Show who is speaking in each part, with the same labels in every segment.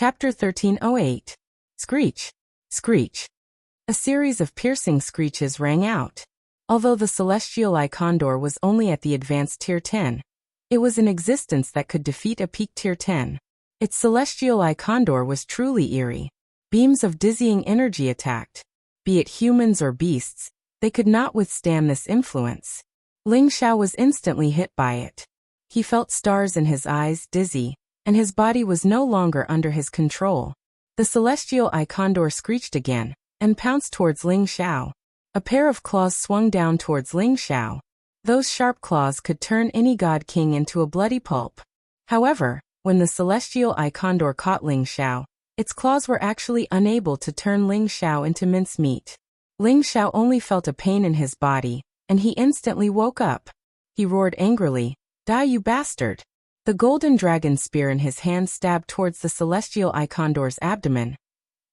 Speaker 1: Chapter 1308. Screech. Screech. A series of piercing screeches rang out. Although the celestial eye condor was only at the advanced Tier 10, it was an existence that could defeat a peak Tier 10. Its celestial eye condor was truly eerie. Beams of dizzying energy attacked. Be it humans or beasts, they could not withstand this influence. Ling Xiao was instantly hit by it. He felt stars in his eyes, dizzy, and his body was no longer under his control. The celestial eye condor screeched again, and pounced towards Ling Xiao. A pair of claws swung down towards Ling Xiao. Those sharp claws could turn any god king into a bloody pulp. However, when the celestial eye condor caught Ling Xiao, its claws were actually unable to turn Ling Xiao into mincemeat. Ling Xiao only felt a pain in his body, and he instantly woke up. He roared angrily, "Die, you bastard!" The golden dragon spear in his hand stabbed towards the celestial eye condor's abdomen,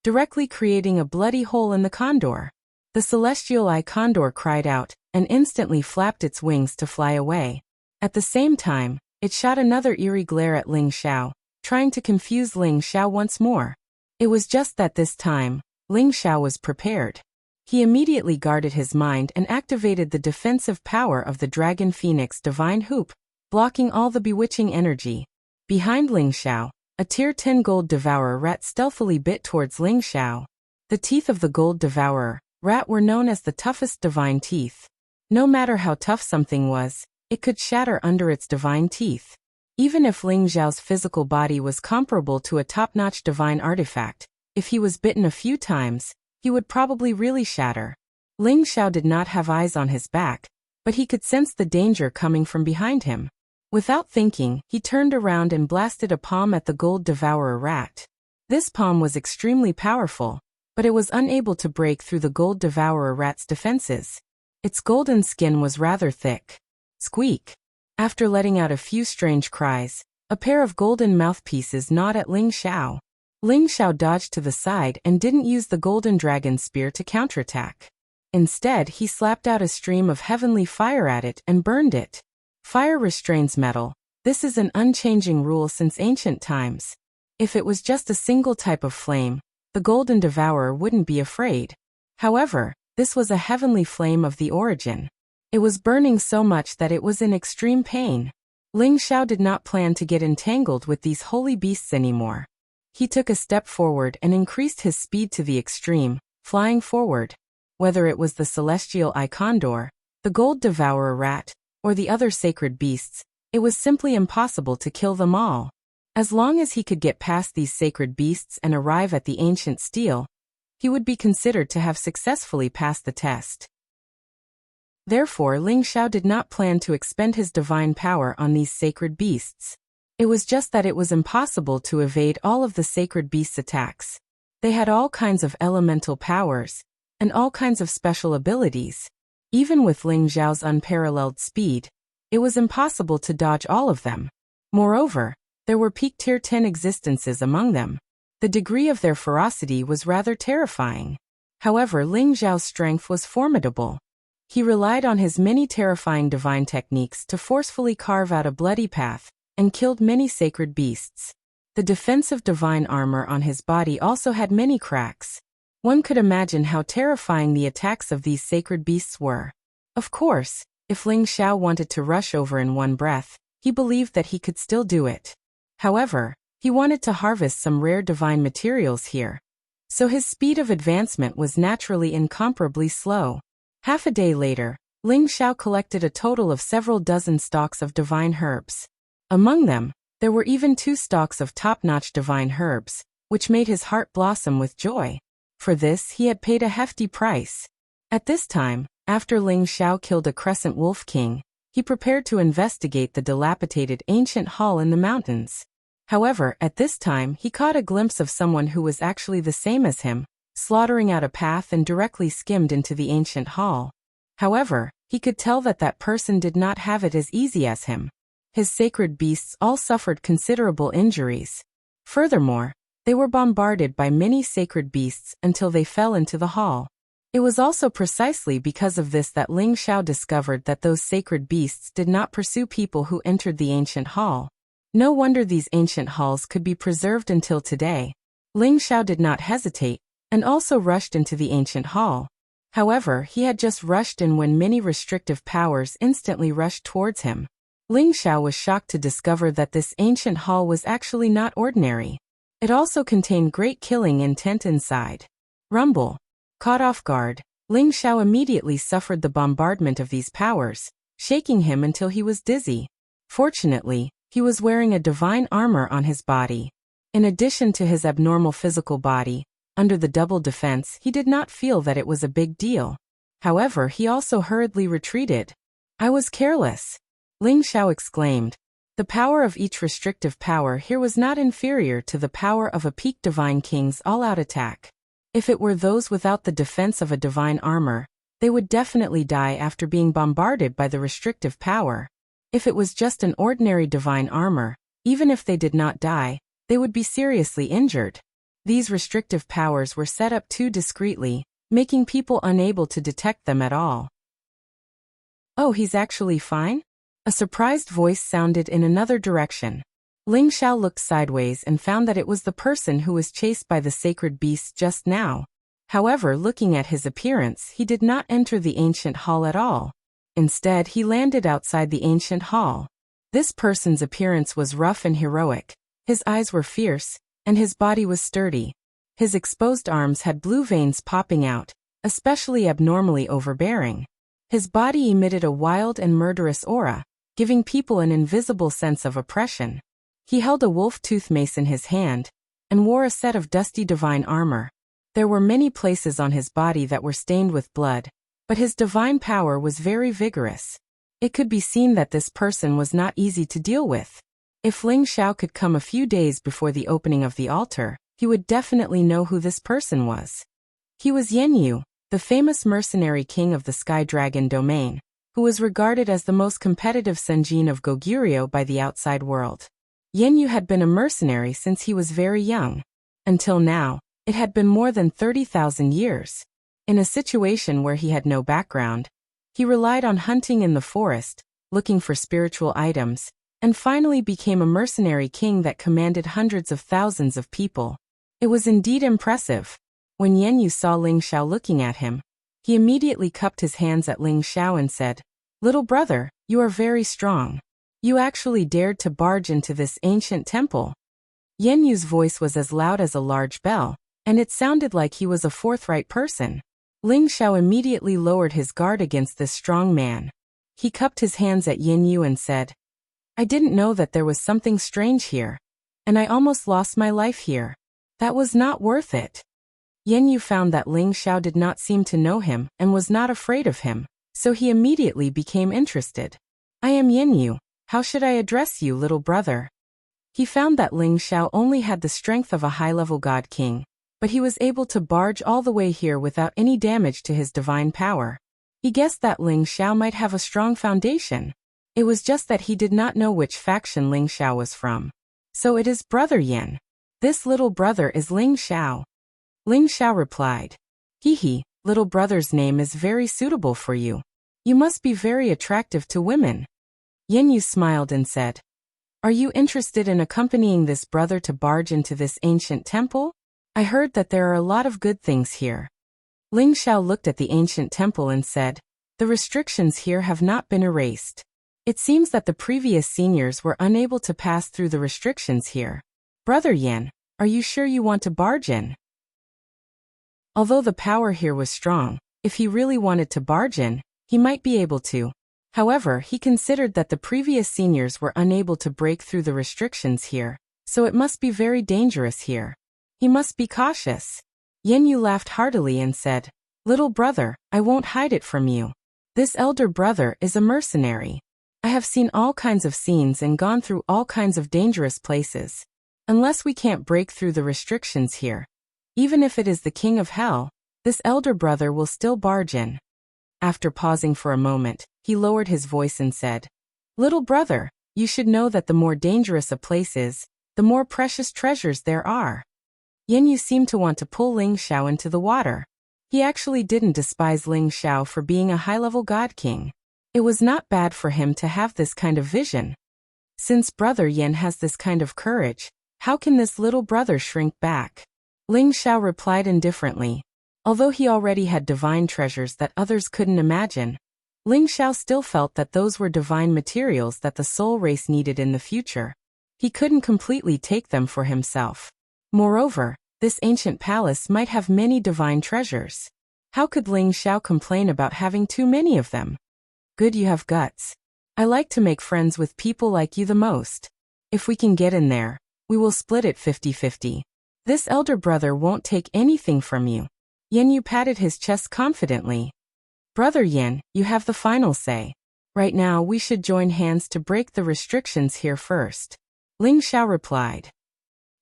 Speaker 1: directly creating a bloody hole in the condor. The celestial eye condor cried out, and instantly flapped its wings to fly away. At the same time, it shot another eerie glare at Ling Xiao, trying to confuse Ling Xiao once more. It was just that this time, Ling Xiao was prepared. He immediately guarded his mind and activated the defensive power of the Dragon Phoenix Divine Hoop, blocking all the bewitching energy. Behind Ling Xiao, a Tier 10 Gold Devourer rat stealthily bit towards Ling Xiao. The teeth of the Gold Devourer rat were known as the toughest divine teeth. No matter how tough something was, it could shatter under its divine teeth. Even if Ling Xiao's physical body was comparable to a top-notch divine artifact, if he was bitten a few times, he would probably really shatter. Ling Xiao did not have eyes on his back, but he could sense the danger coming from behind him. Without thinking, he turned around and blasted a palm at the Gold Devourer rat. This palm was extremely powerful, but it was unable to break through the Gold Devourer rat's defenses. Its golden skin was rather thick. Squeak! After letting out a few strange cries, a pair of golden mouthpieces gnawed at Ling Xiao. Ling Xiao dodged to the side and didn't use the golden dragon spear to counterattack. Instead, he slapped out a stream of heavenly fire at it and burned it. Fire restrains metal. This is an unchanging rule since ancient times. If it was just a single type of flame, the Golden Devourer wouldn't be afraid. However, this was a heavenly flame of the origin. It was burning so much that it was in extreme pain. Ling Xiao did not plan to get entangled with these holy beasts anymore. He took a step forward and increased his speed to the extreme, flying forward. Whether it was the celestial eye condor, the Gold Devourer rat, or the other sacred beasts, it was simply impossible to kill them all. As long as he could get past these sacred beasts and arrive at the ancient steel, he would be considered to have successfully passed the test. Therefore, Ling Xiao did not plan to expend his divine power on these sacred beasts. It was just that it was impossible to evade all of the sacred beasts' attacks. They had all kinds of elemental powers, and all kinds of special abilities. Even with Ling Xiao's unparalleled speed, it was impossible to dodge all of them. Moreover, there were peak Tier 10 existences among them. The degree of their ferocity was rather terrifying. However, Ling Xiao's strength was formidable. He relied on his many terrifying divine techniques to forcefully carve out a bloody path, and killed many sacred beasts. The defensive divine armor on his body also had many cracks. One could imagine how terrifying the attacks of these sacred beasts were. Of course, if Ling Xiao wanted to rush over in one breath, he believed that he could still do it. However, he wanted to harvest some rare divine materials here, so his speed of advancement was naturally incomparably slow. Half a day later, Ling Xiao collected a total of several dozen stalks of divine herbs. Among them, there were even 2 stalks of top-notch divine herbs, which made his heart blossom with joy. For this, he had paid a hefty price. At this time, after Ling Xiao killed a crescent wolf king, he prepared to investigate the dilapidated ancient hall in the mountains. However, at this time, he caught a glimpse of someone who was actually the same as him, slaughtering out a path and directly skimmed into the ancient hall. However, he could tell that that person did not have it as easy as him. His sacred beasts all suffered considerable injuries. Furthermore, they were bombarded by many sacred beasts until they fell into the hall. It was also precisely because of this that Ling Xiao discovered that those sacred beasts did not pursue people who entered the ancient hall. No wonder these ancient halls could be preserved until today, Ling Xiao did not hesitate, and also rushed into the ancient hall. However, he had just rushed in when many restrictive powers instantly rushed towards him. Ling Xiao was shocked to discover that this ancient hall was actually not ordinary. It also contained great killing intent inside. Rumble. Caught off guard, Ling Xiao immediately suffered the bombardment of these powers, shaking him until he was dizzy. Fortunately, he was wearing a divine armor on his body. In addition to his abnormal physical body, under the double defense, he did not feel that it was a big deal. However, he also hurriedly retreated. I was careless, Ling Xiao exclaimed. The power of each restrictive power here was not inferior to the power of a peak divine king's all-out attack. If it were those without the defense of a divine armor, they would definitely die after being bombarded by the restrictive power. If it was just an ordinary divine armor, even if they did not die, they would be seriously injured. These restrictive powers were set up too discreetly, making people unable to detect them at all. Oh, he's actually fine? A surprised voice sounded in another direction. Ling Xiao looked sideways and found that it was the person who was chased by the sacred beasts just now. However, looking at his appearance, he did not enter the ancient hall at all. Instead, he landed outside the ancient hall. This person's appearance was rough and heroic. His eyes were fierce, and his body was sturdy. His exposed arms had blue veins popping out, especially abnormally overbearing. His body emitted a wild and murderous aura, giving people an invisible sense of oppression. He held a wolf-tooth mace in his hand, and wore a set of dusty divine armor. There were many places on his body that were stained with blood, but his divine power was very vigorous. It could be seen that this person was not easy to deal with. If Ling Xiao could come a few days before the opening of the altar, he would definitely know who this person was. He was Yen Yu, the famous mercenary king of the Sky Dragon domain, who was regarded as the most competitive Senjin of Goguryeo by the outside world. Yen Yu had been a mercenary since he was very young. Until now, it had been more than 30,000 years. In a situation where he had no background, he relied on hunting in the forest, looking for spiritual items, and finally became a mercenary king that commanded hundreds of thousands of people. It was indeed impressive. When Yen Yu saw Ling Xiao looking at him, he immediately cupped his hands at Ling Xiao and said, "Little brother, you are very strong. You actually dared to barge into this ancient temple." Yen Yu's voice was as loud as a large bell, and it sounded like he was a forthright person. Ling Xiao immediately lowered his guard against this strong man. He cupped his hands at Yen Yu and said, "I didn't know that there was something strange here, and I almost lost my life here. That was not worth it." Yen Yu found that Ling Xiao did not seem to know him and was not afraid of him, so he immediately became interested. "I am Yen Yu. How should I address you, little brother?" He found that Ling Xiao only had the strength of a high-level god king, but he was able to barge all the way here without any damage to his divine power. He guessed that Ling Xiao might have a strong foundation. It was just that he did not know which faction Ling Xiao was from. "So it is Brother Yen. This little brother is Ling Xiao." Ling Xiao replied, "Hee, little brother's name is very suitable for you. You must be very attractive to women." Yen Yu smiled and said, "Are you interested in accompanying this brother to barge into this ancient temple? I heard that there are a lot of good things here." Ling Xiao looked at the ancient temple and said, "The restrictions here have not been erased. It seems that the previous seniors were unable to pass through the restrictions here. Brother Yen, are you sure you want to barge in?" Although the power here was strong, if he really wanted to barge in, he might be able to. However, he considered that the previous seniors were unable to break through the restrictions here, so it must be very dangerous here. He must be cautious. Yen Yu laughed heartily and said, "Little brother, I won't hide it from you. This elder brother is a mercenary. I have seen all kinds of scenes and gone through all kinds of dangerous places. Unless we can't break through the restrictions here, even if it is the king of hell, this elder brother will still barge in." After pausing for a moment, he lowered his voice and said, "Little brother, you should know that the more dangerous a place is, the more precious treasures there are." Yen Yu seemed to want to pull Ling Xiao into the water. He actually didn't despise Ling Xiao for being a high-level god king. It was not bad for him to have this kind of vision. Since Brother Yen has this kind of courage, how can this little brother shrink back? Ling Xiao replied indifferently. Although he already had divine treasures that others couldn't imagine, Ling Xiao still felt that those were divine materials that the soul race needed in the future. He couldn't completely take them for himself. Moreover, this ancient palace might have many divine treasures. How could Ling Xiao complain about having too many of them? Good, you have guts. I like to make friends with people like you the most. If we can get in there, we will split it 50-50. This elder brother won't take anything from you. Yan Yu patted his chest confidently. Brother Yan, you have the final say. Right now we should join hands to break the restrictions here first. Ling Xiao replied.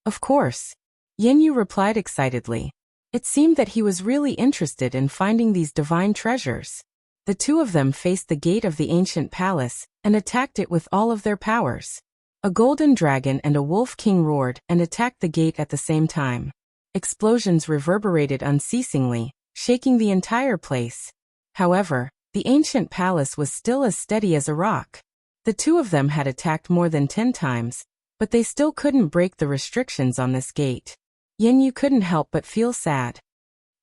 Speaker 1: Of course. Yan Yu replied excitedly. It seemed that he was really interested in finding these divine treasures. The two of them faced the gate of the ancient palace and attacked it with all of their powers. A golden dragon and a wolf king roared and attacked the gate at the same time. Explosions reverberated unceasingly, shaking the entire place. However, the ancient palace was still as steady as a rock. The two of them had attacked more than 10 times, but they still couldn't break the restrictions on this gate. Yan Yu couldn't help but feel sad.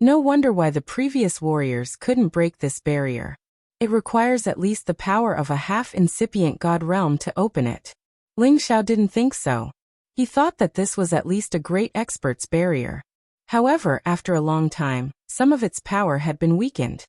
Speaker 1: No wonder why the previous warriors couldn't break this barrier. It requires at least the power of a half-incipient god realm to open it. Ling Xiao didn't think so. He thought that this was at least a great expert's barrier. However, after a long time, some of its power had been weakened.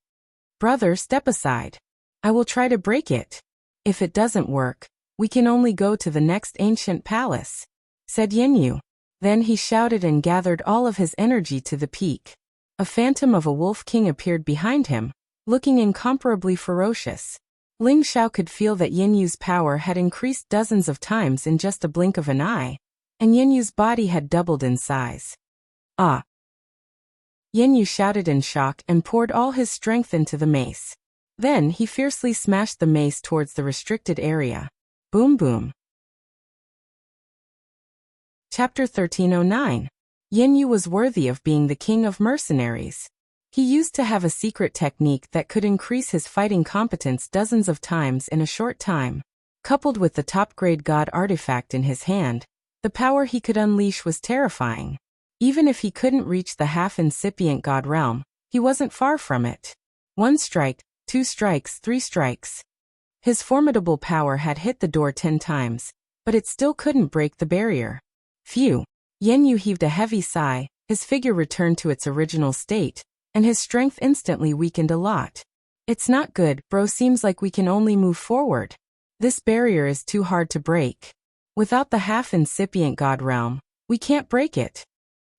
Speaker 1: Brother, step aside. I will try to break it. If it doesn't work, we can only go to the next ancient palace, said Yan Yu. Then he shouted and gathered all of his energy to the peak. A phantom of a wolf king appeared behind him, looking incomparably ferocious. Ling Xiao could feel that Yan Yu's power had increased dozens of times in just a blink of an eye, and Yan Yu's body had doubled in size. Ah! Yan Yu shouted in shock and poured all his strength into the mace. Then he fiercely smashed the mace towards the restricted area. Boom boom. Chapter 1309. Yan Yu was worthy of being the king of mercenaries. He used to have a secret technique that could increase his fighting competence dozens of times in a short time. Coupled with the top-grade god artifact in his hand, the power he could unleash was terrifying. Even if he couldn't reach the half-incipient god realm, he wasn't far from it. 1 strike, 2 strikes, 3 strikes. His formidable power had hit the door 10 times, but it still couldn't break the barrier. Phew! Yan Yu heaved a heavy sigh, his figure returned to its original state, and his strength instantly weakened a lot. It's not good, bro. Seems like we can only move forward. This barrier is too hard to break. Without the half-incipient god realm, we can't break it.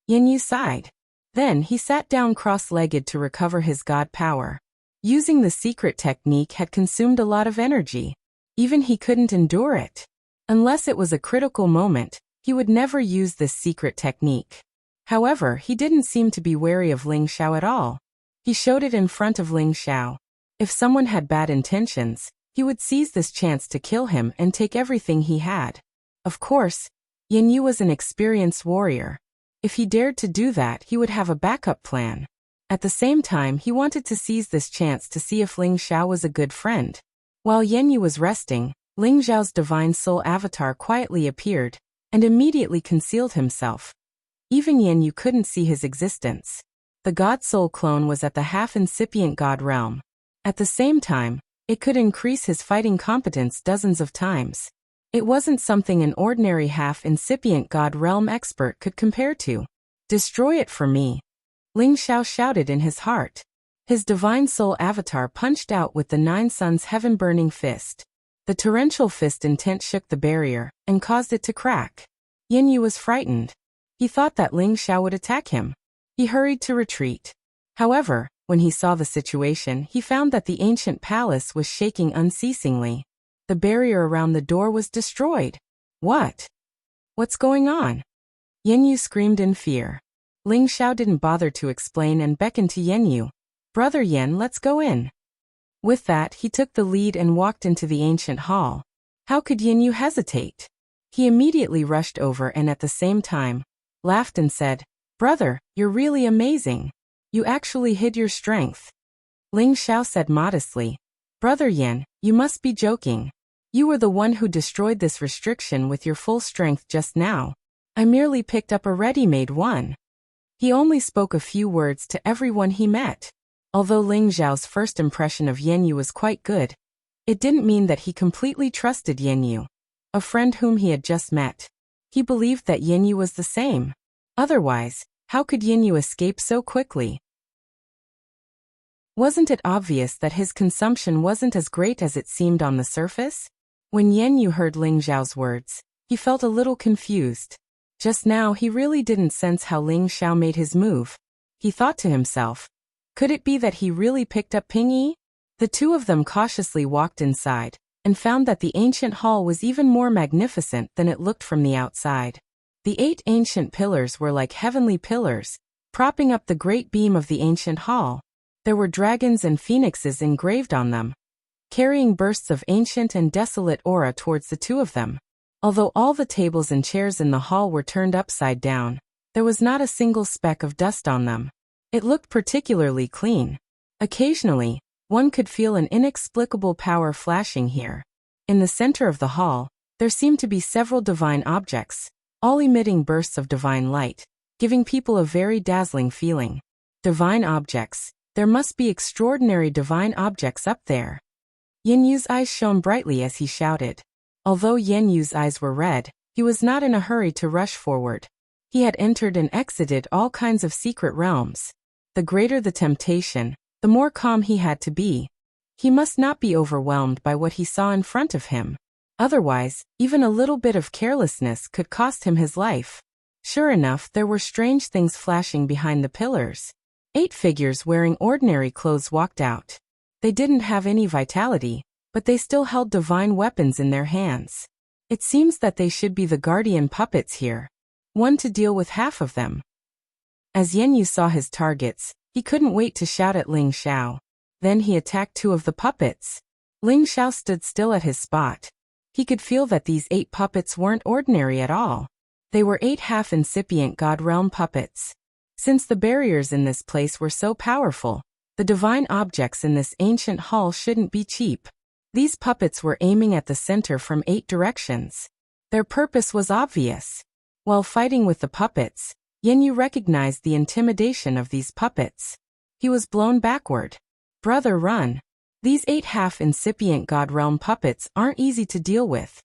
Speaker 1: Yan Yu sighed. Then he sat down cross-legged to recover his god power. Using the secret technique had consumed a lot of energy. Even he couldn't endure it. Unless it was a critical moment, he would never use this secret technique. However, he didn't seem to be wary of Ling Xiao at all. He showed it in front of Ling Xiao. If someone had bad intentions, he would seize this chance to kill him and take everything he had. Of course, Yan Yu was an experienced warrior. If he dared to do that, he would have a backup plan. At the same time, he wanted to seize this chance to see if Ling Xiao was a good friend. While Yan Yu was resting, Ling Xiao's divine soul avatar quietly appeared and immediately concealed himself. Even Yan Yu couldn't see his existence. The god soul clone was at the half-incipient god realm. At the same time, it could increase his fighting competence dozens of times. It wasn't something an ordinary half-incipient god realm expert could compare to. Destroy it for me. Ling Xiao shouted in his heart. His divine soul avatar punched out with the 9 suns heaven-burning fist. The torrential fist intent shook the barrier and caused it to crack. Yan Yu was frightened. He thought that Ling Xiao would attack him. He hurried to retreat. However, when he saw the situation, he found that the ancient palace was shaking unceasingly. The barrier around the door was destroyed. What? What's going on? Yan Yu screamed in fear. Ling Xiao didn't bother to explain and beckoned to Yan Yu. Brother Yan, let's go in. With that, he took the lead and walked into the ancient hall. How could Yan Yu hesitate? He immediately rushed over and at the same time, laughed and said, Brother, you're really amazing. You actually hid your strength. Ling Xiao said modestly, Brother Yan, you must be joking. You were the one who destroyed this restriction with your full strength just now. I merely picked up a ready-made one. He only spoke a few words to everyone he met. Although Ling Xiao's first impression of Yan Yu was quite good, it didn't mean that he completely trusted Yan Yu, a friend whom he had just met. He believed that Yan Yu was the same. Otherwise, how could Yan Yu escape so quickly? Wasn't it obvious that his consumption wasn't as great as it seemed on the surface? When Yan Yu heard Ling Xiao's words, he felt a little confused. Just now he really didn't sense how Ling Xiao made his move. He thought to himself, could it be that he really picked up Ping Yi? The two of them cautiously walked inside, and found that the ancient hall was even more magnificent than it looked from the outside. The 8 ancient pillars were like heavenly pillars, propping up the great beam of the ancient hall. There were dragons and phoenixes engraved on them, carrying bursts of ancient and desolate aura towards the two of them. Although all the tables and chairs in the hall were turned upside down, there was not a single speck of dust on them. It looked particularly clean. Occasionally, one could feel an inexplicable power flashing here. In the center of the hall, there seemed to be several divine objects, all emitting bursts of divine light, giving people a very dazzling feeling. Divine objects. There must be extraordinary divine objects up there. Yan Yu's eyes shone brightly as he shouted. Although Yan Yu's eyes were red, he was not in a hurry to rush forward. He had entered and exited all kinds of secret realms. The greater the temptation, the more calm he had to be. He must not be overwhelmed by what he saw in front of him. Otherwise, even a little bit of carelessness could cost him his life. Sure enough, there were strange things flashing behind the pillars. 8 figures wearing ordinary clothes walked out. They didn't have any vitality, but they still held divine weapons in their hands. It seems that they should be the guardian puppets here. One to deal with half of them. As Yan Yu saw his targets, he couldn't wait to shout at Ling Xiao. Then he attacked 2 of the puppets. Ling Xiao stood still at his spot. He could feel that these 8 puppets weren't ordinary at all. They were 8 half-incipient God Realm puppets. Since the barriers in this place were so powerful, the divine objects in this ancient hall shouldn't be cheap. These puppets were aiming at the center from 8 directions. Their purpose was obvious. While fighting with the puppets, Yan Yu recognized the intimidation of these puppets. He was blown backward. Brother, run. These 8 half-incipient God Realm puppets aren't easy to deal with.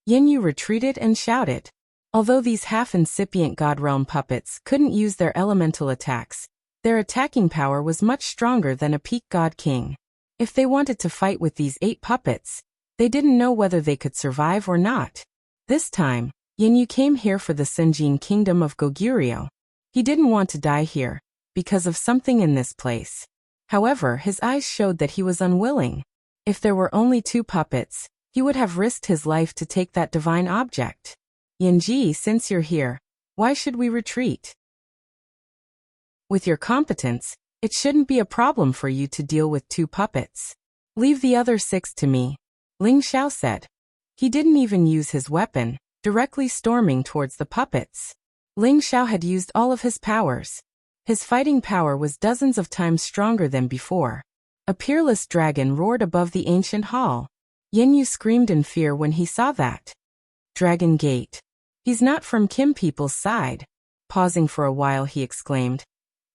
Speaker 1: Yan Yu retreated and shouted. Although these half-incipient God Realm puppets couldn't use their elemental attacks, their attacking power was much stronger than a peak God King. If they wanted to fight with these 8 puppets, they didn't know whether they could survive or not. This time, Yan Yu came here for the Senjin kingdom of Goguryeo. He didn't want to die here, because of something in this place. However, his eyes showed that he was unwilling. If there were only 2 puppets, he would have risked his life to take that divine object. Yanji, since you're here, why should we retreat? With your competence, it shouldn't be a problem for you to deal with 2 puppets. Leave the other 6 to me, Ling Xiao said. He didn't even use his weapon, directly storming towards the puppets. Ling Xiao had used all of his powers. His fighting power was dozens of times stronger than before. A peerless dragon roared above the ancient hall. Yan Yu screamed in fear when he saw that. Dragon Gate. He's not from Kim people's side. Pausing for a while, he exclaimed.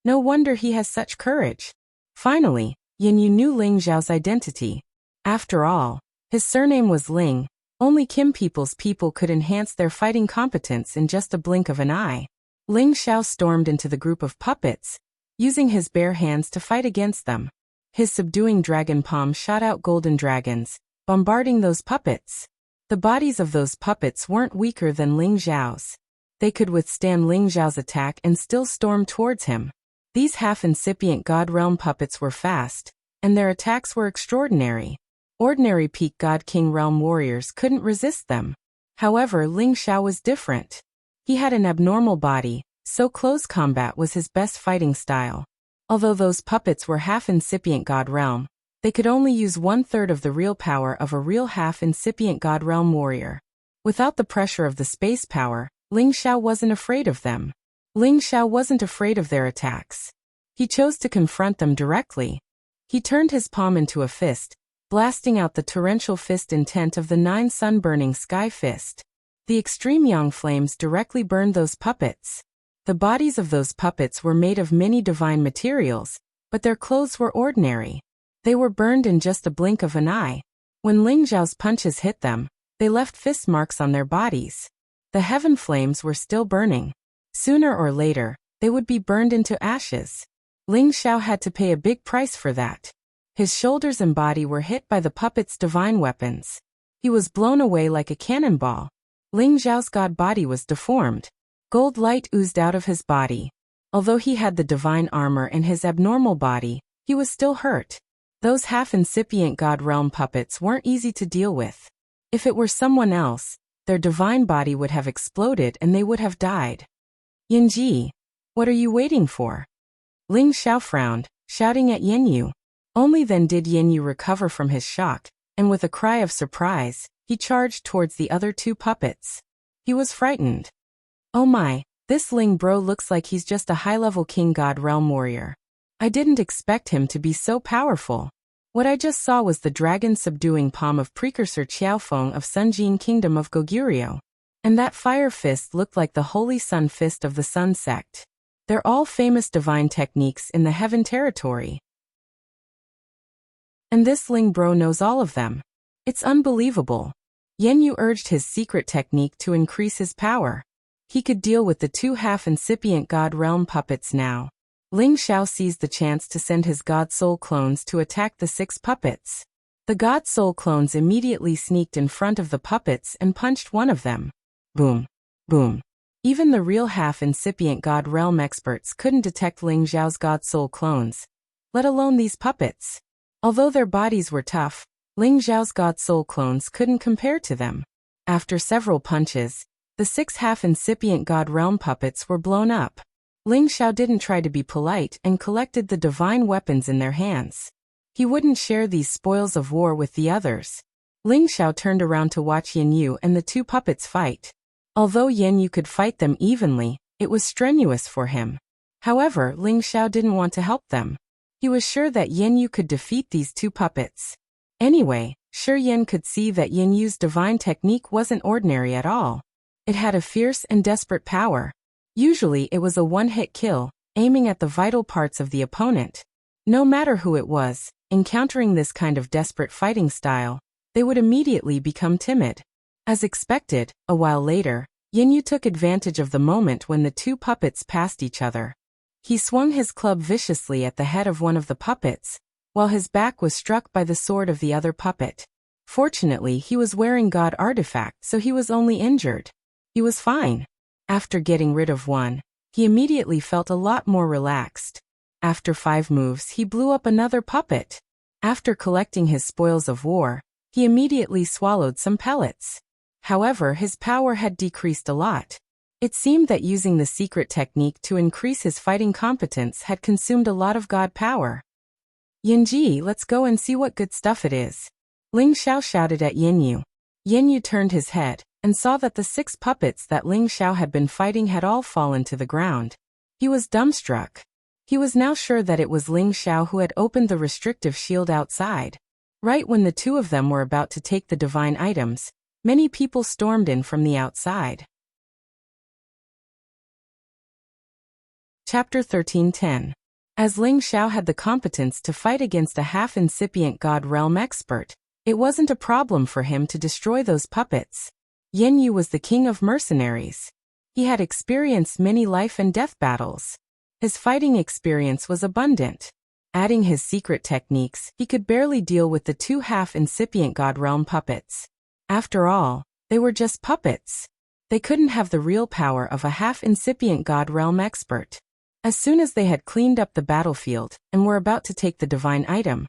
Speaker 1: No wonder he has such courage. Finally, Yan Yu knew Ling Xiao's identity. After all, his surname was Ling. Only Kim people's people could enhance their fighting competence in just a blink of an eye. Ling Xiao stormed into the group of puppets, using his bare hands to fight against them. His subduing dragon palm shot out golden dragons, bombarding those puppets. The bodies of those puppets weren't weaker than Ling Xiao's. They could withstand Ling Xiao's attack and still storm towards him. These half-incipient God Realm puppets were fast, and their attacks were extraordinary. Ordinary peak God King Realm warriors couldn't resist them. However, Ling Xiao was different. He had an abnormal body, so close combat was his best fighting style. Although those puppets were half-incipient God Realm, they could only use 1/3 of the real power of a real half-incipient God Realm warrior. Without the pressure of the space power, Ling Xiao wasn't afraid of them. Ling Xiao wasn't afraid of their attacks. He chose to confront them directly. He turned his palm into a fist, blasting out the torrential fist intent of the 9 sun-burning sky fist. The extreme yang flames directly burned those puppets. The bodies of those puppets were made of many divine materials, but their clothes were ordinary. They were burned in just a blink of an eye. When Ling Zhao's punches hit them, they left fist marks on their bodies. The heaven flames were still burning. Sooner or later, they would be burned into ashes. Ling Zhao had to pay a big price for that. His shoulders and body were hit by the puppet's divine weapons. He was blown away like a cannonball. Ling Zhao's god body was deformed. Gold light oozed out of his body. Although he had the divine armor in his abnormal body, he was still hurt. Those half-incipient god realm puppets weren't easy to deal with. If it were someone else, their divine body would have exploded and they would have died. Yanji, what are you waiting for? Ling Zhao frowned, shouting at Yanyu. Only then did Yanyu recover from his shock, and with a cry of surprise, he charged towards the other two puppets. He was frightened. Oh my, this Ling bro looks like he's just a high-level king god realm warrior. I didn't expect him to be so powerful. What I just saw was the dragon subduing palm of precursor Qiaofeng of Sunjin Kingdom of Goguryeo. And that fire fist looked like the holy sun fist of the Sun sect. They're all famous divine techniques in the heaven territory. And this Ling bro knows all of them. It's unbelievable. Yanyu urged his secret technique to increase his power. He could deal with the two half-incipient god realm puppets now. Ling Zhao seized the chance to send his god soul clones to attack the 6 puppets. The god soul clones immediately sneaked in front of the puppets and punched one of them. Boom. Boom. Even the real half-incipient god realm experts couldn't detect Ling Zhao's god soul clones, let alone these puppets. Although their bodies were tough, Ling Zhao's god soul clones couldn't compare to them. After several punches, the 6 half-incipient god realm puppets were blown up. Ling Zhao didn't try to be polite and collected the divine weapons in their hands. He wouldn't share these spoils of war with the others. Ling Zhao turned around to watch Yanyu and the 2 puppets fight. Although Yanyu could fight them evenly, it was strenuous for him. However, Ling Zhao didn't want to help them. He was sure that Yanyu could defeat these 2 puppets. Anyway, Shi Yan could see that Yanyu's divine technique wasn't ordinary at all. It had a fierce and desperate power. Usually it was a one-hit kill, aiming at the vital parts of the opponent. No matter who it was, encountering this kind of desperate fighting style, they would immediately become timid. As expected, a while later, Yanyu took advantage of the moment when the 2 puppets passed each other. He swung his club viciously at the head of one of the puppets, while his back was struck by the sword of the other puppet. Fortunately, he was wearing God artifact, so he was only injured. He was fine. After getting rid of one, he immediately felt a lot more relaxed. After 5 moves, he blew up another puppet. After collecting his spoils of war, he immediately swallowed some pellets. However, his power had decreased a lot. It seemed that using the secret technique to increase his fighting competence had consumed a lot of god power. Yanji, let's go and see what good stuff it is. Ling Zhao shouted at Yanyu. Yanyu turned his head and saw that the 6 puppets that Ling Zhao had been fighting had all fallen to the ground. He was dumbstruck. He was now sure that it was Ling Zhao who had opened the restrictive shield outside. Right when the 2 of them were about to take the divine items, many people stormed in from the outside. Chapter 13:10. As Ling Zhao had the competence to fight against a half-incipient god realm expert, it wasn't a problem for him to destroy those puppets. Yanyu was the king of mercenaries. He had experienced many life and death battles. His fighting experience was abundant. Adding his secret techniques, he could barely deal with the 2 half-incipient god realm puppets. After all, they were just puppets. They couldn't have the real power of a half-incipient god realm expert. As soon as they had cleaned up the battlefield and were about to take the divine item,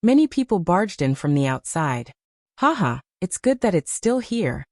Speaker 1: many people barged in from the outside. Haha, it's good that it's still here.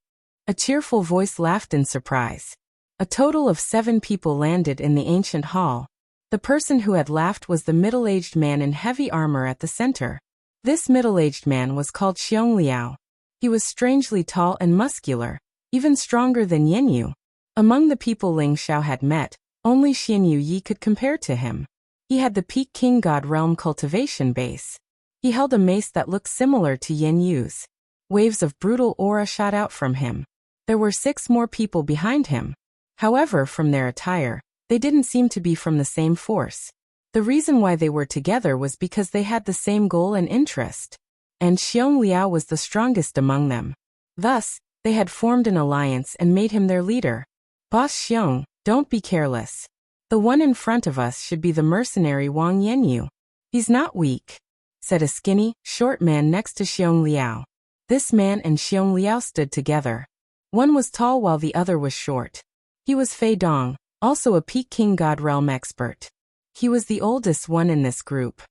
Speaker 1: A cheerful voice laughed in surprise. A total of 7 people landed in the ancient hall. The person who had laughed was the middle-aged man in heavy armor at the center. This middle-aged man was called Xiong Liao. He was strangely tall and muscular, even stronger than Yanyu. Among the people Ling Zhao had met, only Xianyu Yi could compare to him. He had the peak king god realm cultivation base. He held a mace that looked similar to Yanyu's. Waves of brutal aura shot out from him. There were 6 more people behind him. However, from their attire, They didn't seem to be from the same force. The reason why they were together was because they had the same goal and interest. And Xiong Liao was the strongest among them. Thus, they had formed an alliance and made him their leader. Boss Xiong, don't be careless. The one in front of us should be the mercenary Wang Yanyu. He's not weak, said a skinny, short man next to Xiong Liao. This man and Xiong Liao stood together. One was tall while the other was short. He was Fei Dong, also a Peking God realm expert. He was the oldest one in this group.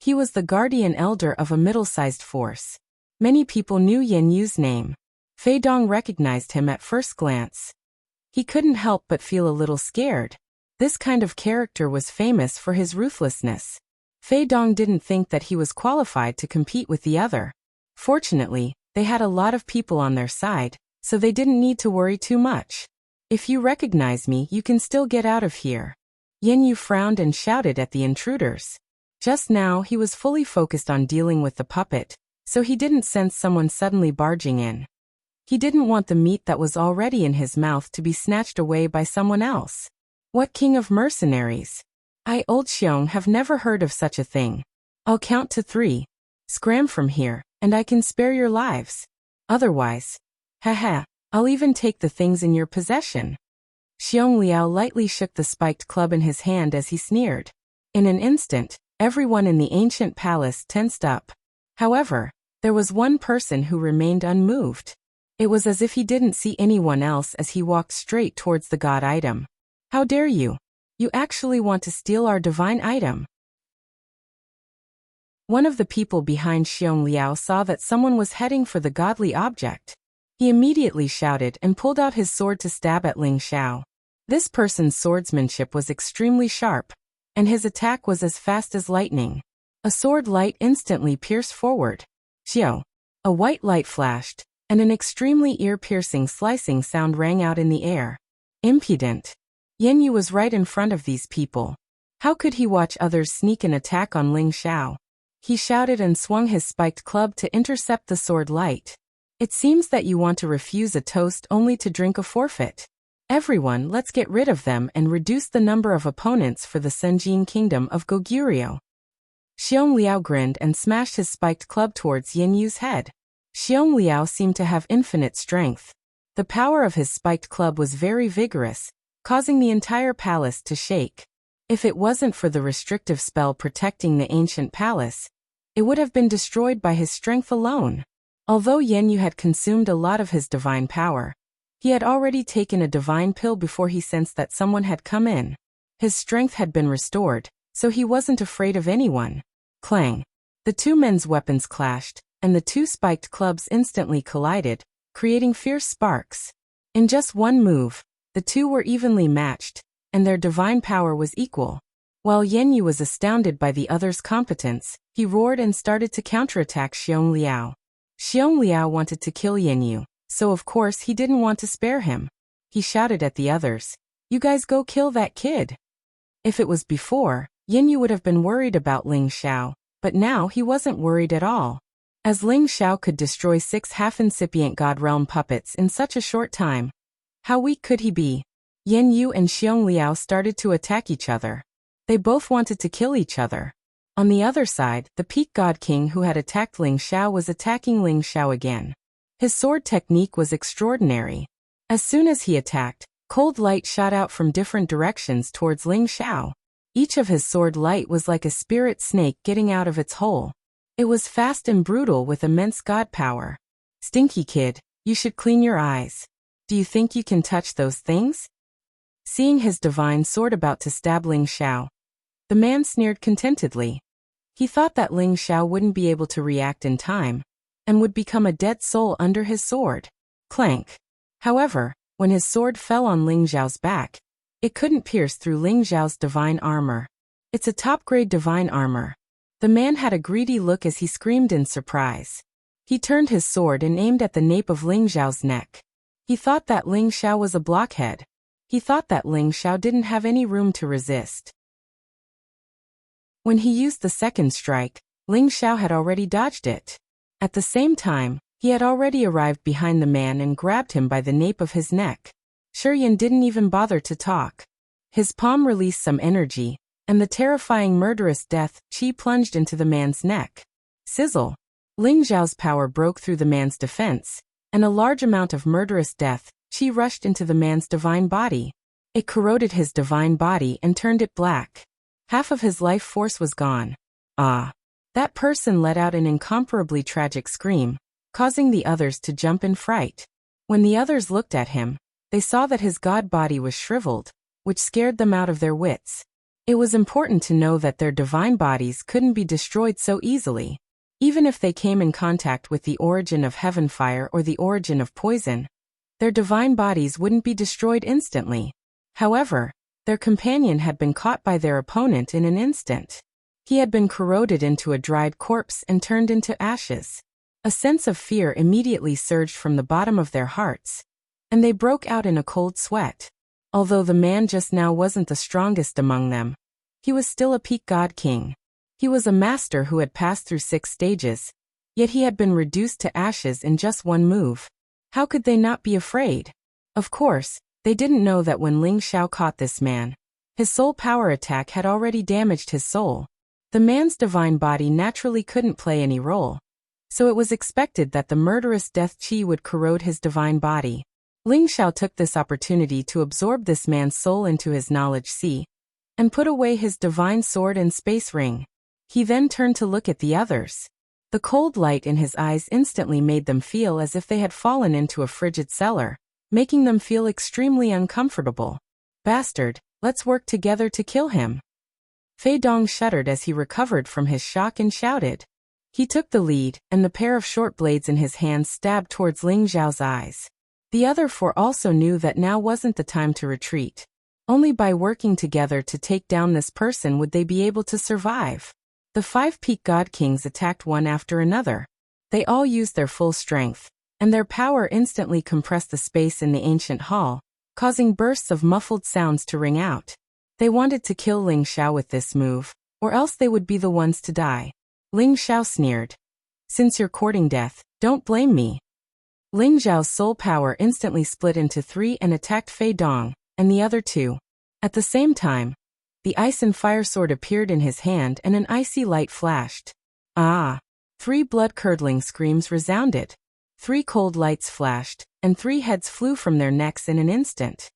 Speaker 1: He was the guardian elder of a middle-sized force. Many people knew Yan Yu's name. Fei Dong recognized him at first glance. He couldn't help but feel a little scared. This kind of character was famous for his ruthlessness. Fei Dong didn't think that he was qualified to compete with the other. Fortunately, they had a lot of people on their side, so they didn't need to worry too much. If you recognize me, you can still get out of here. Yan Yu frowned and shouted at the intruders. Just now he was fully focused on dealing with the puppet, so he didn't sense someone suddenly barging in. He didn't want the meat that was already in his mouth to be snatched away by someone else. What king of mercenaries? I, Old Xiong, have never heard of such a thing. I'll count to 3. Scram from here, and I can spare your lives. Otherwise, haha, I'll even take the things in your possession. Xiong Liao lightly shook the spiked club in his hand as he sneered. In an instant, everyone in the ancient palace tensed up. However, there was one person who remained unmoved. It was as if he didn't see anyone else as he walked straight towards the god item. How dare you? You actually want to steal our divine item? One of the people behind Xiong Liao saw that someone was heading for the godly object. He immediately shouted and pulled out his sword to stab at Ling Xiao. This person's swordsmanship was extremely sharp, and his attack was as fast as lightning. A sword light instantly pierced forward. Xiao! A white light flashed, and an extremely ear-piercing slicing sound rang out in the air. Impudent! Yan Yu was right in front of these people. How could he watch others sneak an attack on Ling Xiao? He shouted and swung his spiked club to intercept the sword light. It seems that you want to refuse a toast only to drink a forfeit. Everyone, let's get rid of them and reduce the number of opponents for the Senjin kingdom of Goguryeo. Xiong Liao grinned and smashed his spiked club towards Yan Yu's head. Xiong Liao seemed to have infinite strength. The power of his spiked club was very vigorous, causing the entire palace to shake. If it wasn't for the restrictive spell protecting the ancient palace, it would have been destroyed by his strength alone. Although Yan Yu had consumed a lot of his divine power, he had already taken a divine pill before he sensed that someone had come in. His strength had been restored, so he wasn't afraid of anyone. Clang! The two men's weapons clashed, and the two spiked clubs instantly collided, creating fierce sparks. In just one move, the two were evenly matched, and their divine power was equal. While Yan Yu was astounded by the other's competence, he roared and started to counterattack Xiong Liao. Xiong Liao wanted to kill Yan Yu, so of course he didn't want to spare him. He shouted at the others, "You guys go kill that kid." If it was before, Yan Yu would have been worried about Ling Xiao, but now he wasn't worried at all. As Ling Xiao could destroy 6 half-incipient God Realm puppets in such a short time, how weak could he be? Yan Yu and Xiong Liao started to attack each other. They both wanted to kill each other. On the other side, the Peak God King who had attacked Ling Xiao was attacking Ling Xiao again. His sword technique was extraordinary. As soon as he attacked, cold light shot out from different directions towards Ling Xiao. Each of his sword light was like a spirit snake getting out of its hole. It was fast and brutal with immense god power. Stinky kid, you should clean your eyes. Do you think you can touch those things? Seeing his divine sword about to stab Ling Xiao, the man sneered contentedly. He thought that Ling Xiao wouldn't be able to react in time, and would become a dead soul under his sword. Clank. However, when his sword fell on Ling Xiao's back, it couldn't pierce through Ling Xiao's divine armor. It's a top-grade divine armor. The man had a greedy look as he screamed in surprise. He turned his sword and aimed at the nape of Ling Xiao's neck. He thought that Ling Xiao was a blockhead. He thought that Ling Xiao didn't have any room to resist. When he used the second strike, Ling Xiao had already dodged it. At the same time, he had already arrived behind the man and grabbed him by the nape of his neck. Shuryan didn't even bother to talk. His palm released some energy, and the terrifying murderous death chi plunged into the man's neck. Sizzle! Ling Xiao's power broke through the man's defense, and a large amount of murderous death chi rushed into the man's divine body. It corroded his divine body and turned it black. Half of his life force was gone. Ah! That person let out an incomparably tragic scream, causing the others to jump in fright. When the others looked at him, they saw that his god body was shriveled, which scared them out of their wits. It was important to know that their divine bodies couldn't be destroyed so easily. Even if they came in contact with the origin of heaven fire or the origin of poison, their divine bodies wouldn't be destroyed instantly. However, their companion had been caught by their opponent in an instant. He had been corroded into a dried corpse and turned into ashes. A sense of fear immediately surged from the bottom of their hearts, and they broke out in a cold sweat. Although the man just now wasn't the strongest among them, he was still a peak god king. He was a master who had passed through 6 stages, yet he had been reduced to ashes in just one move. How could they not be afraid? Of course, they didn't know that when Ling Xiao caught this man, his soul power attack had already damaged his soul. The man's divine body naturally couldn't play any role, so it was expected that the murderous death chi would corrode his divine body. Ling Xiao took this opportunity to absorb this man's soul into his knowledge sea, and put away his divine sword and space ring. He then turned to look at the others. The cold light in his eyes instantly made them feel as if they had fallen into a frigid cellar, making them feel extremely uncomfortable. Bastard, let's work together to kill him. Fei Dong shuddered as he recovered from his shock and shouted. He took the lead, and the pair of short blades in his hands stabbed towards Ling Xiao's eyes. The other 4 also knew that now wasn't the time to retreat. Only by working together to take down this person would they be able to survive. The 5 peak god kings attacked one after another. They all used their full strength, and their power instantly compressed the space in the ancient hall, causing bursts of muffled sounds to ring out. They wanted to kill Ling Xiao with this move, or else they would be the ones to die. Ling Xiao sneered. Since you're courting death, don't blame me. Ling Xiao's soul power instantly split into 3 and attacked Fei Dong, and the other 2. At the same time, the ice and fire sword appeared in his hand and an icy light flashed. Ah! 3 blood-curdling screams resounded. 3 cold lights flashed, and 3 heads flew from their necks in an instant.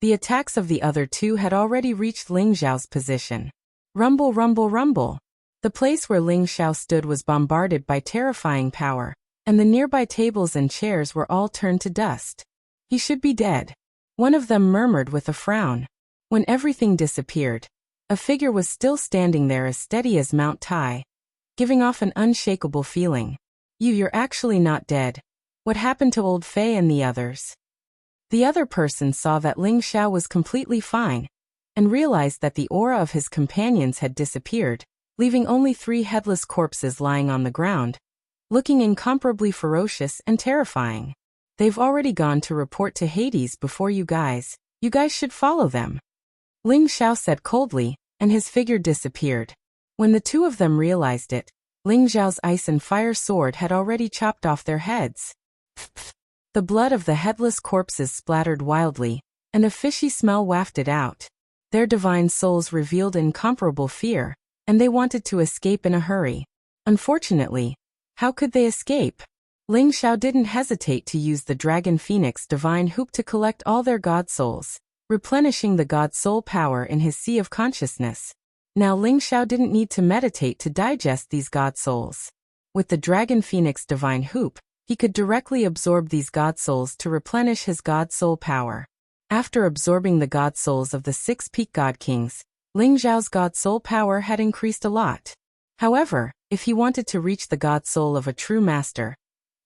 Speaker 1: The attacks of the other 2 had already reached Ling Xiao's position. Rumble, rumble, rumble. The place where Ling Xiao stood was bombarded by terrifying power, and the nearby tables and chairs were all turned to dust. He should be dead. One of them murmured with a frown. When everything disappeared, a figure was still standing there as steady as Mount Tai, giving off an unshakable feeling. You're actually not dead. What happened to old Fei and the others? The other person saw that Ling Xiao was completely fine, and realized that the aura of his companions had disappeared, leaving only 3 headless corpses lying on the ground, looking incomparably ferocious and terrifying. They've already gone to report to Hades before you guys. You guys should follow them. Ling Xiao said coldly, and his figure disappeared. When the 2 of them realized it, Ling Xiao's ice and fire sword had already chopped off their heads. The blood of the headless corpses splattered wildly, and a fishy smell wafted out. Their divine souls revealed incomparable fear, and they wanted to escape in a hurry. Unfortunately, how could they escape? Ling Xiao didn't hesitate to use the Dragon Phoenix divine hoop to collect all their god souls, replenishing the god soul power in his sea of consciousness. Now Ling Xiao didn't need to meditate to digest these god souls. With the Dragon Phoenix divine hoop, he could directly absorb these god souls to replenish his god soul power. After absorbing the god souls of the 6 peak god kings, Ling Xiao's god soul power had increased a lot. However, if he wanted to reach the god soul of a true master,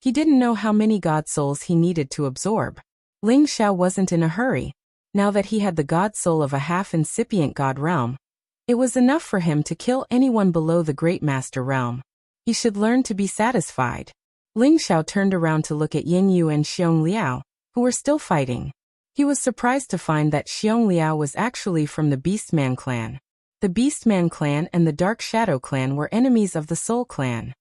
Speaker 1: he didn't know how many god souls he needed to absorb. Ling Xiao wasn't in a hurry. Now that he had the god soul of a half-incipient god realm, it was enough for him to kill anyone below the great master realm. He should learn to be satisfied. Ling Xiao turned around to look at Yin Yu and Xiong Liao, who were still fighting. He was surprised to find that Xiong Liao was actually from the Beastman clan. The Beastman clan and the Dark Shadow clan were enemies of the Soul clan.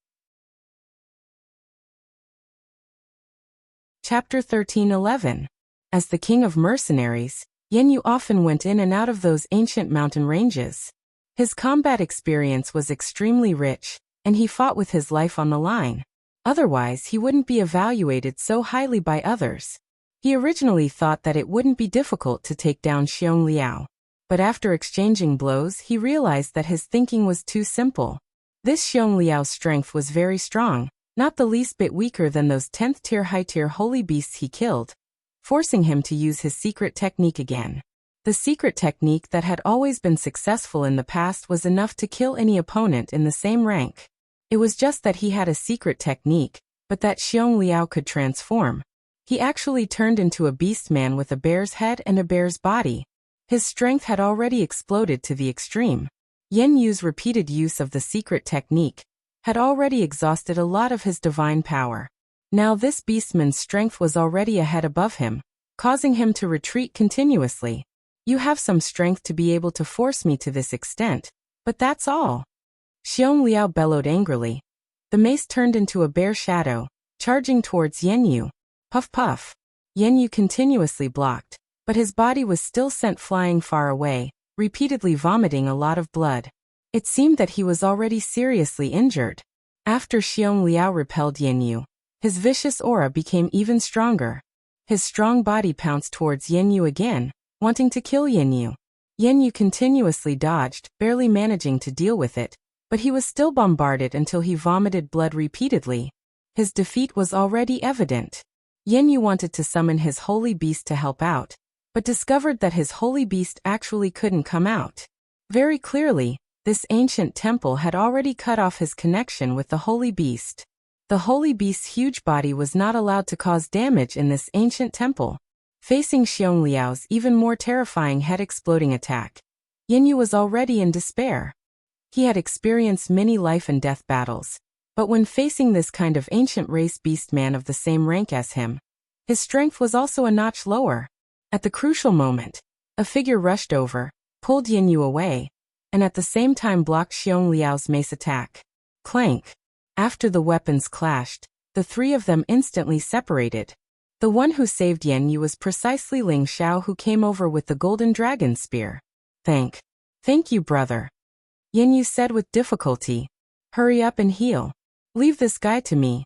Speaker 1: Chapter 13:11. As the king of mercenaries, Yan Yu often went in and out of those ancient mountain ranges. His combat experience was extremely rich, and he fought with his life on the line. Otherwise, he wouldn't be evaluated so highly by others. He originally thought that it wouldn't be difficult to take down Xiong Liao. But after exchanging blows, he realized that his thinking was too simple. This Xiong Liao's strength was very strong, not the least bit weaker than those 10th tier high-tier holy beasts he killed, forcing him to use his secret technique again. The secret technique that had always been successful in the past was enough to kill any opponent in the same rank. It was just that he had a secret technique, but that Xiong Liao could transform. He actually turned into a beast man with a bear's head and a bear's body. His strength had already exploded to the extreme. Yan Yu's repeated use of the secret technique had already exhausted a lot of his divine power. Now this beastman's strength was already a head above him, causing him to retreat continuously. You have some strength to be able to force me to this extent, but that's all. Xiong Liao bellowed angrily. The mace turned into a bear shadow, charging towards Yan Yu. Puff puff. Yan Yu continuously blocked, but his body was still sent flying far away, repeatedly vomiting a lot of blood. It seemed that he was already seriously injured. After Xiong Liao repelled Yan Yu, his vicious aura became even stronger. His strong body pounced towards Yan Yu again, wanting to kill Yan Yu. Yan Yu continuously dodged, barely managing to deal with it, but he was still bombarded until he vomited blood repeatedly. His defeat was already evident. Yan Yu wanted to summon his holy beast to help out, but discovered that his holy beast actually couldn't come out. Very clearly, this ancient temple had already cut off his connection with the holy beast. The holy beast's huge body was not allowed to cause damage in this ancient temple. Facing Xiong Liao's even more terrifying head-exploding attack, Yan Yu was already in despair. He had experienced many life and death battles, but when facing this kind of ancient race beast man of the same rank as him, his strength was also a notch lower. At the crucial moment, a figure rushed over, pulled Yan Yu away, and at the same time blocked Xiong Liao's mace attack. Clank. After the weapons clashed, the three of them instantly separated. The one who saved Yan Yu was precisely Ling Xiao, who came over with the golden dragon spear. Thank you, brother. Yan Yu said with difficulty. Hurry up and heal. Leave this guy to me.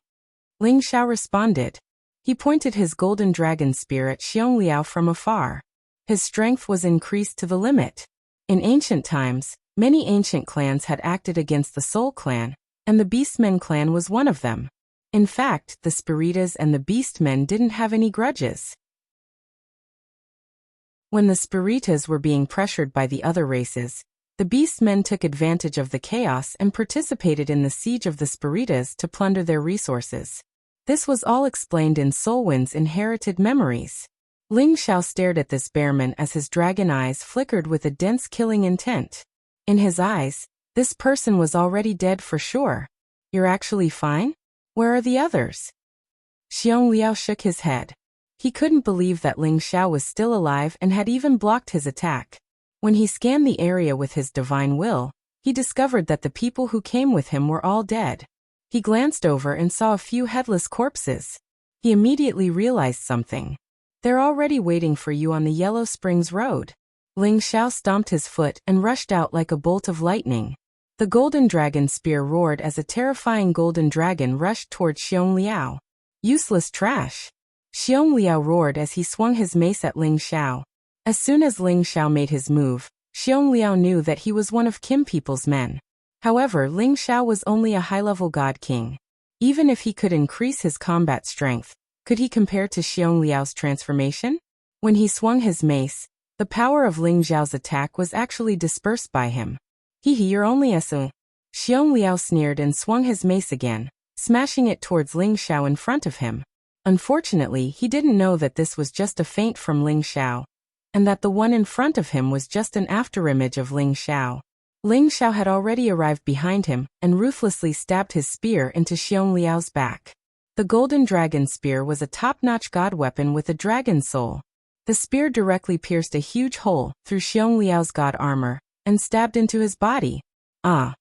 Speaker 1: Ling Xiao responded. He pointed his golden dragon spear at Xiong Liao from afar. His strength was increased to the limit. In ancient times, many ancient clans had acted against the Soul clan, and the Beastmen clan was one of them. In fact, the Spiritas and the Beastmen didn't have any grudges. When the Spiritas were being pressured by the other races, the Beastmen took advantage of the chaos and participated in the siege of the Spiritas to plunder their resources. This was all explained in Soulwind's inherited memories. Ling Xiao stared at this bearman as his dragon eyes flickered with a dense killing intent. In his eyes, this person was already dead for sure. You're actually fine? Where are the others? Xiong Liao shook his head. He couldn't believe that Ling Xiao was still alive and had even blocked his attack. When he scanned the area with his divine will, he discovered that the people who came with him were all dead. He glanced over and saw a few headless corpses. He immediately realized something. They're already waiting for you on the Yellow Springs Road. Ling Xiao stomped his foot and rushed out like a bolt of lightning. The golden dragon spear roared as a terrifying golden dragon rushed toward Xiong Liao. Useless trash! Xiong Liao roared as he swung his mace at Ling Xiao. As soon as Ling Xiao made his move, Xiong Liao knew that he was one of Kim people's men. However, Ling Xiao was only a high-level god king. Even if he could increase his combat strength, could he compare to Xiong Liao's transformation? When he swung his mace, the power of Ling Xiao's attack was actually dispersed by him. You're only a so. Xiong Liao sneered and swung his mace again, smashing it towards Ling Xiao in front of him. Unfortunately, he didn't know that this was just a feint from Ling Xiao, and that the one in front of him was just an afterimage of Ling Xiao. Ling Xiao had already arrived behind him and ruthlessly stabbed his spear into Xiong Liao's back. The golden dragon spear was a top-notch god weapon with a dragon soul. The spear directly pierced a huge hole through Xiong Liao's god armor and stabbed into his body. Ah!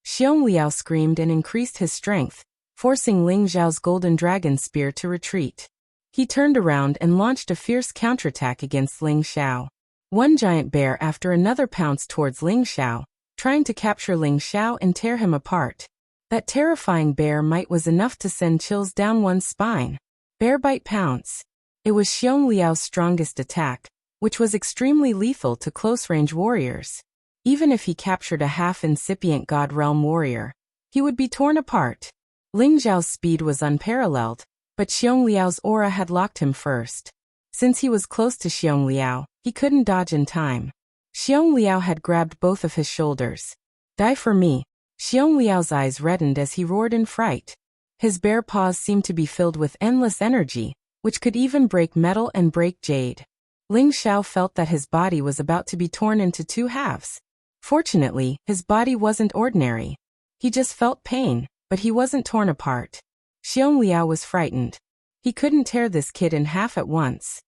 Speaker 1: Xiong Liao screamed and increased his strength, forcing Ling Xiao's golden dragon spear to retreat. He turned around and launched a fierce counterattack against Ling Xiao. One giant bear after another pounced towards Ling Xiao, trying to capture Ling Xiao and tear him apart. That terrifying bear might was enough to send chills down one's spine. Bear bite pounce. It was Xiong Liao's strongest attack, which was extremely lethal to close-range warriors. Even if he captured a half-incipient God Realm warrior, he would be torn apart. Ling Xiao's speed was unparalleled, but Xiong Liao's aura had locked him first. Since he was close to Xiong Liao, he couldn't dodge in time. Xiong Liao had grabbed both of his shoulders. Die for me. Xiong Liao's eyes reddened as he roared in fright. His bare paws seemed to be filled with endless energy, which could even break metal and break jade. Ling Xiao felt that his body was about to be torn into two halves. Fortunately, his body wasn't ordinary. He just felt pain, but he wasn't torn apart. Xiong Liao was frightened. He couldn't tear this kid in half at once.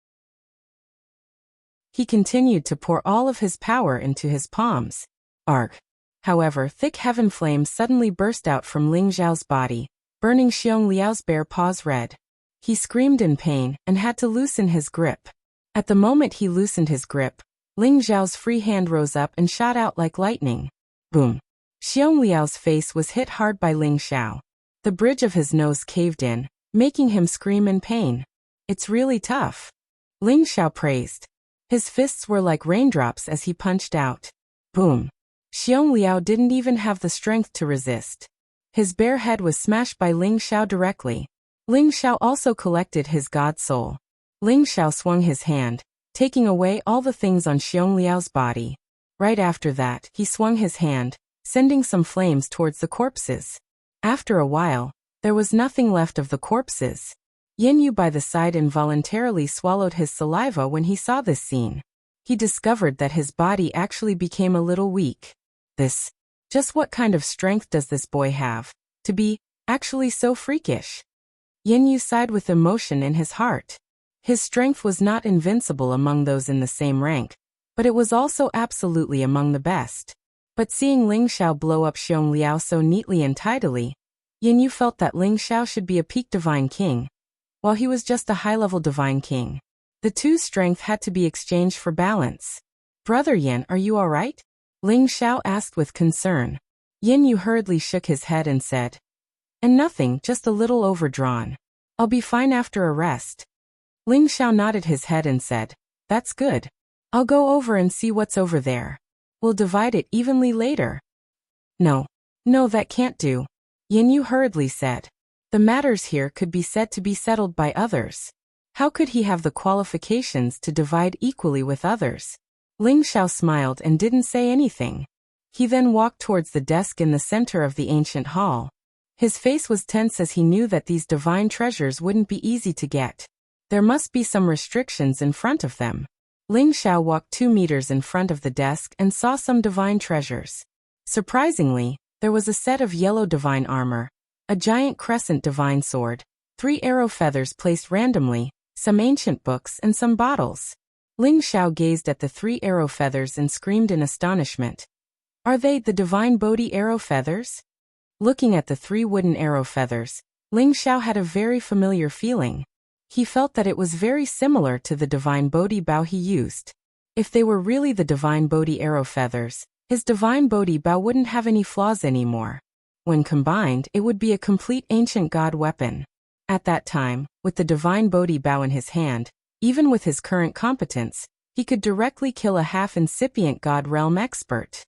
Speaker 1: He continued to pour all of his power into his palms. Arg! However, thick heaven flames suddenly burst out from Ling Xiao's body, burning Xiong Liao's bare paws red. He screamed in pain and had to loosen his grip. At the moment he loosened his grip, Ling Xiao's free hand rose up and shot out like lightning. Boom! Xiong Liao's face was hit hard by Ling Xiao. The bridge of his nose caved in, making him scream in pain. It's really tough. Ling Xiao praised. His fists were like raindrops as he punched out. Boom! Xiong Liao didn't even have the strength to resist. His bare head was smashed by Ling Xiao directly. Ling Xiao also collected his god soul. Ling Xiao swung his hand, taking away all the things on Xiong Liao's body. Right after that, he swung his hand, sending some flames towards the corpses. After a while, there was nothing left of the corpses. Yin Yu by the side involuntarily swallowed his saliva when he saw this scene. He discovered that his body actually became a little weak. Just what kind of strength does this boy have, to be, actually so freakish? Yin Yu sighed with emotion in his heart. His strength was not invincible among those in the same rank, but it was also absolutely among the best. But seeing Ling Xiao blow up Xiong Liao so neatly and tidily, Yin Yu felt that Ling Xiao should be a peak divine king, while he was just a high-level divine king. The two's strength had to be exchanged for balance. Brother Yin, are you all right? Ling Xiao asked with concern. Yin Yu hurriedly shook his head and said, and nothing, just a little overdrawn. I'll be fine after a rest. Ling Xiao nodded his head and said, that's good. I'll go over and see what's over there. We'll divide it evenly later. No, that can't do. Yin Yu hurriedly said. The matters here could be said to be settled by others. How could he have the qualifications to divide equally with others? Ling Xiao smiled and didn't say anything. He then walked towards the desk in the center of the ancient hall. His face was tense as he knew that these divine treasures wouldn't be easy to get. There must be some restrictions in front of them. Ling Xiao walked 2 meters in front of the desk and saw some divine treasures. Surprisingly, there was a set of yellow divine armor, a giant crescent divine sword, 3 arrow feathers placed randomly, some ancient books and some bottles. Ling Xiao gazed at the 3 arrow feathers and screamed in astonishment. Are they the divine Bodhi arrow feathers? Looking at the 3 wooden arrow feathers, Ling Xiao had a very familiar feeling. He felt that it was very similar to the divine Bodhi bow he used. If they were really the divine Bodhi arrow feathers, his divine Bodhi bow wouldn't have any flaws anymore. When combined, it would be a complete ancient god weapon. At that time, with the divine Bodhi bow in his hand, even with his current competence, he could directly kill a half-incipient god realm expert.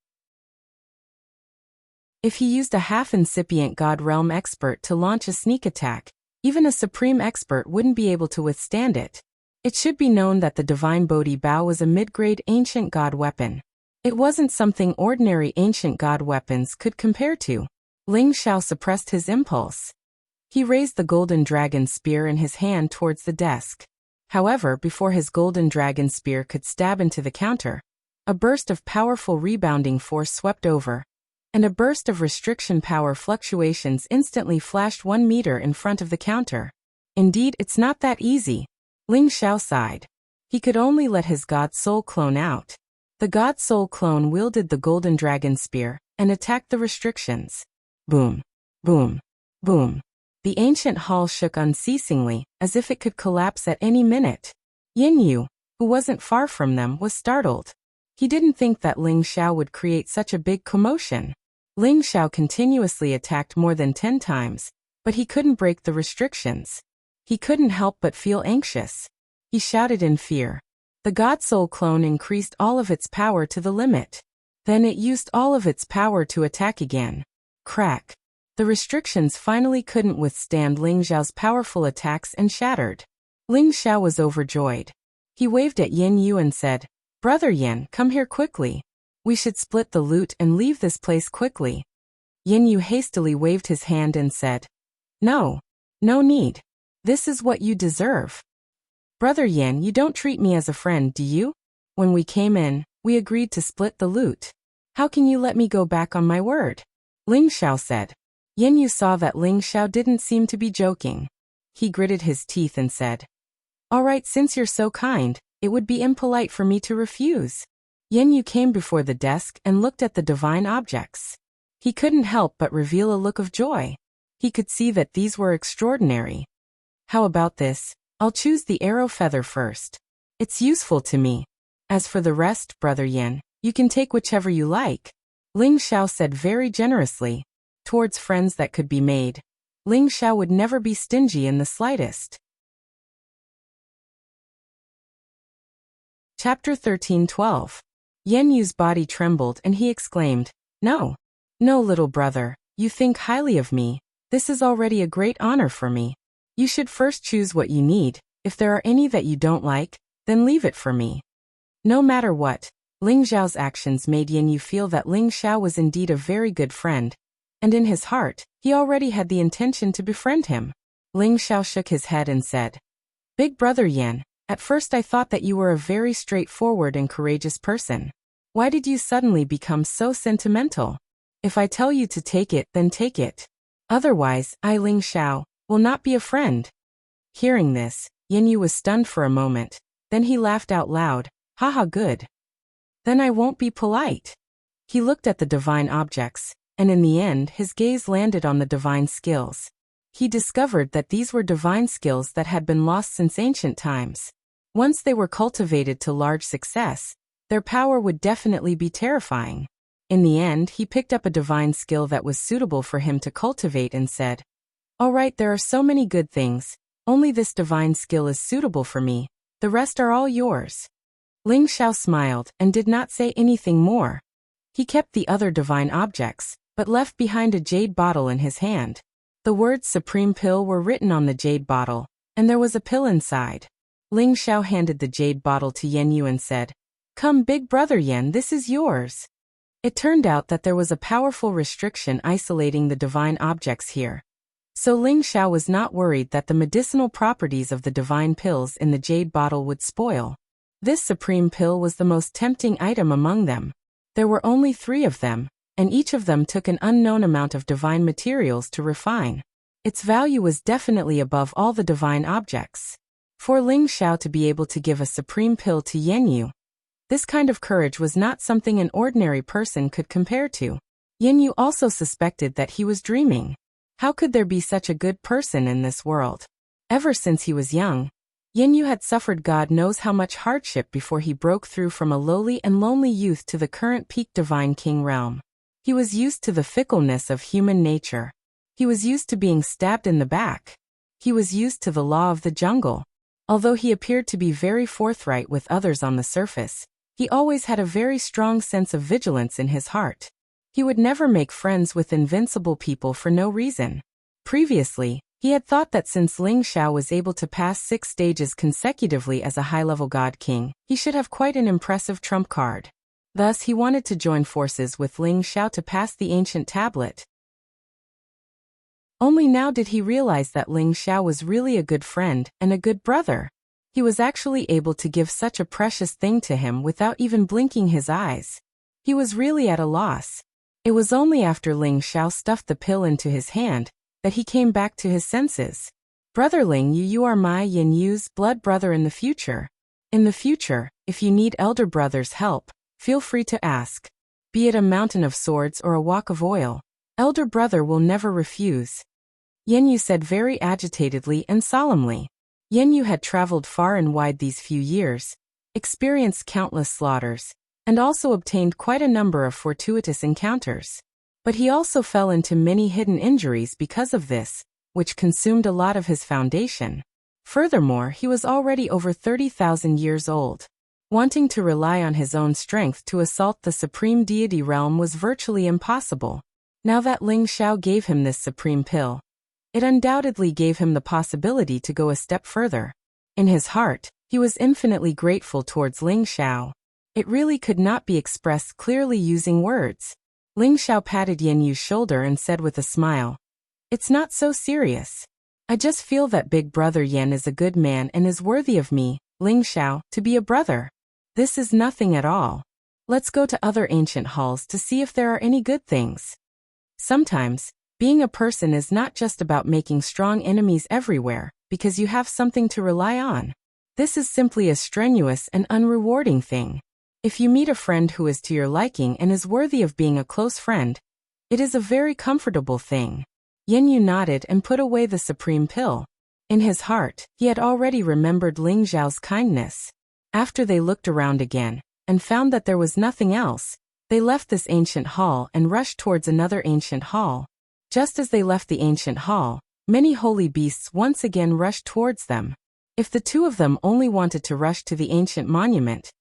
Speaker 1: If he used a half-incipient god realm expert to launch a sneak attack, even a supreme expert wouldn't be able to withstand it. It should be known that the divine Bodhi bow was a mid-grade ancient god weapon. It wasn't something ordinary ancient god weapons could compare to. Ling Xiao suppressed his impulse. He raised the golden dragon spear in his hand towards the desk. However, before his golden dragon spear could stab into the counter, a burst of powerful rebounding force swept over, and a burst of restriction power fluctuations instantly flashed 1 meter in front of the counter. Indeed, it's not that easy. Ling Xiao sighed. He could only let his god soul clone out. The god soul clone wielded the golden dragon spear and attacked the restrictions. Boom, boom, boom. The ancient hall shook unceasingly, as if it could collapse at any minute. Yin Yu, who wasn't far from them, was startled. He didn't think that Ling Xiao would create such a big commotion. Ling Xiao continuously attacked more than 10 times, but he couldn't break the restrictions. He couldn't help but feel anxious. He shouted in fear. The God Soul clone increased all of its power to the limit. Then it used all of its power to attack again. Crack. The restrictions finally couldn't withstand Ling Xiao's powerful attacks and shattered. Ling Xiao was overjoyed. He waved at Yin Yu and said, "Brother Yin, come here quickly. We should split the loot and leave this place quickly." Yin Yu hastily waved his hand and said, "No. No need. This is what you deserve. Brother Yin, you don't treat me as a friend, do you? When we came in, we agreed to split the loot. How can you let me go back on my word?" Ling Xiao said. Yin Yu saw that Ling Xiao didn't seem to be joking. He gritted his teeth and said, "All right, since you're so kind, it would be impolite for me to refuse." Yin Yu came before the desk and looked at the divine objects. He couldn't help but reveal a look of joy. He could see that these were extraordinary. "How about this? I'll choose the arrow feather first. It's useful to me. As for the rest, Brother Yin, you can take whichever you like," Ling Xiao said very generously. Towards friends that could be made, Ling Xiao would never be stingy in the slightest. Chapter 13:12. Yen Yu's body trembled and he exclaimed, "No. No, little brother, you think highly of me. This is already a great honor for me. You should first choose what you need. If there are any that you don't like, then leave it for me." No matter what, Ling Xiao's actions made Yin Yu feel that Ling Xiao was indeed a very good friend, and in his heart, he already had the intention to befriend him. Ling Xiao shook his head and said, "Big brother Yin, at first I thought that you were a very straightforward and courageous person. Why did you suddenly become so sentimental? If I tell you to take it, then take it. Otherwise, I, Ling Xiao, will not be a friend." Hearing this, Yin Yu was stunned for a moment. Then he laughed out loud, "Haha, good. Then I won't be polite." He looked at the divine objects, and in the end his gaze landed on the divine skills. He discovered that these were divine skills that had been lost since ancient times. Once they were cultivated to large success, their power would definitely be terrifying. In the end, he picked up a divine skill that was suitable for him to cultivate and said, "All right, there are so many good things. Only this divine skill is suitable for me. The rest are all yours." Ling Xiao smiled and did not say anything more. He kept the other divine objects, but left behind a jade bottle in his hand. The words Supreme Pill were written on the jade bottle, and there was a pill inside. Ling Xiao handed the jade bottle to Yen Yu and said, "Come, big brother Yen, this is yours." It turned out that there was a powerful restriction isolating the divine objects here. So Ling Xiao was not worried that the medicinal properties of the divine pills in the jade bottle would spoil. This supreme pill was the most tempting item among them. There were only 3 of them, and each of them took an unknown amount of divine materials to refine. Its value was definitely above all the divine objects. For Ling Xiao to be able to give a supreme pill to Yen Yu, this kind of courage was not something an ordinary person could compare to. Yen Yu also suspected that he was dreaming. How could there be such a good person in this world? Ever since he was young, Yen Yu had suffered God knows how much hardship before he broke through from a lowly and lonely youth to the current peak divine king realm. He was used to the fickleness of human nature. He was used to being stabbed in the back. He was used to the law of the jungle. Although he appeared to be very forthright with others on the surface, he always had a very strong sense of vigilance in his heart. He would never make friends with invincible people for no reason. Previously, he had thought that since Ling Xiao was able to pass 6 stages consecutively as a high-level god king, he should have quite an impressive trump card. Thus, he wanted to join forces with Ling Xiao to pass the ancient tablet. Only now did he realize that Ling Xiao was really a good friend and a good brother. He was actually able to give such a precious thing to him without even blinking his eyes. He was really at a loss. It was only after Ling Xiao stuffed the pill into his hand that he came back to his senses. "Brother Ling Yu, you are my Yin Yu's blood brother in the future. In the future, if you need elder brother's help, feel free to ask. Be it a mountain of swords or a wok of oil, elder brother will never refuse." Yen Yu said very agitatedly and solemnly. Yen Yu had traveled far and wide these few years, experienced countless slaughters, and also obtained quite a number of fortuitous encounters. But he also fell into many hidden injuries because of this, which consumed a lot of his foundation. Furthermore, he was already over 30,000 years old. Wanting to rely on his own strength to assault the supreme deity realm was virtually impossible. Now that Ling Xiao gave him this supreme pill, it undoubtedly gave him the possibility to go a step further. In his heart, he was infinitely grateful towards Ling Xiao. It really could not be expressed clearly using words. Ling Xiao patted Yan Yu's shoulder and said with a smile, "It's not so serious. I just feel that Big Brother Yan is a good man and is worthy of me, Ling Xiao, to be a brother. This is nothing at all. Let's go to other ancient halls to see if there are any good things." Sometimes, being a person is not just about making strong enemies everywhere, because you have something to rely on. This is simply a strenuous and unrewarding thing. If you meet a friend who is to your liking and is worthy of being a close friend, it is a very comfortable thing. Yan Yu nodded and put away the supreme pill. In his heart, he had already remembered Ling Xiao's kindness. After they looked around again, and found that there was nothing else, they left this ancient hall and rushed towards another ancient hall. Just as they left the ancient hall, many holy beasts once again rushed towards them. If the two of them only wanted to rush to the ancient monument,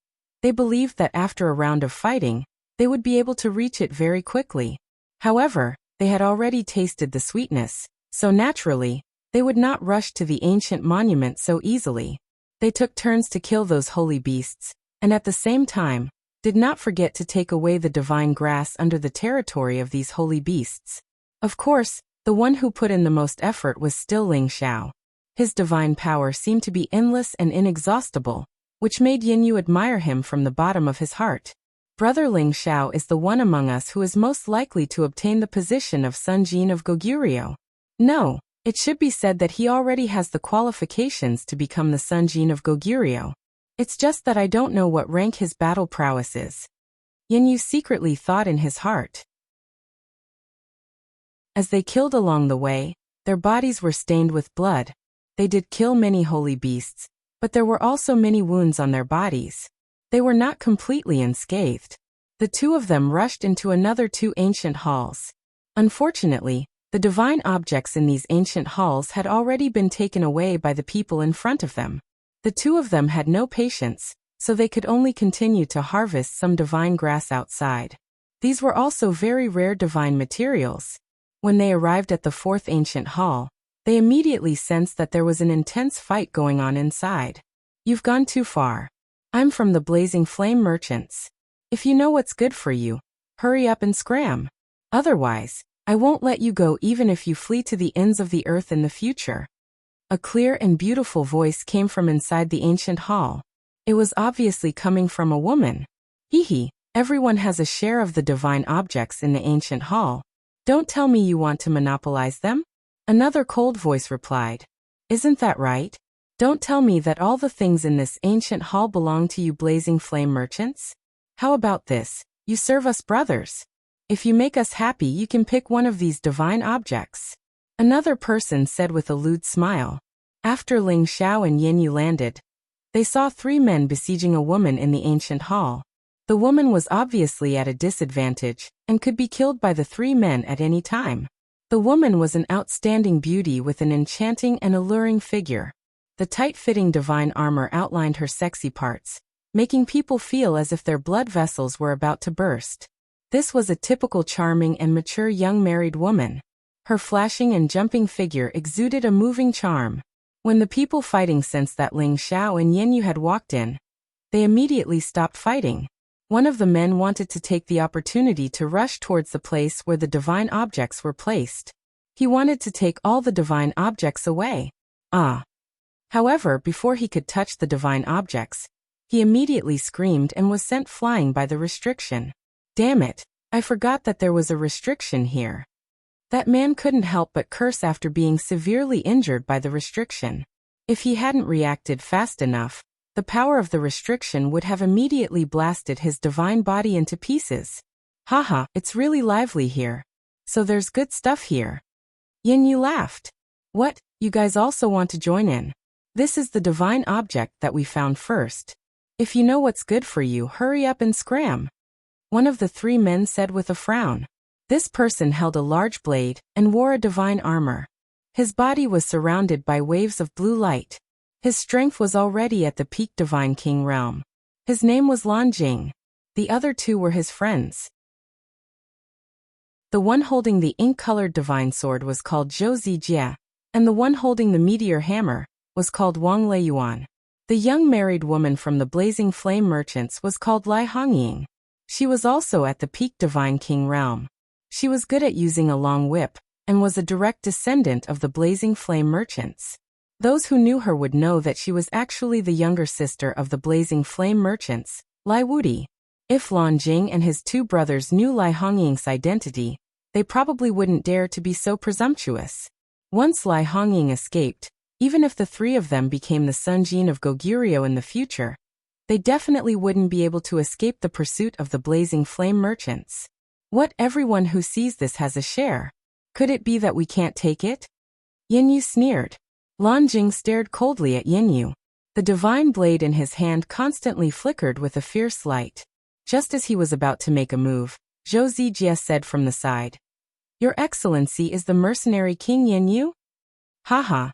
Speaker 1: they believed that after a round of fighting, they would be able to reach it very quickly. However, they had already tasted the sweetness, so naturally, they would not rush to the ancient monument so easily. They took turns to kill those holy beasts, and at the same time, did not forget to take away the divine grass under the territory of these holy beasts. Of course, the one who put in the most effort was still Ling Xiao. His divine power seemed to be endless and inexhaustible, which made Yan Yu admire him from the bottom of his heart. Brother Ling Xiao is the one among us who is most likely to obtain the position of Sun Jin of Goguryeo. No, it should be said that he already has the qualifications to become the Sun Jin of Goguryeo. It's just that I don't know what rank his battle prowess is. Yan Yu secretly thought in his heart. As they killed along the way, their bodies were stained with blood. They did kill many holy beasts, but there were also many wounds on their bodies. They were not completely unscathed. The two of them rushed into another two ancient halls. Unfortunately, the divine objects in these ancient halls had already been taken away by the people in front of them. The two of them had no patience, so they could only continue to harvest some divine grass outside. These were also very rare divine materials. When they arrived at the fourth ancient hall, they immediately sensed that there was an intense fight going on inside. "You've gone too far. I'm from the Blazing Flame Merchants. If you know what's good for you, hurry up and scram. Otherwise, I won't let you go even if you flee to the ends of the earth in the future." A clear and beautiful voice came from inside the ancient hall. It was obviously coming from a woman. "Hee, everyone has a share of the divine objects in the ancient hall. Don't tell me you want to monopolize them?" Another cold voice replied. "Isn't that right? Don't tell me that all the things in this ancient hall belong to you Blazing Flame Merchants? How about this? You serve us brothers. If you make us happy, you can pick one of these divine objects." Another person said with a lewd smile. After Ling Xiao and Yan Yu landed, they saw three men besieging a woman in the ancient hall. The woman was obviously at a disadvantage, and could be killed by the three men at any time. The woman was an outstanding beauty with an enchanting and alluring figure. The tight-fitting divine armor outlined her sexy parts, making people feel as if their blood vessels were about to burst. This was a typical charming and mature young married woman. Her flashing and jumping figure exuded a moving charm. When the people fighting sensed that Ling Xiao and Yan Yu had walked in, they immediately stopped fighting. One of the men wanted to take the opportunity to rush towards the place where the divine objects were placed. He wanted to take all the divine objects away. However, before he could touch the divine objects, he immediately screamed and was sent flying by the restriction. "Damn it, I forgot that there was a restriction here." That man couldn't help but curse after being severely injured by the restriction. If he hadn't reacted fast enough, the power of the restriction would have immediately blasted his divine body into pieces. "Haha, it's really lively here. So there's good stuff here." Yan Yu laughed. "What, you guys also want to join in? This is the divine object that we found first. If you know what's good for you, hurry up and scram. One of the three men said with a frown. This person held a large blade and wore a divine armor. His body was surrounded by waves of blue light. His strength was already at the peak divine king realm. His name was Lan Jing. The other two were his friends. The one holding the ink-colored divine sword was called Zhou Zijie, and the one holding the meteor hammer was called Wang Leiyuan. The young married woman from the blazing flame merchants was called Lai Hongying. She was also at the peak divine king realm. She was good at using a long whip, and was a direct descendant of the blazing flame merchants. Those who knew her would know that she was actually the younger sister of the blazing flame merchants, Lai Wudi. If Lan Jing and his two brothers knew Lai Hongying's identity, they probably wouldn't dare to be so presumptuous. Once Lai Hongying escaped, even if the three of them became the Sunjin of Goguryeo in the future, they definitely wouldn't be able to escape the pursuit of the blazing flame merchants. What everyone who sees this has a share. Could it be that we can't take it? Yanyu sneered. Lan Jing stared coldly at Yanyu. The divine blade in his hand constantly flickered with a fierce light. Just as he was about to make a move, Zhou Zijie said from the side. Your Excellency is the mercenary king Yanyu? Haha.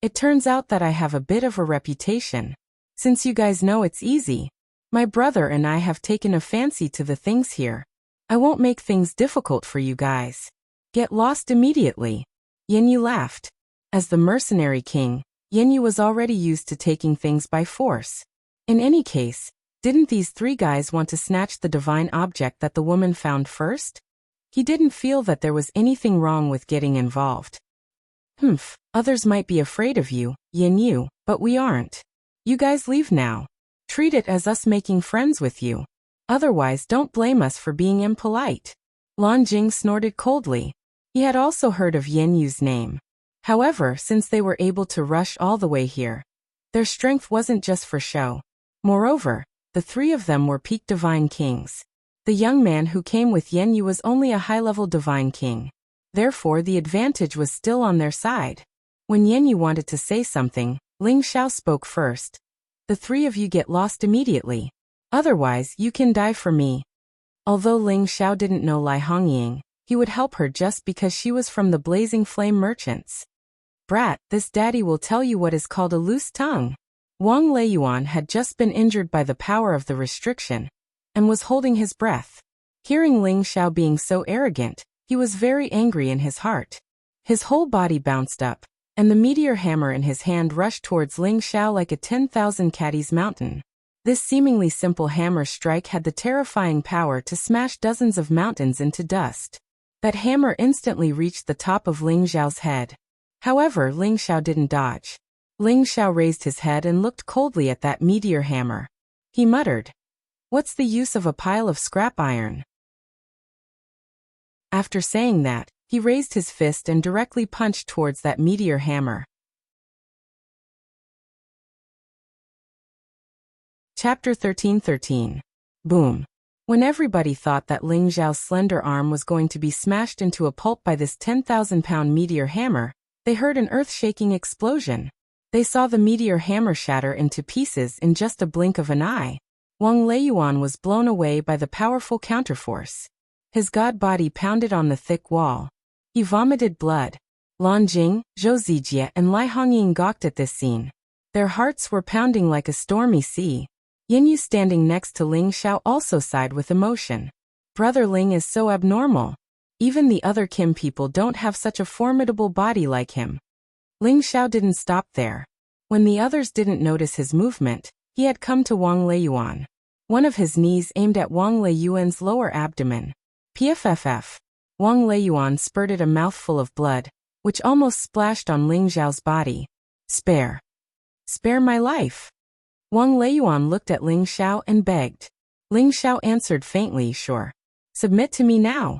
Speaker 1: It turns out that I have a bit of a reputation. Since you guys know it's easy, my brother and I have taken a fancy to the things here. I won't make things difficult for you guys. Get lost immediately. Yanyu laughed. As the mercenary king, Yanyu was already used to taking things by force. In any case, didn't these three guys want to snatch the divine object that the woman found first? He didn't feel that there was anything wrong with getting involved. Others might be afraid of you, Yanyu, but we aren't. You guys leave now. Treat it as us making friends with you. Otherwise, don't blame us for being impolite. Lan Jing snorted coldly. He had also heard of Yanyu's name. However, since they were able to rush all the way here, their strength wasn't just for show. Moreover, the three of them were peak divine kings. The young man who came with Yanyu was only a high-level divine king. Therefore, the advantage was still on their side. When Yanyu wanted to say something, Ling Xiao spoke first. The three of you get lost immediately. Otherwise, you can die for me. Although Ling Xiao didn't know Lai Hongying, he would help her just because she was from the blazing flame merchants. Brat, this daddy will tell you what is called a loose tongue. Wang Leiyuan had just been injured by the power of the restriction, and was holding his breath. Hearing Ling Xiao being so arrogant, he was very angry in his heart. His whole body bounced up, and the meteor hammer in his hand rushed towards Ling Xiao like a 10,000 caddies mountain. This seemingly simple hammer strike had the terrifying power to smash dozens of mountains into dust. That hammer instantly reached the top of Ling Xiao's head. However, Ling Xiao didn't dodge. Ling Xiao raised his head and looked coldly at that meteor hammer. He muttered, "What's the use of a pile of scrap iron?" After saying that, he raised his fist and directly punched towards that meteor hammer. Chapter 13:13. Boom. When everybody thought that Ling Xiao's slender arm was going to be smashed into a pulp by this 10,000-pound meteor hammer, they heard an earth-shaking explosion. They saw the meteor hammer shatter into pieces in just a blink of an eye. Wang Leiyuan was blown away by the powerful counterforce. His god body pounded on the thick wall. He vomited blood. Lan Jing, Zhou Zijie and Lai Hongying gawked at this scene. Their hearts were pounding like a stormy sea. Yanyu standing next to Ling Xiao also sighed with emotion. Brother Ling is so abnormal. Even the other Kim people don't have such a formidable body like him. Ling Xiao didn't stop there. When the others didn't notice his movement, he had come to Wang Leiyuan. One of his knees aimed at Wang Leiyuan's lower abdomen. Pfff. Wang Leiyuan spurted a mouthful of blood, which almost splashed on Ling Xiao's body. Spare my life. Wang Leiyuan looked at Ling Xiao and begged. Ling Xiao answered faintly, sure. Submit to me now.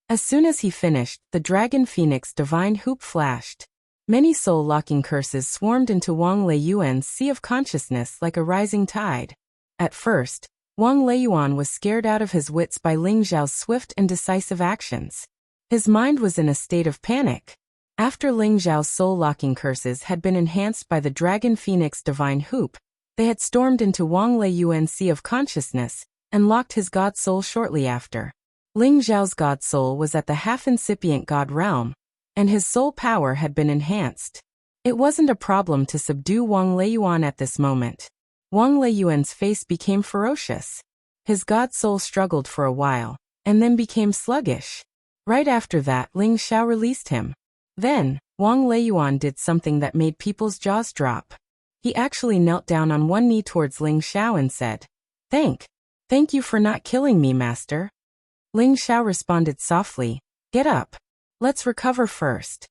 Speaker 1: As soon as he finished, the dragon phoenix divine hoop flashed. Many soul-locking curses swarmed into Wang Leiyuan's sea of consciousness like a rising tide. At first, Wang Leiyuan was scared out of his wits by Ling Xiao's swift and decisive actions. His mind was in a state of panic. After Ling Xiao's soul-locking curses had been enhanced by the dragon phoenix divine hoop, They had stormed into Wang Leiyuan's sea of consciousness and locked his god soul shortly after. Ling Zhao's god soul was at the half-incipient god realm, and his soul power had been enhanced. It wasn't a problem to subdue Wang Leiyuan at this moment. Wang Leiyuan's face became ferocious. His god soul struggled for a while, and then became sluggish. Right after that, Ling Xiao released him. Then, Wang Leiyuan did something that made people's jaws drop. He actually knelt down on one knee towards Ling Xiao and said, Thank you for not killing me, master." Ling Xiao responded softly, "Get up. Let's recover first."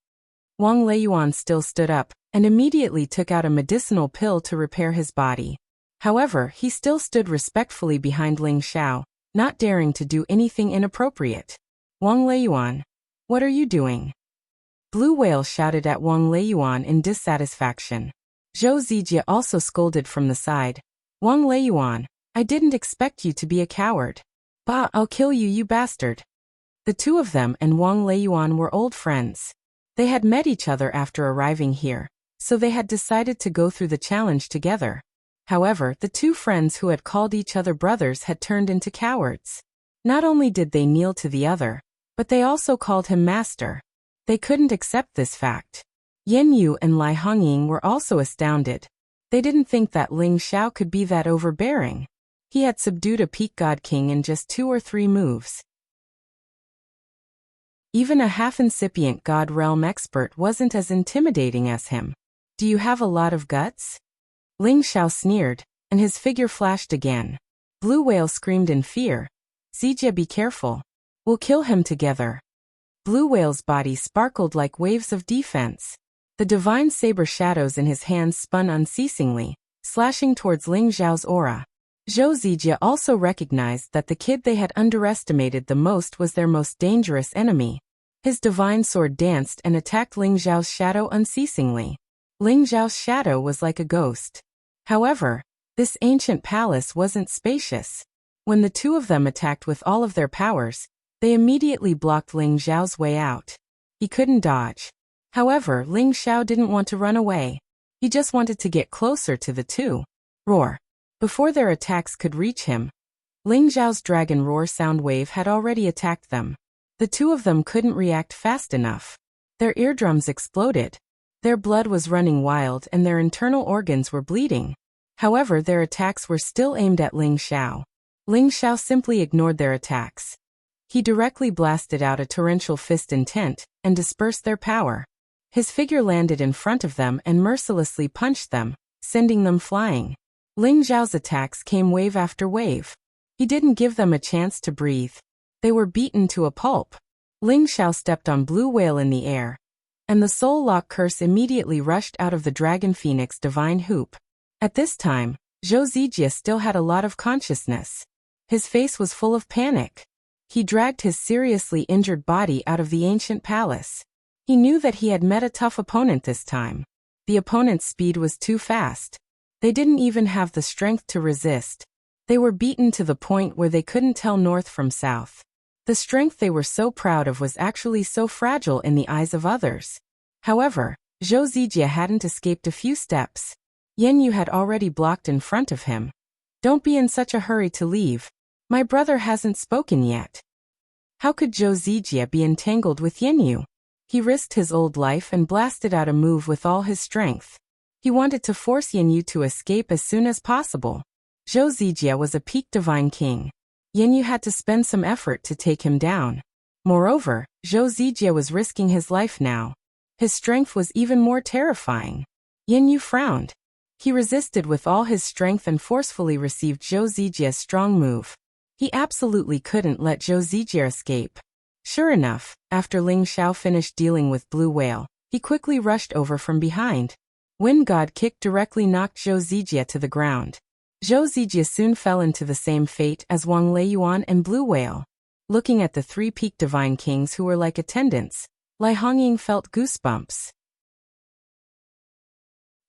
Speaker 1: Wang Leiyuan still stood up, and immediately took out a medicinal pill to repair his body. However, he still stood respectfully behind Ling Xiao, not daring to do anything inappropriate. "Wang Leiyuan, what are you doing?" Blue Whale shouted at Wang Leiyuan in dissatisfaction. Zhou Zijie also scolded from the side. "Wang Leiyuan, I didn't expect you to be a coward. Bah, I'll kill you, you bastard." The two of them and Wang Leiyuan were old friends. They had met each other after arriving here, so they had decided to go through the challenge together. However, the two friends who had called each other brothers had turned into cowards. Not only did they kneel to the other, but they also called him master. They couldn't accept this fact. Yen Yu and Lai Hongying were also astounded. They didn't think that Ling Xiao could be that overbearing. He had subdued a peak god king in just 2 or 3 moves. Even a half-incipient god realm expert wasn't as intimidating as him. "Do you have a lot of guts?" Ling Xiao sneered, and his figure flashed again. Blue Whale screamed in fear. "Zijie, be careful. We'll kill him together." Blue Whale's body sparkled like waves of defense. The divine saber shadows in his hands spun unceasingly, slashing towards Ling Xiao's aura. Zhou Zijie also recognized that the kid they had underestimated the most was their most dangerous enemy. His divine sword danced and attacked Ling Xiao's shadow unceasingly. Ling Xiao's shadow was like a ghost. However, this ancient palace wasn't spacious. When the two of them attacked with all of their powers, they immediately blocked Ling Xiao's way out. He couldn't dodge. However, Ling Xiao didn't want to run away. He just wanted to get closer to the two. Roar. Before their attacks could reach him, Ling Xiao's dragon roar sound wave had already attacked them. The two of them couldn't react fast enough. Their eardrums exploded. Their blood was running wild and their internal organs were bleeding. However, their attacks were still aimed at Ling Xiao. Ling Xiao simply ignored their attacks. He directly blasted out a torrential fist intent and dispersed their power. His figure landed in front of them and mercilessly punched them, sending them flying. Ling Xiao's attacks came wave after wave. He didn't give them a chance to breathe. They were beaten to a pulp. Ling Xiao stepped on Blue Whale in the air, and the Soul Lock curse immediately rushed out of the Dragon Phoenix divine hoop. At this time, Zhou Zijie still had a lot of consciousness. His face was full of panic. He dragged his seriously injured body out of the ancient palace. He knew that he had met a tough opponent this time. The opponent's speed was too fast. They didn't even have the strength to resist. They were beaten to the point where they couldn't tell north from south. The strength they were so proud of was actually so fragile in the eyes of others. However, Zhou Zijie hadn't escaped a few steps. Yen Yu had already blocked in front of him. "Don't be in such a hurry to leave. My brother hasn't spoken yet." How could Zhou Zijie be entangled with Yen Yu? He risked his old life and blasted out a move with all his strength. He wanted to force Yen Yu to escape as soon as possible. Zhou Zijie was a peak divine king. Yen Yu had to spend some effort to take him down. Moreover, Zhou Zijie was risking his life now. His strength was even more terrifying. Yen Yu frowned. He resisted with all his strength and forcefully received Zhou Zijie's strong move. He absolutely couldn't let Zhou Zijie escape. Sure enough, after Ling Xiao finished dealing with Blue Whale, he quickly rushed over from behind. Wind God kick directly knocked Zhou Zijie to the ground. Zhou Zijie soon fell into the same fate as Wang Leiyuan and Blue Whale. Looking at the 3 peak divine kings who were like attendants, Lai Hongying felt goosebumps.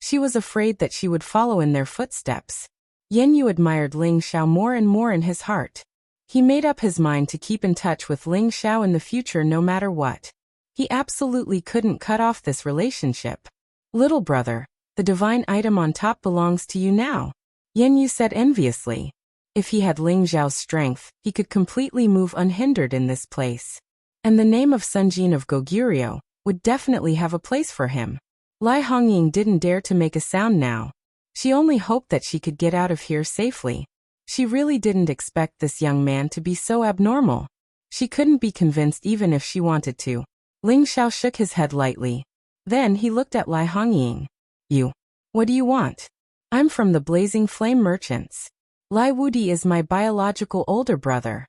Speaker 1: She was afraid that she would follow in their footsteps. Yen Yu admired Ling Xiao more and more in his heart. He made up his mind to keep in touch with Ling Xiao in the future no matter what. He absolutely couldn't cut off this relationship. "Little brother, the divine item on top belongs to you now. Yan Yu said enviously. If he had Ling Xiao's strength, he could completely move unhindered in this place. And the name of Sunjin of Goguryeo would definitely have a place for him. Lai Hongying didn't dare to make a sound now. She only hoped that she could get out of here safely. She really didn't expect this young man to be so abnormal. She couldn't be convinced even if she wanted to. Ling Xiao shook his head lightly. Then he looked at Lai Hongying. You. What do you want? I'm from the Blazing Flame Merchants. Lai Wudi is my biological older brother.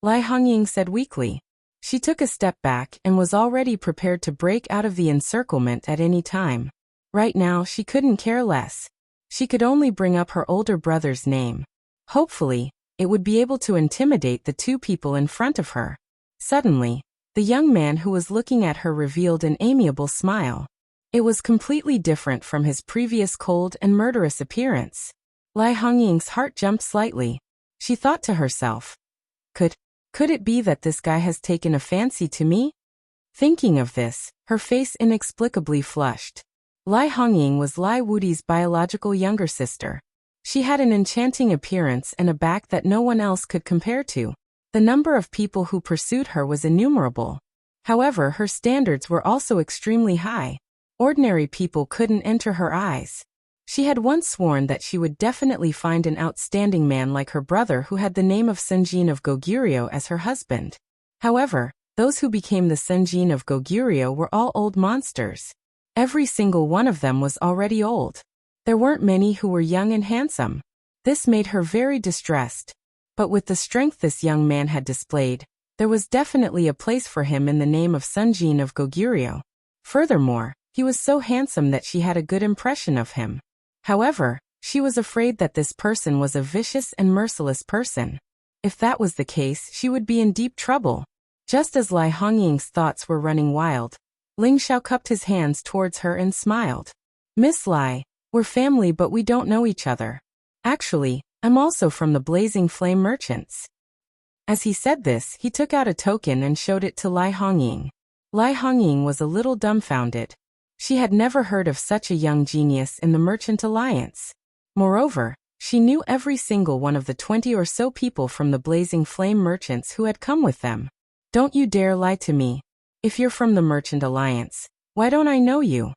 Speaker 1: Lai Hongying said weakly. She took a step back and was already prepared to break out of the encirclement at any time. Right now she couldn't care less. She could only bring up her older brother's name. Hopefully, it would be able to intimidate the two people in front of her. Suddenly, the young man who was looking at her revealed an amiable smile. It was completely different from his previous cold and murderous appearance. Lai Hongying's heart jumped slightly. She thought to herself, Could it be that this guy has taken a fancy to me? Thinking of this, her face inexplicably flushed. Lai Hongying was Lai Wudi's biological younger sister. She had an enchanting appearance and a back that no one else could compare to. The number of people who pursued her was innumerable. However, her standards were also extremely high. Ordinary people couldn't enter her eyes. She had once sworn that she would definitely find an outstanding man like her brother who had the name of Sunjin of Goguryeo as her husband. However, those who became the Sunjin of Goguryeo were all old monsters. Every single one of them was already old. There weren't many who were young and handsome. This made her very distressed. But with the strength this young man had displayed, there was definitely a place for him in the name of Sunjin of Goguryeo. Furthermore, he was so handsome that she had a good impression of him. However, she was afraid that this person was a vicious and merciless person. If that was the case, she would be in deep trouble. Just as Lai Hongying's thoughts were running wild, Ling Xiao cupped his hands towards her and smiled. Miss Lai, we're family but we don't know each other. Actually, I'm also from the Blazing Flame Merchants. As he said this, he took out a token and showed it to Lai Hongying. Lai Hongying was a little dumbfounded. She had never heard of such a young genius in the Merchant Alliance. Moreover, she knew every single one of the 20 or so people from the Blazing Flame Merchants who had come with them. Don't you dare lie to me. If you're from the Merchant Alliance, why don't I know you?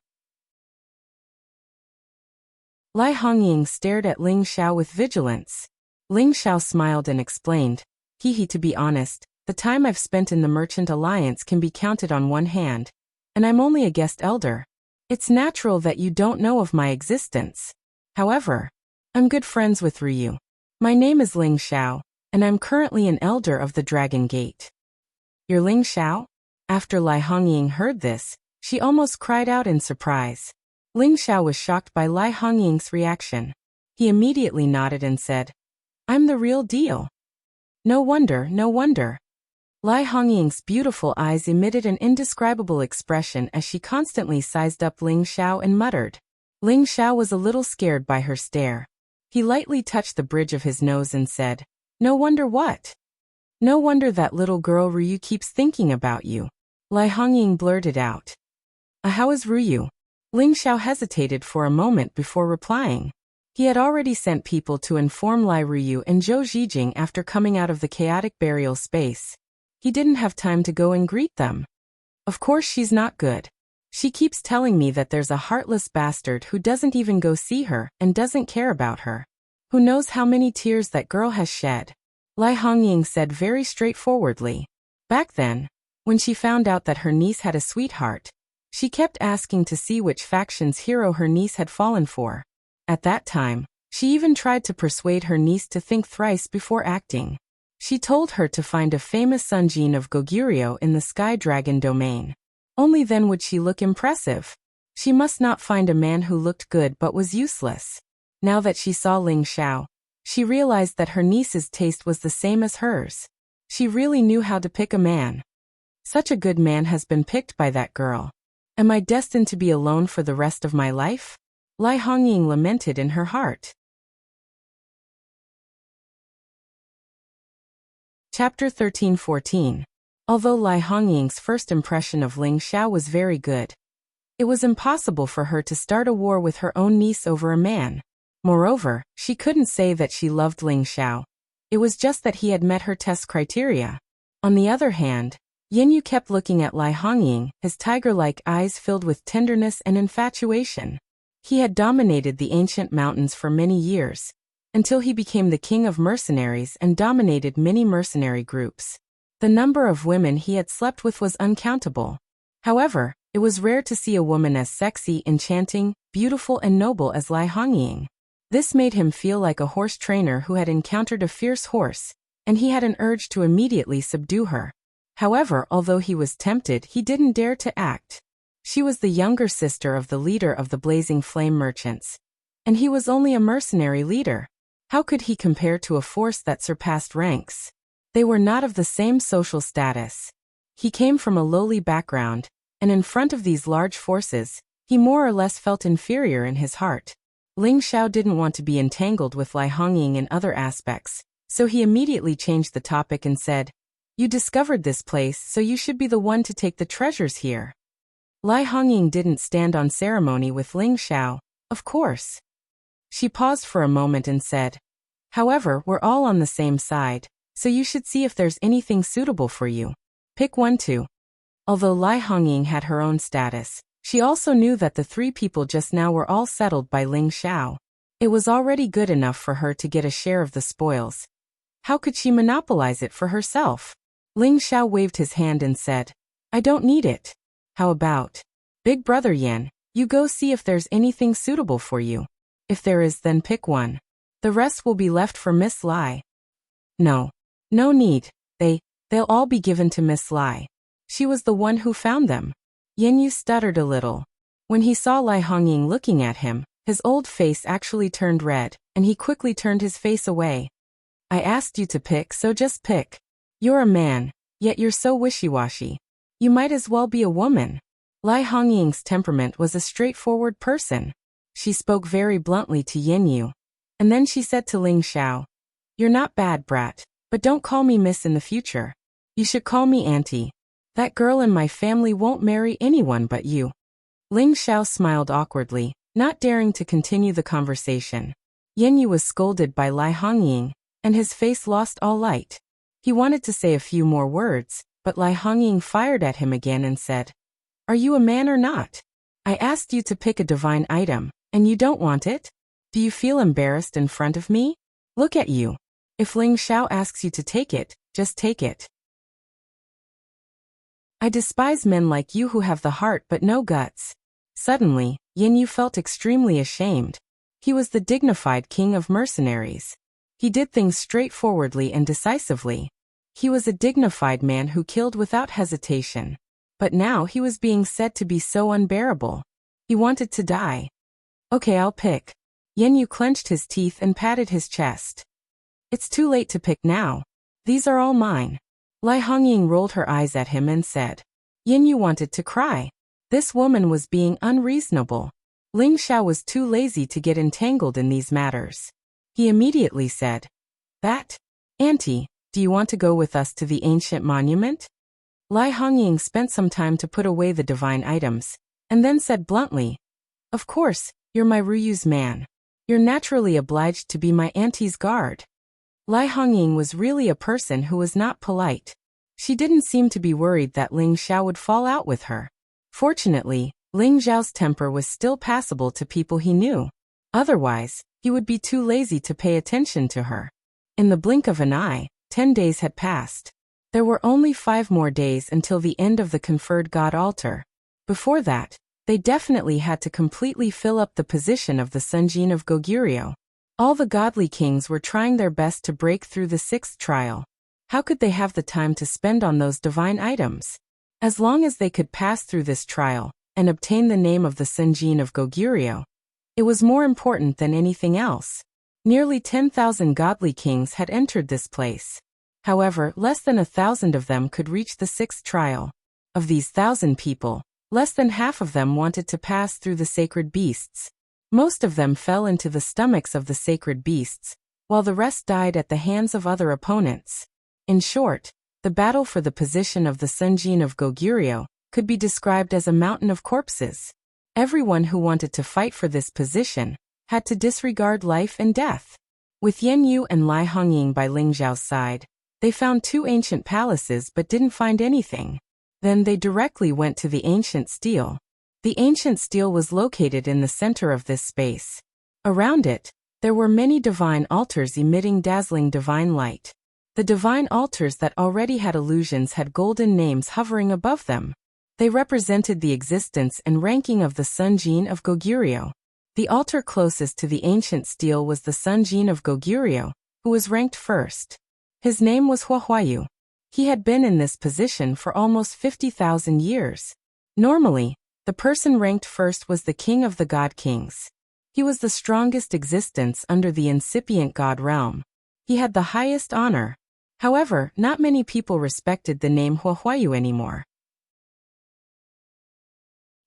Speaker 1: Lai Hongying stared at Ling Xiao with vigilance. Ling Xiao smiled and explained, to be honest, the time I've spent in the Merchant Alliance can be counted on one hand. And I'm only a guest elder. It's natural that you don't know of my existence. However, I'm good friends with Ryu. My name is Ling Xiao, and I'm currently an elder of the Dragon Gate. You're Ling Xiao? After Lai Hongying heard this, she almost cried out in surprise. Ling Xiao was shocked by Lai Hongying's reaction. He immediately nodded and said, I'm the real deal. No wonder, no wonder. Lai Hongying's beautiful eyes emitted an indescribable expression as she constantly sized up Ling Xiao and muttered. Ling Xiao was a little scared by her stare. He lightly touched the bridge of his nose and said, No wonder what? No wonder that little girl Ryu keeps thinking about you. Lai Hongying blurted out. How is Ryu? Ling Xiao hesitated for a moment before replying. He had already sent people to inform Lai Ryu and Zhou Zhijing after coming out of the chaotic burial space. He didn't have time to go and greet them. Of course she's not good. She keeps telling me that there's a heartless bastard who doesn't even go see her and doesn't care about her. Who knows how many tears that girl has shed? Lai Hongying said very straightforwardly. Back then, when she found out that her niece had a sweetheart, she kept asking to see which faction's hero her niece had fallen for. At that time, she even tried to persuade her niece to think thrice before acting. She told her to find a famous Sunjin of Goguryeo in the Sky Dragon domain. Only then would she look impressive. She must not find a man who looked good but was useless. Now that she saw Ling Xiao, she realized that her niece's taste was the same as hers. She really knew how to pick a man. Such a good man has been picked by that girl. Am I destined to be alone for the rest of my life? Lai Hongying lamented in her heart. Chapter 13-14. Although Lai Hongying's first impression of Ling Xiao was very good, it was impossible for her to start a war with her own niece over a man. Moreover, she couldn't say that she loved Ling Xiao. It was just that he had met her test criteria. On the other hand, Yin kept looking at Lai Hongying, his tiger-like eyes filled with tenderness and infatuation. He had dominated the ancient mountains for many years, until he became the king of mercenaries and dominated many mercenary groups. The number of women he had slept with was uncountable. However, it was rare to see a woman as sexy, enchanting, beautiful and noble as Lai Hongying. This made him feel like a horse trainer who had encountered a fierce horse, and he had an urge to immediately subdue her. However, although he was tempted, he didn't dare to act. She was the younger sister of the leader of the Blazing Flame merchants, and he was only a mercenary leader. How could he compare to a force that surpassed ranks? They were not of the same social status. He came from a lowly background, and in front of these large forces, he more or less felt inferior in his heart. Ling Xiao didn't want to be entangled with Lai Hongying in other aspects, so he immediately changed the topic and said, "You discovered this place, so you should be the one to take the treasures here." Lai Hongying didn't stand on ceremony with Ling Xiao, of course. She paused for a moment and said, "However, we're all on the same side, so you should see if there's anything suitable for you. Pick one too." Although Lai Hongying had her own status, she also knew that the three people just now were all settled by Ling Xiao. It was already good enough for her to get a share of the spoils. How could she monopolize it for herself? Ling Xiao waved his hand and said, "I don't need it. How about, Big Brother Yan, you go see if there's anything suitable for you. If there is, then pick one. The rest will be left for Miss Lai." "No. No need. They'll all be given to Miss Lai. She was the one who found them." Yin stuttered a little. When he saw Lai Hongying looking at him, his old face actually turned red, and he quickly turned his face away. "I asked you to pick, so just pick. You're a man, yet you're so wishy-washy. You might as well be a woman." Lai Hongying's temperament was a straightforward person. She spoke very bluntly to Yin, and then she said to Ling Xiao, "You're not bad, brat, but don't call me miss in the future. You should call me auntie. That girl in my family won't marry anyone but you." Ling Xiao smiled awkwardly, not daring to continue the conversation. Yin was scolded by Lai Hongying, and his face lost all light. He wanted to say a few more words, but Lai Hongying fired at him again and said, "Are you a man or not? I asked you to pick a divine item, and you don't want it? Do you feel embarrassed in front of me? Look at you. If Ling Xiao asks you to take it, just take it. I despise men like you who have the heart but no guts." Suddenly, Yin felt extremely ashamed. He was the dignified king of mercenaries. He did things straightforwardly and decisively. He was a dignified man who killed without hesitation. But now he was being said to be so unbearable. He wanted to die. "Okay, I'll pick." Yin clenched his teeth and patted his chest. "It's too late to pick now. These are all mine." Lai Hongying rolled her eyes at him and said, Yin wanted to cry. This woman was being unreasonable. Ling Xiao was too lazy to get entangled in these matters. He immediately said, "That, Auntie, do you want to go with us to the ancient monument?" Lai Hongying spent some time to put away the divine items, and then said bluntly, "Of course, you're my Ruyu's man. You're naturally obliged to be my auntie's guard." Lai Hongying was really a person who was not polite. She didn't seem to be worried that Ling Xiao would fall out with her. Fortunately, Ling Xiao's temper was still passable to people he knew. Otherwise, he would be too lazy to pay attention to her. In the blink of an eye, 10 days had passed. There were only 5 more days until the end of the conferred god altar. Before that, they definitely had to completely fill up the position of the Sunjin of Goguryeo. All the godly kings were trying their best to break through the 6th trial. How could they have the time to spend on those divine items? As long as they could pass through this trial and obtain the name of the Sunjin of Goguryeo, it was more important than anything else. Nearly 10,000 godly kings had entered this place. However, less than 1,000 of them could reach the 6th trial. Of these 1,000 people, less than half of them wanted to pass through the sacred beasts. Most of them fell into the stomachs of the sacred beasts, while the rest died at the hands of other opponents. In short, the battle for the position of the Sunjin of Goguryeo could be described as a mountain of corpses. Everyone who wanted to fight for this position had to disregard life and death. With Yan Yu and Lai Hongying by Ling Zhao's side, they found 2 ancient palaces but didn't find anything. Then they directly went to the ancient stele. The ancient stele was located in the center of this space. Around it, there were many divine altars emitting dazzling divine light. The divine altars that already had illusions had golden names hovering above them. They represented the existence and ranking of the Sun Jin of Goguryeo. The altar closest to the ancient stele was the Sun Jin of Goguryeo, who was ranked first. His name was Huahuayu. He had been in this position for almost 50,000 years. Normally, the person ranked first was the king of the god kings. He was the strongest existence under the incipient god realm. He had the highest honor. However, not many people respected the name Huahuayu anymore.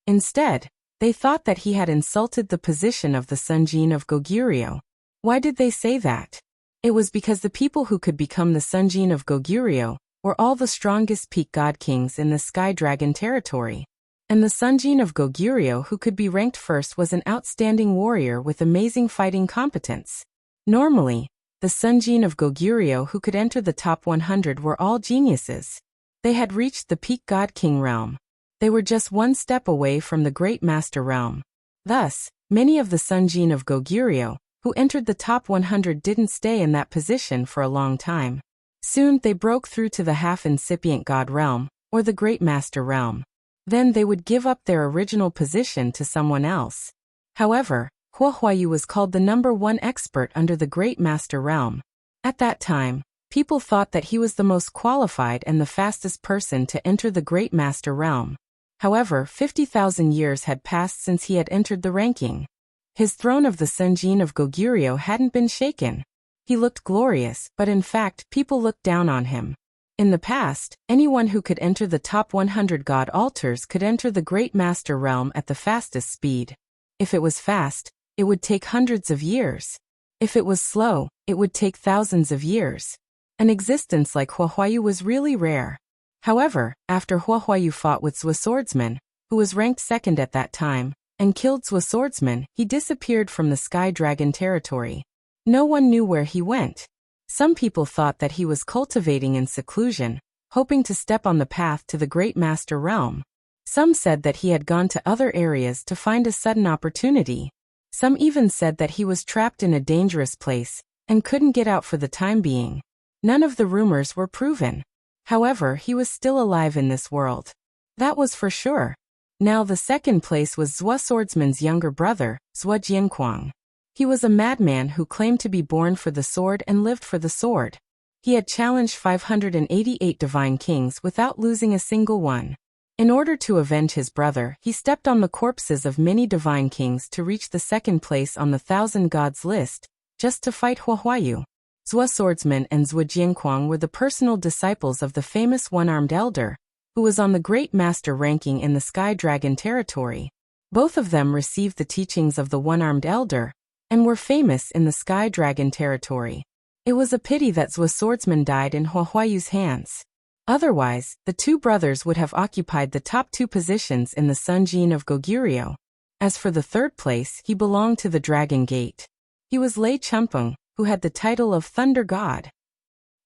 Speaker 1: Instead, they thought that he had insulted the position of the Sun Jin of Goguryeo. Why did they say that? It was because the people who could become the Sun Jin of Goguryeo were all the strongest peak god kings in the Sky Dragon territory. And the Sun Jin of Goguryeo who could be ranked first was an outstanding warrior with amazing fighting competence. Normally, the Sun Jin of Goguryeo who could enter the top 100 were all geniuses. They had reached the peak god king realm. They were just one step away from the great master realm. Thus, many of the Sun Jin of Goguryeo who entered the top 100 didn't stay in that position for a long time. Soon they broke through to the half-incipient god realm, or the great master realm. Then they would give up their original position to someone else. However, Huahuayu was called the #1 expert under the great master realm. At that time, people thought that he was the most qualified and the fastest person to enter the great master realm. However, 50,000 years had passed since he had entered the ranking. His throne of the Sun Jin of Goguryeo hadn't been shaken. He looked glorious, but in fact, people looked down on him. In the past, anyone who could enter the top 100 god altars could enter the great master realm at the fastest speed. If it was fast, it would take hundreds of years. If it was slow, it would take thousands of years. An existence like Huahuayu was really rare. However, after Huahuayu fought with Zhou Swordsman, who was ranked second at that time, and killed Zhou Swordsman, he disappeared from the Sky Dragon territory. No one knew where he went. Some people thought that he was cultivating in seclusion, hoping to step on the path to the great master realm. Some said that he had gone to other areas to find a sudden opportunity. Some even said that he was trapped in a dangerous place and couldn't get out for the time being. None of the rumors were proven. However, he was still alive in this world. That was for sure. Now the second place was Zhou Swordsman's younger brother, Zhou Jianquang. He was a madman who claimed to be born for the sword and lived for the sword. He had challenged 588 divine kings without losing a single one. In order to avenge his brother, he stepped on the corpses of many divine kings to reach the second place on the 1,000 gods list, just to fight Huahuayu. Zhou Swordsman and Zhou Jianquang were the personal disciples of the famous one-armed elder, who was on the great master ranking in the Sky Dragon territory. Both of them received the teachings of the one-armed elder, and were famous in the Sky Dragon territory. It was a pity that Zhou Swordsman died in Huahuayu's hands. Otherwise, the two brothers would have occupied the top 2 positions in the Sun Jin of Goguryeo. As for the third place, he belonged to the Dragon Gate. He was Lei Chumpeng, who had the title of Thunder God.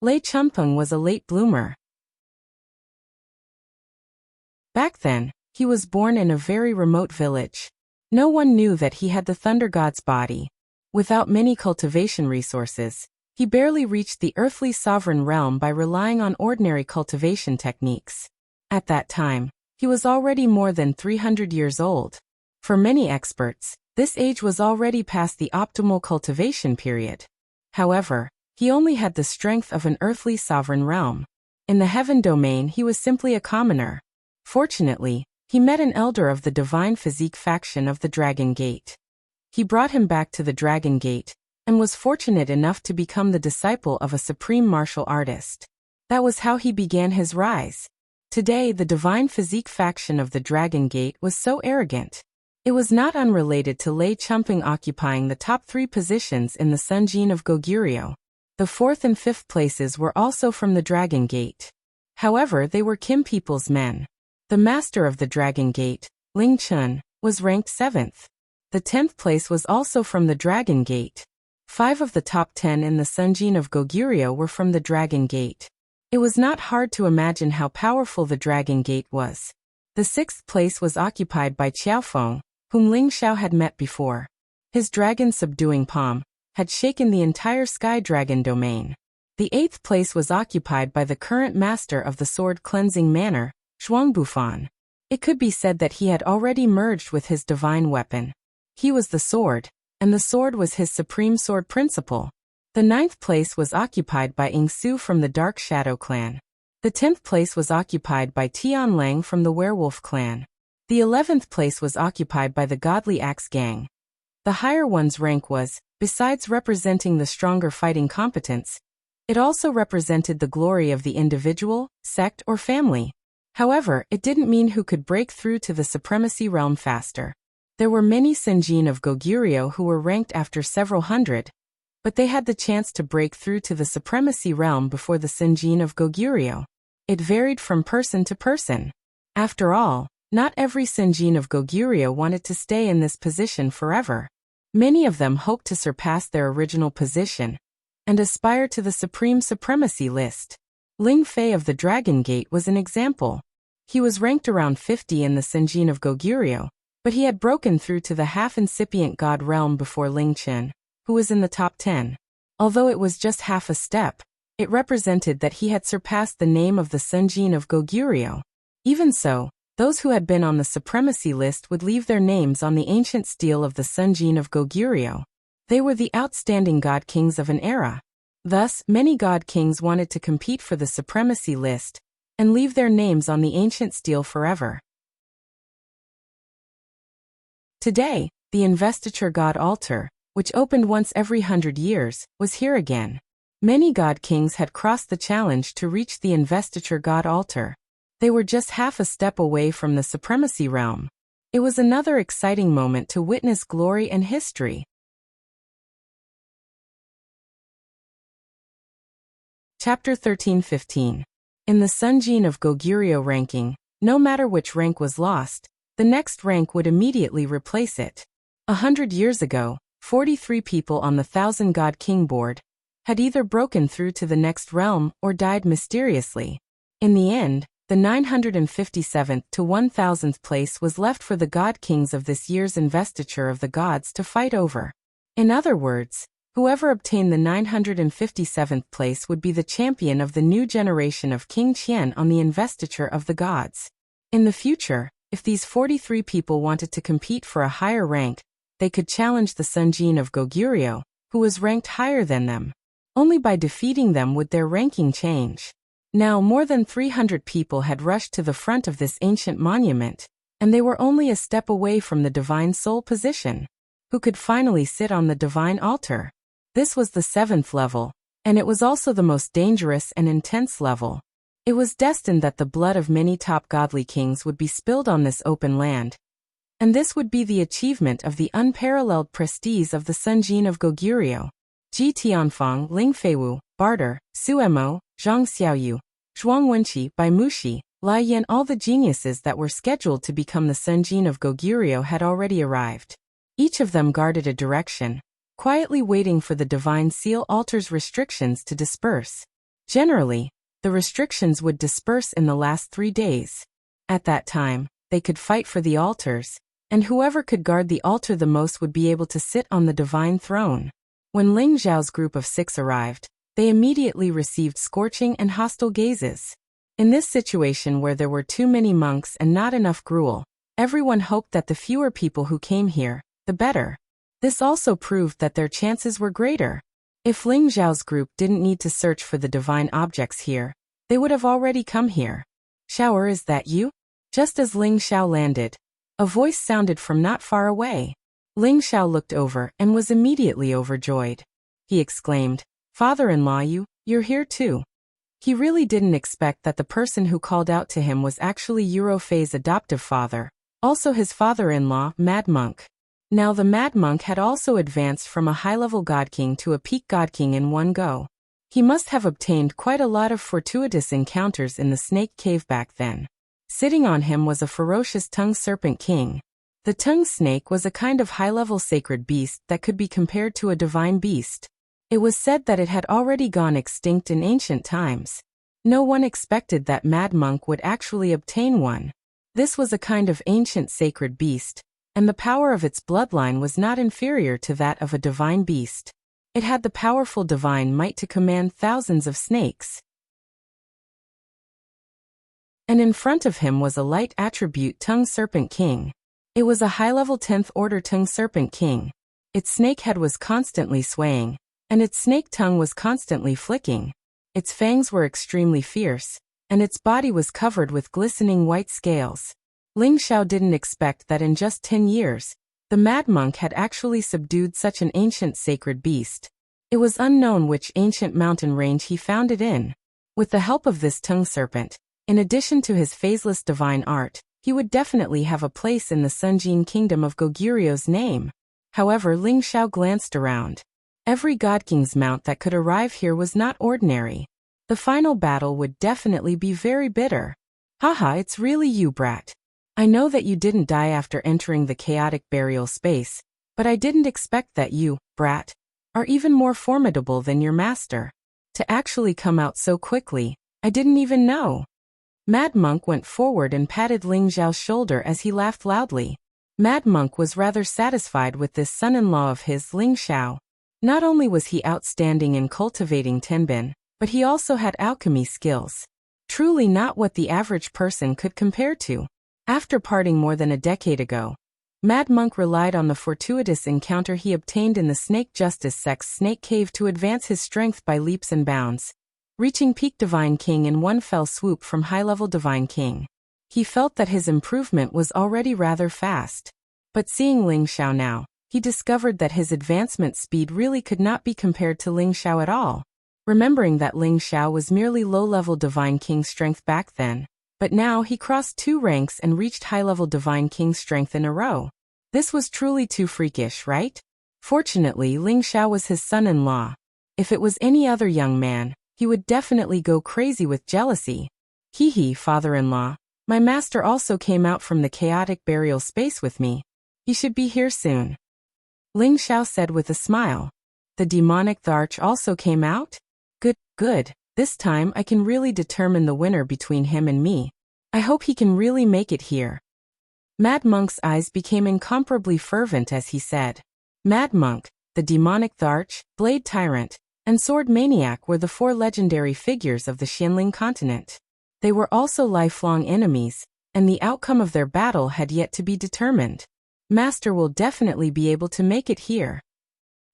Speaker 1: Lei Chumpeng was a late bloomer. Back then, he was born in a very remote village. No one knew that he had the Thunder God's body. Without many cultivation resources, he barely reached the earthly sovereign realm by relying on ordinary cultivation techniques. At that time, he was already more than 300 years old. For many experts, this age was already past the optimal cultivation period. However, he only had the strength of an earthly sovereign realm. In the heaven domain, he was simply a commoner. Fortunately, he met an elder of the divine physique faction of the Dragon Gate. He brought him back to the Dragon Gate, and was fortunate enough to become the disciple of a supreme martial artist. That was how he began his rise. Today, the divine physique faction of the Dragon Gate was so arrogant. It was not unrelated to Lei Chumpeng occupying the top 3 positions in the Sun Jin of Goguryeo. The 4th and 5th places were also from the Dragon Gate. However, they were Kim people's men. The master of the Dragon Gate, Ling Chun, was ranked 7th. The 10th place was also from the Dragon Gate. 5 of the top 10 in the Sunjin of Goguryeo were from the Dragon Gate. It was not hard to imagine how powerful the Dragon Gate was. The 6th place was occupied by Qiaofeng, whom Ling Xiao had met before. His dragon-subduing palm had shaken the entire Sky Dragon domain. The 8th place was occupied by the current master of the sword-cleansing manner, Zhuangbufan. It could be said that he had already merged with his divine weapon. He was the sword, and the sword was his supreme sword principle. The 9th place was occupied by Ingsu from the Dark Shadow clan. The 10th place was occupied by Tianlang from the Werewolf clan. The 11th place was occupied by the Godly Axe gang. The higher one's rank was, besides representing the stronger fighting competence, it also represented the glory of the individual, sect, or family. However, it didn't mean who could break through to the supremacy realm faster. There were many Senjin of Goguryeo who were ranked after several hundred, but they had the chance to break through to the supremacy realm before the Senjin of Goguryeo. It varied from person to person. After all, not every Senjin of Goguryeo wanted to stay in this position forever. Many of them hoped to surpass their original position and aspire to the supreme supremacy list. Ling Fei of the Dragon Gate was an example. He was ranked around 50 in the Senjin of Goguryeo, but he had broken through to the half-incipient god realm before Ling Chen, who was in the top 10. Although it was just half a step, it represented that he had surpassed the name of the Senjin of Goguryeo. Even so, those who had been on the supremacy list would leave their names on the ancient stele of the Senjin of Goguryeo. They were the outstanding god kings of an era. Thus, many god kings wanted to compete for the supremacy list and leave their names on the ancient stele forever. Today, the investiture god altar, which opened once every 100 years, was here again. Many god kings had crossed the challenge to reach the investiture god altar. They were just half a step away from the supremacy realm. It was another exciting moment to witness glory and history. Chapter 13-15. In the Sunjin of Goguryeo ranking, no matter which rank was lost, the next rank would immediately replace it. 100 years ago, 43 people on the 1000 God King board had either broken through to the next realm or died mysteriously. In the end, the 957th to 1000th place was left for the God Kings of this year's investiture of the gods to fight over. In other words, whoever obtained the 957th place would be the champion of the new generation of King Qian on the investiture of the gods. In the future, if these 43 people wanted to compete for a higher rank, they could challenge the Sunjin of Goguryeo, who was ranked higher than them. Only by defeating them would their ranking change. Now more than 300 people had rushed to the front of this ancient monument, and they were only a step away from the divine soul position, who could finally sit on the divine altar. This was the 7th level, and it was also the most dangerous and intense level. It was destined that the blood of many top godly kings would be spilled on this open land, and this would be the achievement of the unparalleled prestige of the Sunjin of Goguryeo. Ji Tianfang, Ling Feiwu, Barter, Suemo, Zhang Xiaoyu, Zhuang Wenqi, Bai Mushi, Lai Yan, all the geniuses that were scheduled to become the Sunjin of Goguryeo had already arrived. Each of them guarded a direction, quietly waiting for the divine seal altar's restrictions to disperse. Generally, the restrictions would disperse in the last 3 days. At that time, they could fight for the altars, and whoever could guard the altar the most would be able to sit on the divine throne. When Ling Zhao's group of 6 arrived, they immediately received scorching and hostile gazes. In this situation where there were too many monks and not enough gruel, everyone hoped that the fewer people who came here, the better. This also proved that their chances were greater. If Ling Zhao's group didn't need to search for the divine objects here, they would have already come here. "Xiaoer, is that you?" Just as Ling Xiao landed, a voice sounded from not far away. Ling Xiao looked over and was immediately overjoyed. He exclaimed, "Father-in-law, you're here too." He really didn't expect that the person who called out to him was actually Euro Fei's adoptive father, also his father-in-law, Mad Monk. Now the Mad Monk had also advanced from a high-level God King to a peak God King in one go. He must have obtained quite a lot of fortuitous encounters in the Snake Cave back then. Sitting on him was a ferocious tongue serpent king. The tongue snake was a kind of high-level sacred beast that could be compared to a divine beast. It was said that it had already gone extinct in ancient times. No one expected that Mad Monk would actually obtain one. This was a kind of ancient sacred beast, and the power of its bloodline was not inferior to that of a divine beast. It had the powerful divine might to command thousands of snakes. And in front of him was a light attribute tongue serpent king. It was a high-level 10th order tongue serpent king. Its snake head was constantly swaying, and its snake tongue was constantly flicking. Its fangs were extremely fierce, and its body was covered with glistening white scales. Ling Xiao didn't expect that in just 10 years, the Mad Monk had actually subdued such an ancient sacred beast. It was unknown which ancient mountain range he found it in. With the help of this tongue serpent, in addition to his phaseless divine art, he would definitely have a place in the Sunjin kingdom of Goguryu's name. However, Ling Xiao glanced around. Every God King's mount that could arrive here was not ordinary. The final battle would definitely be very bitter. Haha, it's really you, brat. I know that you didn't die after entering the chaotic burial space, but I didn't expect that you, brat, are even more formidable than your master. To actually come out so quickly, I didn't even know. Mad Monk went forward and patted Ling Xiao's shoulder as he laughed loudly. Mad Monk was rather satisfied with this son-in-law of his, Ling Xiao. Not only was he outstanding in cultivating tenbin, but he also had alchemy skills. Truly not what the average person could compare to. After parting more than a decade ago, Mad Monk relied on the fortuitous encounter he obtained in the Snake Justice Sect's Snake Cave to advance his strength by leaps and bounds, reaching peak Divine King in one fell swoop from high-level Divine King. He felt that his improvement was already rather fast. But seeing Ling Xiao now, he discovered that his advancement speed really could not be compared to Ling Xiao at all. Remembering that Ling Xiao was merely low-level Divine King strength back then, but now he crossed 2 ranks and reached high-level Divine King strength in a row. This was truly too freakish, right? Fortunately, Ling Xiao was his son-in-law. If it was any other young man, he would definitely go crazy with jealousy. Hee, father-in-law, my master also came out from the chaotic burial space with me. He should be here soon. Ling Xiao said with a smile. The demonic Tharch also came out? Good. This time I can really determine the winner between him and me. I hope he can really make it here. Mad Monk's eyes became incomparably fervent as he said. Mad Monk, the demonic Tharch, Blade Tyrant, and Sword Maniac were the 4 legendary figures of the Xianling continent. They were also lifelong enemies, and the outcome of their battle had yet to be determined. Master will definitely be able to make it here.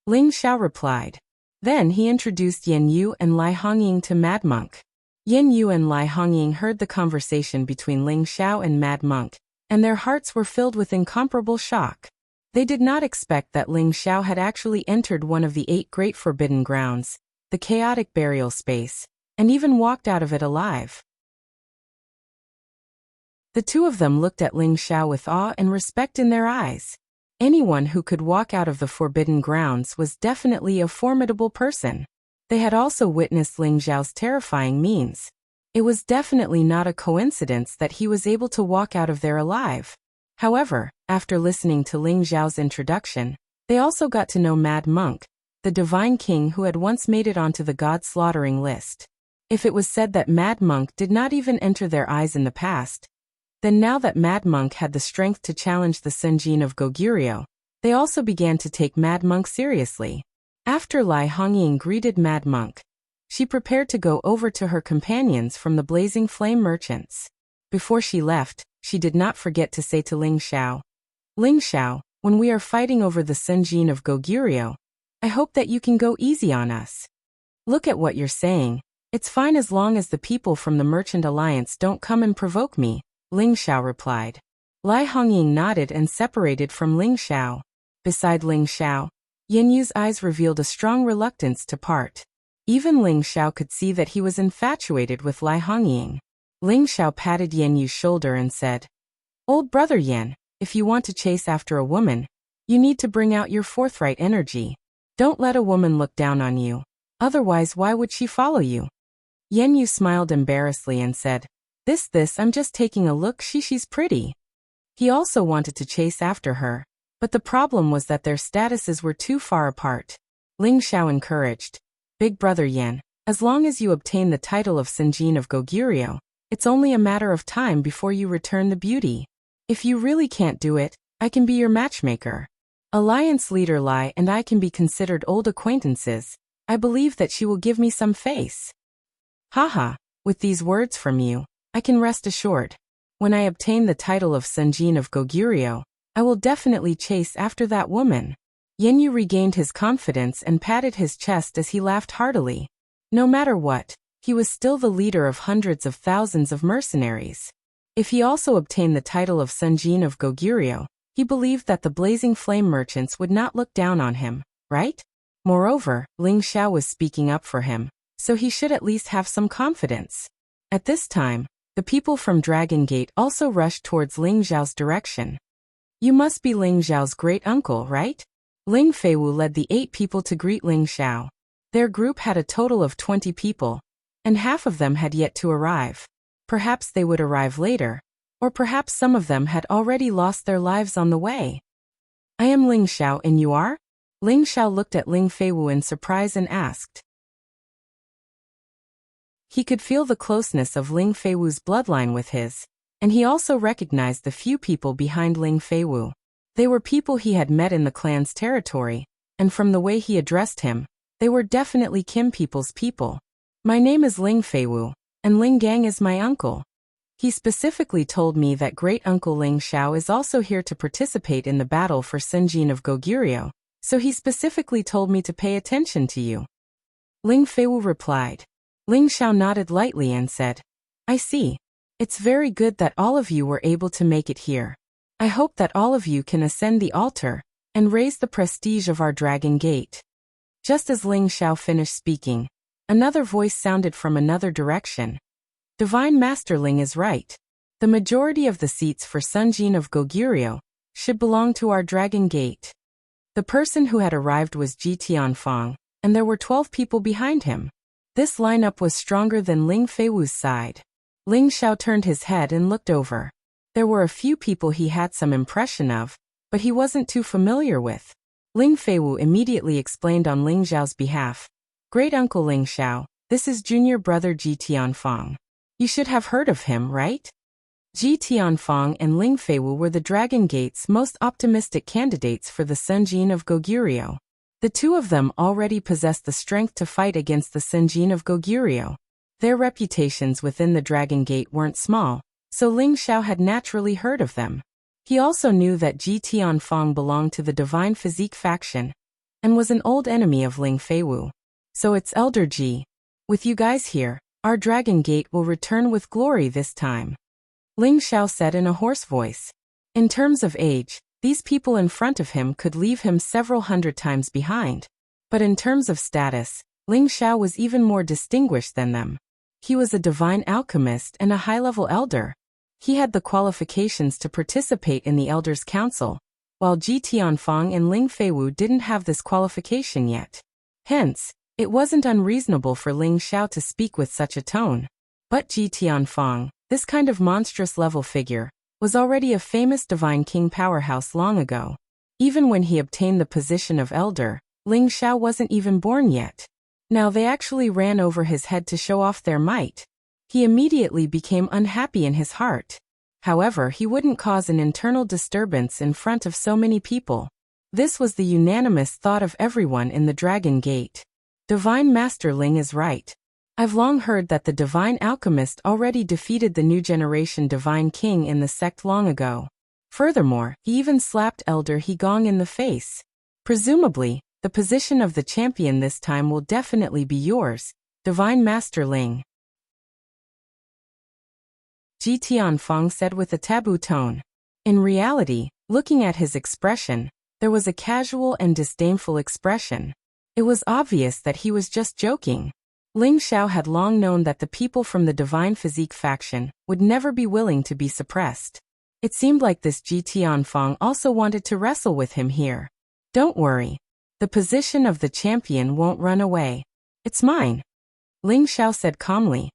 Speaker 1: Ling Xiao replied. Then he introduced Yan Yu and Lai Hongying to Mad Monk. Yan Yu and Lai Hongying heard the conversation between Ling Xiao and Mad Monk, and their hearts were filled with incomparable shock. They did not expect that Ling Xiao had actually entered one of the 8 great forbidden grounds, the chaotic burial space, and even walked out of it alive. The two of them looked at Ling Xiao with awe and respect in their eyes. Anyone who could walk out of the forbidden grounds was definitely a formidable person. They had also witnessed Ling Xiao's terrifying means. It was definitely not a coincidence that he was able to walk out of there alive. However, after listening to Ling Xiao's introduction, they also got to know Mad Monk, the Divine King who had once made it onto the God-slaughtering list. If it was said that Mad Monk did not even enter their eyes in the past, then now that Mad Monk had the strength to challenge the Sunjin of Goguryo, they also began to take Mad Monk seriously. After Lai Hongying greeted Mad Monk, she prepared to go over to her companions from the Blazing Flame Merchants. Before she left, she did not forget to say to Ling Xiao, Ling Xiao, when we are fighting over the Sunjin of Goguryo, I hope that you can go easy on us. Look at what you're saying. It's fine as long as the people from the Merchant Alliance don't come and provoke me, Ling Xiao replied. Lai Hongying nodded and separated from Ling Xiao. Beside Ling Xiao, Yan Yu's eyes revealed a strong reluctance to part. Even Ling Xiao could see that he was infatuated with Lai Hongying. Ling Xiao patted Yan Yu's shoulder and said, Old brother Yan, if you want to chase after a woman, you need to bring out your forthright energy. Don't let a woman look down on you. Otherwise, why would she follow you? Yan Yu smiled embarrassedly and said, This, I'm just taking a look. She's pretty. He also wanted to chase after her, but the problem was that their statuses were too far apart. Ling Xiao encouraged, "Big brother Yan, as long as you obtain the title of Senjin of Goguryeo, it's only a matter of time before you return the beauty. If you really can't do it, I can be your matchmaker. Alliance leader Lai and I can be considered old acquaintances. I believe that she will give me some face." Haha, with these words from you, I can rest assured. When I obtain the title of Senjin of Goguryeo, I will definitely chase after that woman. Yenyu regained his confidence and patted his chest as he laughed heartily. No matter what, he was still the leader of hundreds of thousands of mercenaries. If he also obtained the title of Senjin of Goguryeo, he believed that the blazing flame merchants would not look down on him, right? Moreover, Ling Xiao was speaking up for him, so he should at least have some confidence. At this time, the people from Dragon Gate also rushed towards Ling Xiao's direction. "You must be Ling Xiao's great-uncle, right?" Ling Feiwu led the 8 people to greet Ling Xiao. Their group had a total of 20 people, and half of them had yet to arrive. Perhaps they would arrive later, or perhaps some of them had already lost their lives on the way. "I am Ling Xiao and you are?" Ling Xiao looked at Ling Feiwu in surprise and asked. He could feel the closeness of Ling Feiwu's bloodline with his, and he also recognized the few people behind Ling Feiwu. They were people he had met in the clan's territory, and from the way he addressed him, they were definitely Kim people's people. "My name is Ling Feiwu, and Ling Gang is my uncle. He specifically told me that great-uncle Ling Xiao is also here to participate in the battle for Senjin of Goguryeo, so he specifically told me to pay attention to you." Ling Feiwu replied. Ling Xiao nodded lightly and said, "I see. It's very good that all of you were able to make it here. I hope that all of you can ascend the altar and raise the prestige of our Dragon Gate." Just as Ling Xiao finished speaking, another voice sounded from another direction. "Divine Master Ling is right. The majority of the seats for Senjin of Goguryeo should belong to our Dragon Gate." The person who had arrived was Ji Tianfang, and there were 12 people behind him. This lineup was stronger than Ling Feiwu's side. Ling Xiao turned his head and looked over. There were a few people he had some impression of, but he wasn't too familiar with. Ling Feiwu immediately explained on Ling Xiao's behalf. "Great-uncle Ling Xiao, this is junior brother Ji Tianfang. You should have heard of him, right?" Ji Tianfang and Ling Feiwu were the Dragon Gate's most optimistic candidates for the Senjin of Goguryeo. The two of them already possessed the strength to fight against the Senjin of Goguryeo. Their reputations within the Dragon Gate weren't small, so Ling Xiao had naturally heard of them. He also knew that Ji Tianfang belonged to the Divine Physique faction, and was an old enemy of Ling Feiwu. "So it's Elder Ji. With you guys here, our Dragon Gate will return with glory this time," Ling Xiao said in a hoarse voice. In terms of age, these people in front of him could leave him several hundred times behind. But in terms of status, Ling Xiao was even more distinguished than them. He was a divine alchemist and a high-level elder. He had the qualifications to participate in the Elders' Council, while Ji Tianfang and Ling Feiwu didn't have this qualification yet. Hence, it wasn't unreasonable for Ling Xiao to speak with such a tone. But Ji Tianfang, this kind of monstrous-level figure, was already a famous divine king powerhouse long ago. Even when he obtained the position of elder, Ling Xiao wasn't even born yet. Now they actually ran over his head to show off their might. He immediately became unhappy in his heart. However, he wouldn't cause an internal disturbance in front of so many people. This was the unanimous thought of everyone in the Dragon Gate. Divine Master Ling is right. I've long heard that the Divine Alchemist already defeated the new generation Divine King in the sect long ago. Furthermore, he even slapped Elder He Gong in the face. Presumably, the position of the champion this time will definitely be yours, Divine Master Ling. Ji Tianfang said with a taboo tone. In reality, looking at his expression, there was a casual and disdainful expression. It was obvious that he was just joking. Ling Xiao had long known that the people from the Divine Physique faction would never be willing to be suppressed. It seemed like this Ji Tianfang also wanted to wrestle with him here. "Don't worry. The position of the champion won't run away. It's mine," Ling Xiao said calmly.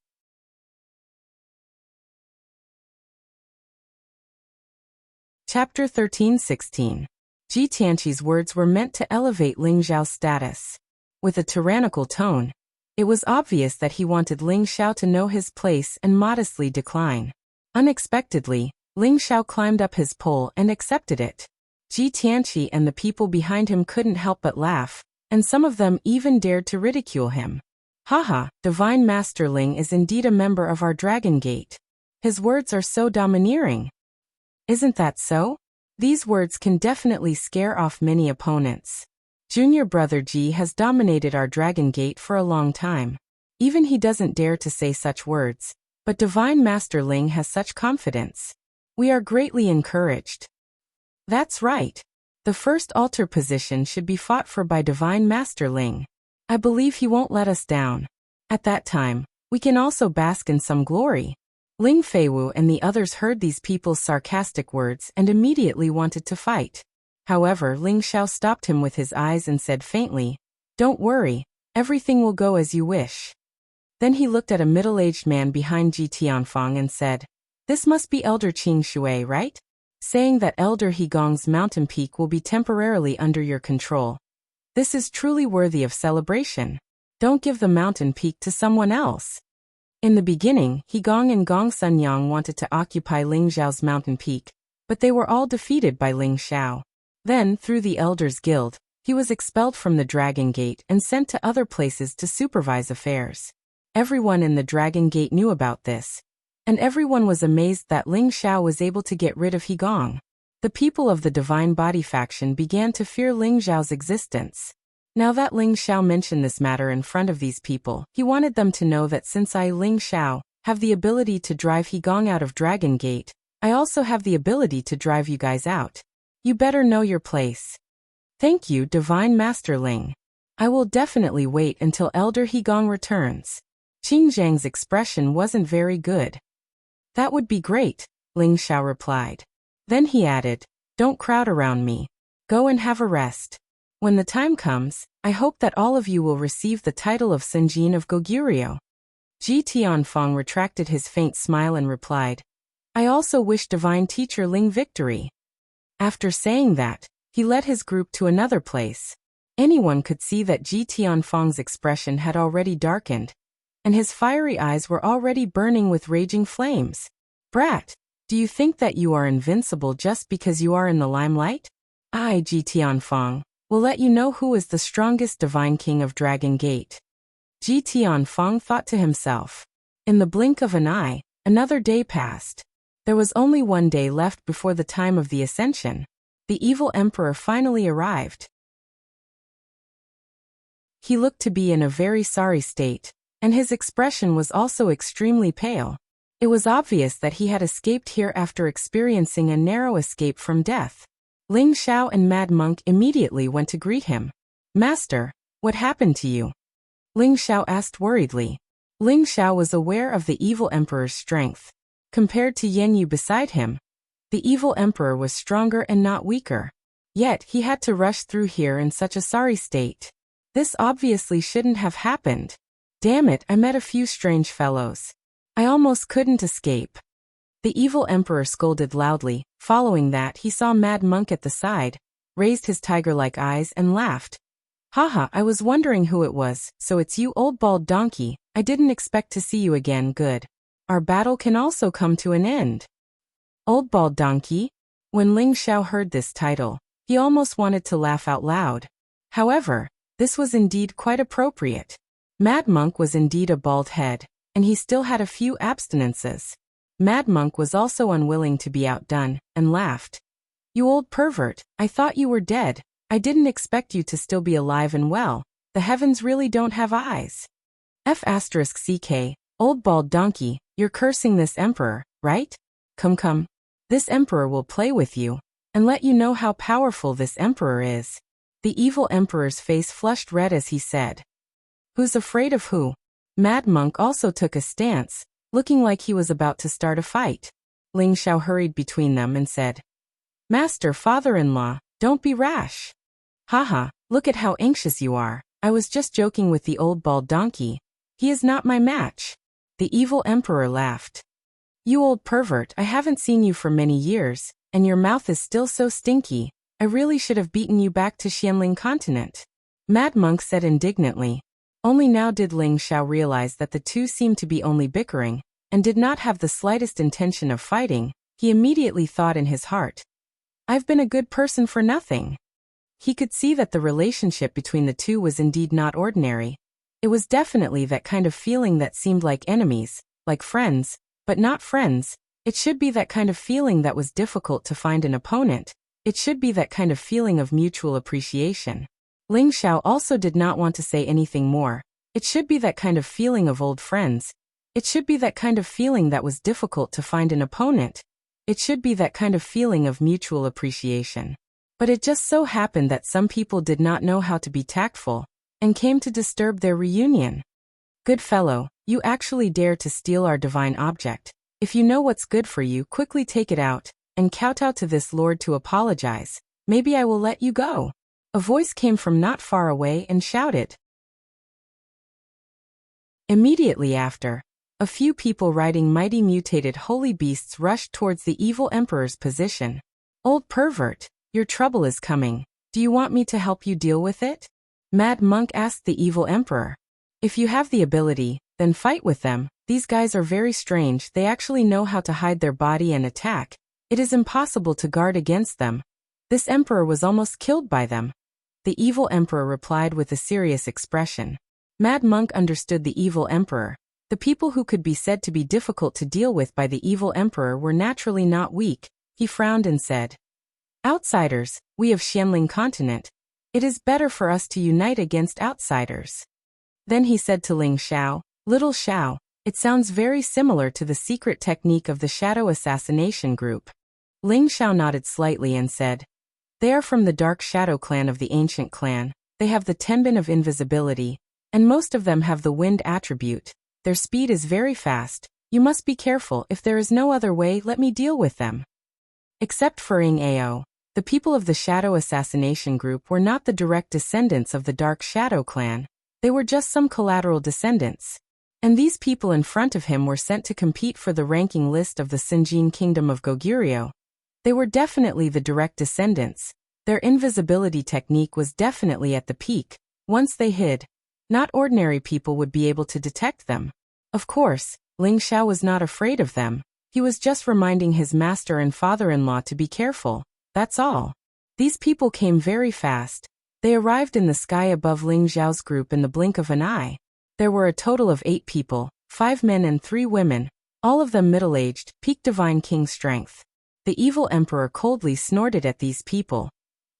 Speaker 1: Chapter 13:16. Ji Tianqi's words were meant to elevate Ling Xiao's status. With a tyrannical tone, it was obvious that he wanted Ling Xiao to know his place and modestly decline. Unexpectedly, Ling Xiao climbed up his pole and accepted it. Ji Tianqi and the people behind him couldn't help but laugh, and some of them even dared to ridicule him. Haha, Divine Master Ling is indeed a member of our Dragon Gate. His words are so domineering. Isn't that so? These words can definitely scare off many opponents. Junior brother Ji has dominated our Dragon Gate for a long time. Even he doesn't dare to say such words, but Divine Master Ling has such confidence. We are greatly encouraged. That's right. The first altar position should be fought for by Divine Master Ling. I believe he won't let us down. At that time, we can also bask in some glory. Ling Feiwu and the others heard these people's sarcastic words and immediately wanted to fight. However, Ling Xiao stopped him with his eyes and said faintly, "Don't worry, everything will go as you wish." Then he looked at a middle-aged man behind Ji Tianfang and said, "This must be Elder Qing Shui, right? Saying that Elder Hegong's mountain peak will be temporarily under your control. This is truly worthy of celebration. Don't give the mountain peak to someone else." In the beginning, Hegong and Gong Sunyang wanted to occupy Ling Xiao's mountain peak, but they were all defeated by Ling Xiao. Then, through the Elders Guild, he was expelled from the Dragon Gate and sent to other places to supervise affairs. Everyone in the Dragon Gate knew about this, and everyone was amazed that Ling Xiao was able to get rid of Hegong. The people of the Divine Body faction began to fear Ling Xiao's existence. Now that Ling Xiao mentioned this matter in front of these people, he wanted them to know that since I, Ling Xiao, have the ability to drive Hegong out of Dragon Gate, I also have the ability to drive you guys out. You better know your place. Thank you, Divine Master Ling. I will definitely wait until Elder Hegong returns. Qing Zhang's expression wasn't very good. That would be great, Ling Xiao replied. Then he added, "Don't crowd around me. Go and have a rest. When the time comes, I hope that all of you will receive the title of Senjin of Goguryeo." Ji Tianfang retracted his faint smile and replied, "I also wish Divine Teacher Ling victory." After saying that, he led his group to another place. Anyone could see that Ji Tianfang's expression had already darkened, and his fiery eyes were already burning with raging flames. "Brat, do you think that you are invincible just because you are in the limelight? I, Ji Tianfang, will let you know who is the strongest Divine King of Dragon Gate." Ji Tianfang thought to himself. In the blink of an eye, another day passed. There was only one day left before the time of the ascension. The evil emperor finally arrived. He looked to be in a very sorry state, and his expression was also extremely pale. It was obvious that he had escaped here after experiencing a narrow escape from death. Ling Xiao and Mad Monk immediately went to greet him. "Master, what happened to you?" Ling Xiao asked worriedly. Ling Xiao was aware of the evil emperor's strength. Compared to Yen Yu beside him, the evil emperor was stronger and not weaker. Yet he had to rush through here in such a sorry state. This obviously shouldn't have happened. Damn it, I met a few strange fellows. I almost couldn't escape. The evil emperor scolded loudly. Following that, he saw Mad Monk at the side, raised his tiger-like eyes and laughed. "Haha, I was wondering who it was, so it's you, old bald donkey. I didn't expect to see you again. Good. Our battle can also come to an end." Old bald donkey? When Ling Xiao heard this title, he almost wanted to laugh out loud. However, this was indeed quite appropriate. Mad Monk was indeed a bald head, and he still had a few abstinences. Mad Monk was also unwilling to be outdone, and laughed. "You old pervert, I thought you were dead. I didn't expect you to still be alive and well. The heavens really don't have eyes." F***CK, old bald donkey, you're cursing this emperor, right? Come. This emperor will play with you, and let you know how powerful this emperor is. The evil emperor's face flushed red as he said. "Who's afraid of who?" Mad Monk also took a stance, looking like he was about to start a fight. Ling Xiao hurried between them and said, "Master, father-in-law, don't be rash. Haha, look at how anxious you are. I was just joking with the old bald donkey. He is not my match." The evil emperor laughed. "You old pervert, I haven't seen you for many years. And your mouth is still so stinky. I really should have beaten you back to Xianling continent. Mad Monk said indignantly. Only now did Ling Xiao realize that the two seemed to be only bickering, and did not have the slightest intention of fighting. He immediately thought in his heart, I've been a good person for nothing. He could see that the relationship between the two was indeed not ordinary. It was definitely that kind of feeling that seemed like enemies, like friends, but not friends. It should be that kind of feeling that was difficult to find an opponent. It should be that kind of feeling of mutual appreciation. Ling Xiao also did not want to say anything more. It should be that kind of feeling of old friends. It should be that kind of feeling that was difficult to find an opponent. It should be that kind of feeling of mutual appreciation. But it just so happened that some people did not know how to be tactful, and came to disturb their reunion. Good fellow, you actually dare to steal our divine object. If you know what's good for you, quickly take it out, and kowtow to this lord to apologize. Maybe I will let you go. A voice came from not far away and shouted. Immediately after, a few people riding mighty mutated holy beasts rushed towards the evil emperor's position. Old pervert, your trouble is coming. Do you want me to help you deal with it? Mad Monk asked the evil emperor. If you have the ability, then fight with them. These guys are very strange. They actually know how to hide their body and attack. It is impossible to guard against them. This emperor was almost killed by them. The evil emperor replied with a serious expression. Mad Monk understood the evil emperor. The people who could be said to be difficult to deal with by the evil emperor were naturally not weak. He frowned and said, Outsiders, we of Xianling continent. It is better for us to unite against outsiders. Then he said to Ling Xiao, Little Xiao, it sounds very similar to the secret technique of the Shadow Assassination Group. Ling Xiao nodded slightly and said, They are from the Dark Shadow clan of the ancient clan. They have the Tenbin of invisibility, and most of them have the wind attribute. Their speed is very fast. You must be careful. If there is no other way, let me deal with them. Except for Ing Ao, the people of the Shadow Assassination Group were not the direct descendants of the Dark Shadow clan. They were just some collateral descendants. And these people in front of him were sent to compete for the ranking list of the Sinjin Kingdom of Goguryeo. They were definitely the direct descendants. Their invisibility technique was definitely at the peak. Once they hid, not ordinary people would be able to detect them. Of course, Ling Xiao was not afraid of them. He was just reminding his master and father-in-law to be careful. That's all. These people came very fast. They arrived in the sky above Ling Xiao's group in the blink of an eye. There were a total of 8 people, 5 men and 3 women, all of them middle-aged, peak divine king strength. The evil emperor coldly snorted at these people.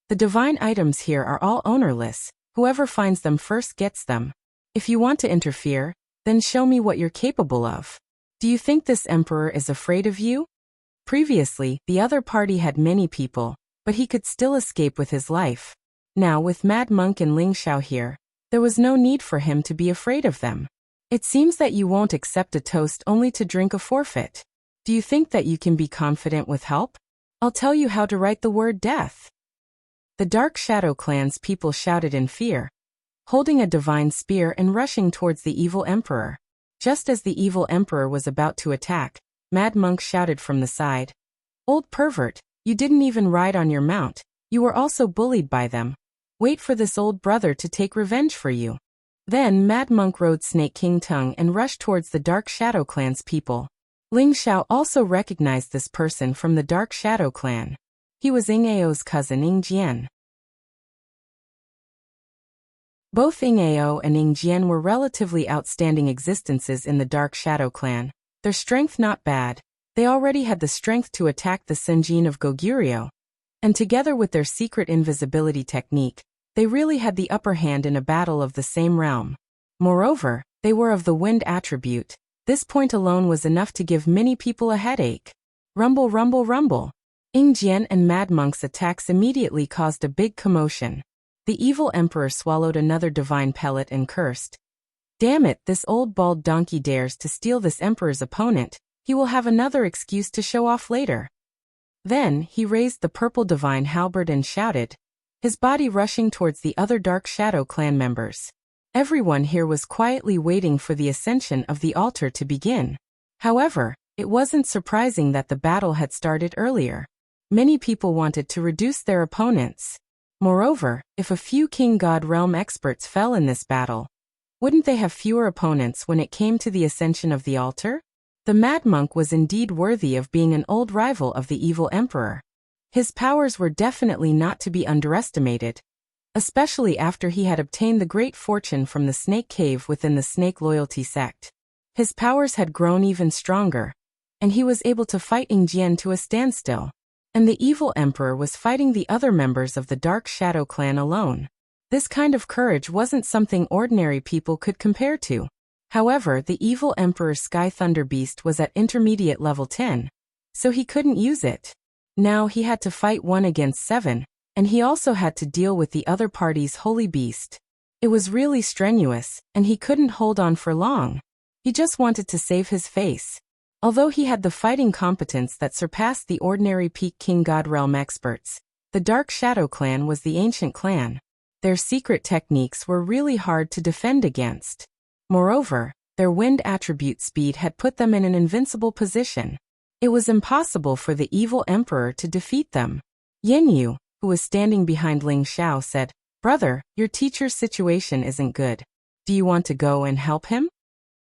Speaker 1: The divine items here are all ownerless. Whoever finds them first gets them. If you want to interfere, then show me what you're capable of. Do you think this emperor is afraid of you? Previously, the other party had many people, but he could still escape with his life. Now with Mad Monk and Ling Xiao here, there was no need for him to be afraid of them. It seems that you won't accept a toast only to drink a forfeit. Do you think that you can be confident with help? I'll tell you how to write the word death. The Dark Shadow clan's people shouted in fear, holding a divine spear and rushing towards the evil emperor. Just as the evil emperor was about to attack, Mad Monk shouted from the side, Old pervert, you didn't even ride on your mount. You were also bullied by them. Wait for this old brother to take revenge for you. Then Mad Monk rode Snake King Tongue and rushed towards the Dark Shadow clan's people. Ling Xiao also recognized this person from the Dark Shadow clan. He was Ing Ao's cousin Ing Jian. Both Ing Ao and Ing Jian were relatively outstanding existences in the Dark Shadow clan. Their strength not bad. They already had the strength to attack the Sinjin of Goguryeo. And together with their secret invisibility technique, they really had the upper hand in a battle of the same realm. Moreover, they were of the wind attribute. This point alone was enough to give many people a headache. Rumble, rumble, rumble. Ing Jian and Mad Monk's attacks immediately caused a big commotion. The evil emperor swallowed another divine pellet and cursed. Damn it, this old bald donkey dares to steal this emperor's opponent. He will have another excuse to show off later. Then, he raised the purple divine halberd and shouted, his body rushing towards the other Dark Shadow clan members. Everyone here was quietly waiting for the ascension of the altar to begin. However, it wasn't surprising that the battle had started earlier. Many people wanted to reduce their opponents. Moreover, if a few King God Realm experts fell in this battle, wouldn't they have fewer opponents when it came to the ascension of the altar? The Mad Monk was indeed worthy of being an old rival of the evil emperor. His powers were definitely not to be underestimated, especially after he had obtained the great fortune from the snake cave within the snake loyalty sect. His powers had grown even stronger, and he was able to fight Ingjian to a standstill. And the evil emperor was fighting the other members of the Dark Shadow clan alone. This kind of courage wasn't something ordinary people could compare to. However, the evil emperor's Sky Thunder Beast was at intermediate level 10, so he couldn't use it. Now he had to fight 1 against 7, and he also had to deal with the other party's Holy Beast. It was really strenuous, and he couldn't hold on for long. He just wanted to save his face. Although he had the fighting competence that surpassed the ordinary peak King God Realm experts, the Dark Shadow clan was the ancient clan. Their secret techniques were really hard to defend against. Moreover, their wind attribute speed had put them in an invincible position. It was impossible for the evil emperor to defeat them. Yin Yu, who was standing behind Ling Xiao, said, "Brother, your teacher's situation isn't good. Do you want to go and help him?"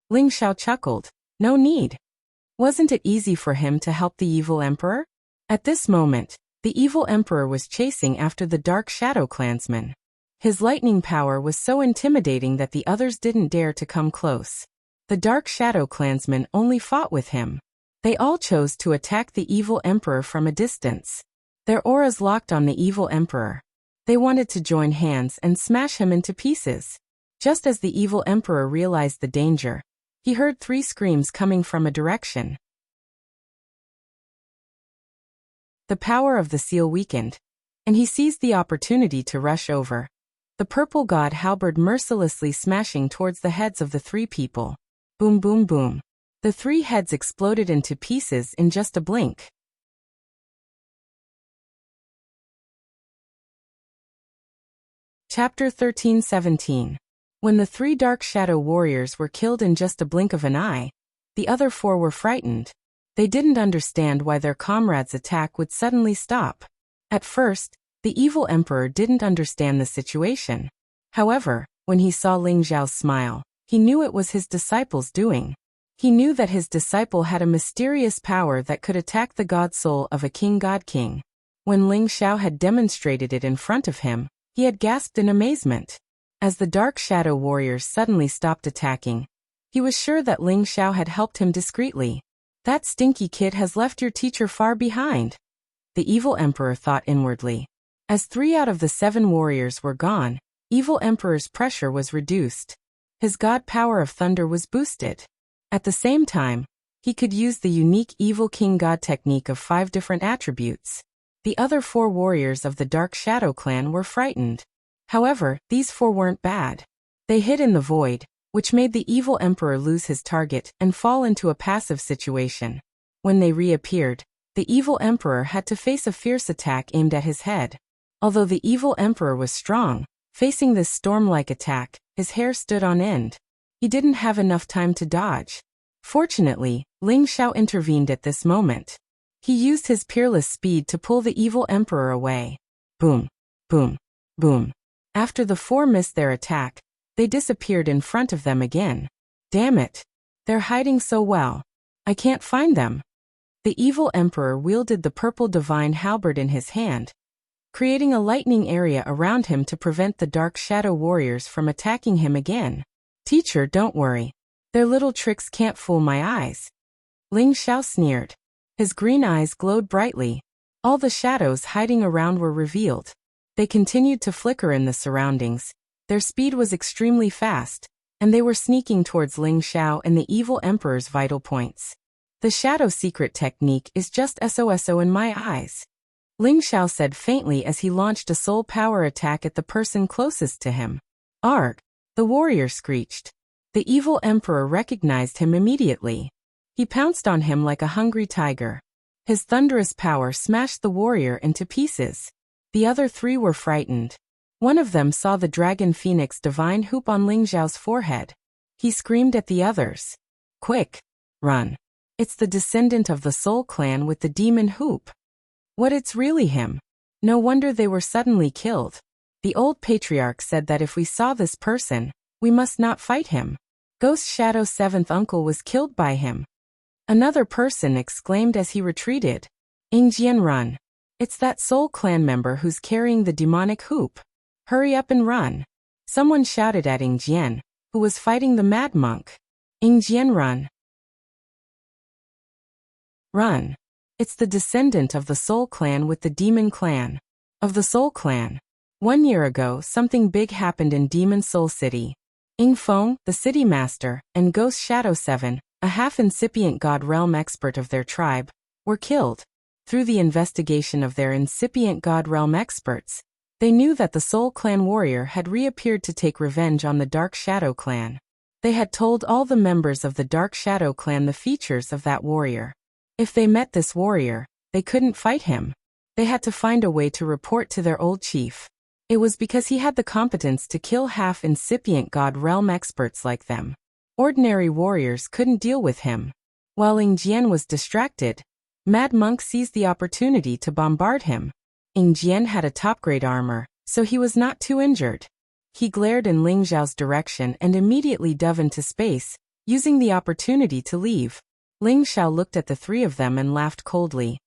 Speaker 1: Ling Xiao chuckled. "No need. Wasn't it easy for him to help the evil emperor?" At this moment, the evil emperor was chasing after the Dark Shadow clansman. His lightning power was so intimidating that the others didn't dare to come close. The Dark Shadow clansmen only fought with him. They all chose to attack the evil emperor from a distance. Their auras locked on the evil emperor. They wanted to join hands and smash him into pieces. Just as the evil emperor realized the danger, he heard 3 screams coming from a direction. The power of the seal weakened, and he seized the opportunity to rush over. The purple god halberd mercilessly smashing towards the heads of the 3 people. Boom, boom, boom. The 3 heads exploded into pieces in just a blink. Chapter 13-17. When the 3 Dark Shadow warriors were killed in just a blink of an eye, the other 4 were frightened. They didn't understand why their comrades' attack would suddenly stop. At first, the evil emperor didn't understand the situation. However, when he saw Ling Xiao's smile, he knew it was his disciple's doing. He knew that his disciple had a mysterious power that could attack the god soul of a god king. When Ling Xiao had demonstrated it in front of him, he had gasped in amazement. As the Dark Shadow warriors suddenly stopped attacking, he was sure that Ling Xiao had helped him discreetly. "That stinky kid has left your teacher far behind," the evil emperor thought inwardly. As 3 out of the 7 warriors were gone, evil emperor's pressure was reduced. His god power of thunder was boosted. At the same time, he could use the unique evil king god technique of 5 different attributes. The other 4 warriors of the Dark Shadow clan were frightened. However, these 4 weren't bad. They hid in the void, which made the evil emperor lose his target and fall into a passive situation. When they reappeared, the evil emperor had to face a fierce attack aimed at his head. Although the evil emperor was strong, facing this storm-like attack, his hair stood on end. He didn't have enough time to dodge. Fortunately, Ling Xiao intervened at this moment. He used his peerless speed to pull the evil emperor away. Boom, boom, boom. After the 4 missed their attack, they disappeared in front of them again. "Damn it. They're hiding so well. I can't find them." The evil emperor wielded the purple divine halberd in his hand, creating a lightning area around him to prevent the Dark Shadow warriors from attacking him again. "Teacher, don't worry. Their little tricks can't fool my eyes." Ling Xiao sneered. His green eyes glowed brightly. All the shadows hiding around were revealed. They continued to flicker in the surroundings. Their speed was extremely fast, and they were sneaking towards Ling Xiao and the evil emperor's vital points. "The shadow secret technique is just SOSO in my eyes," Ling Xiao said faintly as he launched a soul power attack at the person closest to him. "Arg!" the warrior screeched. The evil emperor recognized him immediately. He pounced on him like a hungry tiger. His thunderous power smashed the warrior into pieces. The other 3 were frightened. One of them saw the dragon phoenix divine hoop on Ling Xiao's forehead. He screamed at the others. "Quick! Run! It's the descendant of the Soul clan with the demon hoop." What, it's really him? No wonder they were suddenly killed. The old patriarch said that if we saw this person, we must not fight him. Ghost Shadow's seventh uncle was killed by him. Another person exclaimed as he retreated. Ingjian, run. It's that Soul Clan member who's carrying the demonic hoop. Hurry up and run. Someone shouted at Ingjian, who was fighting the mad monk. Ingjian, run. Run. It's the descendant of the Soul Clan with the Demon Clan. Of the Soul Clan. 1 year ago, something big happened in Demon Soul City. Ing Feng, the city master, and Ghost Shadow 7, a half-incipient god realm expert of their tribe, were killed. Through the investigation of their incipient god realm experts, they knew that the Soul Clan warrior had reappeared to take revenge on the Dark Shadow Clan. They had told all the members of the Dark Shadow Clan the features of that warrior. If they met this warrior, they couldn't fight him. They had to find a way to report to their old chief. It was because he had the competence to kill half-incipient god realm experts like them. Ordinary warriors couldn't deal with him. While Ingjian was distracted, Mad Monk seized the opportunity to bombard him. Ingjian had a top-grade armor, so he was not too injured. He glared in Ling Xiao's direction and immediately dove into space, using the opportunity to leave. Ling Xiao looked at the three of them and laughed coldly.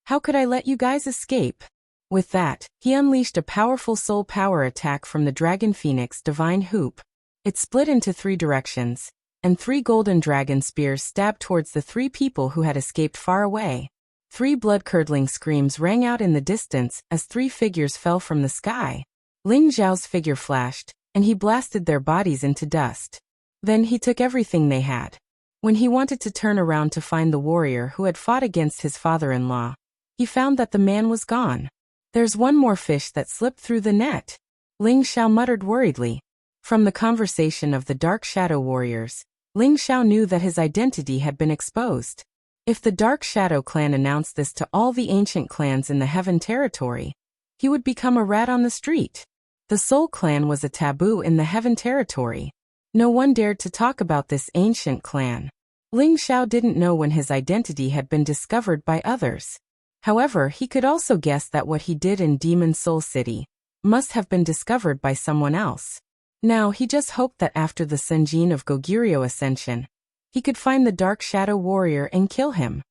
Speaker 1: How could I let you guys escape? With that, he unleashed a powerful soul power attack from the Dragon Phoenix Divine Hoop. It split into 3 directions, and 3 golden dragon spears stabbed towards the 3 people who had escaped far away. 3 blood-curdling screams rang out in the distance as 3 figures fell from the sky. Ling Xiao's figure flashed, and he blasted their bodies into dust. Then he took everything they had. When he wanted to turn around to find the warrior who had fought against his father-in-law, he found that the man was gone. There's one more fish that slipped through the net. Ling Xiao muttered worriedly. From the conversation of the Dark Shadow warriors, Ling Xiao knew that his identity had been exposed. If the Dark Shadow clan announced this to all the ancient clans in the Heaven territory, he would become a rat on the street. The Soul Clan was a taboo in the Heaven territory. No one dared to talk about this ancient clan. Ling Xiao didn't know when his identity had been discovered by others. However, he could also guess that what he did in Demon Soul City must have been discovered by someone else. Now he just hoped that after the Senjin of Goguryeo Ascension, he could find the Dark Shadow warrior and kill him.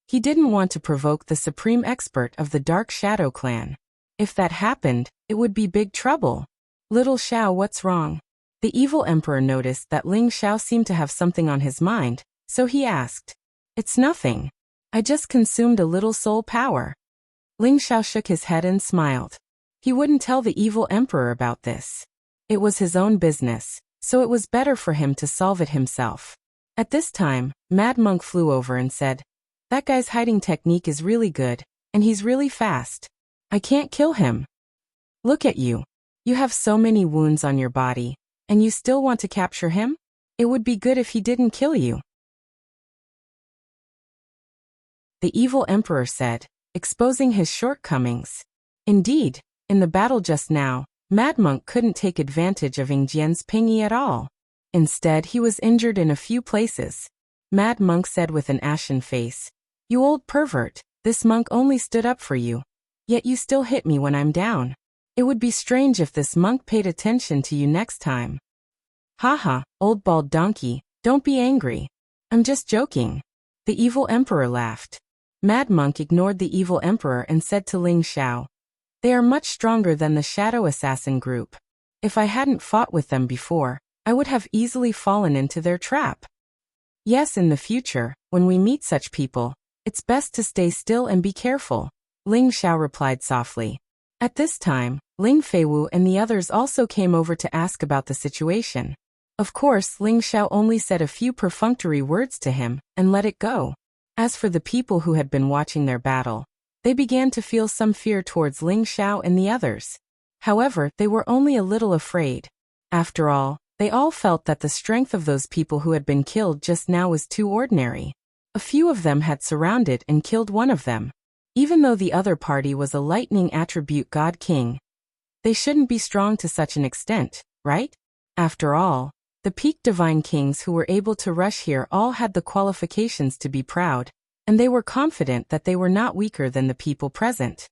Speaker 1: He didn't want to provoke the supreme expert of the Dark Shadow clan. If that happened, it would be big trouble. Little Xiao, what's wrong? The evil emperor noticed that Ling Xiao seemed to have something on his mind, so he asked. It's nothing. I just consumed a little soul power. Ling Xiao shook his head and smiled. He wouldn't tell the evil emperor about this. It was his own business, so it was better for him to solve it himself. At this time, Mad Monk flew over and said, That guy's hiding technique is really good, and he's really fast. I can't kill him. Look at you. You have so many wounds on your body, and you still want to capture him? It would be good if he didn't kill you. The evil emperor said, exposing his shortcomings. Indeed, in the battle just now, Mad Monk couldn't take advantage of Ingjian's pingyi at all. Instead, he was injured in a few places. Mad Monk said with an ashen face, You old pervert, this monk only stood up for you. Yet you still hit me when I'm down. It would be strange if this monk paid attention to you next time. Haha, old bald donkey, don't be angry. I'm just joking. The evil emperor laughed. Mad Monk ignored the evil emperor and said to Ling Xiao, They are much stronger than the Shadow Assassin group. If I hadn't fought with them before, I would have easily fallen into their trap. Yes, in the future, when we meet such people, it's best to stay still and be careful, Ling Xiao replied softly. At this time, Ling Feiwu and the others also came over to ask about the situation. Of course, Ling Xiao only said a few perfunctory words to him and let it go. As for the people who had been watching their battle, they began to feel some fear towards Ling Xiao and the others. However, they were only a little afraid. After all, they all felt that the strength of those people who had been killed just now was too ordinary. A few of them had surrounded and killed one of them. Even though the other party was a lightning attribute god king, they shouldn't be strong to such an extent, right? After all, the peak divine kings who were able to rush here all had the qualifications to be proud. and they were confident that they were not weaker than the people present.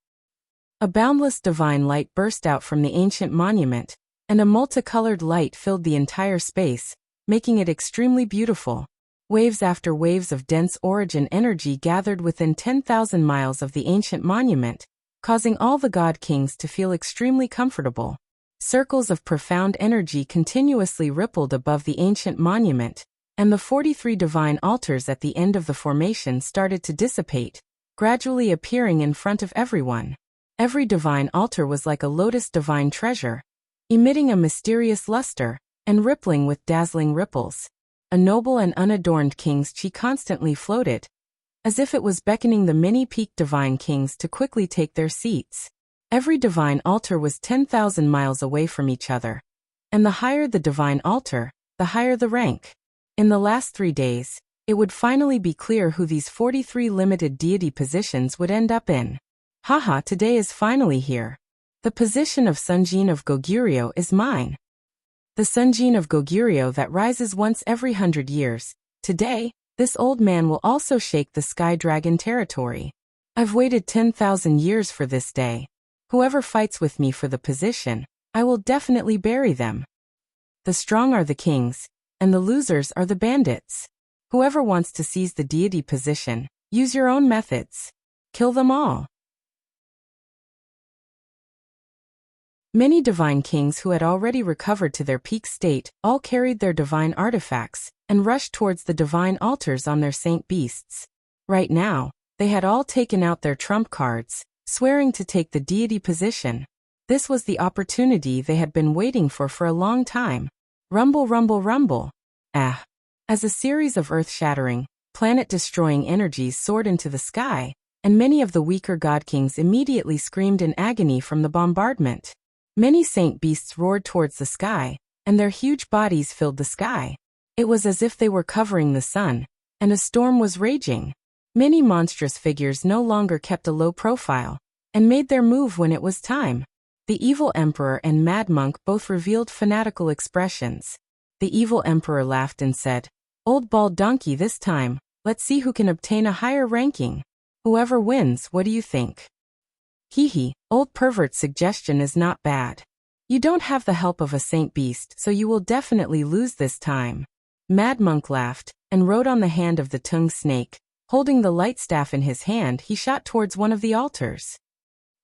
Speaker 1: A boundless divine light burst out from the ancient monument, and a multicolored light filled the entire space, making it extremely beautiful. Waves after waves of dense origin energy gathered within 10,000 miles of the ancient monument, causing all the god kings to feel extremely comfortable. Circles of profound energy continuously rippled above the ancient monument, and the 43 divine altars at the end of the formation started to dissipate, gradually appearing in front of everyone. Every divine altar was like a lotus divine treasure, emitting a mysterious luster, and rippling with dazzling ripples. A noble and unadorned king's chi constantly floated, as if it was beckoning the many-peaked divine kings to quickly take their seats. Every divine altar was 10,000 miles away from each other, and the higher the divine altar, the higher the rank. In the last 3 days, it would finally be clear who these 43 limited deity positions would end up in. Haha, today is finally here. The position of Sunjin of Goguryeo is mine. The Sunjin of Goguryeo that rises once every 100 years. Today, this old man will also shake the Sky Dragon territory. I've waited 10,000 years for this day. Whoever fights with me for the position, I will definitely bury them. The strong are the kings, and the losers are the bandits. Whoever wants to seize the deity position, use your own methods. Kill them all. Many divine kings who had already recovered to their peak state all carried their divine artifacts and rushed towards the divine altars on their saint beasts. Right now, they had all taken out their trump cards, swearing to take the deity position. This was the opportunity they had been waiting for a long time. Rumble, rumble, rumble. Ah. As a series of earth-shattering, planet-destroying energies soared into the sky, and many of the weaker god kings immediately screamed in agony from the bombardment. Many saint beasts roared towards the sky, and their huge bodies filled the sky. It was as if they were covering the sun, and a storm was raging. Many monstrous figures no longer kept a low profile, and made their move when it was time. The evil emperor and mad monk both revealed fanatical expressions. The evil emperor laughed and said, "Old bald donkey, this time, let's see who can obtain a higher ranking. Whoever wins, what do you think?" Hee, old pervert's suggestion is not bad. You don't have the help of a saint beast, so you will definitely lose this time. Mad monk laughed, and rode on the hand of the tongue snake. Holding the light staff in his hand, he shot towards one of the altars.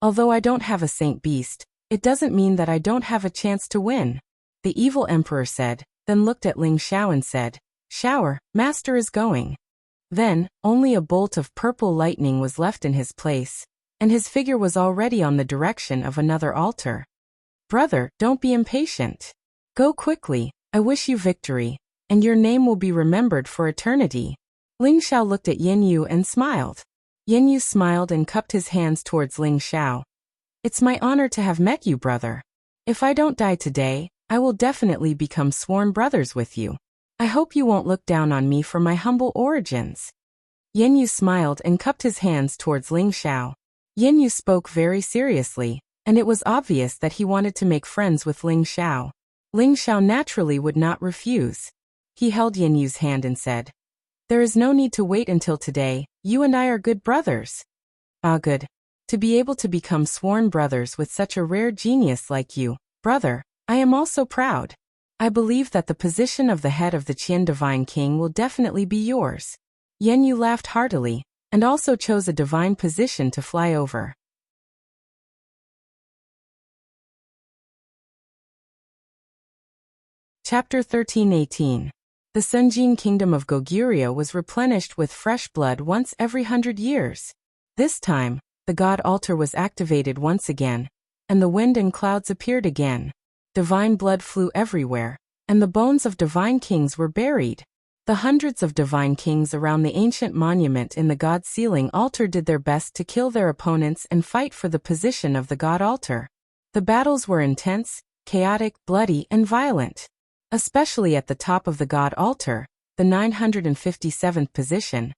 Speaker 1: Although I don't have a saint beast, it doesn't mean that I don't have a chance to win, the evil emperor said, then looked at Ling Xiao and said, "Shower, master is going." Then, only a bolt of purple lightning was left in his place, and his figure was already on the direction of another altar. "Brother, don't be impatient. Go quickly, I wish you victory, and your name will be remembered for eternity." Ling Xiao looked at Yin Yu and smiled. Yin Yu smiled and cupped his hands towards Ling Xiao. "It's my honor to have met you, brother. If I don't die today, I will definitely become sworn brothers with you. I hope you won't look down on me for my humble origins." Yin Yu smiled and cupped his hands towards Ling Xiao. Yin Yu spoke very seriously, and it was obvious that he wanted to make friends with Ling Xiao. Ling Xiao naturally would not refuse. He held Yin Yu's hand and said, "There is no need to wait until today, you and I are good brothers." "Ah, good. To be able to become sworn brothers with such a rare genius like you, brother, I am also proud. I believe that the position of the head of the Qian Divine King will definitely be yours." Yen Yu laughed heartily, and also chose a divine position to fly over. Chapter 13:18. The Sunjin Kingdom of Goguryeo was replenished with fresh blood once every 100 years. This time, the god altar was activated once again, and the wind and clouds appeared again. Divine blood flew everywhere, and the bones of divine kings were buried. The hundreds of divine kings around the ancient monument in the god ceiling altar did their best to kill their opponents and fight for the position of the god altar. The battles were intense, chaotic, bloody, and violent. Especially at the top of the god altar, the 957th position.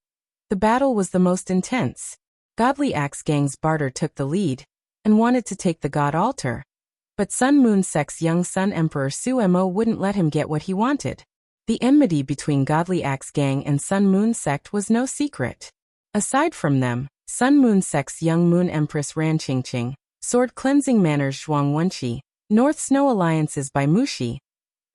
Speaker 1: The battle was the most intense. Godly Axe Gang's Barter took the lead, and wanted to take the god altar. But Sun Moon Sect's young Sun Emperor Su Mo wouldn't let him get what he wanted. The enmity between Godly Axe Gang and Sun Moon Sect was no secret. Aside from them, Sun Moon Sect's Young Moon Empress Ran Qingqing, Sword Cleansing Manor's Zhuang Wenqi, North Snow Alliances by Mushi,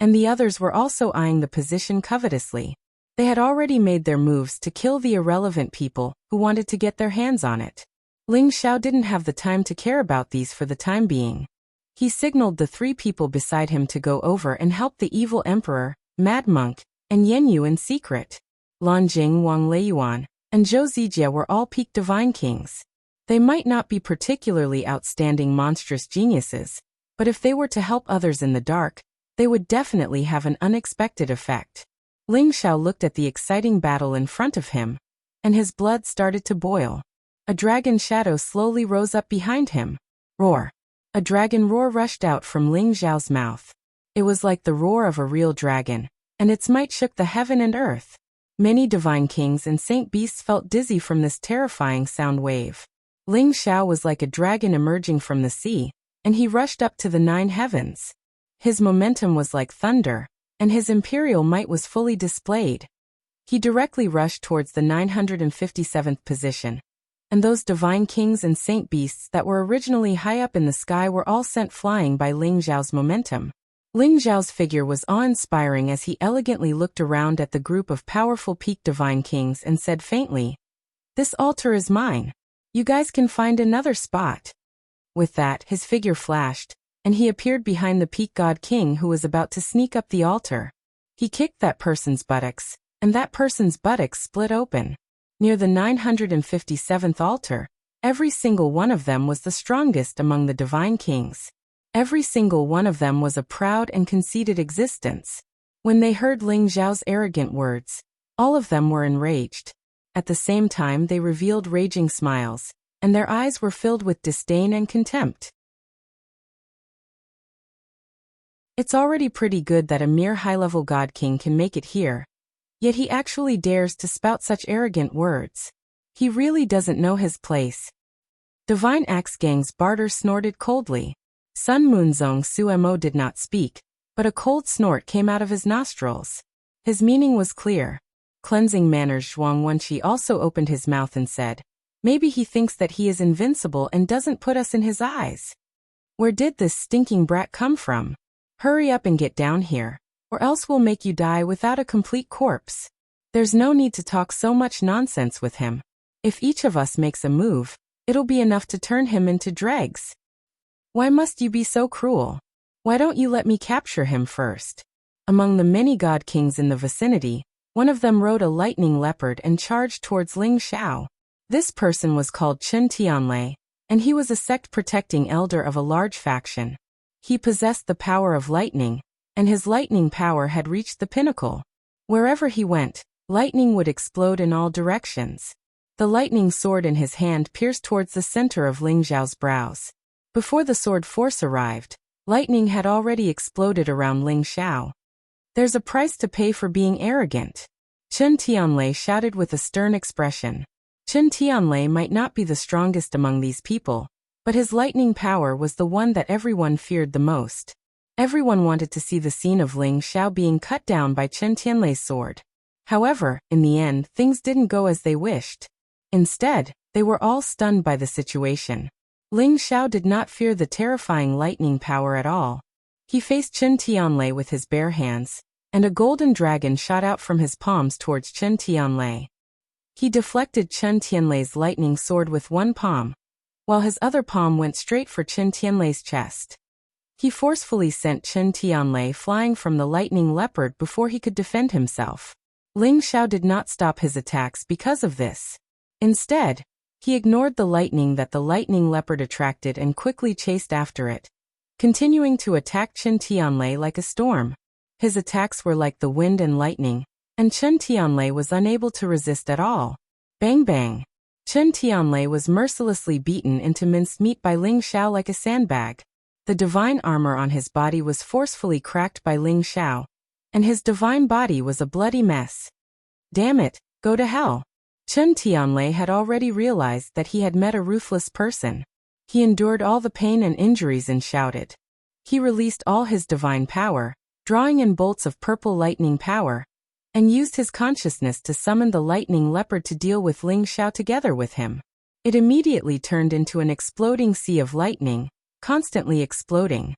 Speaker 1: and the others were also eyeing the position covetously. They had already made their moves to kill the irrelevant people who wanted to get their hands on it. Ling Xiao didn't have the time to care about these for the time being. He signaled the 3 people beside him to go over and help the evil emperor, Mad Monk, and Yen Yu in secret. Lan Jing, Wang Leiyuan, and Zhou Zijie were all peak divine kings. They might not be particularly outstanding monstrous geniuses, but if they were to help others in the dark, they would definitely have an unexpected effect. Ling Xiao looked at the exciting battle in front of him, and his blood started to boil. A dragon shadow slowly rose up behind him. Roar! A dragon roar rushed out from Ling Xiao's mouth. It was like the roar of a real dragon, and its might shook the heaven and earth. Many divine kings and saint beasts felt dizzy from this terrifying sound wave. Ling Xiao was like a dragon emerging from the sea, and he rushed up to the 9 heavens. His momentum was like thunder, and his imperial might was fully displayed. He directly rushed towards the 957th position, and those divine kings and saint beasts that were originally high up in the sky were all sent flying by Ling Xiao's momentum. Ling Xiao's figure was awe-inspiring as he elegantly looked around at the group of powerful peak divine kings and said faintly, "This altar is mine. You guys can find another spot." With that, his figure flashed, and he appeared behind the peak god king who was about to sneak up the altar. He kicked that person's buttocks, and that person's buttocks split open. Near the 957th altar, every single one of them was the strongest among the divine kings. Every single one of them was a proud and conceited existence. When they heard Ling Xiao's arrogant words, all of them were enraged. At the same time they revealed raging smiles, and their eyes were filled with disdain and contempt. It's already pretty good that a mere high-level god king can make it here, yet he actually dares to spout such arrogant words. He really doesn't know his place. Divine Axe Gang's barter snorted coldly. Sun Moonzong Sumo did not speak, but a cold snort came out of his nostrils. His meaning was clear. Cleansing Manor's Zhuang Wenqi also opened his mouth and said, "Maybe he thinks that he is invincible and doesn't put us in his eyes. Where did this stinking brat come from? Hurry up and get down here, or else we'll make you die without a complete corpse. There's no need to talk so much nonsense with him. If each of us makes a move, it'll be enough to turn him into dregs. Why must you be so cruel? Why don't you let me capture him first?" Among the many god kings in the vicinity, one of them rode a lightning leopard and charged towards Ling Xiao. This person was called Chen Tianlei, and he was a sect-protecting elder of a large faction. He possessed the power of lightning, and his lightning power had reached the pinnacle. Wherever he went, lightning would explode in all directions. The lightning sword in his hand pierced towards the center of Ling Xiao's brows. Before the sword force arrived, lightning had already exploded around Ling Xiao. "There's a price to pay for being arrogant," Chen Tianlei shouted with a stern expression. Chen Tianlei might not be the strongest among these people, but his lightning power was the one that everyone feared the most. Everyone wanted to see the scene of Ling Xiao being cut down by Chen Tianlei's sword. However, in the end, things didn't go as they wished. Instead, they were all stunned by the situation. Ling Xiao did not fear the terrifying lightning power at all. He faced Chen Tianlei with his bare hands, and a golden dragon shot out from his palms towards Chen Tianlei. He deflected Chen Tianlei's lightning sword with one palm, while his other palm went straight for Chen Tianlei's chest. He forcefully sent Chen Tianlei flying from the lightning leopard before he could defend himself. Ling Xiao did not stop his attacks because of this. Instead, he ignored the lightning that the lightning leopard attracted and quickly chased after it, continuing to attack Chen Tianlei like a storm. His attacks were like the wind and lightning, and Chen Tianlei was unable to resist at all. Bang bang! Chen Tianlei was mercilessly beaten into mincemeat by Ling Xiao like a sandbag. The divine armor on his body was forcefully cracked by Ling Xiao, and his divine body was a bloody mess. Damn it, go to hell! Chen Tianlei had already realized that he had met a ruthless person. He endured all the pain and injuries and shouted. He released all his divine power, drawing in bolts of purple lightning power, and used his consciousness to summon the lightning leopard to deal with Ling Xiao together with him. It immediately turned into an exploding sea of lightning, constantly exploding.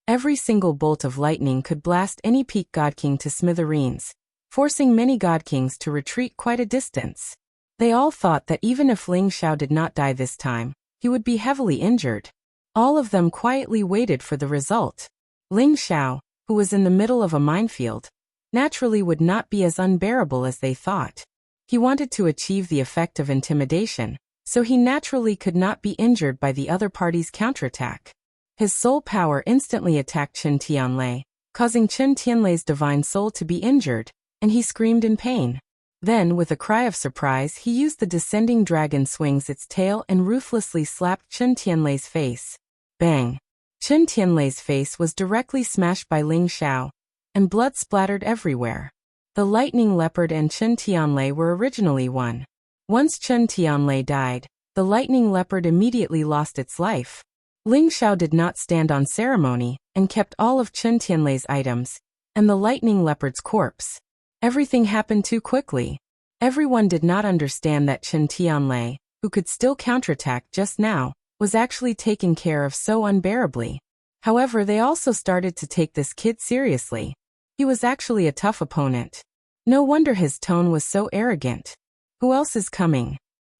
Speaker 1: Every single bolt of lightning could blast any peak God King to smithereens, forcing many God Kings to retreat quite a distance. They all thought that even if Ling Xiao did not die this time, he would be heavily injured. All of them quietly waited for the result. Ling Xiao, who was in the middle of a minefield, naturally would not be as unbearable as they thought. He wanted to achieve the effect of intimidation, so he naturally could not be injured by the other party's counterattack. His soul power instantly attacked Chen Tianlei, causing Chen Tianlei's divine soul to be injured, and he screamed in pain. Then, with a cry of surprise, he used the descending dragon swings its tail and ruthlessly slapped Chen Tianlei's face. Bang! Chen Tianlei's face was directly smashed by Ling Xiao, and blood splattered everywhere. The lightning leopard and Chen Tianlei were originally one. Once Chen Tianlei died, the lightning leopard immediately lost its life. Ling Xiao did not stand on ceremony, and kept all of Chen Tianlei's items, and the lightning leopard's corpse. Everything happened too quickly. Everyone did not understand that Chen Tianlei, who could still counterattack just now, was actually taken care of so unbearably. However, they also started to take this kid seriously. He was actually a tough opponent. No wonder his tone was so arrogant. Who else is coming?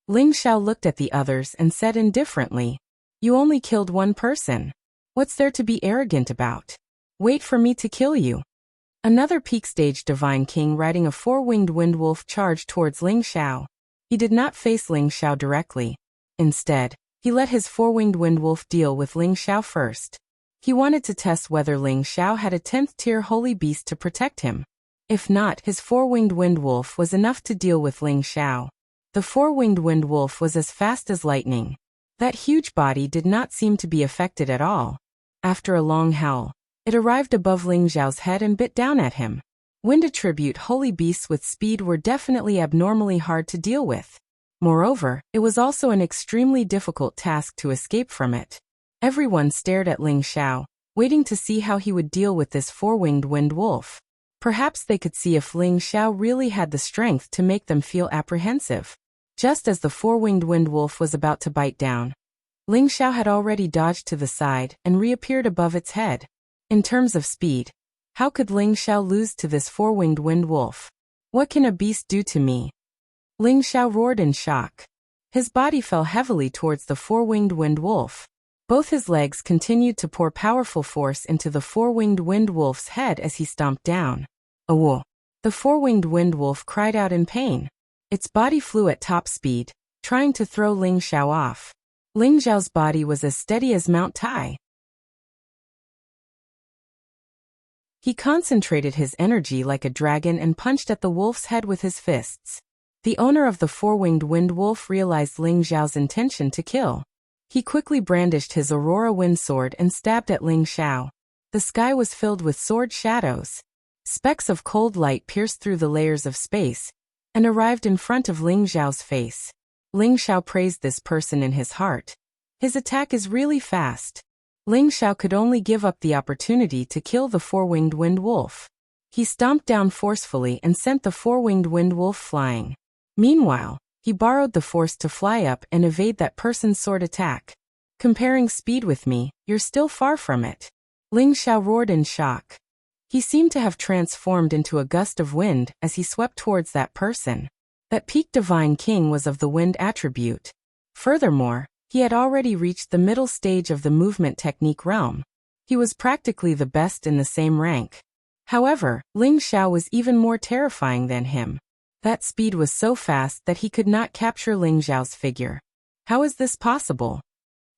Speaker 1: Ling Xiao looked at the others and said indifferently, "You only killed one person. What's there to be arrogant about? Wait for me to kill you." Another peak stage divine king riding a four-winged wind wolf charged towards Ling Xiao. He did not face Ling Xiao directly. Instead, he let his four-winged wind wolf deal with Ling Xiao first. He wanted to test whether Ling Xiao had a 10th tier holy beast to protect him. If not, his four-winged wind wolf was enough to deal with Ling Xiao. The four-winged wind wolf was as fast as lightning. That huge body did not seem to be affected at all. After a long howl, it arrived above Ling Xiao's head and bit down at him. Wind attribute holy beasts with speed were definitely abnormally hard to deal with. Moreover, it was also an extremely difficult task to escape from it. Everyone stared at Ling Xiao, waiting to see how he would deal with this four-winged wind wolf. Perhaps they could see if Ling Xiao really had the strength to make them feel apprehensive. Just as the four-winged wind wolf was about to bite down, Ling Xiao had already dodged to the side and reappeared above its head. In terms of speed, how could Ling Xiao lose to this four-winged wind wolf? What can a beast do to me? Ling Xiao roared in shock. His body fell heavily towards the four-winged wind wolf. Both his legs continued to pour powerful force into the four-winged wind wolf's head as he stomped down. "Awo!" The four-winged wind wolf cried out in pain. Its body flew at top speed, trying to throw Ling Xiao off. Ling Xiao's body was as steady as Mount Tai. He concentrated his energy like a dragon and punched at the wolf's head with his fists. The owner of the four-winged wind wolf realized Ling Xiao's intention to kill. He quickly brandished his Aurora wind sword and stabbed at Ling Xiao. The sky was filled with sword shadows. Specks of cold light pierced through the layers of space and arrived in front of Ling Xiao's face. Ling Xiao praised this person in his heart. His attack is really fast. Ling Xiao could only give up the opportunity to kill the four-winged wind wolf. He stomped down forcefully and sent the four-winged wind wolf flying. Meanwhile, he borrowed the force to fly up and evade that person's sword attack. Comparing speed with me, you're still far from it. Ling Xiao roared in shock. He seemed to have transformed into a gust of wind as he swept towards that person. That peak divine king was of the wind attribute. Furthermore, he had already reached the middle stage of the movement technique realm. He was practically the best in the same rank. However, Ling Xiao was even more terrifying than him. That speed was so fast that he could not capture Ling Xiao's figure. How is this possible?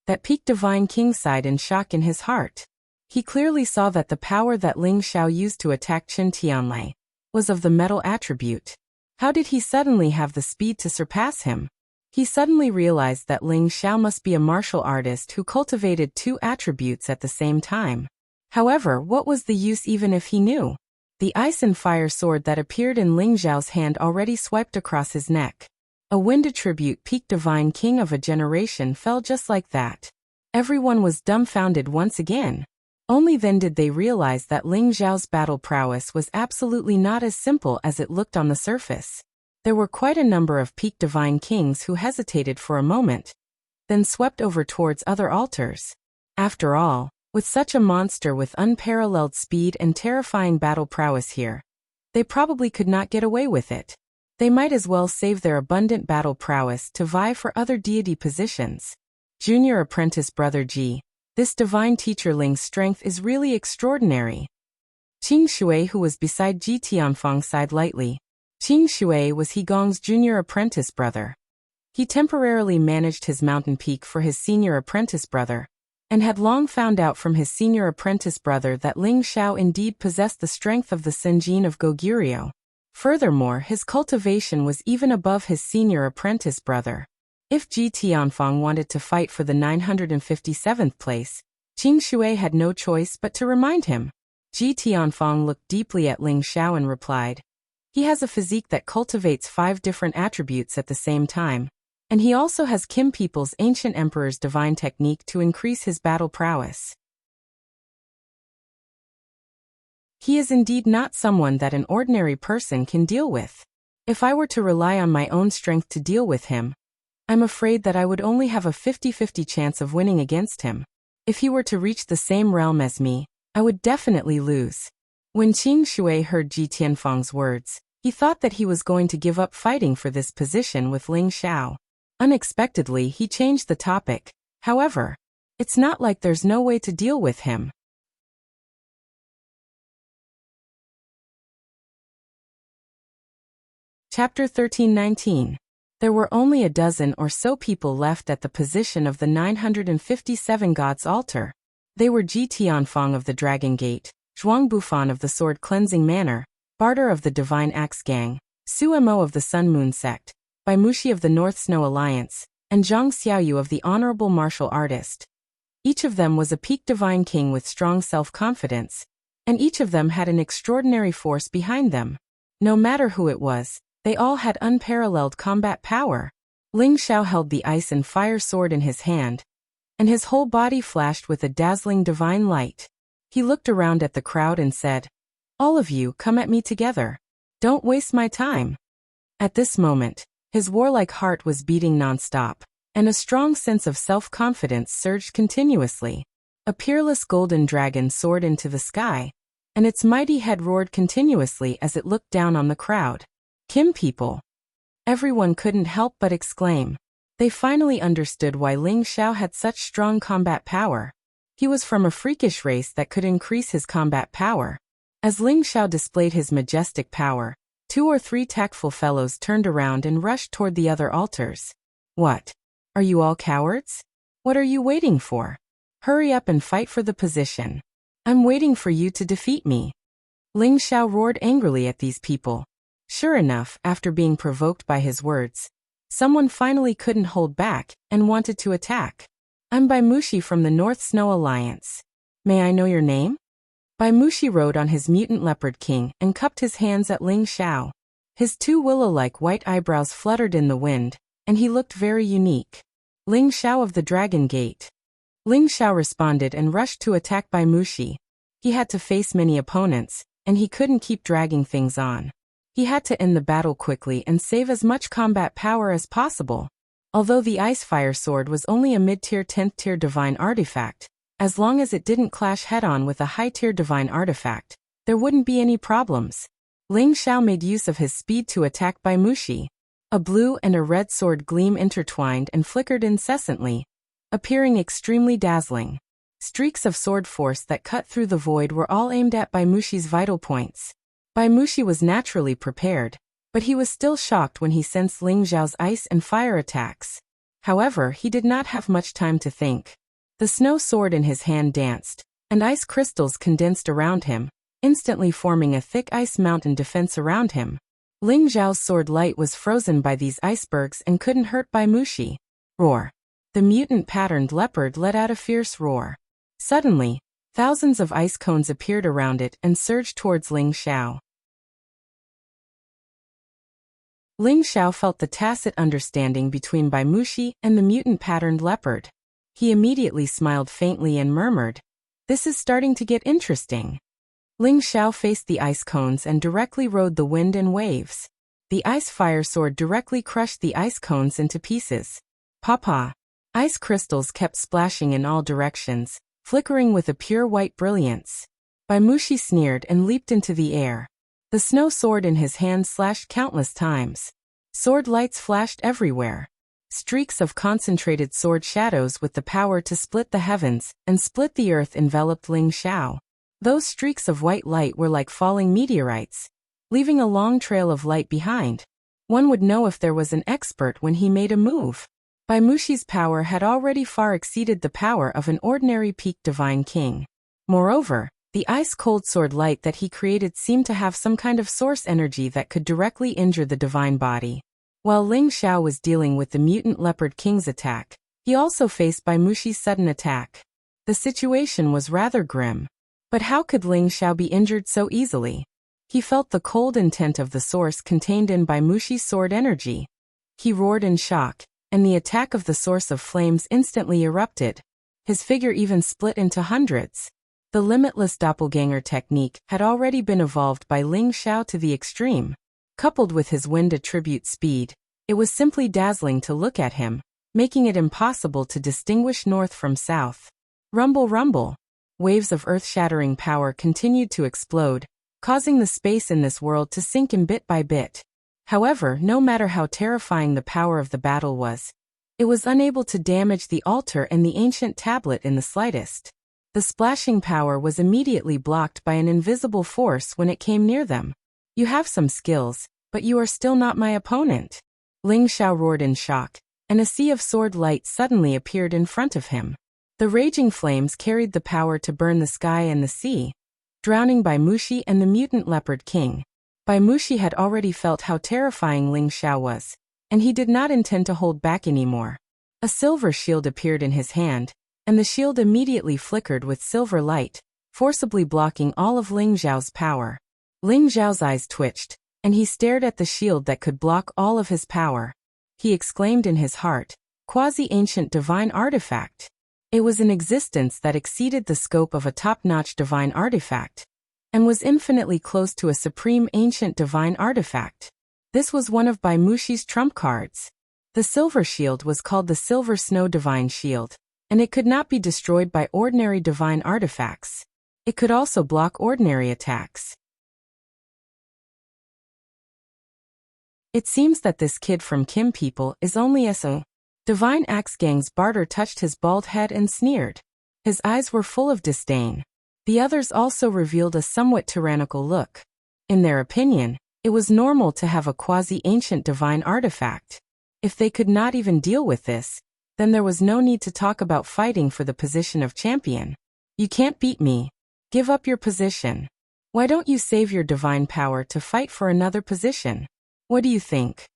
Speaker 1: That peak divine king sighed in shock in his heart. He clearly saw that the power that Ling Xiao used to attack Chen Tianlei was of the metal attribute. How did he suddenly have the speed to surpass him? He suddenly realized that Ling Xiao must be a martial artist who cultivated two attributes at the same time. However, what was the use even if he knew? The ice and fire sword that appeared in Ling Xiao's hand already swiped across his neck. A wind attribute peak divine king of a generation fell just like that. Everyone was dumbfounded once again. Only then did they realize that Ling Xiao's battle prowess was absolutely not as simple as it looked on the surface. There were quite a number of peak divine kings who hesitated for a moment, then swept over towards other altars. After all, with such a monster with unparalleled speed and terrifying battle prowess here, they probably could not get away with it. They might as well save their abundant battle prowess to vie for other deity positions. Junior apprentice brother Ji, this divine teacher Ling's strength is really extraordinary. Qing Shui, who was beside Ji Tianfang, sighed lightly. Qing Shui was He Gong's junior apprentice brother. He temporarily managed his mountain peak for his senior apprentice brother, and had long found out from his senior apprentice brother that Ling Xiao indeed possessed the strength of the Senjin of Goguryeo. Furthermore, his cultivation was even above his senior apprentice brother. If Ji Tianfang wanted to fight for the 957th place, Qing Shui had no choice but to remind him. Ji Tianfang looked deeply at Ling Xiao and replied, "He has a physique that cultivates 5 different attributes at the same time, and he also has Kim people's ancient emperor's divine technique to increase his battle prowess. He is indeed not someone that an ordinary person can deal with. If I were to rely on my own strength to deal with him, I'm afraid that I would only have a 50-50 chance of winning against him. If he were to reach the same realm as me, I would definitely lose." When Qing Shui heard Ji Tianfang's words, he thought that he was going to give up fighting for this position with Ling Xiao. Unexpectedly, he changed the topic. "However, it's not like there's no way to deal with him." Chapter 13-19. There were only a dozen or so people left at the position of the 957 gods' altar. They were Ji Tianfang of the Dragon Gate, Zhuang Bufan of the Sword Cleansing Manor, Barter of the Divine Axe Gang, Su Mo of the Sun Moon Sect, Bai Muxi of the North Snow Alliance, and Zhang Xiaoyu of the Honorable Martial Artist. Each of them was a peak divine king with strong self-confidence, and each of them had an extraordinary force behind them. No matter who it was, they all had unparalleled combat power. Ling Xiao held the ice and fire sword in his hand, and his whole body flashed with a dazzling divine light. He looked around at the crowd and said, "All of you, come at me together. Don't waste my time." At this moment, his warlike heart was beating non-stop, and a strong sense of self-confidence surged continuously. A peerless golden dragon soared into the sky, and its mighty head roared continuously as it looked down on the crowd. "Kim people!" Everyone couldn't help but exclaim. They finally understood why Ling Xiao had such strong combat power. He was from a freakish race that could increase his combat power. As Ling Xiao displayed his majestic power, 2 or 3 tactful fellows turned around and rushed toward the other altars. "What? Are you all cowards? What are you waiting for? Hurry up and fight for the position. I'm waiting for you to defeat me." Ling Xiao roared angrily at these people. Sure enough, after being provoked by his words, someone finally couldn't hold back and wanted to attack. "I'm Bai Muxi from the North Snow Alliance. May I know your name?" Bai Muxi rode on his mutant leopard king and cupped his hands at Ling Xiao. His 2 willow-like white eyebrows fluttered in the wind, and he looked very unique. "Ling Xiao of the Dragon Gate." Ling Xiao responded and rushed to attack Bai Muxi. He had to face many opponents, and he couldn't keep dragging things on. He had to end the battle quickly and save as much combat power as possible. Although the Ice Fire Sword was only a mid-tier 10th tier divine artifact, as long as it didn't clash head-on with a high-tier divine artifact, there wouldn't be any problems. Ling Xiao made use of his speed to attack Bai Muxi. A blue and a red sword gleam intertwined and flickered incessantly, appearing extremely dazzling. Streaks of sword force that cut through the void were all aimed at Bai Muxi's vital points. Bai Muxi was naturally prepared, but he was still shocked when he sensed Ling Xiao's ice and fire attacks. However, he did not have much time to think. The snow sword in his hand danced, and ice crystals condensed around him, instantly forming a thick ice mountain defense around him. Ling Xiao's sword light was frozen by these icebergs and couldn't hurt Bai Muxi. Roar! The mutant-patterned leopard let out a fierce roar. Suddenly, thousands of ice cones appeared around it and surged towards Ling Xiao. Ling Xiao felt the tacit understanding between Bai Muxi and the mutant-patterned leopard. He immediately smiled faintly and murmured, This is starting to get interesting. Ling Xiao faced the ice cones and directly rode the wind and waves. The ice fire sword directly crushed the ice cones into pieces. Papa! Ice crystals kept splashing in all directions, flickering with a pure white brilliance. Baimushi sneered and leaped into the air. The snow sword in his hand slashed countless times. Sword lights flashed everywhere. Streaks of concentrated sword shadows with the power to split the heavens and split the earth enveloped Ling Xiao. Those streaks of white light were like falling meteorites, leaving a long trail of light behind. One would know if there was an expert when he made a move. Baimushi's power had already far exceeded the power of an ordinary peak divine king. Moreover, the ice-cold sword light that he created seemed to have some kind of source energy that could directly injure the divine body. While Ling Xiao was dealing with the mutant leopard king's attack, he also faced Baimushi's sudden attack. The situation was rather grim. But how could Ling Xiao be injured so easily? He felt the cold intent of the source contained in Baimushi's sword energy. He roared in shock, and the attack of the source of flames instantly erupted. His figure even split into hundreds. The limitless doppelganger technique had already been evolved by Ling Xiao to the extreme. Coupled with his wind attribute speed, it was simply dazzling to look at him, making it impossible to distinguish north from south. Rumble, rumble. Waves of earth-shattering power continued to explode, causing the space in this world to sink in bit by bit. However, no matter how terrifying the power of the battle was, it was unable to damage the altar and the ancient tablet in the slightest. The splashing power was immediately blocked by an invisible force when it came near them. You have some skills, but you are still not my opponent. Ling Xiao roared in shock, and a sea of sword light suddenly appeared in front of him. The raging flames carried the power to burn the sky and the sea, drowning Baimushi and the mutant leopard king. Baimushi had already felt how terrifying Ling Xiao was, and he did not intend to hold back anymore. A silver shield appeared in his hand, and the shield immediately flickered with silver light, forcibly blocking all of Ling Xiao's power. Ling Xiao's eyes twitched, and he stared at the shield that could block all of his power. He exclaimed in his heart, "Quasi-ancient divine artifact." It was an existence that exceeded the scope of a top-notch divine artifact, and was infinitely close to a supreme ancient divine artifact. This was one of Baimushi's trump cards. The silver shield was called the Silver Snow Divine Shield, and it could not be destroyed by ordinary divine artifacts. It could also block ordinary attacks. It seems that this kid from Kim people is only a Divine Axe Gang's barter touched his bald head and sneered. His eyes were full of disdain. The others also revealed a somewhat tyrannical look. In their opinion, it was normal to have a quasi-ancient divine artifact. If they could not even deal with this, then there was no need to talk about fighting for the position of champion. You can't beat me. Give up your position. Why don't you save your divine power to fight for another position? What do you think?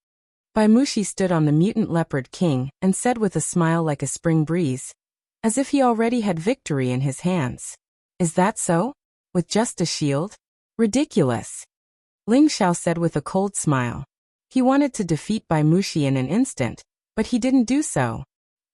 Speaker 1: Baimushi stood on the mutant leopard king and said with a smile like a spring breeze, as if he already had victory in his hands. Is that so? With just a shield? Ridiculous. Ling Xiao said with a cold smile. He wanted to defeat Baimushi in an instant, but he didn't do so.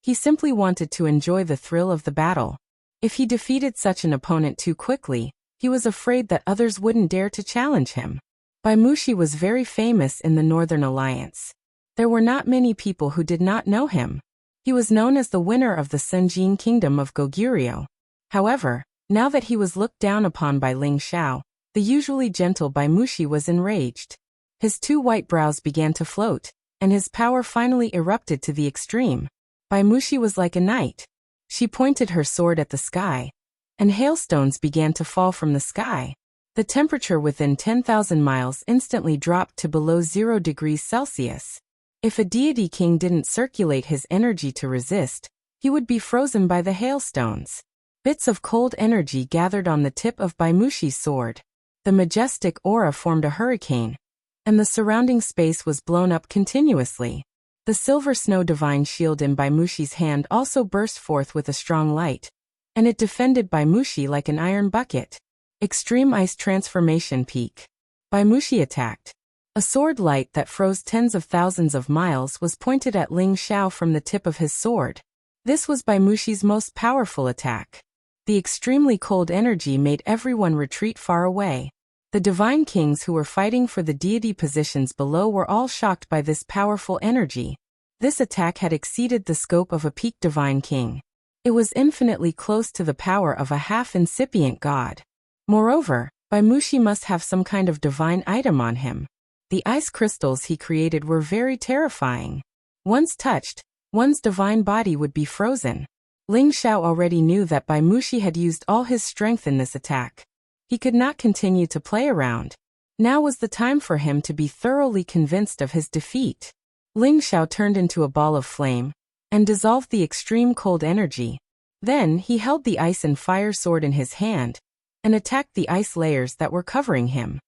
Speaker 1: He simply wanted to enjoy the thrill of the battle. If he defeated such an opponent too quickly, he was afraid that others wouldn't dare to challenge him. Baimushi was very famous in the Northern Alliance. There were not many people who did not know him. He was known as the winner of the Sunjin Kingdom of Goguryeo. However, now that he was looked down upon by Ling Xiao, the usually gentle Baimushi was enraged. His two white brows began to float, and his power finally erupted to the extreme. Baimushi was like a knight. She pointed her sword at the sky, and hailstones began to fall from the sky. The temperature within 10,000 miles instantly dropped to below 0 degrees Celsius. If a deity king didn't circulate his energy to resist, he would be frozen by the hailstones. Bits of cold energy gathered on the tip of Baimushi's sword. The majestic aura formed a hurricane, and the surrounding space was blown up continuously. The Silver Snow Divine Shield in Baimushi's hand also burst forth with a strong light, and it defended Baimushi like an iron bucket. Extreme Ice Transformation Peak. Baimushi attacked. A sword light that froze tens of thousands of miles was pointed at Ling Xiao from the tip of his sword. This was Baimushi's most powerful attack. The extremely cold energy made everyone retreat far away. The divine kings who were fighting for the deity positions below were all shocked by this powerful energy. This attack had exceeded the scope of a peak divine king. It was infinitely close to the power of a half-incipient god. Moreover, Baimushi must have some kind of divine item on him. The ice crystals he created were very terrifying. Once touched, one's divine body would be frozen. Ling Xiao already knew that Baimushi had used all his strength in this attack. He could not continue to play around. Now was the time for him to be thoroughly convinced of his defeat. Ling Xiao turned into a ball of flame and dissolved the extreme cold energy. Then he held the ice and fire sword in his hand and attacked the ice layers that were covering him.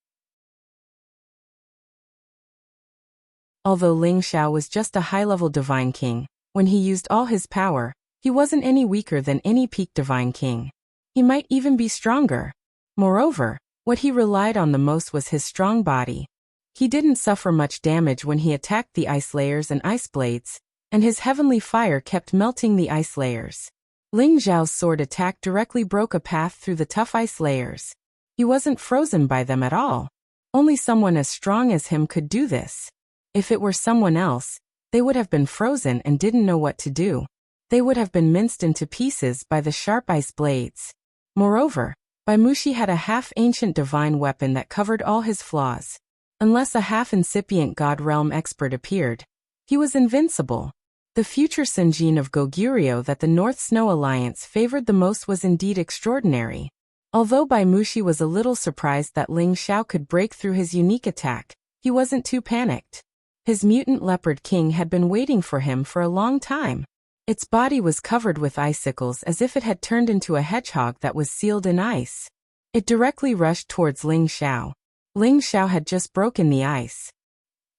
Speaker 1: Although Ling Xiao was just a high-level divine king, when he used all his power, he wasn't any weaker than any peak divine king. He might even be stronger. Moreover, what he relied on the most was his strong body. He didn't suffer much damage when he attacked the ice layers and ice blades, and his heavenly fire kept melting the ice layers. Ling Xiao's sword attack directly broke a path through the tough ice layers. He wasn't frozen by them at all. Only someone as strong as him could do this. If it were someone else, they would have been frozen and didn't know what to do. They would have been minced into pieces by the sharp ice blades. Moreover, Baimushi had a half-ancient divine weapon that covered all his flaws. Unless a half-incipient god realm expert appeared, he was invincible. The future Senjin of Goguryeo that the North Snow Alliance favored the most was indeed extraordinary. Although Baimushi was a little surprised that Ling Xiao could break through his unique attack, he wasn't too panicked. His mutant leopard king had been waiting for him for a long time. Its body was covered with icicles as if it had turned into a hedgehog that was sealed in ice. It directly rushed towards Ling Xiao. Ling Xiao had just broken the ice.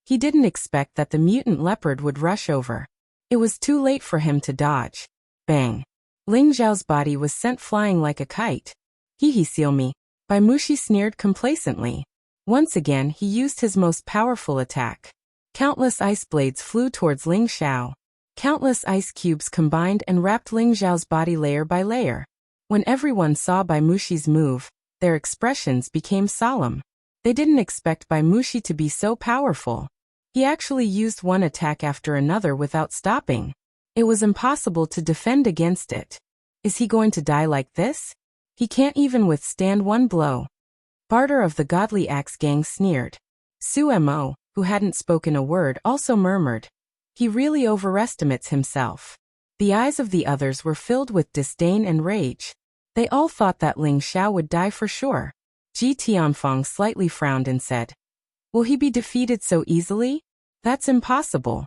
Speaker 1: He didn't expect that the mutant leopard would rush over. It was too late for him to dodge. Bang! Ling Xiao's body was sent flying like a kite. Hee seal me, Baimushi sneered complacently. Once again he used his most powerful attack. Countless ice blades flew towards Ling Xiao. Countless ice cubes combined and wrapped Ling Xiao's body layer by layer. When everyone saw Baimushi's move, their expressions became solemn. They didn't expect Baimushi to be so powerful. He actually used one attack after another without stopping. It was impossible to defend against it. Is he going to die like this? He can't even withstand one blow. Barter of the Godly Axe Gang sneered. Su Mo, who hadn't spoken a word, also murmured. He really overestimates himself. The eyes of the others were filled with disdain and rage. They all thought that Ling Xiao would die for sure. Ji Tianfeng slightly frowned and said, "Will he be defeated so easily? That's impossible."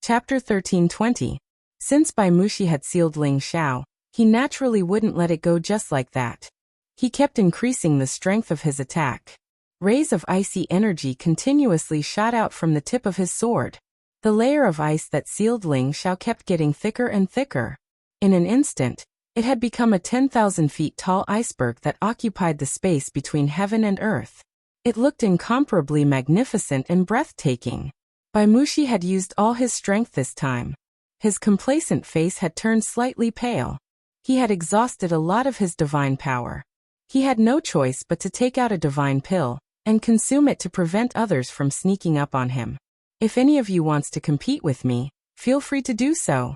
Speaker 1: Chapter 1320. Since Baimushi had sealed Ling Xiao, he naturally wouldn't let it go just like that. He kept increasing the strength of his attack. Rays of icy energy continuously shot out from the tip of his sword. The layer of ice that sealed Ling Xiao kept getting thicker and thicker. In an instant, it had become a 10,000 feet tall iceberg that occupied the space between heaven and earth. It looked incomparably magnificent and breathtaking. Baimushi had used all his strength this time. His complacent face had turned slightly pale. He had exhausted a lot of his divine power. He had no choice but to take out a divine pill and consume it to prevent others from sneaking up on him. If any of you wants to compete with me, feel free to do so,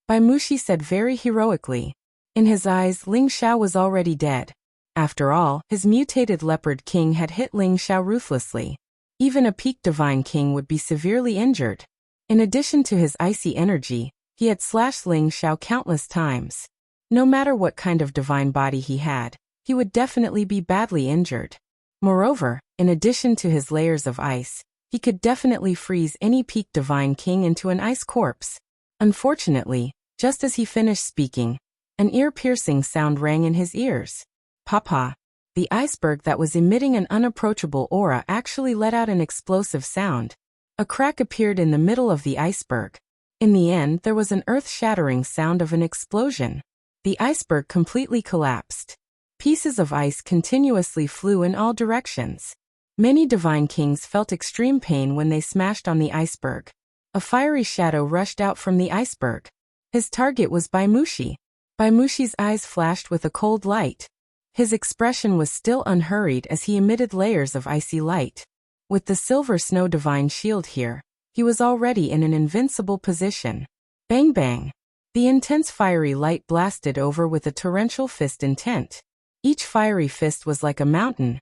Speaker 1: Baimushi said very heroically. In his eyes, Ling Xiao was already dead. After all, his mutated leopard king had hit Ling Xiao ruthlessly. Even a peak divine king would be severely injured. In addition to his icy energy, he had slashed Ling Xiao countless times. No matter what kind of divine body he had, he would definitely be badly injured. Moreover, in addition to his layers of ice, he could definitely freeze any peak divine king into an ice corpse. Unfortunately, just as he finished speaking, an ear-piercing sound rang in his ears. Papa! The iceberg that was emitting an unapproachable aura actually let out an explosive sound. A crack appeared in the middle of the iceberg. In the end, there was an earth-shattering sound of an explosion. The iceberg completely collapsed. Pieces of ice continuously flew in all directions. Many divine kings felt extreme pain when they smashed on the iceberg. A fiery shadow rushed out from the iceberg. His target was Baimushi. Baimushi's eyes flashed with a cold light. His expression was still unhurried as he emitted layers of icy light. With the silver snow divine shield here, he was already in an invincible position. Bang bang! The intense fiery light blasted over with a torrential fist intent. Each fiery fist was like a mountain,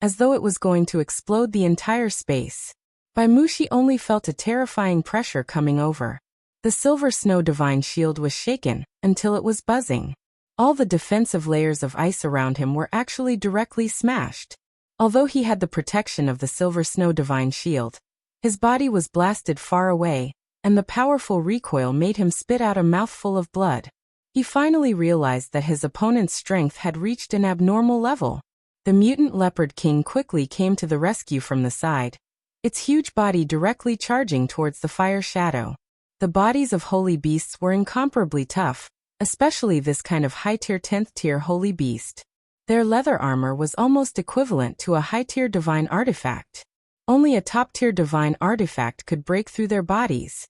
Speaker 1: as though it was going to explode the entire space. Baimushi only felt a terrifying pressure coming over. The silver snow divine shield was shaken until it was buzzing. All the defensive layers of ice around him were actually directly smashed. Although he had the protection of the silver snow divine shield, his body was blasted far away, and the powerful recoil made him spit out a mouthful of blood. He finally realized that his opponent's strength had reached an abnormal level. The mutant leopard king quickly came to the rescue from the side, its huge body directly charging towards the fire shadow. The bodies of holy beasts were incomparably tough, especially this kind of high-tier 10th-tier holy beast. Their leather armor was almost equivalent to a high-tier divine artifact. Only a top-tier divine artifact could break through their bodies.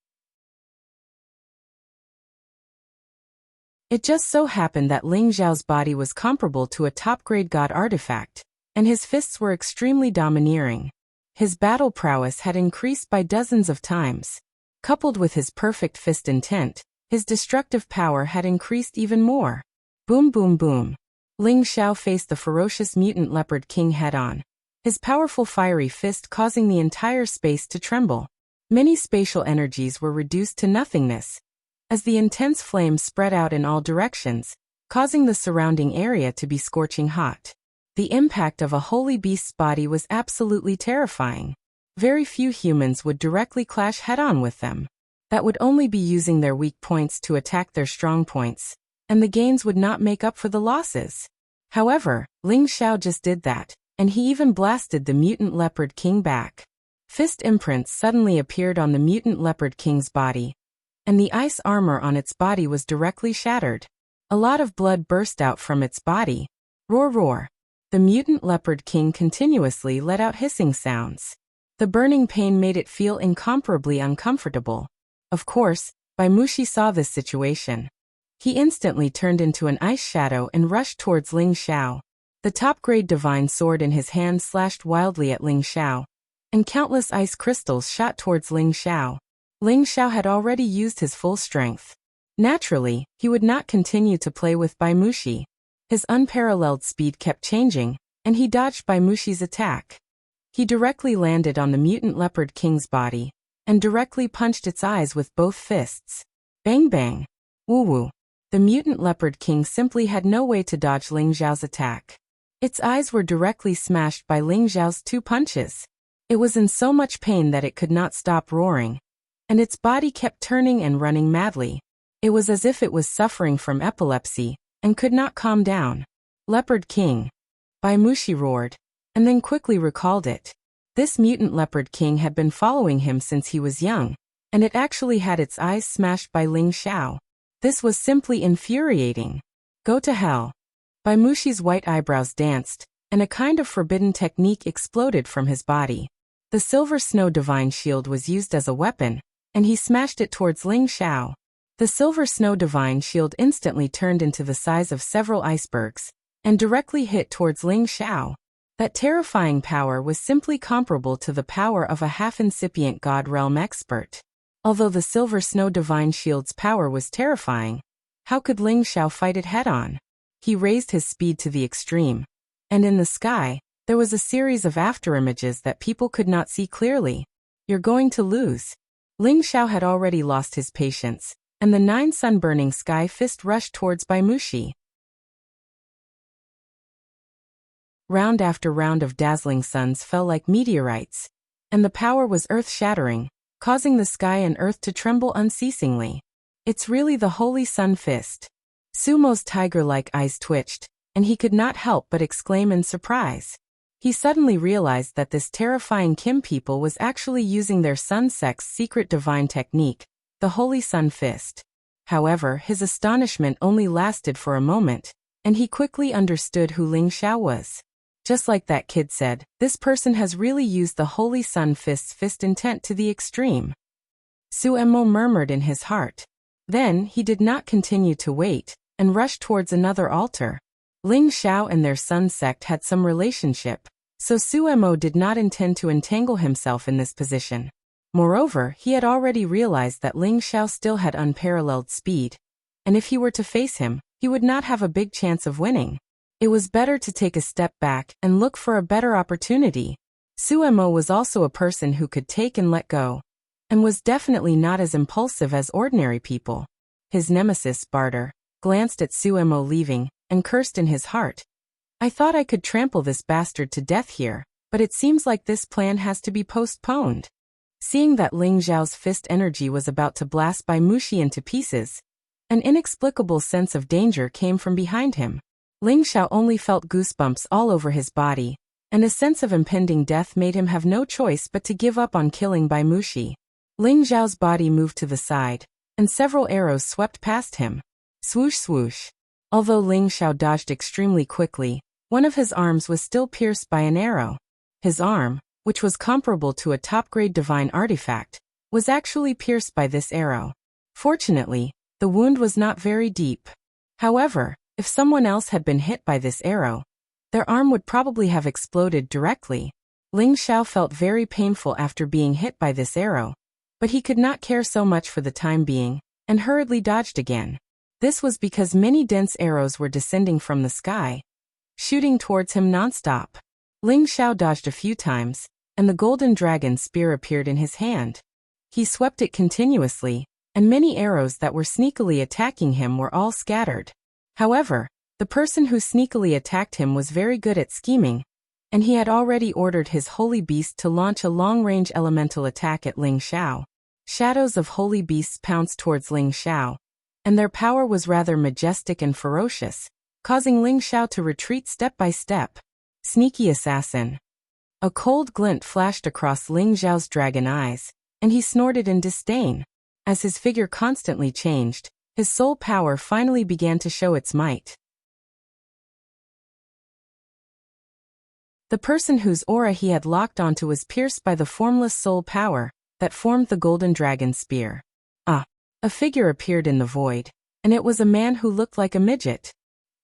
Speaker 1: It just so happened that Ling Xiao's body was comparable to a top-grade god artifact, and his fists were extremely domineering. His battle prowess had increased by dozens of times. Coupled with his perfect fist intent, his destructive power had increased even more. Boom boom boom. Ling Xiao faced the ferocious mutant leopard king head-on, his powerful fiery fist causing the entire space to tremble. Many spatial energies were reduced to nothingness, as the intense flames spread out in all directions, causing the surrounding area to be scorching hot. The impact of a holy beast's body was absolutely terrifying. Very few humans would directly clash head-on with them. That would only be using their weak points to attack their strong points, and the gains would not make up for the losses. However, Ling Xiao just did that, and he even blasted the mutant leopard king back. Fist imprints suddenly appeared on the mutant leopard king's body, and the ice armor on its body was directly shattered. A lot of blood burst out from its body. Roar roar. The mutant leopard king continuously let out hissing sounds. The burning pain made it feel incomparably uncomfortable. Of course, Baimushi saw this situation. He instantly turned into an ice shadow and rushed towards Ling Xiao. The top-grade divine sword in his hand slashed wildly at Ling Xiao, and countless ice crystals shot towards Ling Xiao. Ling Xiao had already used his full strength. Naturally, he would not continue to play with Baimushi. His unparalleled speed kept changing, and he dodged Baimushi's attack. He directly landed on the mutant leopard king's body, and directly punched its eyes with both fists. Bang bang. Woo woo. The mutant leopard king simply had no way to dodge Ling Xiao's attack. Its eyes were directly smashed by Ling Xiao's 2 punches. It was in so much pain that it could not stop roaring, and its body kept turning and running madly. It was as if it was suffering from epilepsy, and could not calm down. Leopard King. Baimushi roared, and then quickly recalled it. This mutant leopard king had been following him since he was young, and it actually had its eyes smashed by Ling Xiao. This was simply infuriating. Go to hell. Baimushi's white eyebrows danced, and a kind of forbidden technique exploded from his body. The silver snow divine shield was used as a weapon, and he smashed it towards Ling Xiao. The silver snow divine shield instantly turned into the size of several icebergs, and directly hit towards Ling Xiao. That terrifying power was simply comparable to the power of a half-incipient god realm expert. Although the silver snow divine shield's power was terrifying, how could Ling Xiao fight it head-on? He raised his speed to the extreme, and in the sky, there was a series of afterimages that people could not see clearly. You're going to lose. Ling Xiao had already lost his patience, and the 9 sun-burning sky fist rushed towards Baimushi. Round after round of dazzling suns fell like meteorites, and the power was earth-shattering, causing the sky and earth to tremble unceasingly. It's really the Holy Sun Fist. Sumo's tiger-like eyes twitched, and he could not help but exclaim in surprise. He suddenly realized that this terrifying Kim people was actually using their Sun Sect's secret divine technique, the Holy Sun Fist. However, his astonishment only lasted for a moment, and he quickly understood who Ling Xiao was. Just like that kid said, this person has really used the Holy Sun Fist's fist intent to the extreme. Suemo murmured in his heart. Then he did not continue to wait, and rushed towards another altar. Ling Xiao and their son sect had some relationship, so Suemo did not intend to entangle himself in this position. Moreover, he had already realized that Ling Xiao still had unparalleled speed, and if he were to face him, he would not have a big chance of winning. It was better to take a step back and look for a better opportunity. Suemo was also a person who could take and let go, and was definitely not as impulsive as ordinary people. His nemesis, Barter, glanced at Suemo leaving, and cursed in his heart. I thought I could trample this bastard to death here, but it seems like this plan has to be postponed. Seeing that Ling Xiao's fist energy was about to blast Bai Mushi into pieces, an inexplicable sense of danger came from behind him. Ling Xiao only felt goosebumps all over his body, and a sense of impending death made him have no choice but to give up on killing Bai Mushi. Ling Xiao's body moved to the side, and several arrows swept past him. Swoosh swoosh. Although Ling Xiao dodged extremely quickly, one of his arms was still pierced by an arrow. His arm, which was comparable to a top-grade divine artifact, was actually pierced by this arrow. Fortunately, the wound was not very deep. However, if someone else had been hit by this arrow, their arm would probably have exploded directly. Ling Xiao felt very painful after being hit by this arrow, but he could not care so much for the time being, and hurriedly dodged again. This was because many dense arrows were descending from the sky, shooting towards him non-stop. Ling Xiao dodged a few times, and the golden dragon spear appeared in his hand. He swept it continuously, and many arrows that were sneakily attacking him were all scattered. However, the person who sneakily attacked him was very good at scheming, and he had already ordered his holy beast to launch a long-range elemental attack at Ling Xiao. Shadows of holy beasts pounced towards Ling Xiao, and their power was rather majestic and ferocious, causing Ling Xiao to retreat step by step. Sneaky assassin. A cold glint flashed across Ling Xiao's dragon eyes, and he snorted in disdain. As his figure constantly changed, his soul power finally began to show its might. The person whose aura he had locked onto was pierced by the formless soul power that formed the golden dragon spear. A figure appeared in the void, and it was a man who looked like a midget.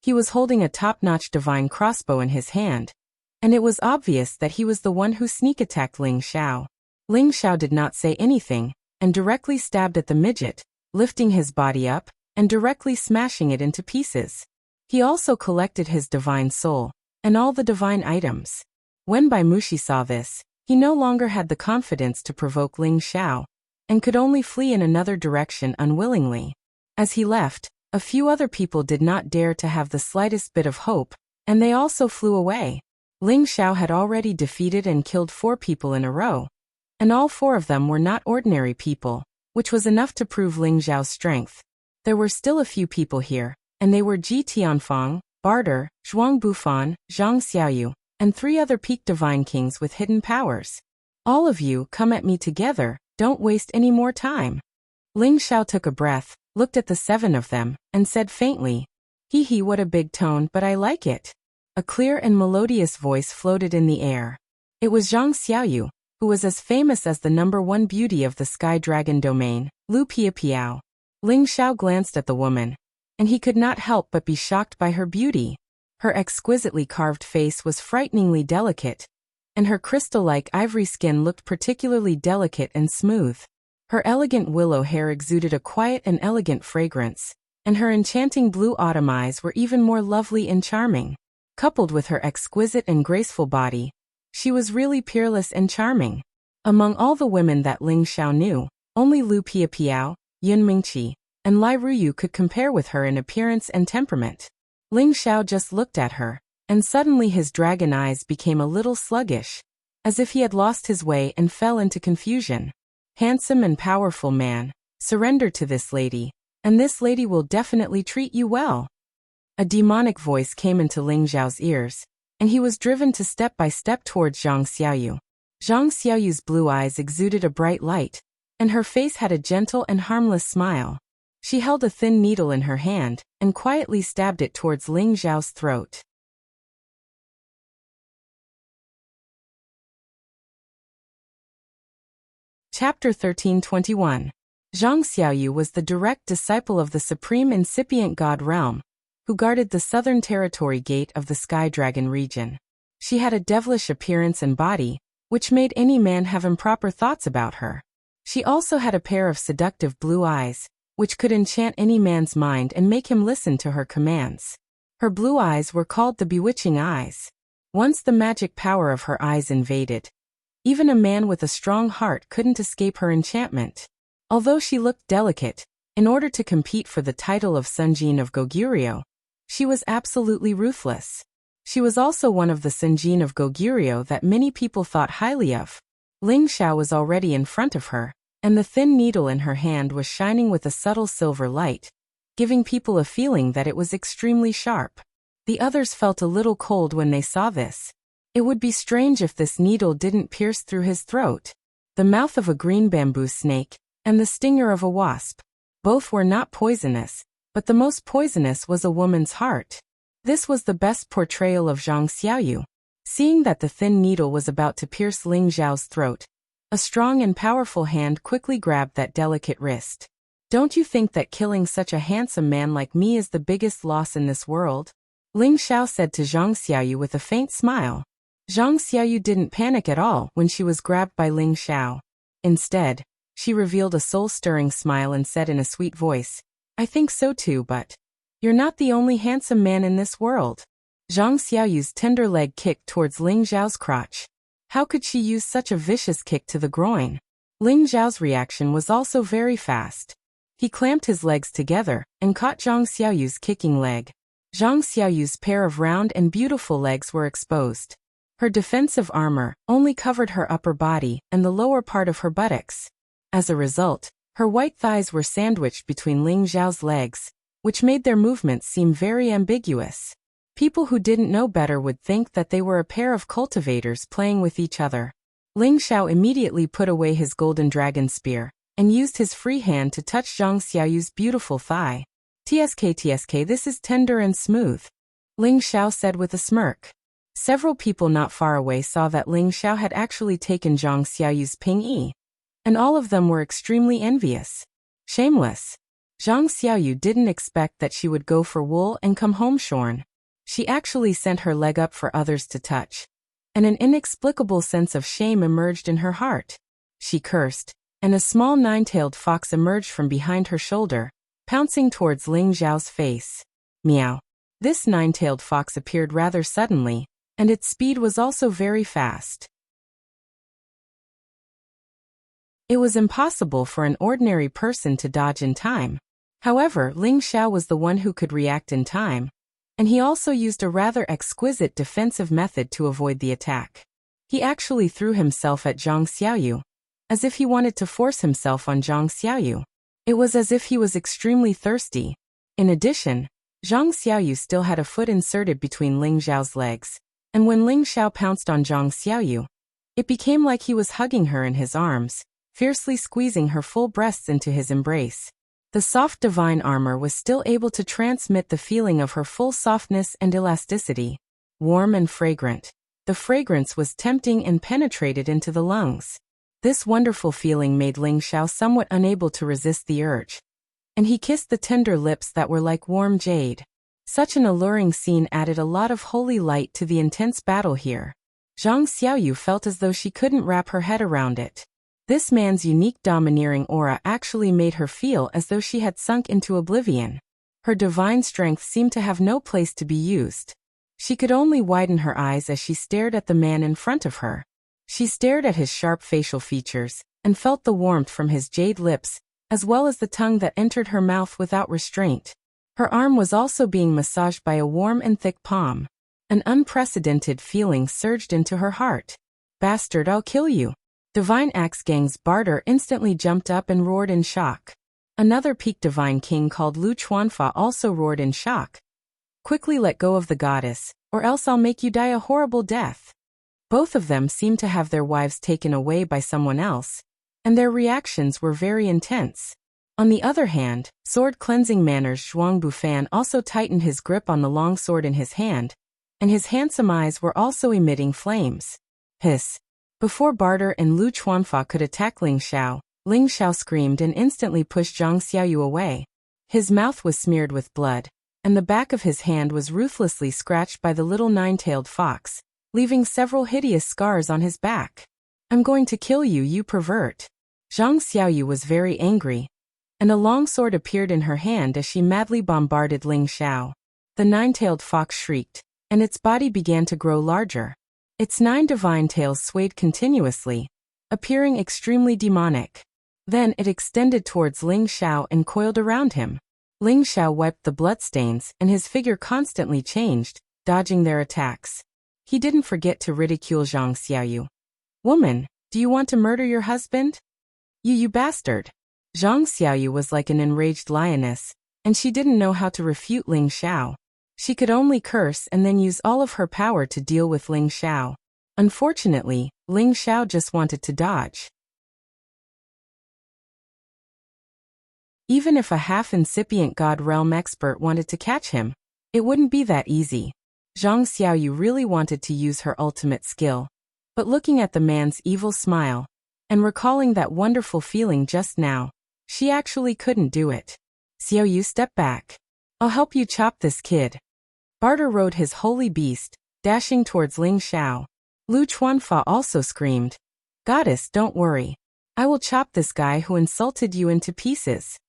Speaker 1: He was holding a top-notch divine crossbow in his hand, and it was obvious that he was the one who sneak-attacked Ling Xiao. Ling Xiao did not say anything, and directly stabbed at the midget, lifting his body up, and directly smashing it into pieces. He also collected his divine soul, and all the divine items. When Bai Mushi saw this, he no longer had the confidence to provoke Ling Xiao, and could only flee in another direction unwillingly. As he left, a few other people did not dare to have the slightest bit of hope, and they also flew away. Ling Xiao had already defeated and killed 4 people in a row, and all 4 of them were not ordinary people, which was enough to prove Ling Xiao's strength. There were still a few people here, and they were Ji Tianfang, Barter, Zhuang Bufan, Zhang Xiaoyu, and 3 other peak divine kings with hidden powers. All of you, come at me together, don't waste any more time. Ling Xiao took a breath, looked at the 7 of them, and said faintly, "Hee hee, what a big tone, but I like it." A clear and melodious voice floated in the air. It was Zhang Xiaoyu, who was as famous as the #1 beauty of the Sky Dragon domain, Lu Piapiao. Ling Xiao glanced at the woman, and he could not help but be shocked by her beauty. Her exquisitely carved face was frighteningly delicate, and her crystal-like ivory skin looked particularly delicate and smooth. Her elegant willow hair exuded a quiet and elegant fragrance, and her enchanting blue autumn eyes were even more lovely and charming. Coupled with her exquisite and graceful body, she was really peerless and charming. Among all the women that Ling Xiao knew, only Lu Piapiao, Yun Mingqi, and Lai Ruyu could compare with her in appearance and temperament. Ling Xiao just looked at her, and suddenly his dragon eyes became a little sluggish, as if he had lost his way and fell into confusion. Handsome and powerful man, surrender to this lady, and this lady will definitely treat you well. A demonic voice came into Ling Xiao's ears, and he was driven to step by step towards Zhang Xiaoyu. Zhang Xiaoyu's blue eyes exuded a bright light, and her face had a gentle and harmless smile. She held a thin needle in her hand, and quietly stabbed it towards Ling Xiao's throat. Chapter 1321. Zhang Xiaoyu was the direct disciple of the supreme incipient god realm, who guarded the southern territory gate of the Sky Dragon region. She had a devilish appearance and body, which made any man have improper thoughts about her. She also had a pair of seductive blue eyes, which could enchant any man's mind and make him listen to her commands. Her blue eyes were called the bewitching eyes. Once the magic power of her eyes invaded, even a man with a strong heart couldn't escape her enchantment. Although she looked delicate, in order to compete for the title of Sunjin of Goguryeo, she was absolutely ruthless. She was also one of the Sunjin of Goguryeo that many people thought highly of. Ling Xiao was already in front of her, and the thin needle in her hand was shining with a subtle silver light, giving people a feeling that it was extremely sharp. The others felt a little cold when they saw this. It would be strange if this needle didn't pierce through his throat. The mouth of a green bamboo snake, and the stinger of a wasp. Both were not poisonous, but the most poisonous was a woman's heart. This was the best portrayal of Zhang Xiaoyu. Seeing that the thin needle was about to pierce Ling Xiao's throat, a strong and powerful hand quickly grabbed that delicate wrist. Don't you think that killing such a handsome man like me is the biggest loss in this world? Ling Xiao said to Zhang Xiaoyu with a faint smile. Zhang Xiaoyu didn't panic at all when she was grabbed by Ling Xiao. Instead, she revealed a soul-stirring smile and said in a sweet voice, "I think so too, but you're not the only handsome man in this world." Zhang Xiaoyu's tender leg kicked towards Ling Xiao's crotch. How could she use such a vicious kick to the groin? Ling Xiao's reaction was also very fast. He clamped his legs together and caught Zhang Xiaoyu's kicking leg. Zhang Xiaoyu's pair of round and beautiful legs were exposed. Her defensive armor only covered her upper body and the lower part of her buttocks. As a result, her white thighs were sandwiched between Ling Xiao's legs, which made their movements seem very ambiguous. People who didn't know better would think that they were a pair of cultivators playing with each other. Ling Xiao immediately put away his golden dragon spear and used his free hand to touch Zhang Xiaoyu's beautiful thigh. "TSK, this is tender and smooth," Ling Xiao said with a smirk. Several people not far away saw that Ling Xiao had actually taken Zhang Xiaoyu's ping-yi, and all of them were extremely envious. Shameless. Zhang Xiaoyu didn't expect that she would go for wool and come home shorn. She actually sent her leg up for others to touch, and an inexplicable sense of shame emerged in her heart. She cursed, and a small nine-tailed fox emerged from behind her shoulder, pouncing towards Ling Xiao's face. Meow. This nine-tailed fox appeared rather suddenly, and its speed was also very fast. It was impossible for an ordinary person to dodge in time. However, Ling Xiao was the one who could react in time, and he also used a rather exquisite defensive method to avoid the attack. He actually threw himself at Zhang Xiaoyu, as if he wanted to force himself on Zhang Xiaoyu. It was as if he was extremely thirsty. In addition, Zhang Xiaoyu still had a foot inserted between Ling Xiao's legs, and when Ling Xiao pounced on Zhang Xiaoyu, it became like he was hugging her in his arms, fiercely squeezing her full breasts into his embrace. The soft divine armor was still able to transmit the feeling of her full softness and elasticity. Warm and fragrant. The fragrance was tempting and penetrated into the lungs. This wonderful feeling made Ling Xiao somewhat unable to resist the urge, and he kissed the tender lips that were like warm jade. Such an alluring scene added a lot of holy light to the intense battle here. Zhang Xiaoyu felt as though she couldn't wrap her head around it. This man's unique domineering aura actually made her feel as though she had sunk into oblivion. Her divine strength seemed to have no place to be used. She could only widen her eyes as she stared at the man in front of her. She stared at his sharp facial features, and felt the warmth from his jade lips, as well as the tongue that entered her mouth without restraint. Her arm was also being massaged by a warm and thick palm. An unprecedented feeling surged into her heart. "Bastard, I'll kill you." Divine Axe Gang's Barter instantly jumped up and roared in shock. Another peak Divine King called Lu Chuanfa also roared in shock. "Quickly let go of the goddess, or else I'll make you die a horrible death." Both of them seemed to have their wives taken away by someone else, and their reactions were very intense. On the other hand, sword cleansing manners Zhuang Bufan also tightened his grip on the long sword in his hand, and his handsome eyes were also emitting flames. Hiss. Before Barter and Lu Chuanfa could attack Ling Xiao, Ling Xiao screamed and instantly pushed Zhang Xiaoyu away. His mouth was smeared with blood, and the back of his hand was ruthlessly scratched by the little nine-tailed fox, leaving several hideous scars on his back. "I'm going to kill you, you pervert." Zhang Xiaoyu was very angry, and a long sword appeared in her hand as she madly bombarded Ling Xiao. The nine-tailed fox shrieked, and its body began to grow larger. Its 9 divine tails swayed continuously, appearing extremely demonic. Then it extended towards Ling Xiao and coiled around him. Ling Xiao wiped the bloodstains, and his figure constantly changed, dodging their attacks. He didn't forget to ridicule Zhang Xiaoyu. "Woman, do you want to murder your husband? You bastard." Zhang Xiaoyu was like an enraged lioness, and she didn't know how to refute Ling Xiao. She could only curse and then use all of her power to deal with Ling Xiao. Unfortunately, Ling Xiao just wanted to dodge. Even if a half-incipient God Realm expert wanted to catch him, it wouldn't be that easy. Zhang Xiaoyu really wanted to use her ultimate skill. But looking at the man's evil smile, and recalling that wonderful feeling just now, she actually couldn't do it. "Xiaoyu, step back. I'll help you chop this kid." Barter rode his holy beast, dashing towards Ling Xiao. Lu Chuanfa also screamed, "Goddess, don't worry. I will chop this guy who insulted you into pieces."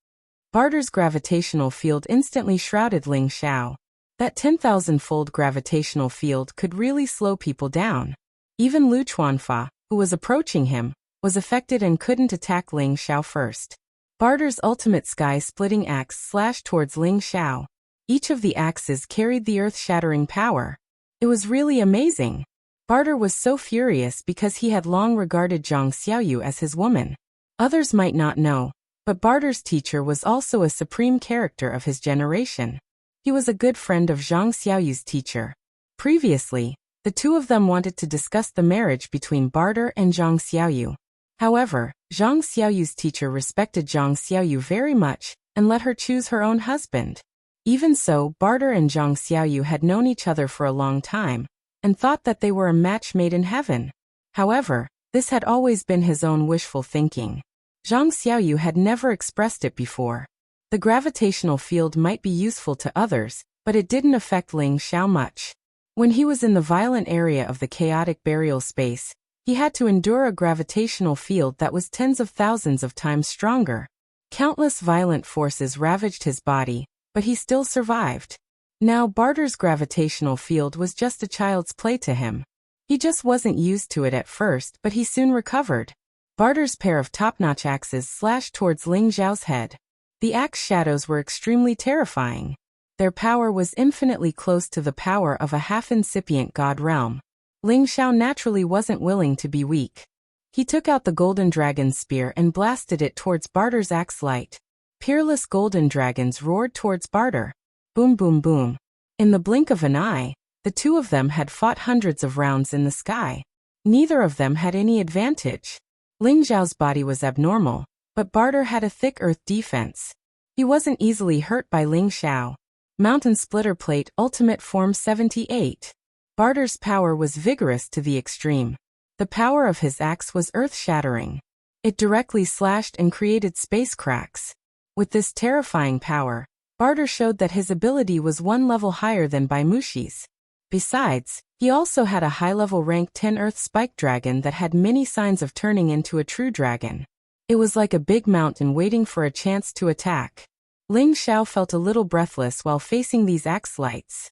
Speaker 1: Barter's gravitational field instantly shrouded Ling Xiao. That 10,000-fold gravitational field could really slow people down. Even Lu Chuanfa, who was approaching him, was affected and couldn't attack Ling Xiao first. Barter's ultimate sky-splitting axe slashed towards Ling Xiao. Each of the axes carried the earth-shattering power. It was really amazing. Barter was so furious because he had long regarded Zhang Xiaoyu as his woman. Others might not know, but Barter's teacher was also a supreme character of his generation. He was a good friend of Zhang Xiaoyu's teacher. Previously, the two of them wanted to discuss the marriage between Barter and Zhang Xiaoyu. However, Zhang Xiaoyu's teacher respected Zhang Xiaoyu very much and let her choose her own husband. Even so, Barter and Zhang Xiaoyu had known each other for a long time and thought that they were a match made in heaven. However, this had always been his own wishful thinking. Zhang Xiaoyu had never expressed it before. The gravitational field might be useful to others, but it didn't affect Ling Xiao much. When he was in the violent area of the chaotic burial space, he had to endure a gravitational field that was tens of thousands of times stronger. Countless violent forces ravaged his body, but he still survived. Now Barter's gravitational field was just a child's play to him. He just wasn't used to it at first, but he soon recovered. Barter's pair of top-notch axes slashed towards Ling Xiao's head. The axe shadows were extremely terrifying. Their power was infinitely close to the power of a half-incipient god realm. Ling Xiao naturally wasn't willing to be weak. He took out the golden dragon spear and blasted it towards Barter's axe light. Peerless golden dragons roared towards Barter. Boom boom boom. In the blink of an eye, the two of them had fought hundreds of rounds in the sky. Neither of them had any advantage. Ling Xiao's body was abnormal, but Barter had a thick earth defense. He wasn't easily hurt by Ling Xiao. Mountain Splitter Plate Ultimate Form 78. Barter's power was vigorous to the extreme. The power of his axe was earth-shattering. It directly slashed and created space cracks. With this terrifying power, Barter showed that his ability was one level higher than Bai Mushi's. Besides, he also had a high-level rank 10 Earth Spike Dragon that had many signs of turning into a true dragon. It was like a big mountain waiting for a chance to attack. Ling Xiao felt a little breathless while facing these axe lights.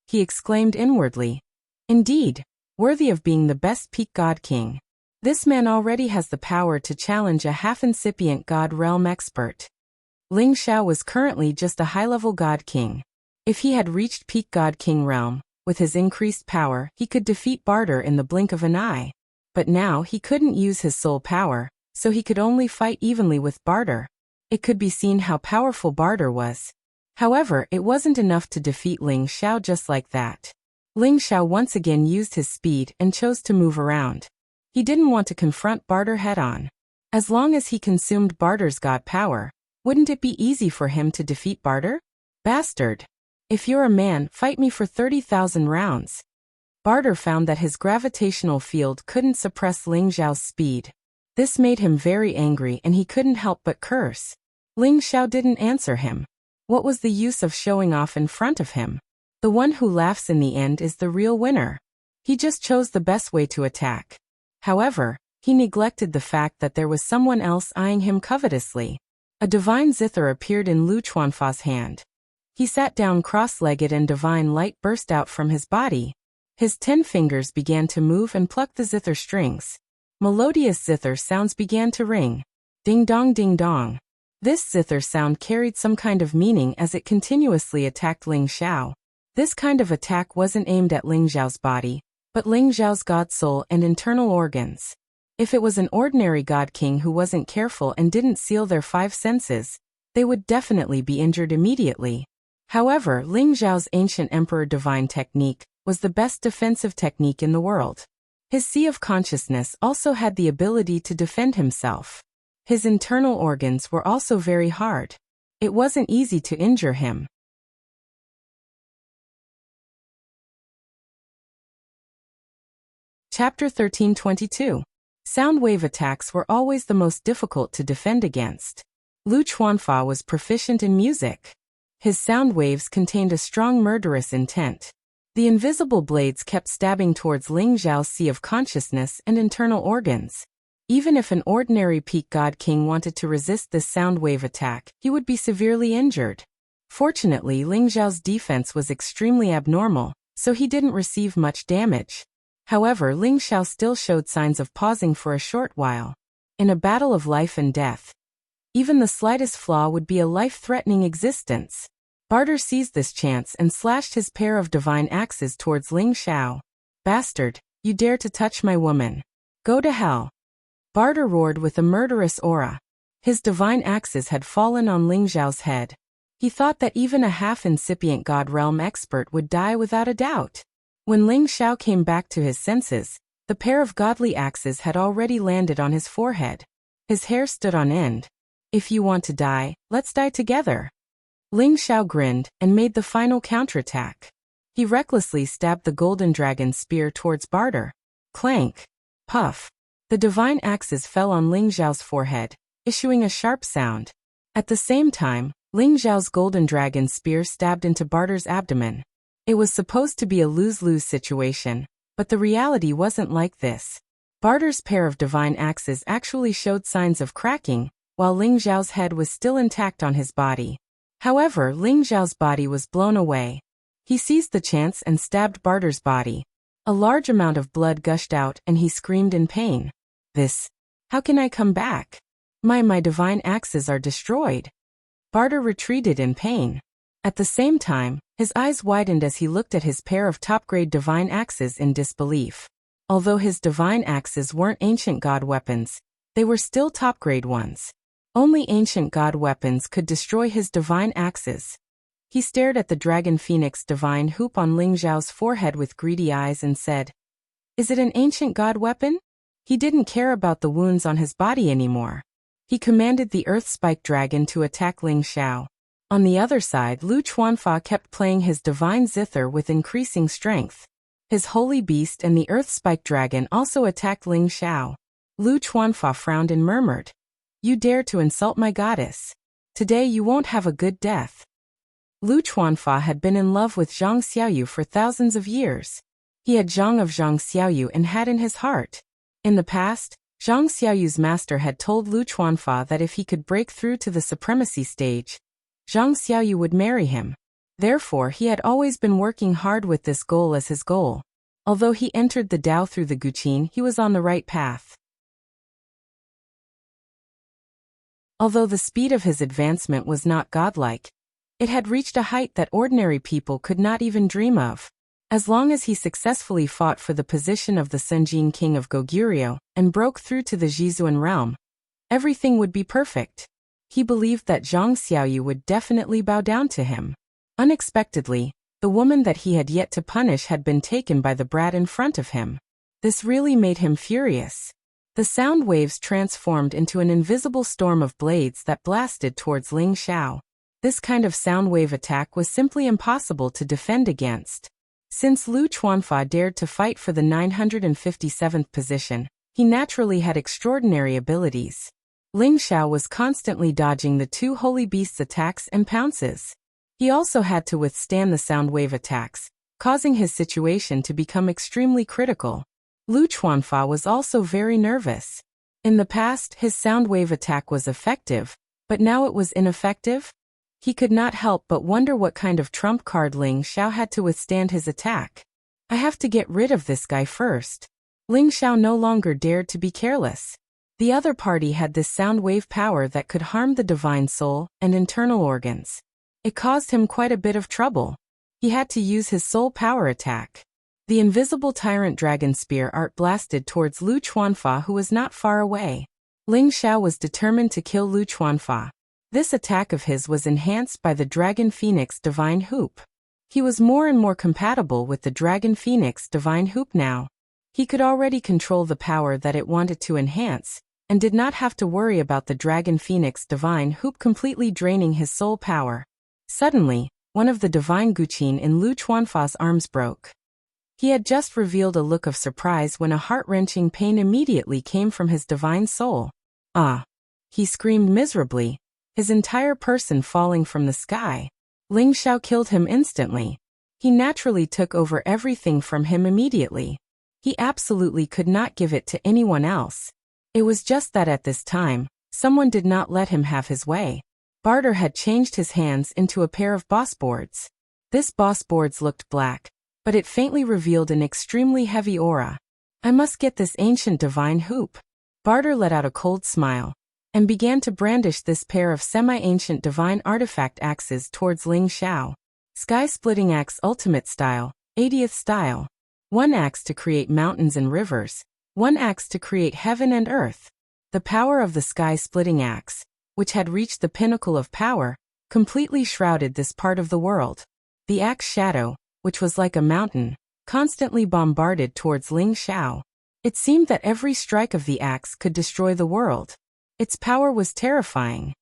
Speaker 1: He exclaimed inwardly, "Indeed, worthy of being the best peak god king. This man already has the power to challenge a half-incipient god realm expert." Ling Xiao was currently just a high-level god king. If he had reached peak god king realm, with his increased power, he could defeat Barter in the blink of an eye. But now he couldn't use his soul power, so he could only fight evenly with Barter. It could be seen how powerful Barter was. However, it wasn't enough to defeat Ling Xiao just like that. Ling Xiao once again used his speed and chose to move around. He didn't want to confront Barter head-on. As long as he consumed Barter's god power, wouldn't it be easy for him to defeat Barter? "Bastard! If you're a man, fight me for 30,000 rounds." Barter found that his gravitational field couldn't suppress Ling Xiao's speed. This made him very angry and he couldn't help but curse. Ling Xiao didn't answer him. What was the use of showing off in front of him? The one who laughs in the end is the real winner. He just chose the best way to attack. However, he neglected the fact that there was someone else eyeing him covetously. A divine zither appeared in Lu Chuanfa's hand. He sat down cross-legged and divine light burst out from his body. His 10 fingers began to move and pluck the zither strings. Melodious zither sounds began to ring. Ding dong ding dong. This zither sound carried some kind of meaning as it continuously attacked Ling Xiao. This kind of attack wasn't aimed at Ling Xiao's body, but Ling Xiao's god soul and internal organs. If it was an ordinary god king who wasn't careful and didn't seal their 5 senses, they would definitely be injured immediately. However, Ling Xiao's ancient emperor divine technique was the best defensive technique in the world. His sea of consciousness also had the ability to defend himself. His internal organs were also very hard. It wasn't easy to injure him. Chapter 1322. Sound wave attacks were always the most difficult to defend against. Lu Chuanfa was proficient in music. His sound waves contained a strong murderous intent. The invisible blades kept stabbing towards Ling Xiao's sea of consciousness and internal organs. Even if an ordinary peak god king wanted to resist this sound wave attack, he would be severely injured. Fortunately, Ling Xiao's defense was extremely abnormal, so he didn't receive much damage. However, Ling Xiao still showed signs of pausing for a short while. In a battle of life and death, even the slightest flaw would be a life-threatening existence. Barter seized this chance and slashed his pair of divine axes towards Ling Xiao. Bastard, you dare to touch my woman. Go to hell. Barter roared with a murderous aura. His divine axes had fallen on Ling Xiao's head. He thought that even a half-incipient god realm expert would die without a doubt. When Ling Xiao came back to his senses, the pair of godly axes had already landed on his forehead. His hair stood on end. If you want to die, let's die together. Ling Xiao grinned and made the final counterattack. He recklessly stabbed the golden dragon spear towards Barter. Clank. Puff. The divine axes fell on Ling Xiao's forehead, issuing a sharp sound. At the same time, Ling Xiao's golden dragon spear stabbed into Barter's abdomen. It was supposed to be a lose-lose situation, but the reality wasn't like this. Barter's pair of divine axes actually showed signs of cracking, while Ling Xiao's head was still intact on his body. However, Ling Xiao's body was blown away. He seized the chance and stabbed Barter's body. A large amount of blood gushed out and he screamed in pain. How can I come back? My divine axes are destroyed. Barter retreated in pain. At the same time, his eyes widened as he looked at his pair of top-grade divine axes in disbelief. Although his divine axes weren't ancient god weapons, they were still top-grade ones. Only ancient god weapons could destroy his divine axes. He stared at the dragon phoenix divine hoop on Ling Xiao's forehead with greedy eyes and said, "Is it an ancient god weapon?" He didn't care about the wounds on his body anymore. He commanded the earth spike dragon to attack Ling Xiao. On the other side, Lu Chuanfa kept playing his divine zither with increasing strength. His holy beast and the earth spike dragon also attacked Ling Xiao. Lu Chuanfa frowned and murmured, "You dare to insult my goddess. Today you won't have a good death." Lu Chuanfa had been in love with Zhang Xiaoyu for thousands of years. He had Zhang of Zhang Xiaoyu and had in his heart. In the past, Zhang Xiaoyu's master had told Lu Chuanfa that if he could break through to the supremacy stage, Zhang Xiaoyu would marry him. Therefore, he had always been working hard with this goal as his goal. Although he entered the Dao through the Guqin, he was on the right path. Although the speed of his advancement was not godlike, it had reached a height that ordinary people could not even dream of. As long as he successfully fought for the position of the Senjin king of Goguryeo and broke through to the Jizuan realm, everything would be perfect. He believed that Zhang Xiaoyu would definitely bow down to him. Unexpectedly, the woman that he had yet to punish had been taken by the brat in front of him. This really made him furious. The sound waves transformed into an invisible storm of blades that blasted towards Ling Xiao. This kind of sound wave attack was simply impossible to defend against. Since Lu Chuanfa dared to fight for the 957th position, he naturally had extraordinary abilities. Ling Xiao was constantly dodging the two holy beasts' attacks and pounces. He also had to withstand the sound wave attacks, causing his situation to become extremely critical. Lu Chuanfa was also very nervous. In the past, his sound wave attack was effective, but now it was ineffective? He could not help but wonder what kind of trump card Ling Xiao had to withstand his attack. I have to get rid of this guy first. Ling Xiao no longer dared to be careless. The other party had this sound wave power that could harm the divine soul and internal organs. It caused him quite a bit of trouble. He had to use his soul power attack. The invisible tyrant dragon spear art blasted towards Lu Chuanfa, who was not far away. Ling Xiao was determined to kill Lu Chuanfa. This attack of his was enhanced by the Dragon Phoenix Divine Hoop. He was more and more compatible with the Dragon Phoenix Divine Hoop now. He could already control the power that it wanted to enhance, and did not have to worry about the Dragon Phoenix Divine Hoop completely draining his soul power. Suddenly, one of the Divine Guqin in Lu Chuanfa's arms broke. He had just revealed a look of surprise when a heart-wrenching pain immediately came from his divine soul. Ah! He screamed miserably, his entire person falling from the sky. Ling Xiao killed him instantly. He naturally took over everything from him immediately. He absolutely could not give it to anyone else. It was just that at this time, someone did not let him have his way. Barter had changed his hands into a pair of boss boards. This boss boards looked black, but it faintly revealed an extremely heavy aura. I must get this ancient divine hoop. Barter let out a cold smile, and began to brandish this pair of semi-ancient divine artifact axes towards Ling Xiao. Sky-splitting axe ultimate style, 80th style. One axe to create mountains and rivers, one axe to create heaven and earth. The power of the sky-splitting axe, which had reached the pinnacle of power, completely shrouded this part of the world. The axe shadow, which was like a mountain, constantly bombarded towards Ling Xiao. It seemed that every strike of the axe could destroy the world. Its power was terrifying.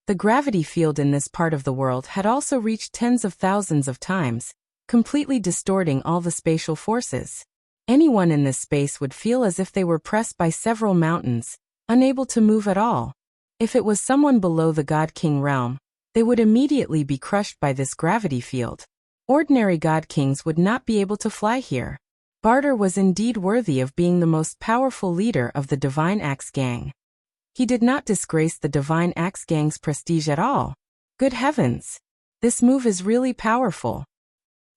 Speaker 1: The gravity field in this part of the world had also reached tens of thousands of times, completely distorting all the spatial forces. Anyone in this space would feel as if they were pressed by several mountains, unable to move at all. If it was someone below the God King realm, they would immediately be crushed by this gravity field. Ordinary God Kings would not be able to fly here. Barter was indeed worthy of being the most powerful leader of the Divine Axe Gang. He did not disgrace the Divine Axe Gang's prestige at all. Good heavens! This move is really powerful.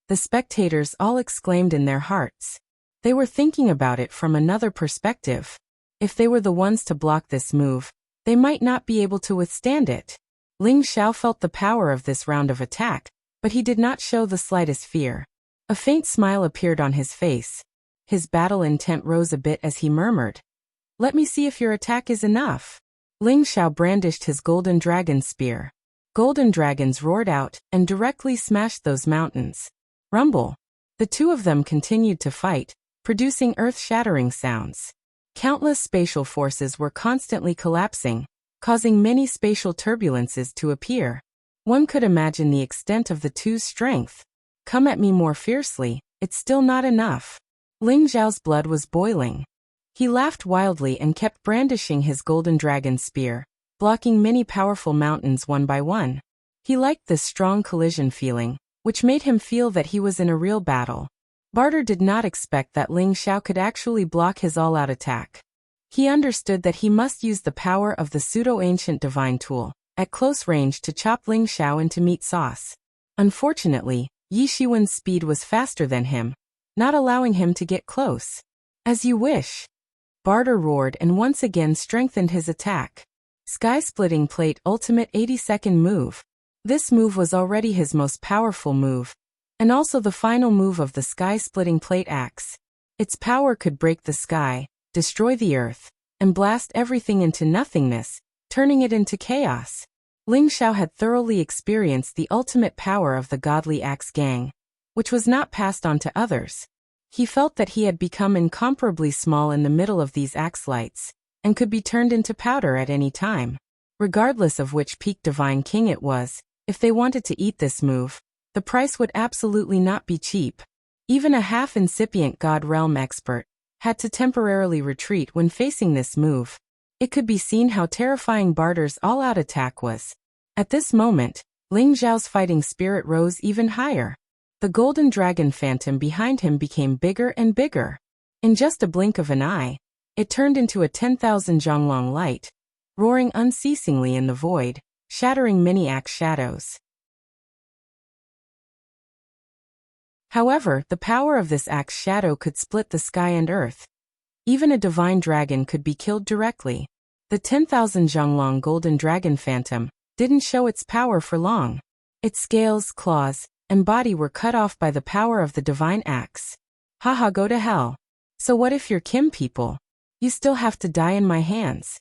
Speaker 1: The spectators all exclaimed in their hearts. They were thinking about it from another perspective. If they were the ones to block this move, they might not be able to withstand it. Ling Xiao felt the power of this round of attack, but he did not show the slightest fear. A faint smile appeared on his face. His battle intent rose a bit as he murmured, "Let me see if your attack is enough." Ling Xiao brandished his golden dragon spear. Golden dragons roared out and directly smashed those mountains. Rumble. The two of them continued to fight, producing earth-shattering sounds. Countless spatial forces were constantly collapsing, causing many spatial turbulences to appear. One could imagine the extent of the two's strength. Come at me more fiercely, it's still not enough. Ling Xiao's blood was boiling. He laughed wildly and kept brandishing his golden dragon spear, blocking many powerful mountains one by one. He liked this strong collision feeling, which made him feel that he was in a real battle. Barter did not expect that Ling Xiao could actually block his all-out attack. He understood that he must use the power of the pseudo-ancient divine tool, at close range, to chop Ling Xiao into meat sauce. Unfortunately, Yi Shiwen's speed was faster than him, not allowing him to get close. As you wish. Barter roared and once again strengthened his attack. Sky-splitting plate ultimate 80-second move. This move was already his most powerful move, and also the final move of the sky-splitting plate axe. Its power could break the sky, destroy the earth, and blast everything into nothingness, turning it into chaos. Ling Xiao had thoroughly experienced the ultimate power of the godly axe gang, which was not passed on to others. He felt that he had become incomparably small in the middle of these axe lights, and could be turned into powder at any time. Regardless of which peak divine king it was, If they wanted to eat this move, the price would absolutely not be cheap. Even a half-incipient God Realm expert had to temporarily retreat when facing this move. It could be seen how terrifying Barter's all-out attack was. At this moment, Ling Xiao's fighting spirit rose even higher. The golden dragon phantom behind him became bigger and bigger. In just a blink of an eye, it turned into a 10,000 Zhonglong light, roaring unceasingly in the void, shattering many axe shadows. However, the power of this axe shadow could split the sky and earth. Even a divine dragon could be killed directly. The 10,000 Zhonglong golden dragon phantom didn't show its power for long. Its scales, claws, and body were cut off by the power of the divine axe. Haha, go to hell. So what if you're Kim people? You still have to die in my hands.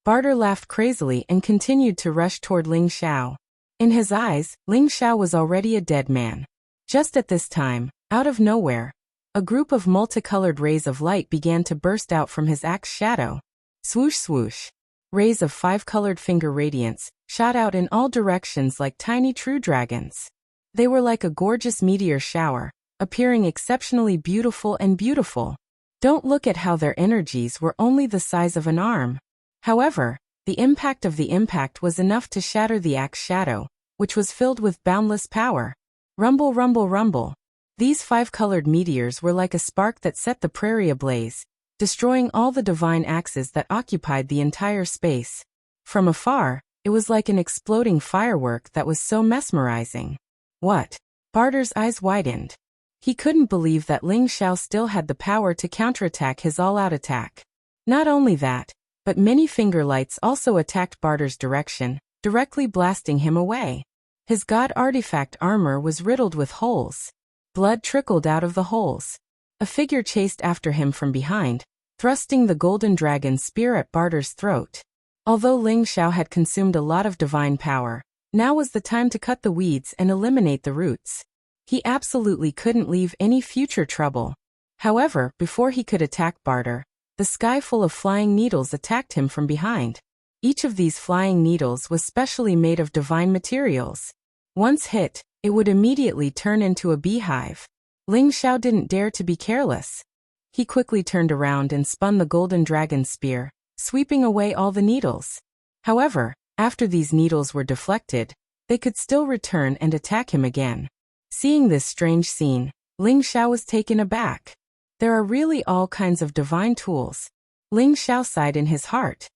Speaker 1: Barter laughed crazily and continued to rush toward Ling Xiao. In his eyes, Ling Xiao was already a dead man. Just at this time, out of nowhere, a group of multicolored rays of light began to burst out from his axe shadow. Swoosh swoosh. Rays of 5-colored finger radiance shot out in all directions like tiny true dragons. They were like a gorgeous meteor shower, appearing exceptionally beautiful and beautiful. Don't look at how their energies were only the size of an arm. However, the impact of the impact was enough to shatter the axe shadow, which was filled with boundless power. Rumble, rumble, rumble. These 5-colored meteors were like a spark that set the prairie ablaze, destroying all the divine axes that occupied the entire space. From afar, it was like an exploding firework that was so mesmerizing. What? Barter's eyes widened. He couldn't believe that Ling Xiao still had the power to counterattack his all-out attack. Not only that, but many finger lights also attacked Barter's direction, directly blasting him away. His god artifact armor was riddled with holes. Blood trickled out of the holes. A figure chased after him from behind, thrusting the golden dragon spear at Barter's throat. Although Ling Xiao had consumed a lot of divine power, now was the time to cut the weeds and eliminate the roots. He absolutely couldn't leave any future trouble. However, before he could attack Barter, the sky full of flying needles attacked him from behind. Each of these flying needles was specially made of divine materials. Once hit, it would immediately turn into a beehive. Ling Xiao didn't dare to be careless. He quickly turned around and spun the golden dragon spear, sweeping away all the needles. However, after these needles were deflected, they could still return and attack him again. Seeing this strange scene, Ling Xiao was taken aback. There are really all kinds of divine tools. Ling Xiao sighed in his heart.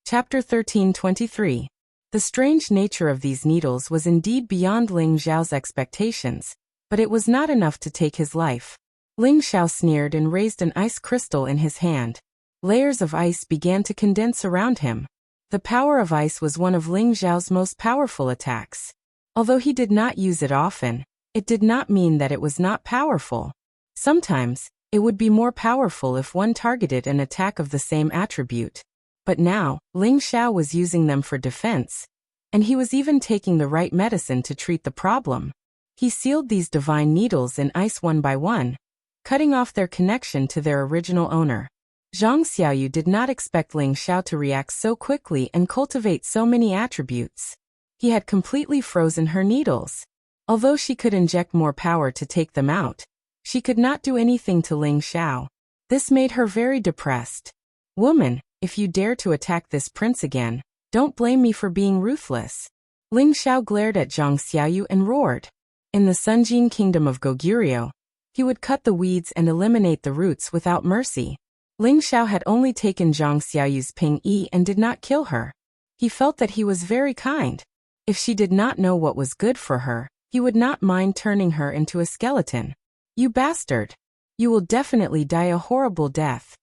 Speaker 1: Chapter 13:23. The strange nature of these needles was indeed beyond Ling Xiao's expectations, but it was not enough to take his life. Ling Xiao sneered and raised an ice crystal in his hand. Layers of ice began to condense around him. The power of ice was one of Ling Xiao's most powerful attacks. Although he did not use it often, it did not mean that it was not powerful. Sometimes, it would be more powerful if one targeted an attack of the same attribute. But now, Ling Xiao was using them for defense, and he was even taking the right medicine to treat the problem. He sealed these divine needles in ice one by one, cutting off their connection to their original owner. Zhang Xiaoyu did not expect Ling Xiao to react so quickly and cultivate so many attributes. He had completely frozen her needles. Although she could inject more power to take them out, she could not do anything to Ling Xiao. This made her very depressed. Woman, if you dare to attack this prince again, don't blame me for being ruthless. Ling Xiao glared at Zhang Xiaoyu and roared. In the Sunjin kingdom of Goguryeo, he would cut the weeds and eliminate the roots without mercy. Ling Xiao had only taken Zhang Xiaoyu's Ping Yi and did not kill her. He felt that he was very kind. If she did not know what was good for her, he would not mind turning her into a skeleton. You bastard! You will definitely die a horrible death.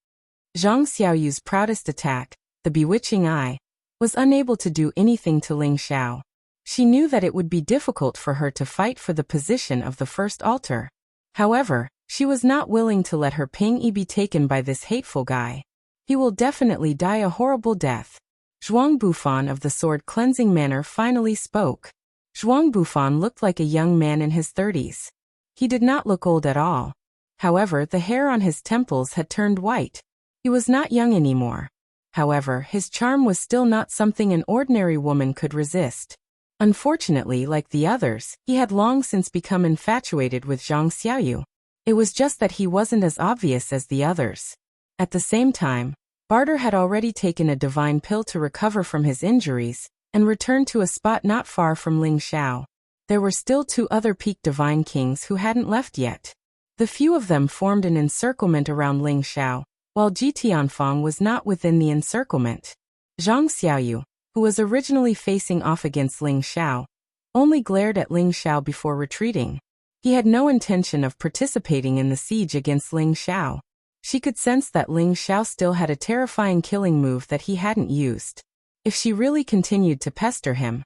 Speaker 1: Zhang Xiaoyu's proudest attack, the bewitching eye, was unable to do anything to Ling Xiao. She knew that it would be difficult for her to fight for the position of the first altar. However, she was not willing to let her Ping Yi be taken by this hateful guy. He will definitely die a horrible death. Zhuang Bufan of the Sword Cleansing Manor finally spoke. Zhuang Bufan looked like a young man in his 30s. He did not look old at all. However, the hair on his temples had turned white. He was not young anymore. However, his charm was still not something an ordinary woman could resist. Unfortunately, like the others, he had long since become infatuated with Zhang Xiaoyu. It was just that he wasn't as obvious as the others. At the same time, Barter had already taken a divine pill to recover from his injuries, and returned to a spot not far from Ling Xiao. There were still 2 other peak divine kings who hadn't left yet. The few of them formed an encirclement around Ling Xiao, while Ji Tianfang was not within the encirclement. Zhang Xiaoyu, who was originally facing off against Ling Xiao, only glared at Ling Xiao before retreating. He had no intention of participating in the siege against Ling Xiao. She could sense that Ling Xiao still had a terrifying killing move that he hadn't used. If she really continued to pester him,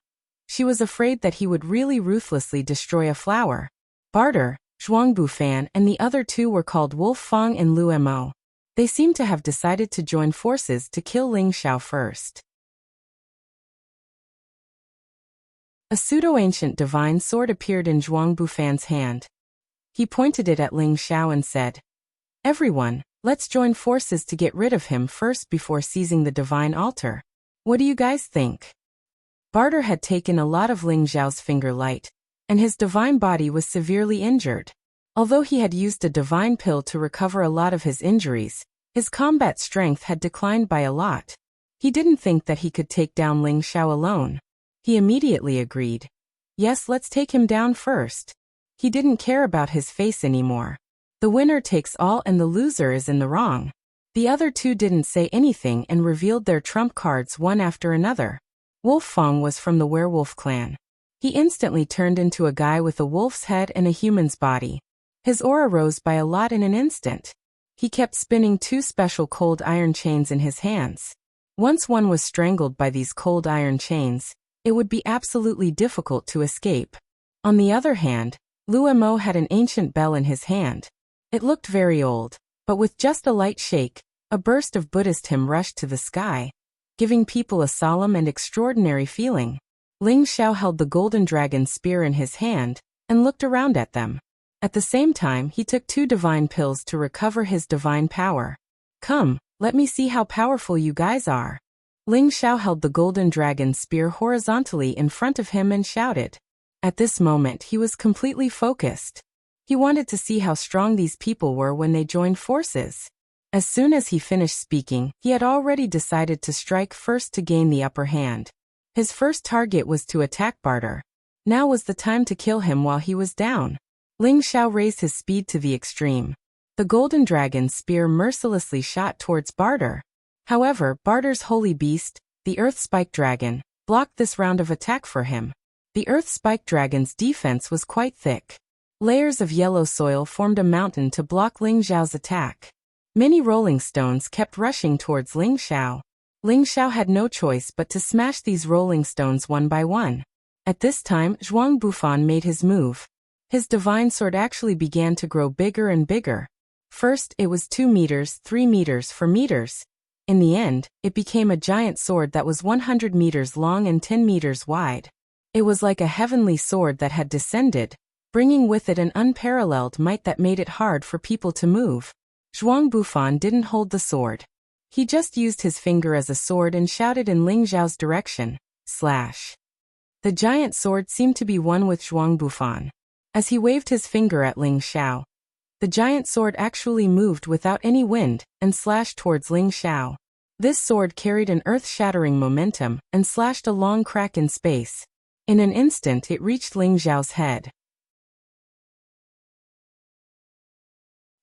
Speaker 1: she was afraid that he would really ruthlessly destroy a flower. Barter, Zhuang Bufan and the other 2 were called Wolf Fang and Lu Mo. They seemed to have decided to join forces to kill Ling Xiao first. A pseudo-ancient divine sword appeared in Zhuang Bufan's hand. He pointed it at Ling Xiao and said, "Everyone, let's join forces to get rid of him first before seizing the divine altar. What do you guys think?" Barter had taken a lot of Ling Xiao's finger light, and his divine body was severely injured. Although he had used a divine pill to recover a lot of his injuries, his combat strength had declined by a lot. He didn't think that he could take down Ling Xiao alone. He immediately agreed. Yes, let's take him down first. He didn't care about his face anymore. The winner takes all and the loser is in the wrong. The other 2 didn't say anything and revealed their trump cards one after another. Wolf Fang was from the werewolf clan. He instantly turned into a guy with a wolf's head and a human's body. His aura rose by a lot in an instant. He kept spinning 2 special cold iron chains in his hands. Once one was strangled by these cold iron chains, it would be absolutely difficult to escape. On the other hand, Lu Mo had an ancient bell in his hand. It looked very old, but with just a light shake, a burst of Buddhist hymn rushed to the sky, giving people a solemn and extraordinary feeling. Ling Xiao held the golden dragon spear in his hand, and looked around at them. At the same time, he took 2 divine pills to recover his divine power. "Come, let me see how powerful you guys are." Ling Xiao held the golden dragon spear horizontally in front of him and shouted. At this moment, he was completely focused. He wanted to see how strong these people were when they joined forces. As soon as he finished speaking, he had already decided to strike first to gain the upper hand. His first target was to attack Barter. Now was the time to kill him while he was down. Ling Xiao raised his speed to the extreme. The golden dragon spear mercilessly shot towards Barter. However, Barter's holy beast, the Earth Spike Dragon, blocked this round of attack for him. The Earth Spike Dragon's defense was quite thick. Layers of yellow soil formed a mountain to block Ling Xiao's attack. Many rolling stones kept rushing towards Ling Xiao. Ling Xiao had no choice but to smash these rolling stones one by one. At this time, Zhuang Bufan made his move. His divine sword actually began to grow bigger and bigger. First, it was 2 meters, 3 meters, 4 meters. In the end, it became a giant sword that was 100 meters long and 10 meters wide. It was like a heavenly sword that had descended, bringing with it an unparalleled might that made it hard for people to move. Zhuang Bufan didn't hold the sword. He just used his finger as a sword and shouted in Ling Xiao's direction, "Slash." The giant sword seemed to be one with Zhuang Bufan. As he waved his finger at Ling Xiao, the giant sword actually moved without any wind and slashed towards Ling Xiao. This sword carried an earth-shattering momentum and slashed a long crack in space. In an instant it reached Ling Xiao's head.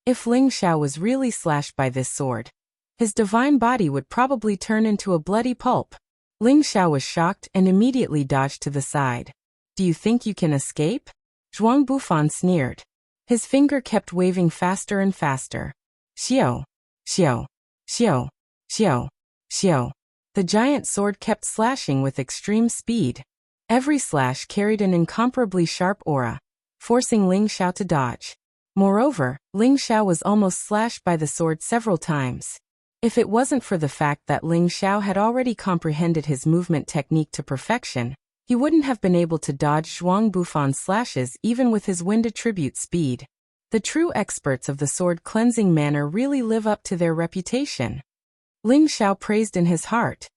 Speaker 1: If Ling Xiao was really slashed by this sword, his divine body would probably turn into a bloody pulp. Ling Xiao was shocked and immediately dodged to the side. "Do you think you can escape?" Zhuang Bufan sneered. His finger kept waving faster and faster. Xiao, xiao, xiao, xiao, xiao. The giant sword kept slashing with extreme speed. Every slash carried an incomparably sharp aura, forcing Ling Xiao to dodge. Moreover, Ling Xiao was almost slashed by the sword several times. If it wasn't for the fact that Ling Xiao had already comprehended his movement technique to perfection, he wouldn't have been able to dodge Zhuang Bufan's slashes even with his wind attribute speed. The true experts of the sword cleansing manner really live up to their reputation. Ling Xiao praised in his heart.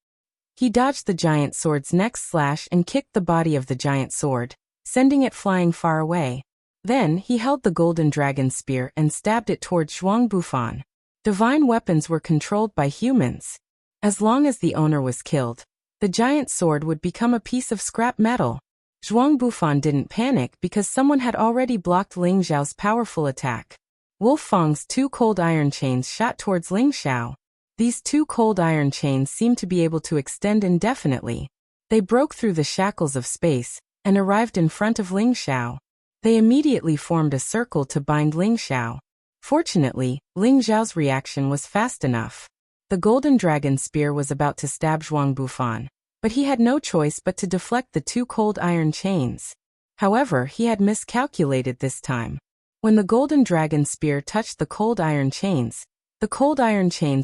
Speaker 1: He dodged the giant sword's next slash and kicked the body of the giant sword, sending it flying far away. Then, he held the golden dragon spear and stabbed it towards Zhuang Bufan. Divine weapons were controlled by humans. As long as the owner was killed, the giant sword would become a piece of scrap metal. Zhuang Bufan didn't panic because someone had already blocked Ling Xiao's powerful attack. Wolf Fang's 2 cold iron chains shot towards Ling Xiao. These 2 cold iron chains seemed to be able to extend indefinitely. They broke through the shackles of space and arrived in front of Ling Xiao. They immediately formed a circle to bind Ling Xiao. Fortunately, Ling Xiao's reaction was fast enough. The golden dragon spear was about to stab Zhuang Bufan, but he had no choice but to deflect the 2 cold iron chains. However, he had miscalculated this time. When the golden dragon spear touched the cold iron chains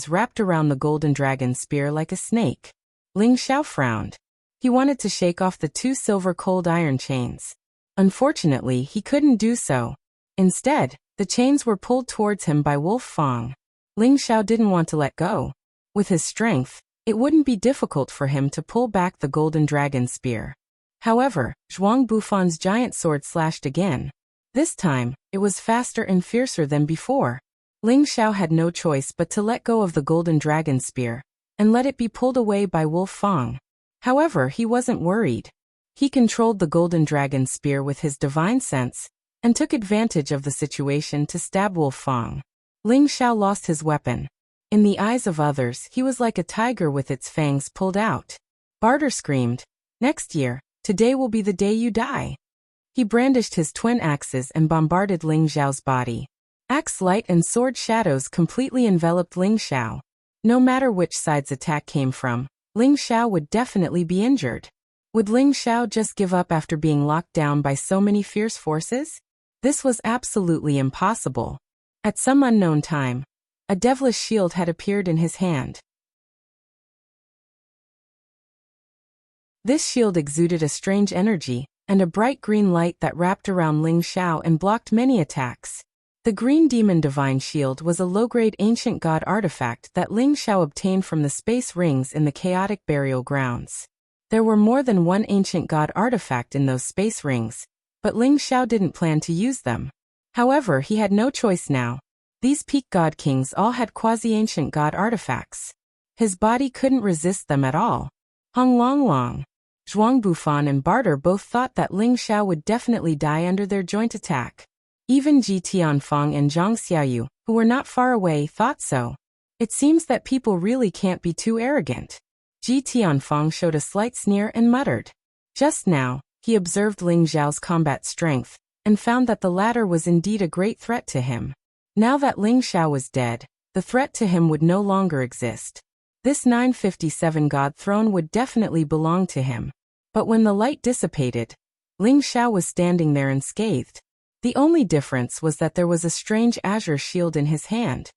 Speaker 1: wrapped around the golden dragon spear like a snake. Ling Xiao frowned. He wanted to shake off the 2 silver cold iron chains. Unfortunately, he couldn't do so. Instead, the chains were pulled towards him by Wolf Fang. Ling Xiao didn't want to let go. With his strength, it wouldn't be difficult for him to pull back the golden dragon spear. However, Zhuang Bufan's giant sword slashed again. This time, it was faster and fiercer than before. Ling Xiao had no choice but to let go of the golden dragon spear and let it be pulled away by Wolf Fang. However, he wasn't worried. He controlled the golden dragon spear with his divine sense and took advantage of the situation to stab Wolf Fang. Ling Xiao lost his weapon. In the eyes of others, he was like a tiger with its fangs pulled out. Barter screamed, "Next year, today will be the day you die." He brandished his twin axes and bombarded Ling Xiao's body. Axe light and sword shadows completely enveloped Ling Xiao. No matter which side's attack came from, Ling Xiao would definitely be injured. Would Ling Xiao just give up after being locked down by so many fierce forces? This was absolutely impossible. At some unknown time, a devilish shield had appeared in his hand. This shield exuded a strange energy and a bright green light that wrapped around Ling Xiao and blocked many attacks. The Green Demon Divine Shield was a low-grade ancient god artifact that Ling Xiao obtained from the space rings in the chaotic burial grounds. There were more than one ancient god artifact in those space rings, but Ling Xiao didn't plan to use them. However, he had no choice now. These peak god kings all had quasi-ancient god artifacts. His body couldn't resist them at all. Hong Long Long, Zhuang Bufan and Barter both thought that Ling Xiao would definitely die under their joint attack. Even Ji Tianfeng and Zhang Xiaoyu, who were not far away, thought so. It seems that people really can't be too arrogant. Ji Tianfeng showed a slight sneer and muttered. Just now, he observed Ling Xiao's combat strength and found that the latter was indeed a great threat to him. Now that Ling Xiao was dead, the threat to him would no longer exist. This 957 god throne would definitely belong to him. But when the light dissipated, Ling Xiao was standing there unscathed. The only difference was that there was a strange azure shield in his hand.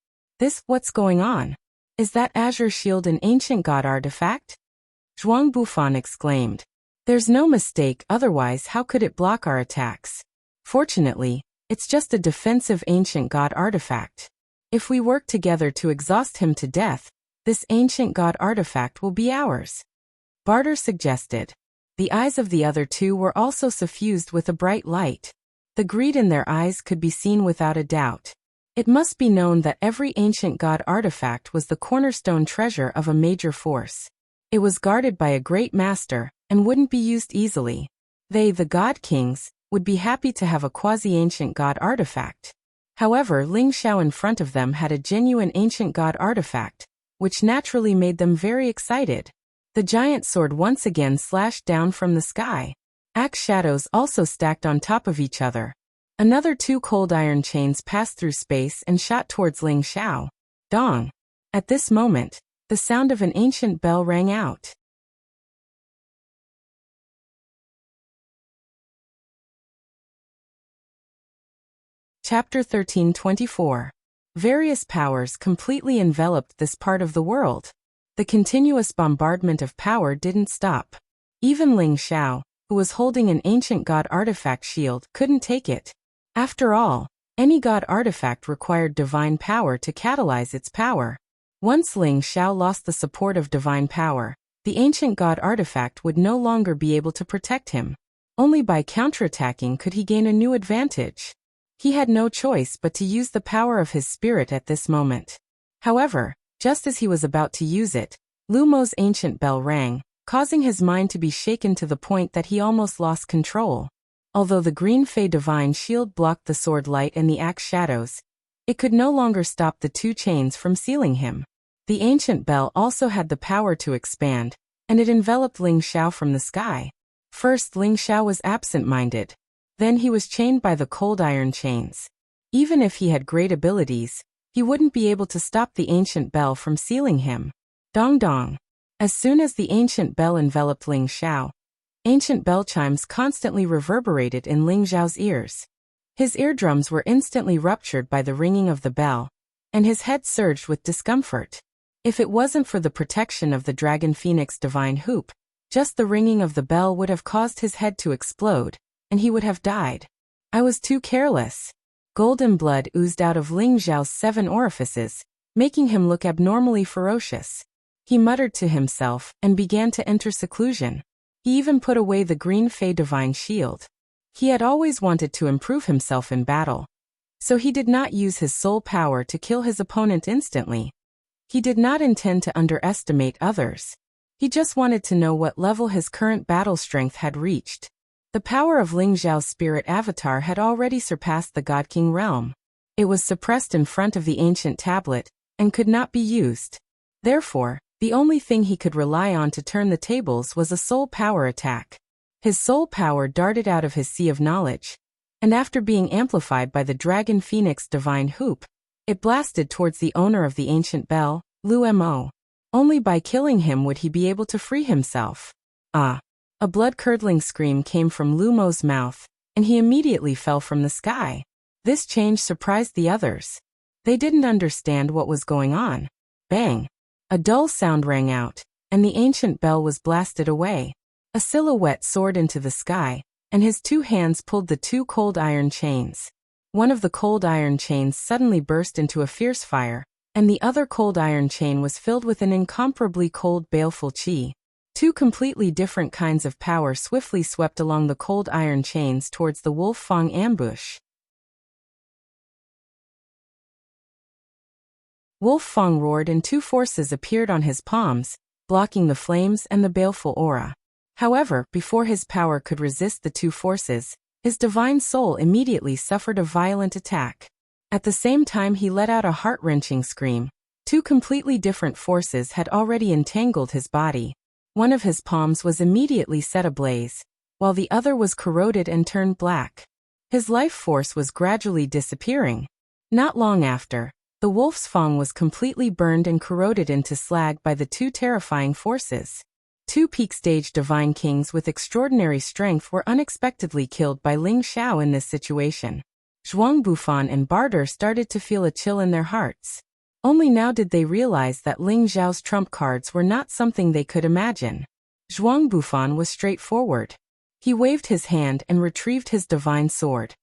Speaker 1: What's going on? Is that azure shield an ancient god artifact? Zhuang Bufan exclaimed. There's no mistake, otherwise how could it block our attacks? Fortunately, it's just a defensive ancient god artifact. If we work together to exhaust him to death, this ancient god artifact will be ours. Barter suggested. The eyes of the other two were also suffused with a bright light. The greed in their eyes could be seen without a doubt. It must be known that every ancient god artifact was the cornerstone treasure of a major force. It was guarded by a great master, and wouldn't be used easily. They, the god kings, would be happy to have a quasi-ancient god artifact. However, Ling Xiao in front of them had a genuine ancient god artifact, which naturally made them very excited. The giant sword once again slashed down from the sky. Axe shadows also stacked on top of each other. Another 2 cold iron chains passed through space and shot towards Ling Xiao. Dong! At this moment, the sound of an ancient bell rang out. Chapter 1324. Various powers completely enveloped this part of the world. The continuous bombardment of power didn't stop. Even Ling Xiao, who was holding an ancient god artifact shield, couldn't take it. After all, Any god artifact required divine power to catalyze its power. Once Ling Xiao lost the support of divine power, the ancient god artifact would no longer be able to protect him. Only by counterattacking could he gain a new advantage. He had no choice but to use the power of his spirit at this moment. However, just as he was about to use it, Lu Mo's ancient bell rang, causing his mind to be shaken to the point that he almost lost control. Although the green fey divine shield blocked the sword light and the axe shadows, it could no longer stop the two chains from sealing him. The ancient bell also had the power to expand, and it enveloped Ling Xiao from the sky. First, Ling Xiao was absent-minded. Then he was chained by the cold iron chains. Even if he had great abilities, he wouldn't be able to stop the ancient bell from sealing him. Dong dong. As soon as the ancient bell enveloped Ling Xiao, ancient bell chimes constantly reverberated in Ling Xiao's ears. His eardrums were instantly ruptured by the ringing of the bell, and his head surged with discomfort. If it wasn't for the protection of the Dragon Phoenix Divine Hoop, just the ringing of the bell would have caused his head to explode, and he would have died. I was too careless. Golden blood oozed out of Ling Xiao's 7 orifices, making him look abnormally ferocious. He muttered to himself and began to enter seclusion. He even put away the green fey divine shield. He had always wanted to improve himself in battle, so he did not use his soul power to kill his opponent instantly. He did not intend to underestimate others. He just wanted to know what level his current battle strength had reached. The power of Ling Xiao's spirit avatar had already surpassed the God King realm. It was suppressed in front of the ancient tablet, and could not be used. Therefore, the only thing he could rely on to turn the tables was a soul power attack. His soul power darted out of his sea of knowledge, and after being amplified by the Dragon Phoenix Divine Hoop, it blasted towards the owner of the ancient bell, Lu Mo. Only by killing him would he be able to free himself. Ah! A blood-curdling scream came from Lu Mo's mouth, and he immediately fell from the sky. This change surprised the others. They didn't understand what was going on. Bang! A dull sound rang out, and the ancient bell was blasted away. A silhouette soared into the sky, and his 2 hands pulled the 2 cold iron chains. One of the cold iron chains suddenly burst into a fierce fire, and the other cold iron chain was filled with an incomparably cold baleful qi. 2 completely different kinds of power swiftly swept along the cold iron chains towards the Wolf Fang ambush. Wolf Fang roared and 2 forces appeared on his palms, blocking the flames and the baleful aura. However, before his power could resist the 2 forces, his divine soul immediately suffered a violent attack. At the same time he let out a heart-wrenching scream. 2 completely different forces had already entangled his body. One of his palms was immediately set ablaze, while the other was corroded and turned black. His life force was gradually disappearing. Not long after, the Wolf's Fang was completely burned and corroded into slag by the 2 terrifying forces. 2 peak-stage divine kings with extraordinary strength were unexpectedly killed by Ling Xiao in this situation. Zhuang Bufan and Barter started to feel a chill in their hearts. Only now did they realize that Ling Xiao's trump cards were not something they could imagine. Zhuang Bufan was straightforward. He waved his hand and retrieved his divine sword.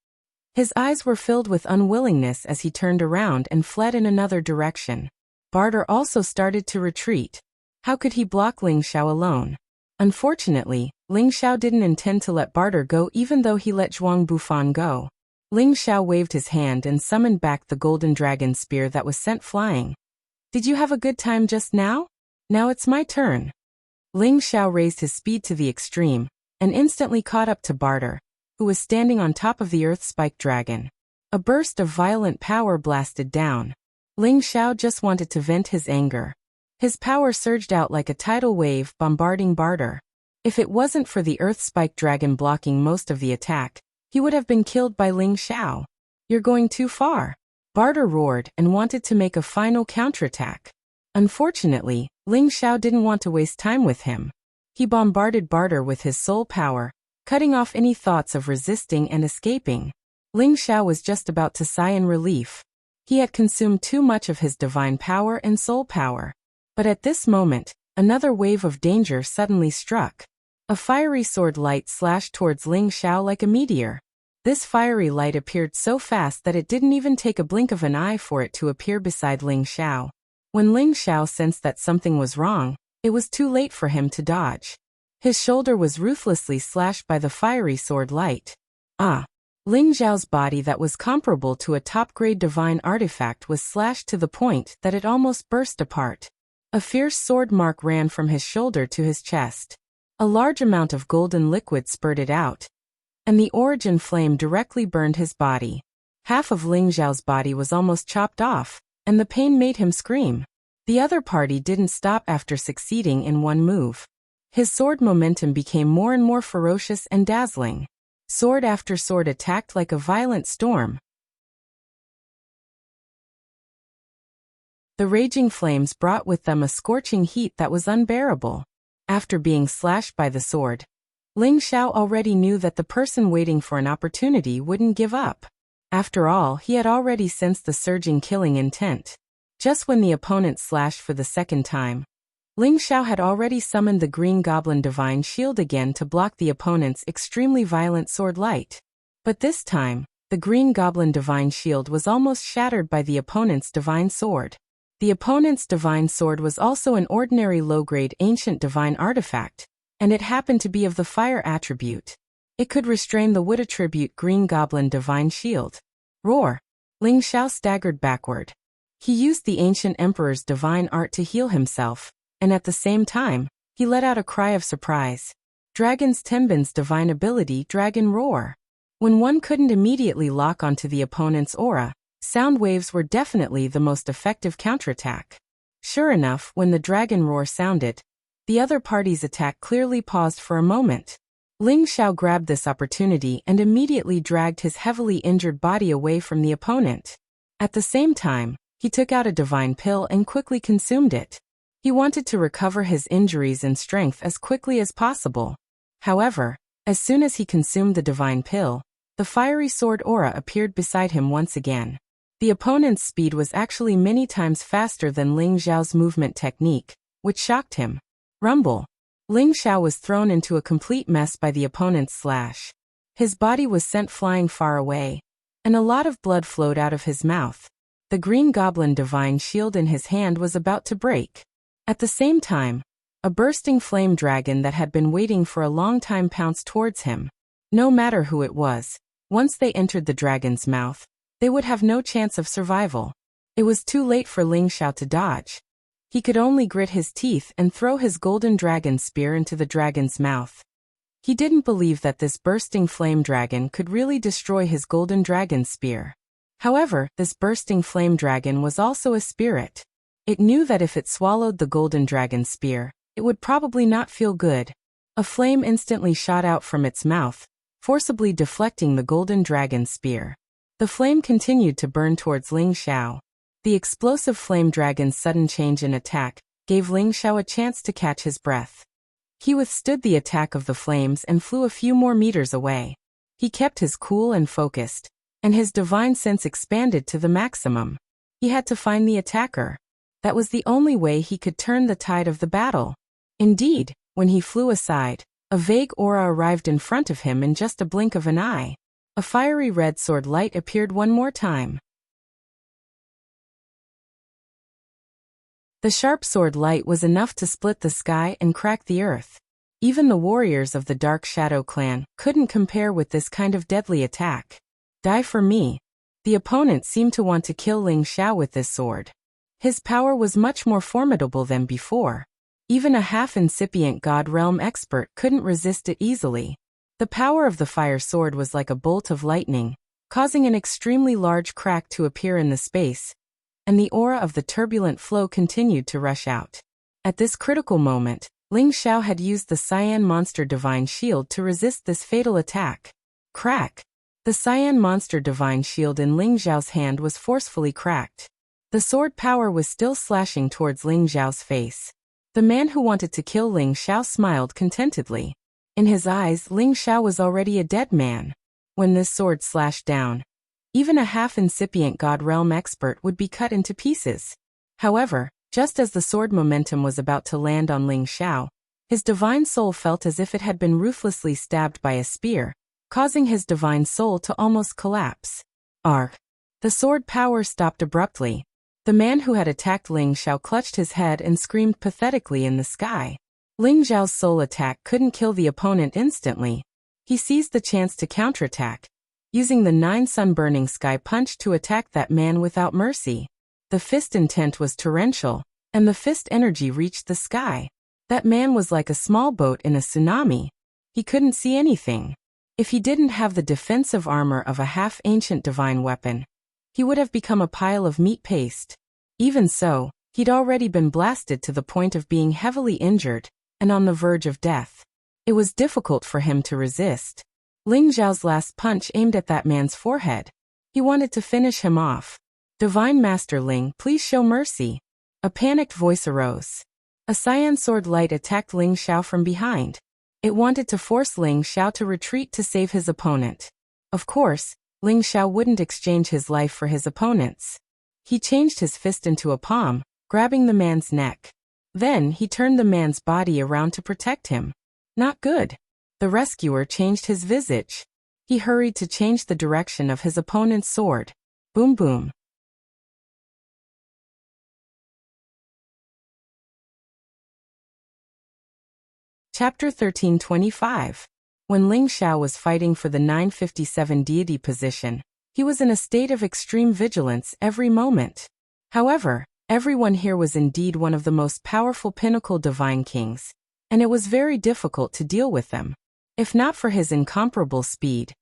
Speaker 1: His eyes were filled with unwillingness as he turned around and fled in another direction. Barter also started to retreat. How could he block Ling Xiao alone? Unfortunately, Ling Xiao didn't intend to let Barter go even though he let Zhuang Bufan go. Ling Xiao waved his hand and summoned back the golden dragon spear that was sent flying. Did you have a good time just now? Now it's my turn. Ling Xiao raised his speed to the extreme, and instantly caught up to Barter, who was standing on top of the earth-spiked dragon. A burst of violent power blasted down. Ling Xiao just wanted to vent his anger. His power surged out like a tidal wave, bombarding Barter. If it wasn't for the earth-spiked dragon blocking most of the attack, he would have been killed by Ling Xiao. You're going too far. Barter roared and wanted to make a final counterattack. Unfortunately, Ling Xiao didn't want to waste time with him. He bombarded Barter with his soul power, cutting off any thoughts of resisting and escaping. Ling Xiao was just about to sigh in relief. He had consumed too much of his divine power and soul power. But at this moment, another wave of danger suddenly struck. A fiery sword light slashed towards Ling Xiao like a meteor. This fiery light appeared so fast that it didn't even take a blink of an eye for it to appear beside Ling Xiao. When Ling Xiao sensed that something was wrong, it was too late for him to dodge. His shoulder was ruthlessly slashed by the fiery sword light. Ling Xiao's body that was comparable to a top-grade divine artifact was slashed to the point that it almost burst apart. A fierce sword mark ran from his shoulder to his chest. A large amount of golden liquid spurted out, and the origin flame directly burned his body. Half of Ling Xiao's body was almost chopped off, and the pain made him scream. The other party didn't stop after succeeding in one move. His sword momentum became more and more ferocious and dazzling. Sword after sword attacked like a violent storm. The raging flames brought with them a scorching heat that was unbearable. After being slashed by the sword, Ling Xiao already knew that the person waiting for an opportunity wouldn't give up. After all, he had already sensed the surging killing intent. Just when the opponent slashed for the second time, Ling Xiao had already summoned the Green Goblin Divine Shield again to block the opponent's extremely violent sword light. But this time, the Green Goblin Divine Shield was almost shattered by the opponent's divine sword. The opponent's divine sword was also an ordinary low-grade ancient divine artifact, and it happened to be of the fire attribute. It could restrain the wood attribute Green Goblin Divine Shield. Roar! Ling Xiao staggered backward. He used the ancient emperor's divine art to heal himself, and at the same time, he let out a cry of surprise. Dragon's Tenbin's divine ability, Dragon Roar. When one couldn't immediately lock onto the opponent's aura, sound waves were definitely the most effective counterattack. Sure enough, when the Dragon Roar sounded, the other party's attack clearly paused for a moment. Ling Xiao grabbed this opportunity and immediately dragged his heavily injured body away from the opponent. At the same time, he took out a divine pill and quickly consumed it. He wanted to recover his injuries and strength as quickly as possible. However, as soon as he consumed the divine pill, the fiery sword aura appeared beside him once again. The opponent's speed was actually many times faster than Ling Xiao's movement technique, which shocked him. Rumble! Ling Xiao was thrown into a complete mess by the opponent's slash. His body was sent flying far away, and a lot of blood flowed out of his mouth. The Green Goblin Divine Shield in his hand was about to break. At the same time, a bursting flame dragon that had been waiting for a long time pounced towards him. No matter who it was, once they entered the dragon's mouth, they would have no chance of survival. It was too late for Ling Xiao to dodge. He could only grit his teeth and throw his golden dragon spear into the dragon's mouth. He didn't believe that this bursting flame dragon could really destroy his golden dragon spear. However, this bursting flame dragon was also a spirit. It knew that if it swallowed the golden dragon spear, it would probably not feel good. A flame instantly shot out from its mouth, forcibly deflecting the golden dragon spear. The flame continued to burn towards Ling Xiao. The explosive flame dragon's sudden change in attack gave Ling Xiao a chance to catch his breath. He withstood the attack of the flames and flew a few more meters away. He kept his cool and focused, and his divine sense expanded to the maximum. He had to find the attacker. That was the only way he could turn the tide of the battle. Indeed, when he flew aside, a vague aura arrived in front of him in just a blink of an eye. A fiery red sword light appeared one more time. The sharp sword light was enough to split the sky and crack the earth. Even the warriors of the Dark Shadow clan couldn't compare with this kind of deadly attack. Die for me. The opponent seemed to want to kill Ling Xiao with this sword. His power was much more formidable than before. Even a half-incipient God Realm expert couldn't resist it easily. The power of the fire sword was like a bolt of lightning, causing an extremely large crack to appear in the space, and the aura of the turbulent flow continued to rush out. At this critical moment, Ling Xiao had used the Cyan Monster Divine Shield to resist this fatal attack. Crack! The Cyan Monster Divine Shield in Ling Xiao's hand was forcefully cracked. The sword power was still slashing towards Ling Xiao's face. The man who wanted to kill Ling Xiao smiled contentedly. In his eyes, Ling Xiao was already a dead man. When this sword slashed down, even a half-incipient God Realm expert would be cut into pieces. However, just as the sword momentum was about to land on Ling Xiao, his divine soul felt as if it had been ruthlessly stabbed by a spear, causing his divine soul to almost collapse. Arg! The sword power stopped abruptly. The man who had attacked Ling Xiao clutched his head and screamed pathetically in the sky. Ling Xiao's soul attack couldn't kill the opponent instantly. He seized the chance to counterattack, using the 9 sun-burning sky punch to attack that man without mercy. The fist intent was torrential, and the fist energy reached the sky. That man was like a small boat in a tsunami. He couldn't see anything. If he didn't have the defensive armor of a half-ancient divine weapon, he would have become a pile of meat paste. Even so, he'd already been blasted to the point of being heavily injured and on the verge of death. It was difficult for him to resist. Ling Xiao's last punch aimed at that man's forehead. He wanted to finish him off. "Divine Master Ling, please show mercy." A panicked voice arose. A cyan sword light attacked Ling Xiao from behind. It wanted to force Ling Xiao to retreat to save his opponent. Of course, Ling Xiao wouldn't exchange his life for his opponent's. He changed his fist into a palm, grabbing the man's neck. Then he turned the man's body around to protect him. Not good. The rescuer changed his visage. He hurried to change the direction of his opponent's sword. Boom boom. Chapter 1325. When Ling Xiao was fighting for the 957 deity position, he was in a state of extreme vigilance every moment. However, everyone here was indeed one of the most powerful pinnacle divine kings, and it was very difficult to deal with them. If not for his incomparable speed,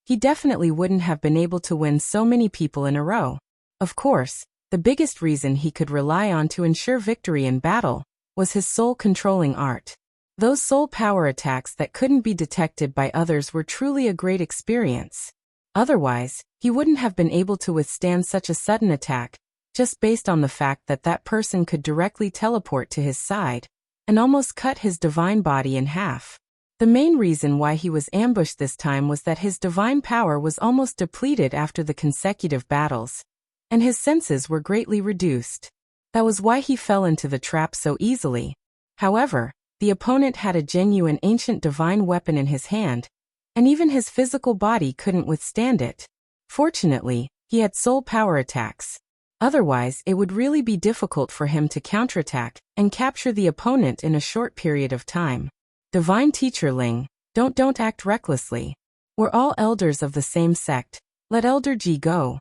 Speaker 1: he definitely wouldn't have been able to win so many people in a row. Of course, the biggest reason he could rely on to ensure victory in battle was his soul-controlling art. Those soul power attacks that couldn't be detected by others were truly a great experience. Otherwise, he wouldn't have been able to withstand such a sudden attack, just based on the fact that that person could directly teleport to his side and almost cut his divine body in half. The main reason why he was ambushed this time was that his divine power was almost depleted after the consecutive battles, and his senses were greatly reduced. That was why he fell into the trap so easily. However, the opponent had a genuine ancient divine weapon in his hand, and even his physical body couldn't withstand it. Fortunately, he had soul power attacks. Otherwise, it would really be difficult for him to counterattack and capture the opponent in a short period of time. Divine Teacher Ling, don't act recklessly. We're all elders of the same sect. Let Elder Ji go.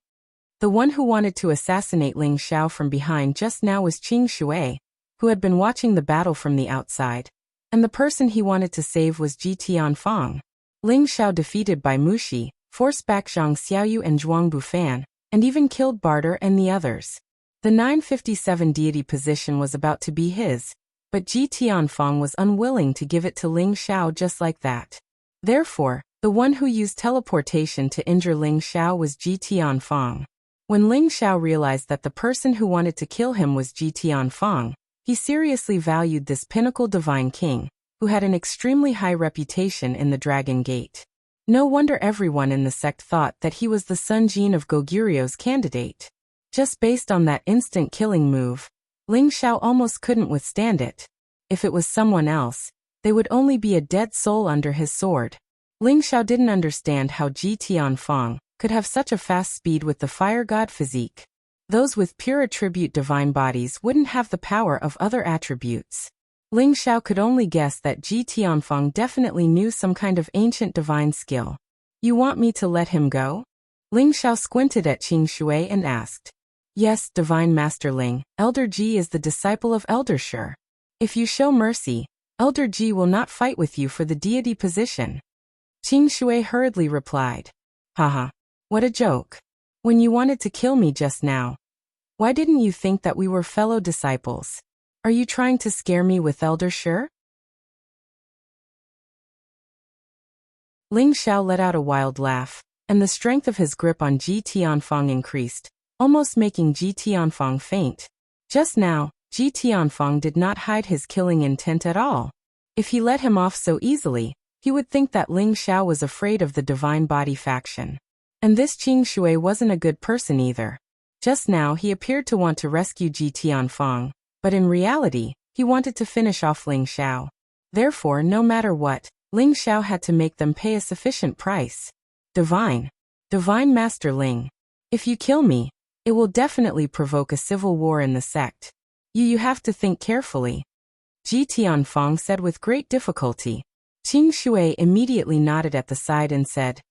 Speaker 1: The one who wanted to assassinate Ling Xiao from behind just now was Qing Shui, who had been watching the battle from the outside, and the person he wanted to save was Ji Tianfang. Ling Xiao defeated Bai Muxi, forced back Zhang Xiaoyu and Zhuang Bufan, and even killed Barter and the others. The 957 deity position was about to be his, but Ji Tianfang was unwilling to give it to Ling Xiao just like that. Therefore, the one who used teleportation to injure Ling Xiao was Ji Tianfang. When Ling Xiao realized that the person who wanted to kill him was Ji Tianfang, he seriously valued this pinnacle divine king, who had an extremely high reputation in the Dragon Gate. No wonder everyone in the sect thought that he was the Sun Jin of Goguryu's candidate. Just based on that instant killing move, Ling Xiao almost couldn't withstand it. If it was someone else, they would only be a dead soul under his sword. Ling Xiao didn't understand how Ji Tianfang could have such a fast speed with the fire god physique. Those with pure attribute divine bodies wouldn't have the power of other attributes. Ling Xiao could only guess that Ji Tianfang definitely knew some kind of ancient divine skill. You want me to let him go? Ling Xiao squinted at Qing Shui and asked. Yes, Divine Master Ling, Elder Ji is the disciple of Elder Shi. If you show mercy, Elder Ji will not fight with you for the deity position. Qing Shui hurriedly replied. Haha, what a joke. When you wanted to kill me just now, why didn't you think that we were fellow disciples? Are you trying to scare me with Elder Shi? Ling Xiao let out a wild laugh, and the strength of his grip on Ji Tianfang increased, almost making Ji Tianfang faint. Just now, Ji Tianfang did not hide his killing intent at all. If he let him off so easily, he would think that Ling Xiao was afraid of the Divine Body faction. And this Qing Shui wasn't a good person either. Just now he appeared to want to rescue Ji Tianfang, but in reality, he wanted to finish off Ling Xiao. Therefore, no matter what, Ling Xiao had to make them pay a sufficient price. Divine Master Ling, if you kill me, it will definitely provoke a civil war in the sect. You have to think carefully. Ji Tianfang said with great difficulty. Qing Shui immediately nodded at the side and said,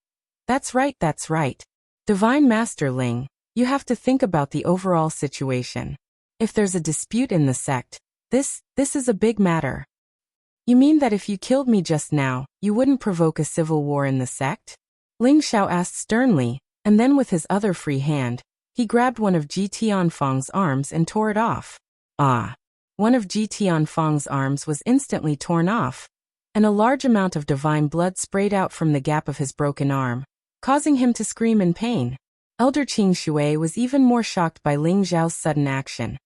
Speaker 1: That's right. Divine Master Ling, you have to think about the overall situation. If there's a dispute in the sect, this is a big matter. You mean that if you killed me just now, you wouldn't provoke a civil war in the sect? Ling Xiao asked sternly, and then with his other free hand, he grabbed one of Ji Tianfang's arms and tore it off. Ah! One of Ji Tianfang's arms was instantly torn off, and a large amount of divine blood sprayed out from the gap of his broken arm, causing him to scream in pain. Elder Qing Shui was even more shocked by Ling Xiao's sudden action,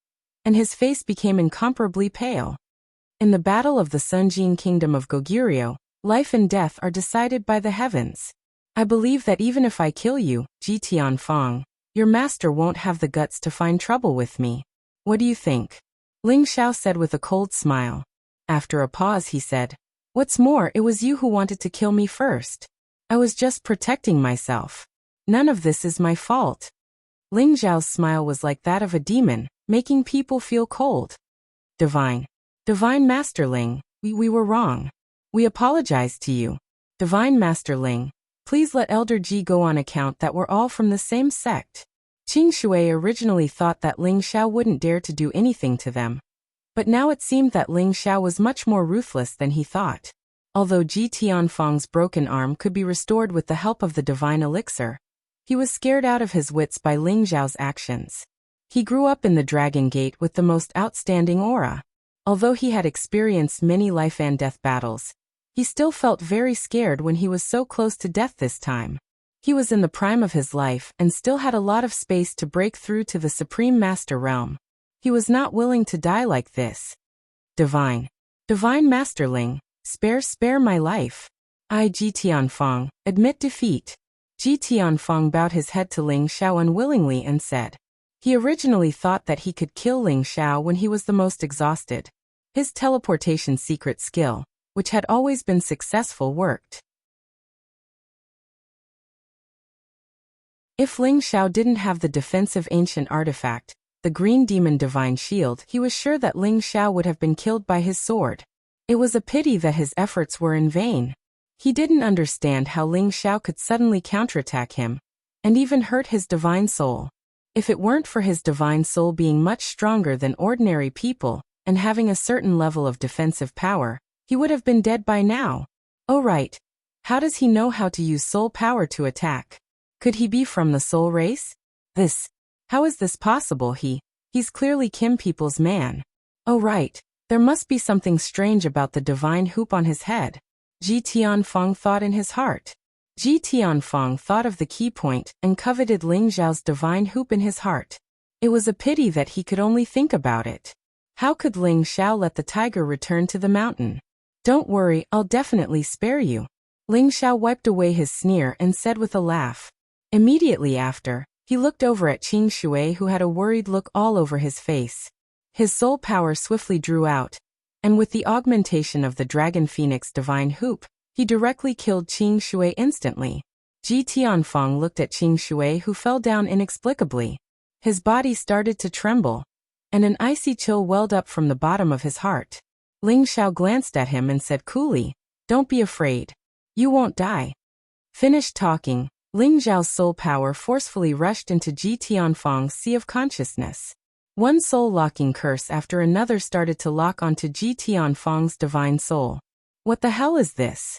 Speaker 1: and his face became incomparably pale. In the battle of the Sunjin Kingdom of Goguryeo, life and death are decided by the heavens. I believe that even if I kill you, Ji Tianfang, your master won't have the guts to find trouble with me. What do you think? Ling Xiao said with a cold smile. After a pause he said, What's more, it was you who wanted to kill me first. I was just protecting myself. None of this is my fault. Ling Xiao's smile was like that of a demon, making people feel cold. Divine Master Ling, we were wrong. We apologize to you. Divine Master Ling, please let Elder Ji go on account that we're all from the same sect. Qing Shui originally thought that Ling Xiao wouldn't dare to do anything to them. But now it seemed that Ling Xiao was much more ruthless than he thought. Although Ji Tianfang's broken arm could be restored with the help of the divine elixir, he was scared out of his wits by Ling Xiao's actions. He grew up in the Dragon Gate with the most outstanding aura. Although he had experienced many life and death battles, he still felt very scared when he was so close to death this time. He was in the prime of his life and still had a lot of space to break through to the Supreme Master Realm. He was not willing to die like this. Divine Master Ling, spare my life. I, Ji Tianfang, admit defeat. Ji Tianfang bowed his head to Ling Xiao unwillingly and said. He originally thought that he could kill Ling Xiao when he was the most exhausted. His teleportation secret skill, which had always been successful, worked. If Ling Xiao didn't have the defensive ancient artifact, the Green Demon Divine Shield, he was sure that Ling Xiao would have been killed by his sword. It was a pity that his efforts were in vain. He didn't understand how Ling Xiao could suddenly counterattack him, and even hurt his divine soul. If it weren't for his divine soul being much stronger than ordinary people, and having a certain level of defensive power, he would have been dead by now. Oh right. How does he know how to use soul power to attack? Could he be from the soul race? How is this possible? He's clearly Kim people's man. Oh right. There must be something strange about the divine hoop on his head. Ji Tianfang thought in his heart. Ji Tianfang thought of the key point and coveted Ling Xiao's divine hoop in his heart. It was a pity that he could only think about it. How could Ling Xiao let the tiger return to the mountain? Don't worry, I'll definitely spare you. Ling Xiao wiped away his sneer and said with a laugh. Immediately after, he looked over at Qing Shui, who had a worried look all over his face. His soul power swiftly drew out, and with the augmentation of the Dragon Phoenix divine hoop, he directly killed Qing Shui instantly. Ji Tianfang looked at Qing Shui, who fell down inexplicably. His body started to tremble, and an icy chill welled up from the bottom of his heart. Ling Xiao glanced at him and said coolly, Don't be afraid. You won't die. Finished talking, Ling Xiao's soul power forcefully rushed into Ji Tianfang's sea of consciousness. One soul-locking curse after another started to lock onto Ji Tianfang's divine soul. What the hell is this?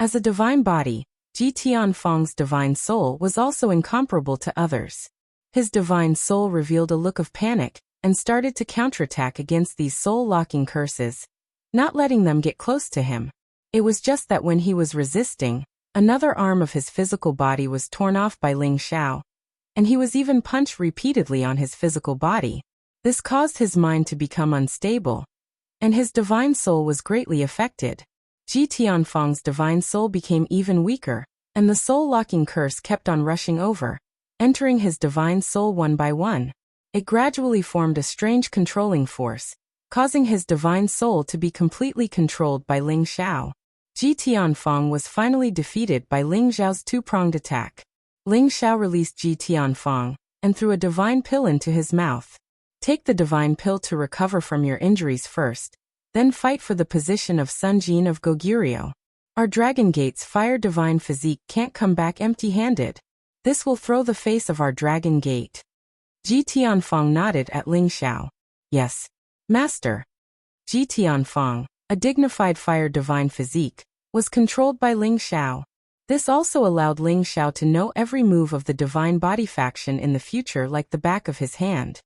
Speaker 1: As a divine body, Ji Tianfang's divine soul was also incomparable to others. His divine soul revealed a look of panic and started to counterattack against these soul-locking curses, not letting them get close to him. It was just that when he was resisting, another arm of his physical body was torn off by Ling Xiao, and he was even punched repeatedly on his physical body. This caused his mind to become unstable, and his divine soul was greatly affected. Ji Tianfang's divine soul became even weaker, and the soul-locking curse kept on rushing over, entering his divine soul one by one. It gradually formed a strange controlling force, causing his divine soul to be completely controlled by Ling Xiao. Ji Tianfang was finally defeated by Ling Xiao's two-pronged attack. Ling Xiao released Ji Tianfang and threw a divine pill into his mouth. Take the divine pill to recover from your injuries first, then fight for the position of Sun Jin of Goguryeo. Our Dragon Gate's fire divine physique can't come back empty-handed. This will throw the face of our Dragon Gate. Ji Tianfang nodded at Ling Xiao. Yes, Master. Ji Tianfang, a dignified fire divine physique, was controlled by Ling Xiao. This also allowed Ling Xiao to know every move of the divine body faction in the future like the back of his hand.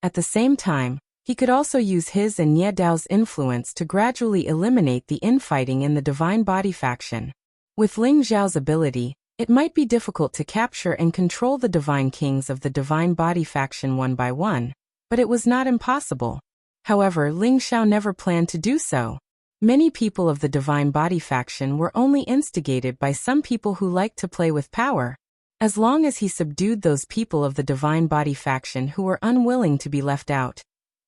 Speaker 1: At the same time, he could also use his and Ye Dao's influence to gradually eliminate the infighting in the divine body faction. With Ling Xiao's ability, it might be difficult to capture and control the divine kings of the divine body faction one by one, but it was not impossible. However, Ling Xiao never planned to do so. Many people of the divine body faction were only instigated by some people who liked to play with power. As long as he subdued those people of the divine body faction who were unwilling to be left out,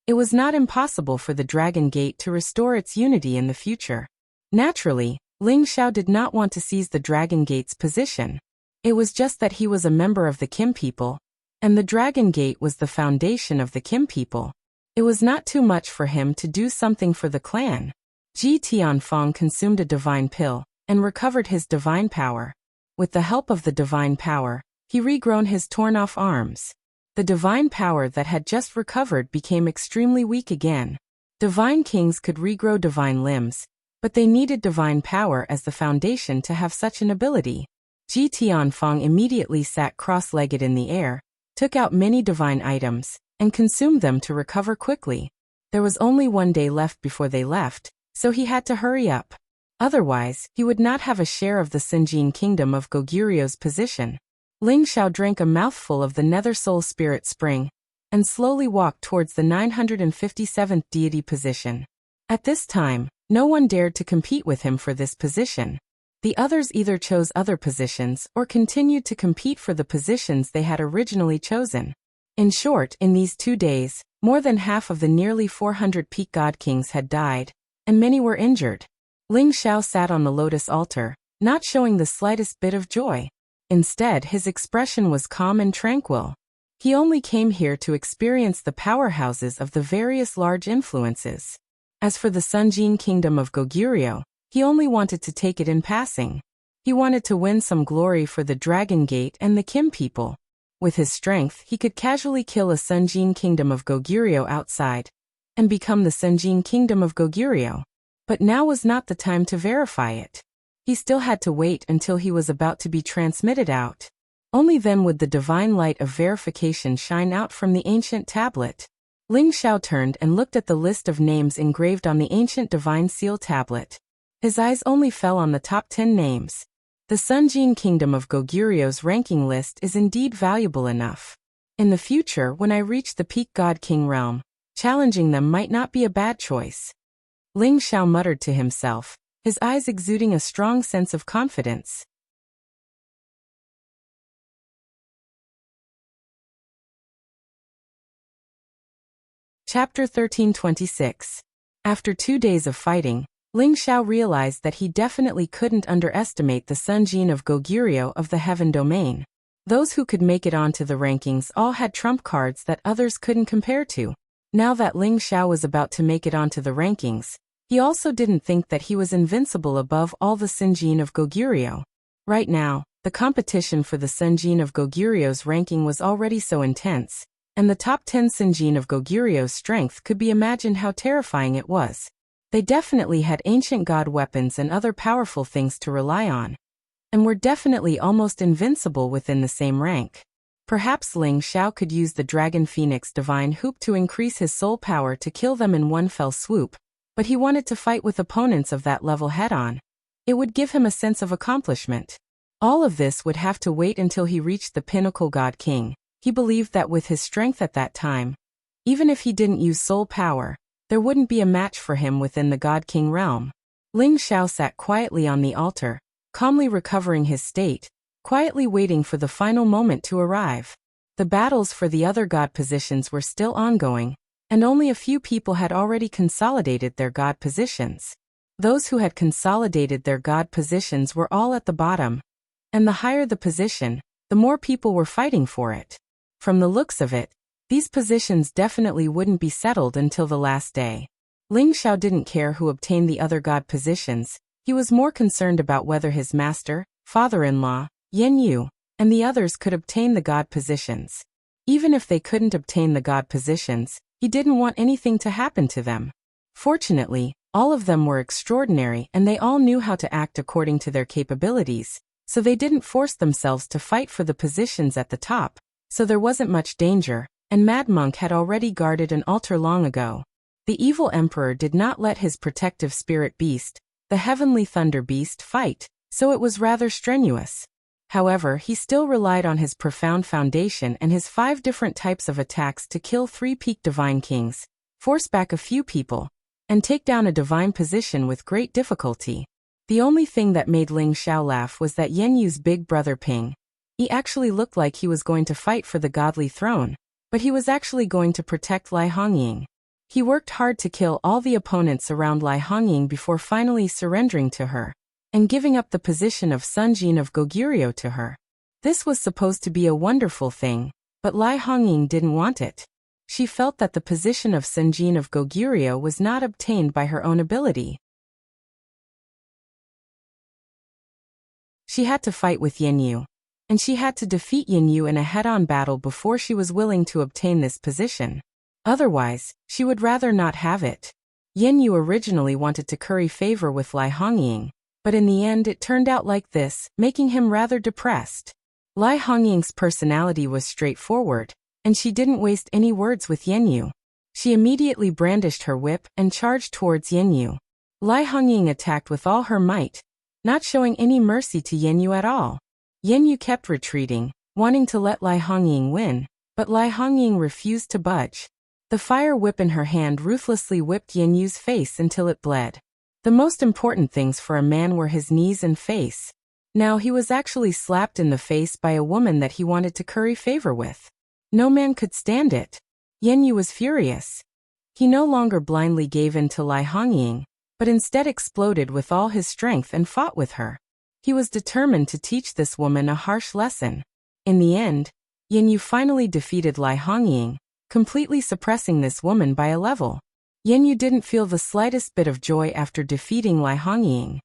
Speaker 1: it was not impossible for the Dragon Gate to restore its unity in the future. Naturally, Ling Xiao did not want to seize the Dragon Gate's position. It was just that he was a member of the Kim people, and the Dragon Gate was the foundation of the Kim people. It was not too much for him to do something for the clan. Ji Tianfang consumed a divine pill and recovered his divine power. With the help of the divine power, he regrown his torn-off arms. The divine power that had just recovered became extremely weak again. Divine kings could regrow divine limbs, but they needed divine power as the foundation to have such an ability. Ji Tianfang immediately sat cross-legged in the air, took out many divine items, and consumed them to recover quickly. There was only one day left before they left, so he had to hurry up. Otherwise, he would not have a share of the Sinjin kingdom of Goguryeo's position. Ling Xiao drank a mouthful of the Nether Soul Spirit Spring, and slowly walked towards the 957th deity position. At this time, no one dared to compete with him for this position. The others either chose other positions or continued to compete for the positions they had originally chosen. In short, in these 2 days, more than half of the nearly 400 peak god kings had died, and many were injured. Ling Xiao sat on the lotus altar, not showing the slightest bit of joy. Instead, his expression was calm and tranquil. He only came here to experience the powerhouses of the various large influences. As for the Sunjin kingdom of Goguryeo, he only wanted to take it in passing. He wanted to win some glory for the Dragon Gate and the Kim people. With his strength, he could casually kill a Sunjin kingdom of Goguryeo outside, and become the Sunjin kingdom of Goguryeo. But now was not the time to verify it. He still had to wait until he was about to be transmitted out. Only then would the divine light of verification shine out from the ancient tablet. Ling Xiao turned and looked at the list of names engraved on the ancient divine seal tablet. His eyes only fell on the top 10 names. The Sunjin kingdom of Goguryeo's ranking list is indeed valuable enough. In the future, when I reach the peak god king realm, challenging them might not be a bad choice. Ling Xiao muttered to himself, his eyes exuding a strong sense of confidence. Chapter 1326. After 2 days of fighting, Ling Xiao realized that he definitely couldn't underestimate the Sunjin of Goguryeo of the Heaven Domain. Those who could make it onto the rankings all had trump cards that others couldn't compare to. Now that Ling Xiao was about to make it onto the rankings, he also didn't think that he was invincible above all the Sunjin of Goguryeo. Right now, the competition for the Sunjin of Goguryeo's ranking was already so intense, and the top 10 Sunjin of Goguryeo's strength could be imagined how terrifying it was. They definitely had ancient god weapons and other powerful things to rely on, and were definitely almost invincible within the same rank. Perhaps Ling Xiao could use the Dragon Phoenix Divine Hoop to increase his soul power to kill them in one fell swoop, but he wanted to fight with opponents of that level head-on. It would give him a sense of accomplishment. All of this would have to wait until he reached the pinnacle god king. He believed that with his strength at that time, even if he didn't use soul power, there wouldn't be a match for him within the god king realm. Ling Xiao sat quietly on the altar, calmly recovering his state, quietly waiting for the final moment to arrive. The battles for the other god positions were still ongoing, and only a few people had already consolidated their god positions. Those who had consolidated their god positions were all at the bottom, and the higher the position, the more people were fighting for it. From the looks of it, these positions definitely wouldn't be settled until the last day. Ling Xiao didn't care who obtained the other god positions. He was more concerned about whether his master, father-in-law, Yan Yu, and the others could obtain the god positions. Even if they couldn't obtain the god positions, he didn't want anything to happen to them. Fortunately, all of them were extraordinary and they all knew how to act according to their capabilities, so they didn't force themselves to fight for the positions at the top, so there wasn't much danger, and Mad Monk had already guarded an altar long ago. The evil emperor did not let his protective spirit beast, the heavenly thunder beast, fight, so it was rather strenuous. However, he still relied on his profound foundation and his 5 different types of attacks to kill 3 peak divine kings, force back a few people, and take down a divine position with great difficulty. The only thing that made Ling Xiao laugh was that Yan Yu's big brother Ping. He actually looked like he was going to fight for the godly throne, but he was actually going to protect Lai Hongying. He worked hard to kill all the opponents around Lai Hongying before finally surrendering to her, and giving up the position of Sun Jin of Goguryeo to her. This was supposed to be a wonderful thing, but Lai Hongying didn't want it. She felt that the position of Sun Jin of Goguryeo was not obtained by her own ability. She had to fight with Yan Yu, and she had to defeat Yan Yu in a head-on battle before she was willing to obtain this position. Otherwise, she would rather not have it. Yan Yu originally wanted to curry favor with Lai Hongying, but in the end it turned out like this, making him rather depressed. Lai Hongying's personality was straightforward, and she didn't waste any words with Yan Yu. She immediately brandished her whip and charged towards Yan Yu. Lai Hongying attacked with all her might, not showing any mercy to Yan Yu at all. Yan Yu kept retreating, wanting to let Lai Hongying win, but Lai Hongying refused to budge. The fire whip in her hand ruthlessly whipped Yan Yu's face until it bled. The most important things for a man were his knees and face. Now he was actually slapped in the face by a woman that he wanted to curry favor with. No man could stand it. Yan Yu was furious. He no longer blindly gave in to Lai Hongying, but instead exploded with all his strength and fought with her. He was determined to teach this woman a harsh lesson. In the end, Yan Yu finally defeated Lai Hongying, completely suppressing this woman by a level. Yan Yu didn't feel the slightest bit of joy after defeating Lai Hongying.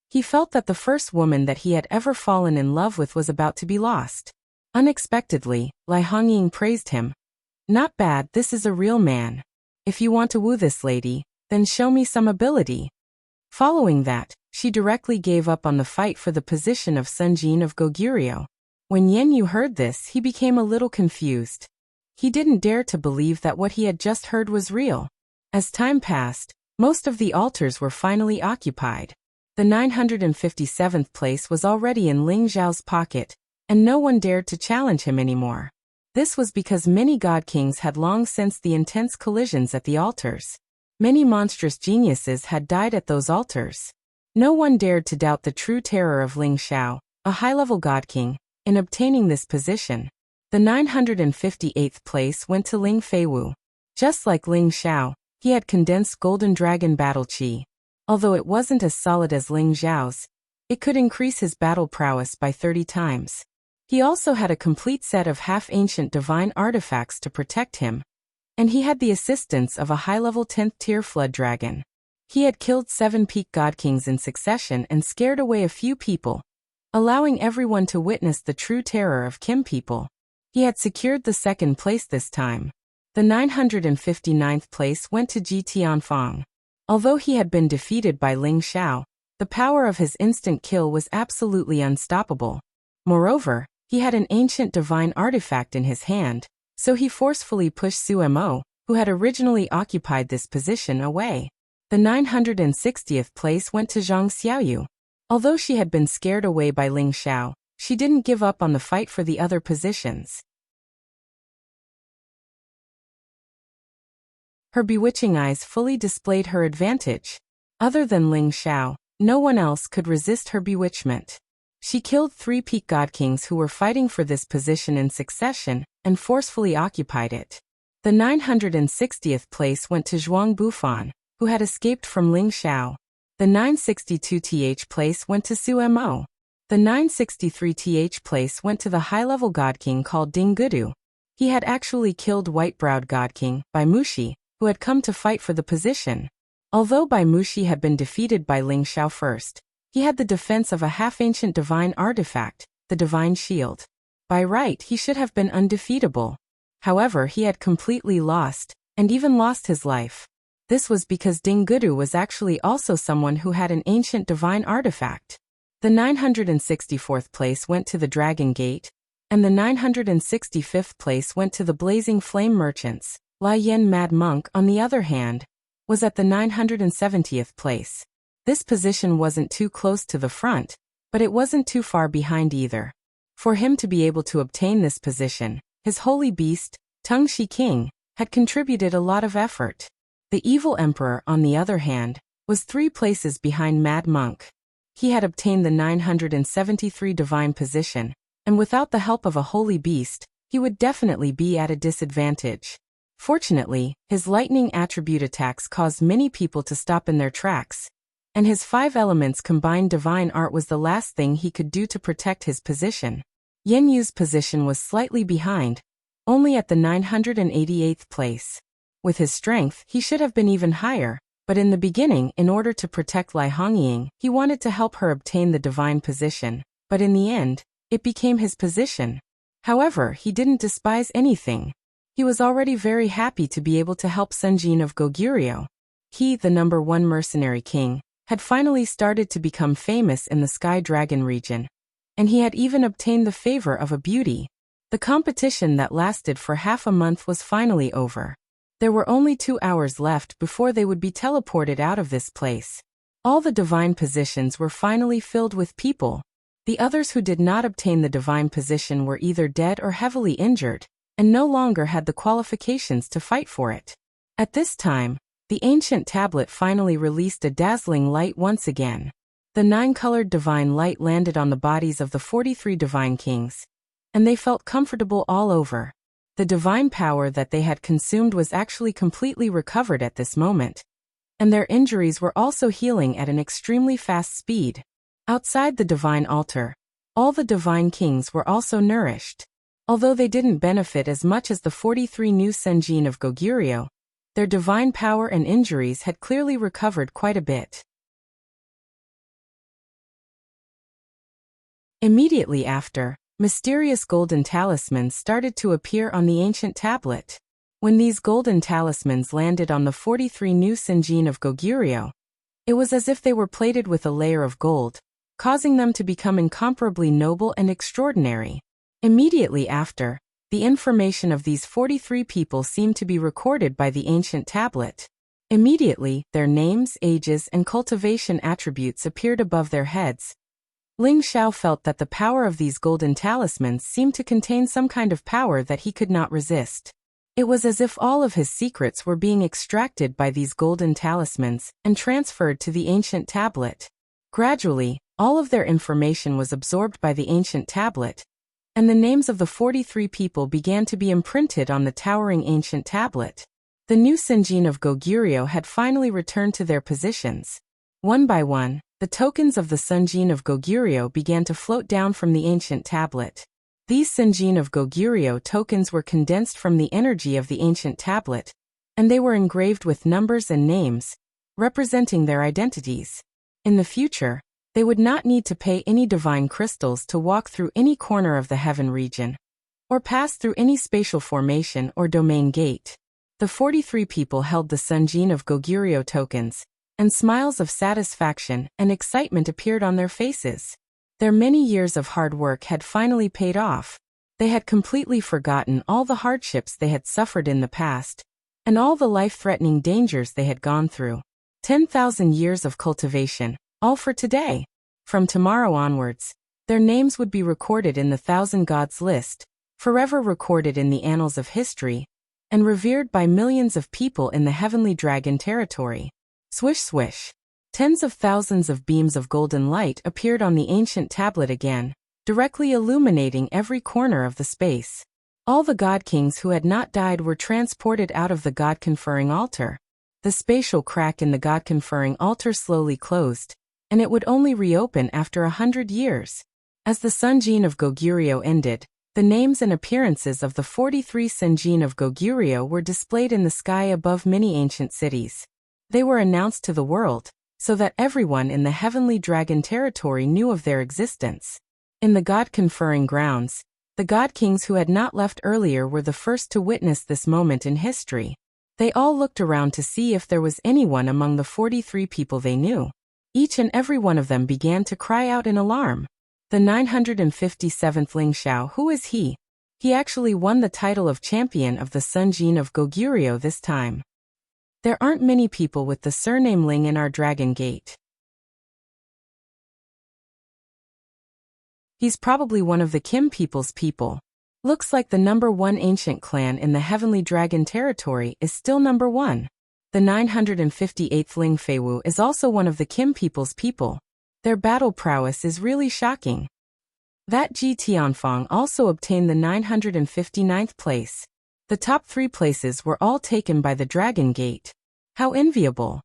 Speaker 1: He felt that the first woman that he had ever fallen in love with was about to be lost. Unexpectedly, Lai Hongying praised him. "Not bad, this is a real man. If you want to woo this lady, then show me some ability." Following that, she directly gave up on the fight for the position of Sun Jin of Goguryeo. When Yan Yu heard this, he became a little confused. He didn't dare to believe that what he had just heard was real. As time passed, most of the altars were finally occupied. The 957th place was already in Ling Xiao's pocket, and no one dared to challenge him anymore. This was because many god kings had long sensed the intense collisions at the altars. Many monstrous geniuses had died at those altars. No one dared to doubt the true terror of Ling Xiao, a high-level god king, in obtaining this position. The 958th place went to Ling Feiwu. Just like Ling Xiao, he had condensed Golden Dragon battle chi. Although it wasn't as solid as Ling Xiao's, it could increase his battle prowess by 30 times. He also had a complete set of half-ancient divine artifacts to protect him, and he had the assistance of a high-level 10th tier flood dragon. He had killed 7 peak god kings in succession and scared away a few people, allowing everyone to witness the true terror of Kim people. He had secured the 2nd place this time. The 959th place went to Ji Tianfang. Although he had been defeated by Ling Xiao, the power of his instant kill was absolutely unstoppable. Moreover, he had an ancient divine artifact in his hand, so he forcefully pushed Su Mo, who had originally occupied this position, away. The 960th place went to Zhang Xiaoyu. Although she had been scared away by Ling Xiao, she didn't give up on the fight for the other positions. Her bewitching eyes fully displayed her advantage. Other than Ling Xiao, no one else could resist her bewitchment. She killed 3 peak god kings who were fighting for this position in succession, and forcefully occupied it. The 960th place went to Zhuang Bufan, who had escaped from Ling Xiao. The 962th place went to Su Mo. The 963th place went to the high-level god king called Ding Gudu. He had actually killed white-browed god king, Bai Mushi, who had come to fight for the position. Although Bai Mushi had been defeated by Ling Xiao first, he had the defense of a half-ancient divine artifact, the divine shield. By right he should have been undefeatable. However, he had completely lost, and even lost his life. This was because Ding Gudu was actually also someone who had an ancient divine artifact. The 964th place went to the Dragon Gate, and the 965th place went to the Blazing Flame Merchants. Lai Yen Mad Monk, on the other hand, was at the 970th place. This position wasn't too close to the front, but it wasn't too far behind either. For him to be able to obtain this position, his holy beast, Tung Shi King, had contributed a lot of effort. The evil emperor, on the other hand, was 3 places behind Mad Monk. He had obtained the 973 divine position, and without the help of a holy beast, he would definitely be at a disadvantage. Fortunately, his lightning attribute attacks caused many people to stop in their tracks, and his 5 elements combined divine art was the last thing he could do to protect his position. Yen Yu's position was slightly behind, only at the 988th place. With his strength, he should have been even higher. But in the beginning, in order to protect Lai Hongying, he wanted to help her obtain the divine position, but in the end, it became his position. However, he didn't despise anything. He was already very happy to be able to help Sunjin of Goguryeo. He, the #1 mercenary king, had finally started to become famous in the Sky Dragon region, and he had even obtained the favor of a beauty. The competition that lasted for half a month was finally over. There were only 2 hours left before they would be teleported out of this place. All the divine positions were finally filled with people. The others who did not obtain the divine position were either dead or heavily injured, and no longer had the qualifications to fight for it. At this time, the ancient tablet finally released a dazzling light once again. The 9-colored divine light landed on the bodies of the 43 divine kings, and they felt comfortable all over. The divine power that they had consumed was actually completely recovered at this moment, and their injuries were also healing at an extremely fast speed. Outside the divine altar, all the divine kings were also nourished. Although they didn't benefit as much as the 43 new Senjin of Goguryeo, their divine power and injuries had clearly recovered quite a bit. Immediately after, mysterious golden talismans started to appear on the ancient tablet. When these golden talismans landed on the 43 new Senjin of Goguryeo, it was as if they were plated with a layer of gold, causing them to become incomparably noble and extraordinary. Immediately after, the information of these 43 people seemed to be recorded by the ancient tablet. Immediately, their names, ages, and cultivation attributes appeared above their heads. Ling Xiao felt that the power of these golden talismans seemed to contain some kind of power that he could not resist. It was as if all of his secrets were being extracted by these golden talismans and transferred to the ancient tablet. Gradually, all of their information was absorbed by the ancient tablet, and the names of the 43 people began to be imprinted on the towering ancient tablet. The new Senjin of Goguryeo had finally returned to their positions. One by one, the tokens of the Senjin of Goguryeo began to float down from the ancient tablet. These Senjin of Goguryeo tokens were condensed from the energy of the ancient tablet, and they were engraved with numbers and names, representing their identities. In the future, they would not need to pay any divine crystals to walk through any corner of the heaven region, or pass through any spatial formation or domain gate. The 43 people held the Senjin of Goguryeo tokens, and smiles of satisfaction and excitement appeared on their faces. Their many years of hard work had finally paid off. They had completely forgotten all the hardships they had suffered in the past, and all the life-threatening dangers they had gone through. 10,000 years of cultivation, all for today. From tomorrow onwards, their names would be recorded in the 1,000 Gods list, forever recorded in the annals of history, and revered by millions of people in the heavenly dragon territory. Swish swish. Tens of thousands of beams of golden light appeared on the ancient tablet again, directly illuminating every corner of the space. All the god kings who had not died were transported out of the god-conferring altar. The spatial crack in the god-conferring altar slowly closed, and it would only reopen after 100 years. As the Sunjin of Goguryeo ended, the names and appearances of the 43 Sunjin of Goguryeo were displayed in the sky above many ancient cities. They were announced to the world, so that everyone in the heavenly dragon territory knew of their existence. In the god-conferring grounds, the god kings who had not left earlier were the first to witness this moment in history. They all looked around to see if there was anyone among the 43 people they knew. Each and every one of them began to cry out in alarm. The 957th Ling Xiao, who is he? He actually won the title of champion of the Sunjin of Goguryeo this time. There aren't many people with the surname Ling in our Dragon Gate. He's probably one of the Kim people's people. Looks like the #1 ancient clan in the Heavenly Dragon territory is still #1. The 958th Ling Feiwu is also one of the Kim people's people. Their battle prowess is really shocking. That Ji Tianfang also obtained the 959th place. The top 3 places were all taken by the Dragon Gate. How enviable.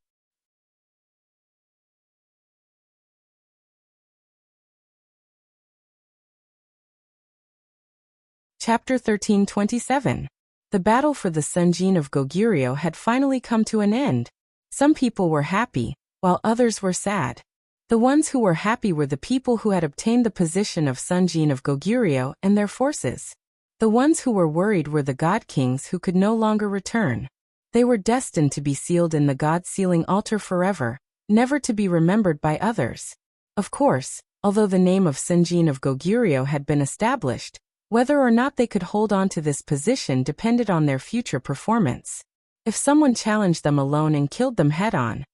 Speaker 1: Chapter 1327. The battle for the Sunjin of Goguryeo had finally come to an end. Some people were happy, while others were sad. The ones who were happy were the people who had obtained the position of Sunjin of Goguryeo and their forces. The ones who were worried were the god kings who could no longer return. They were destined to be sealed in the god-sealing altar forever, never to be remembered by others. Of course, although the name of Sunjin of Goguryeo had been established, whether or not they could hold on to this position depended on their future performance. If someone challenged them alone and killed them head-on,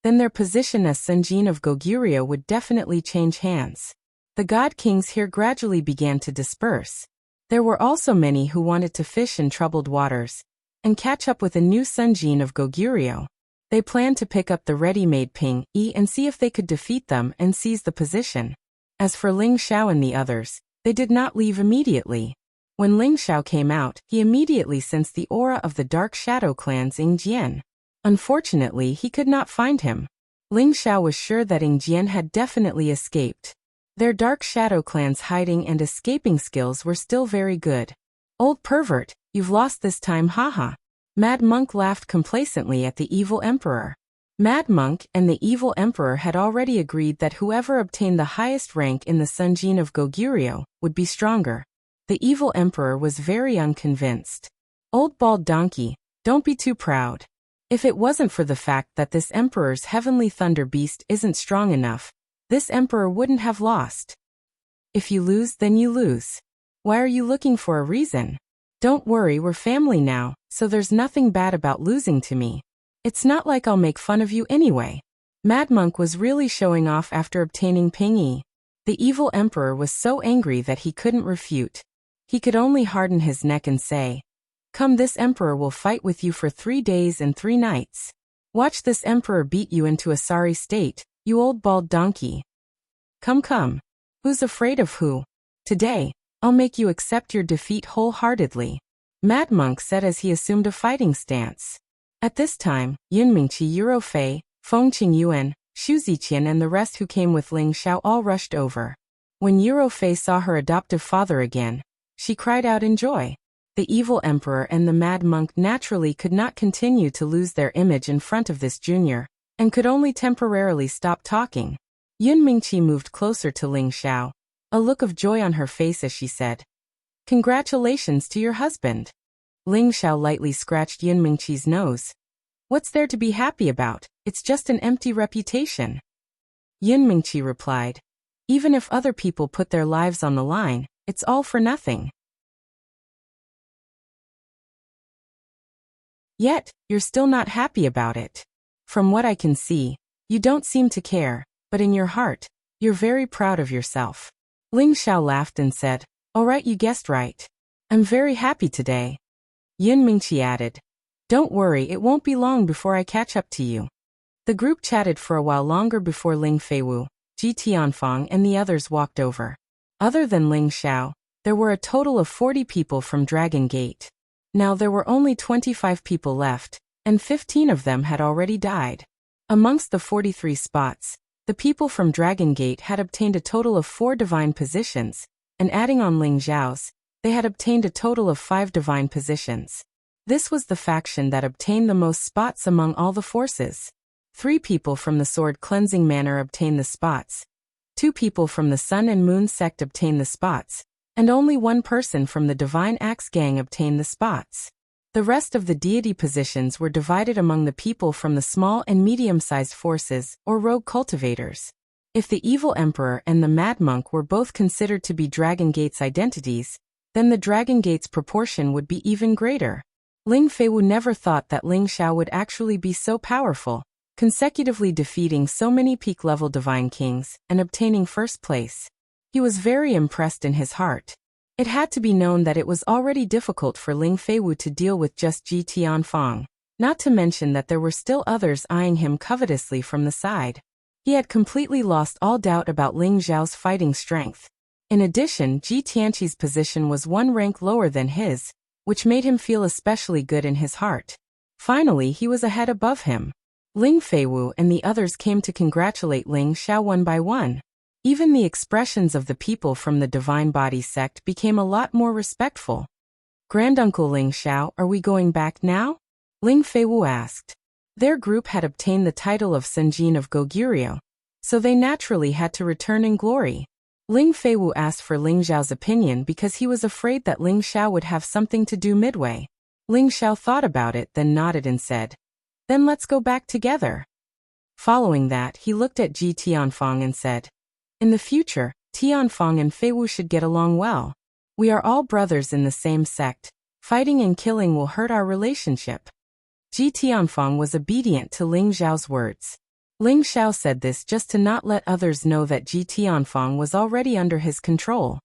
Speaker 1: then their position as Sunjin of Goguryeo would definitely change hands. The god kings here gradually began to disperse. There were also many who wanted to fish in troubled waters and catch up with a new Sunjin of Goguryeo. They planned to pick up the ready-made Ping-yi and see if they could defeat them and seize the position. As for Ling Xiao and the others, they did not leave immediately. When Ling Xiao came out, he immediately sensed the aura of the Dark Shadow clan's Yingjian. Unfortunately, he could not find him. Ling Xiao was sure that Yingjian had definitely escaped. Their Dark Shadow clan's hiding and escaping skills were still very good. Old pervert, you've lost this time, haha. Mad Monk laughed complacently at the evil emperor. Mad Monk and the evil emperor had already agreed that whoever obtained the highest rank in the Sunjin of Goguryeo would be stronger. The evil emperor was very unconvinced. Old bald donkey, don't be too proud. If it wasn't for the fact that this emperor's heavenly thunder beast isn't strong enough, this emperor wouldn't have lost. If you lose, then you lose. Why are you looking for a reason? Don't worry, we're family now, so there's nothing bad about losing to me. It's not like I'll make fun of you anyway. Mad Monk was really showing off after obtaining Ping-yi. The evil emperor was so angry that he couldn't refute. He could only harden his neck and say, "Come, this emperor will fight with you for 3 days and 3 nights. Watch this emperor beat you into a sorry state, you old bald donkey. Come, come. Who's afraid of who? Today, I'll make you accept your defeat wholeheartedly," Mad Monk said as he assumed a fighting stance. At this time, Yunmingqi, Eurofei, Fengqing Yuan, Xu Ziqian and the rest who came with Ling Xiao all rushed over. When Eurofei saw her adoptive father again, she cried out in joy. The evil emperor and the Mad Monk naturally could not continue to lose their image in front of this junior, and could only temporarily stop talking. Yunmingqi moved closer to Ling Xiao, a look of joy on her face as she said, "Congratulations to your husband." Ling Xiao lightly scratched Yunmingqi's nose. "What's there to be happy about? It's just an empty reputation." Yunmingqi replied, "Even if other people put their lives on the line, it's all for nothing. Yet, you're still not happy about it. From what I can see, you don't seem to care, but in your heart, you're very proud of yourself." Ling Xiao laughed and said, "All right, you guessed right. I'm very happy today." Yunmingqi added, "Don't worry, it won't be long before I catch up to you." The group chatted for a while longer before Ling Feiwu, Ji Tianfang and the others walked over. Other than Ling Xiao, There were a total of 40 people from Dragon Gate. Now there were only 25 people left, and 15 of them had already died. Amongst the 43 spots, the people from Dragon Gate had obtained a total of 4 divine positions, and adding on Ling Zhao's, they had obtained a total of 5 divine positions. This was the faction that obtained the most spots among all the forces. 3 people from the Sword Cleansing Manor obtained the spots, 2 people from the Sun and Moon sect obtained the spots, and only 1 person from the Divine Axe Gang obtained the spots. The rest of the deity positions were divided among the people from the small and medium-sized forces, or rogue cultivators. If the Evil Emperor and the Mad Monk were both considered to be Dragon Gate's identities, then the Dragon Gate's proportion would be even greater. Ling Feiwu never thought that Ling Xiao would actually be so powerful, consecutively defeating so many peak-level divine kings and obtaining first place. He was very impressed in his heart. It had to be known that it was already difficult for Ling Feiwu to deal with just Ji Tianfang, not to mention that there were still others eyeing him covetously from the side. He had completely lost all doubt about Ling Zhao's fighting strength. In addition, Ji Tianqi's position was 1 rank lower than his, which made him feel especially good in his heart. Finally, he was a head above him. Ling Feiwu and the others came to congratulate Ling Xiao one by one. Even the expressions of the people from the Divine Body sect became a lot more respectful. "Granduncle Ling Xiao, are we going back now?" Ling Feiwu asked. Their group had obtained the title of Senjin of Goguryeo, so they naturally had to return in glory. Ling Feiwu asked for Ling Zhao's opinion because he was afraid that Ling Xiao would have something to do midway. Ling Xiao thought about it, then nodded and said, "Then let's go back together." Following that, he looked at Ji Tianfang and said, "In the future, Tianfang and Feiwu should get along well. We are all brothers in the same sect. Fighting and killing will hurt our relationship." Ji Tianfang was obedient to Ling Zhao's words. Ling Xiao said this just to not let others know that Ji Tianfang was already under his control.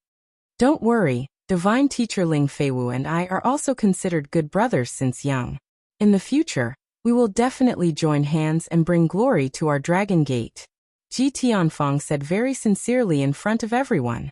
Speaker 1: "Don't worry, Divine Teacher Ling Feiwu and I are also considered good brothers since young. In the future, we will definitely join hands and bring glory to our Dragon Gate," Ji Tianfang said very sincerely in front of everyone.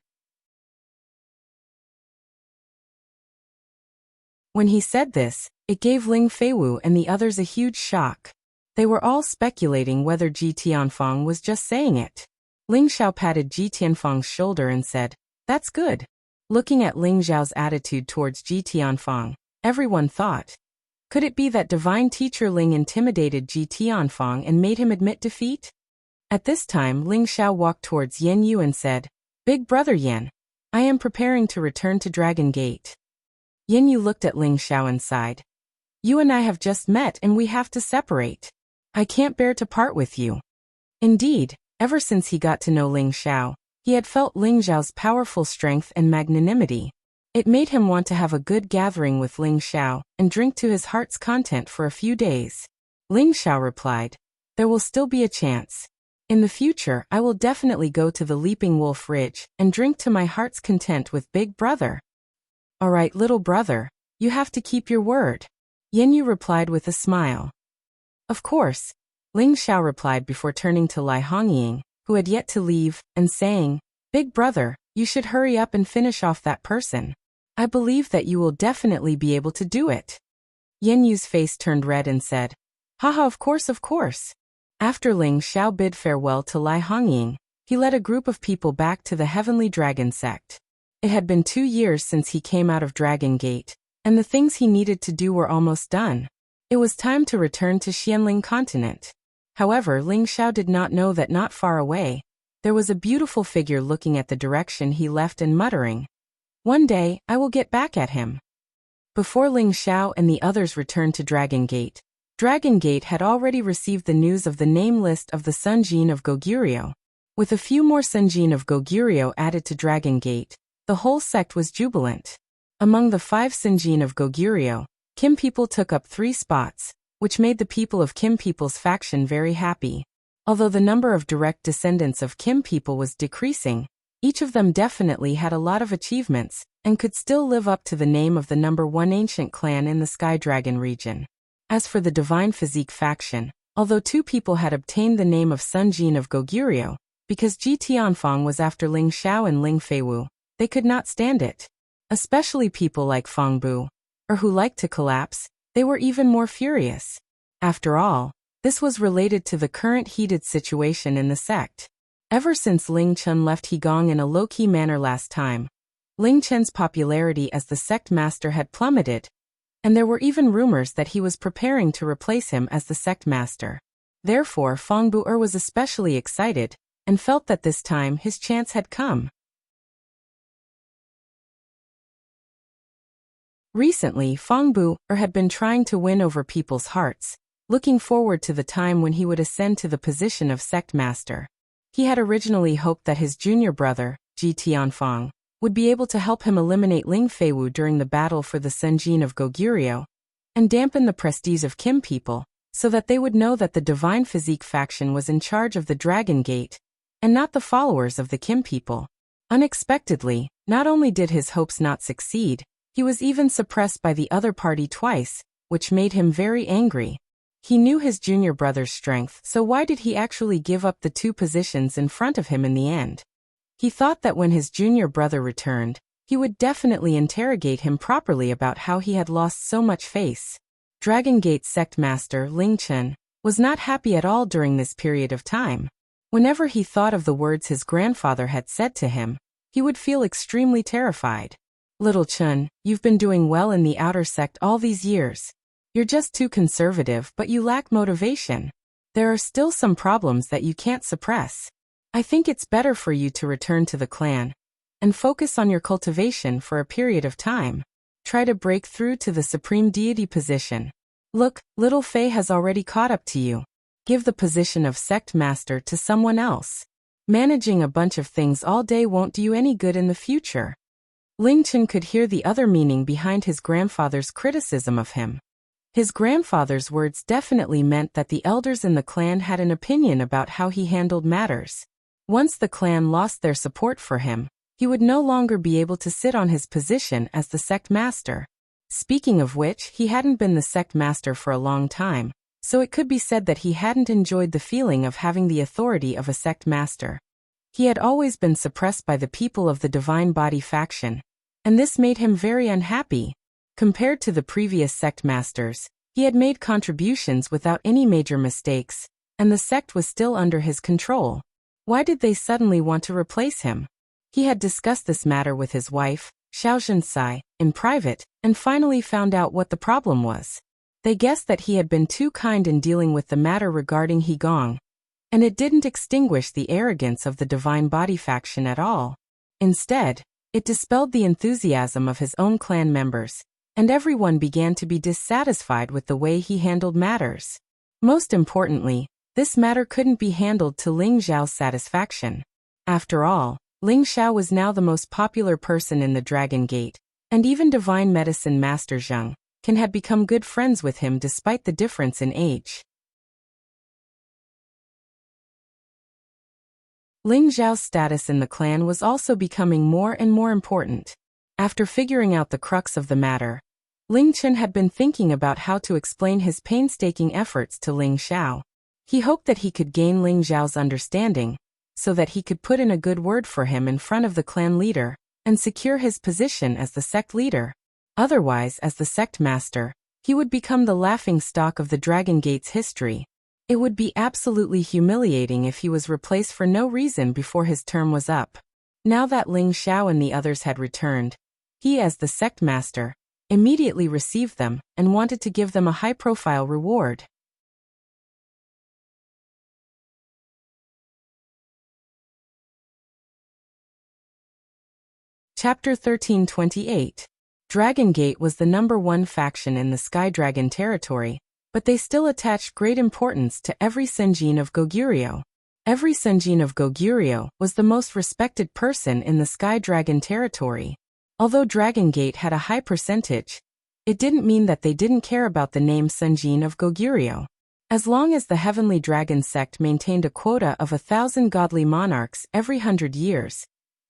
Speaker 1: When he said this, it gave Ling Feiwu and the others a huge shock. They were all speculating whether Ji Tianfang was just saying it. Ling Xiao patted Ji Tianfang's shoulder and said, "That's good." Looking at Ling Zhao's attitude towards Ji Tianfang, everyone thought, could it be that Divine Teacher Ling intimidated Ji Tianfang and made him admit defeat? At this time, Ling Xiao walked towards Yan Yu and said, "Big brother Yan, I am preparing to return to Dragon Gate." Yan Yu looked at Ling Xiao and sighed. "You and I have just met and we have to separate. I can't bear to part with you." Indeed, ever since he got to know Ling Xiao, he had felt Ling Zhao's powerful strength and magnanimity. It made him want to have a good gathering with Ling Xiao and drink to his heart's content for a few days. Ling Xiao replied, "There will still be a chance. In the future, I will definitely go to the Leaping Wolf Ridge and drink to my heart's content with Big Brother." "All right, little brother, you have to keep your word," Yan Yu replied with a smile. "Of course," Ling Xiao replied before turning to Lai Hongying, who had yet to leave, and saying, "Big brother, you should hurry up and finish off that person. I believe that you will definitely be able to do it." Yan Yu's face turned red and said, "Haha, of course, of course." After Ling Xiao bid farewell to Lai Hongying, he led a group of people back to the Heavenly Dragon sect. It had been 2 years since he came out of Dragon Gate, and the things he needed to do were almost done. It was time to return to Xianling continent. However, Ling Xiao did not know that not far away, there was a beautiful figure looking at the direction he left and muttering, "One day, I will get back at him." Before Ling Xiao and the others returned to Dragon Gate had already received the news of the name list of the Senjin of Goguryeo. With a few more Senjin of Goguryeo added to Dragon Gate, the whole sect was jubilant. Among the 5 Senjin of Goguryeo, Kim people took up 3 spots, which made the people of Kim people's faction very happy. Although the number of direct descendants of Kim people was decreasing, each of them definitely had a lot of achievements, and could still live up to the name of the number 1 ancient clan in the Sky Dragon region. As for the Divine Physique faction, although 2 people had obtained the name of Senjin of Goguryeo, because Ji Tianfang was after Ling Xiao and Ling Feiwu, they could not stand it. Especially people like Fang Bu, or who liked to collapse, they were even more furious. After all, this was related to the current heated situation in the sect. Ever since Ling Chen left Hegang in a low-key manner last time, Ling Chen's popularity as the sect master had plummeted, and there were even rumors that he was preparing to replace him as the sect master. Therefore, Fang Bu was especially excited, and felt that this time his chance had come. Recently, Fang Bu had been trying to win over people's hearts, looking forward to the time when he would ascend to the position of sect master. He had originally hoped that his junior brother, Ji Tianfang, would be able to help him eliminate Ling Feiwu during the battle for the Senjin of Goguryeo, and dampen the prestige of Kim people, so that they would know that the Divine Physique faction was in charge of the Dragon Gate, and not the followers of the Kim people. Unexpectedly, not only did his hopes not succeed, he was even suppressed by the other party twice, which made him very angry. He knew his junior brother's strength, so why did he actually give up the 2 positions in front of him in the end? He thought that when his junior brother returned, he would definitely interrogate him properly about how he had lost so much face. Dragon Gate sect master Ling Chen was not happy at all during this period of time. Whenever he thought of the words his grandfather had said to him, he would feel extremely terrified. Little Chen, you've been doing well in the outer sect all these years. You're just too conservative, but you lack motivation. There are still some problems that you can't suppress. I think it's better for you to return to the clan and focus on your cultivation for a period of time. Try to break through to the supreme deity position. Look, little Fei has already caught up to you. Give the position of sect master to someone else. Managing a bunch of things all day won't do you any good in the future. Ling Chen could hear the other meaning behind his grandfather's criticism of him. His grandfather's words definitely meant that the elders in the clan had an opinion about how he handled matters. Once the clan lost their support for him, he would no longer be able to sit on his position as the sect master. Speaking of which, he hadn't been the sect master for a long time, so it could be said that he hadn't enjoyed the feeling of having the authority of a sect master. He had always been suppressed by the people of the Divine Body faction, and this made him very unhappy. Compared to the previous sect masters, he had made contributions without any major mistakes, and the sect was still under his control. Why did they suddenly want to replace him? He had discussed this matter with his wife, Xiao Zhensai, in private, and finally found out what the problem was. They guessed that he had been too kind in dealing with the matter regarding Hegang, and it didn't extinguish the arrogance of the Divine Body faction at all. Instead, it dispelled the enthusiasm of his own clan members, and everyone began to be dissatisfied with the way he handled matters. Most importantly, this matter couldn't be handled to Ling Xiao's satisfaction. After all, Ling Xiao was now the most popular person in the Dragon Gate, and even Divine Medicine Master Zheng had become good friends with him despite the difference in age. Ling Xiao's status in the clan was also becoming more and more important. After figuring out the crux of the matter, Ling Chen had been thinking about how to explain his painstaking efforts to Ling Xiao. He hoped that he could gain Ling Xiao's understanding, so that he could put in a good word for him in front of the clan leader, and secure his position as the sect leader. Otherwise, as the sect master, he would become the laughingstock of the Dragon Gate's history. It would be absolutely humiliating if he was replaced for no reason before his term was up. Now that Ling Xiao and the others had returned, he, as the sect master, immediately received them and wanted to give them a high-profile reward. Chapter 1328. Dragon Gate was the #1 faction in the Sky Dragon territory, but they still attached great importance to every Senjin of Goguryeo. Every Senjin of Goguryeo was the most respected person in the Sky Dragon territory. Although Dragon Gate had a high percentage, it didn't mean that they didn't care about the name Senjin of Goguryeo. As long as the Heavenly Dragon sect maintained a quota of 1,000 godly monarchs every 100 years,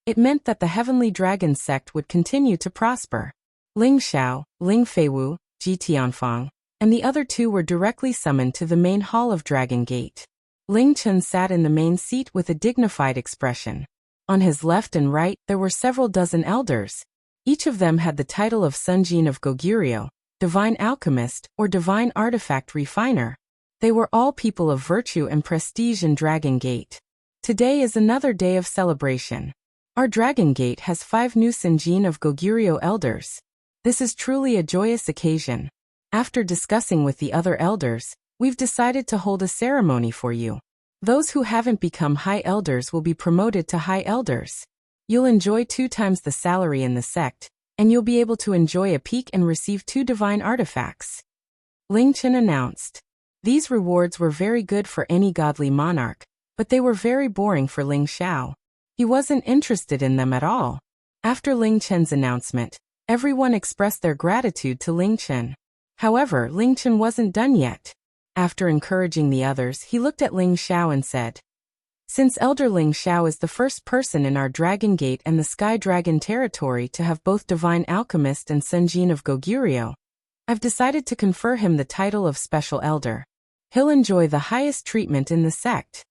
Speaker 1: it meant that the Heavenly Dragon sect would continue to prosper. Ling Xiao, Ling Feiwu, Ji Tianfang, and the other 2 were directly summoned to the main hall of Dragon Gate. Ling Chen sat in the main seat with a dignified expression. On his left and right there were several dozen elders. Each of them had the title of Sunjin of Goguryeo, Divine Alchemist, or Divine Artifact Refiner. They were all people of virtue and prestige in Dragon Gate. Today is another day of celebration. Our Dragon Gate has 5 new Sunjin of Goguryeo elders. This is truly a joyous occasion. After discussing with the other elders, we've decided to hold a ceremony for you. Those who haven't become high elders will be promoted to high elders. You'll enjoy 2 times the salary in the sect, and you'll be able to enjoy a peak and receive 2 divine artifacts. Ling Chen announced. These rewards were very good for any godly monarch, but they were very boring for Ling Xiao. He wasn't interested in them at all. After Ling Chen's announcement, everyone expressed their gratitude to Ling Chen. However, Ling Chen wasn't done yet. After encouraging the others, he looked at Ling Xiao and said, "Since Elder Ling Xiao is the first person in our Dragon Gate and the Sky Dragon territory to have both Divine Alchemist and Sunjin of Goguryeo, I've decided to confer him the title of Special Elder. He'll enjoy the highest treatment in the sect."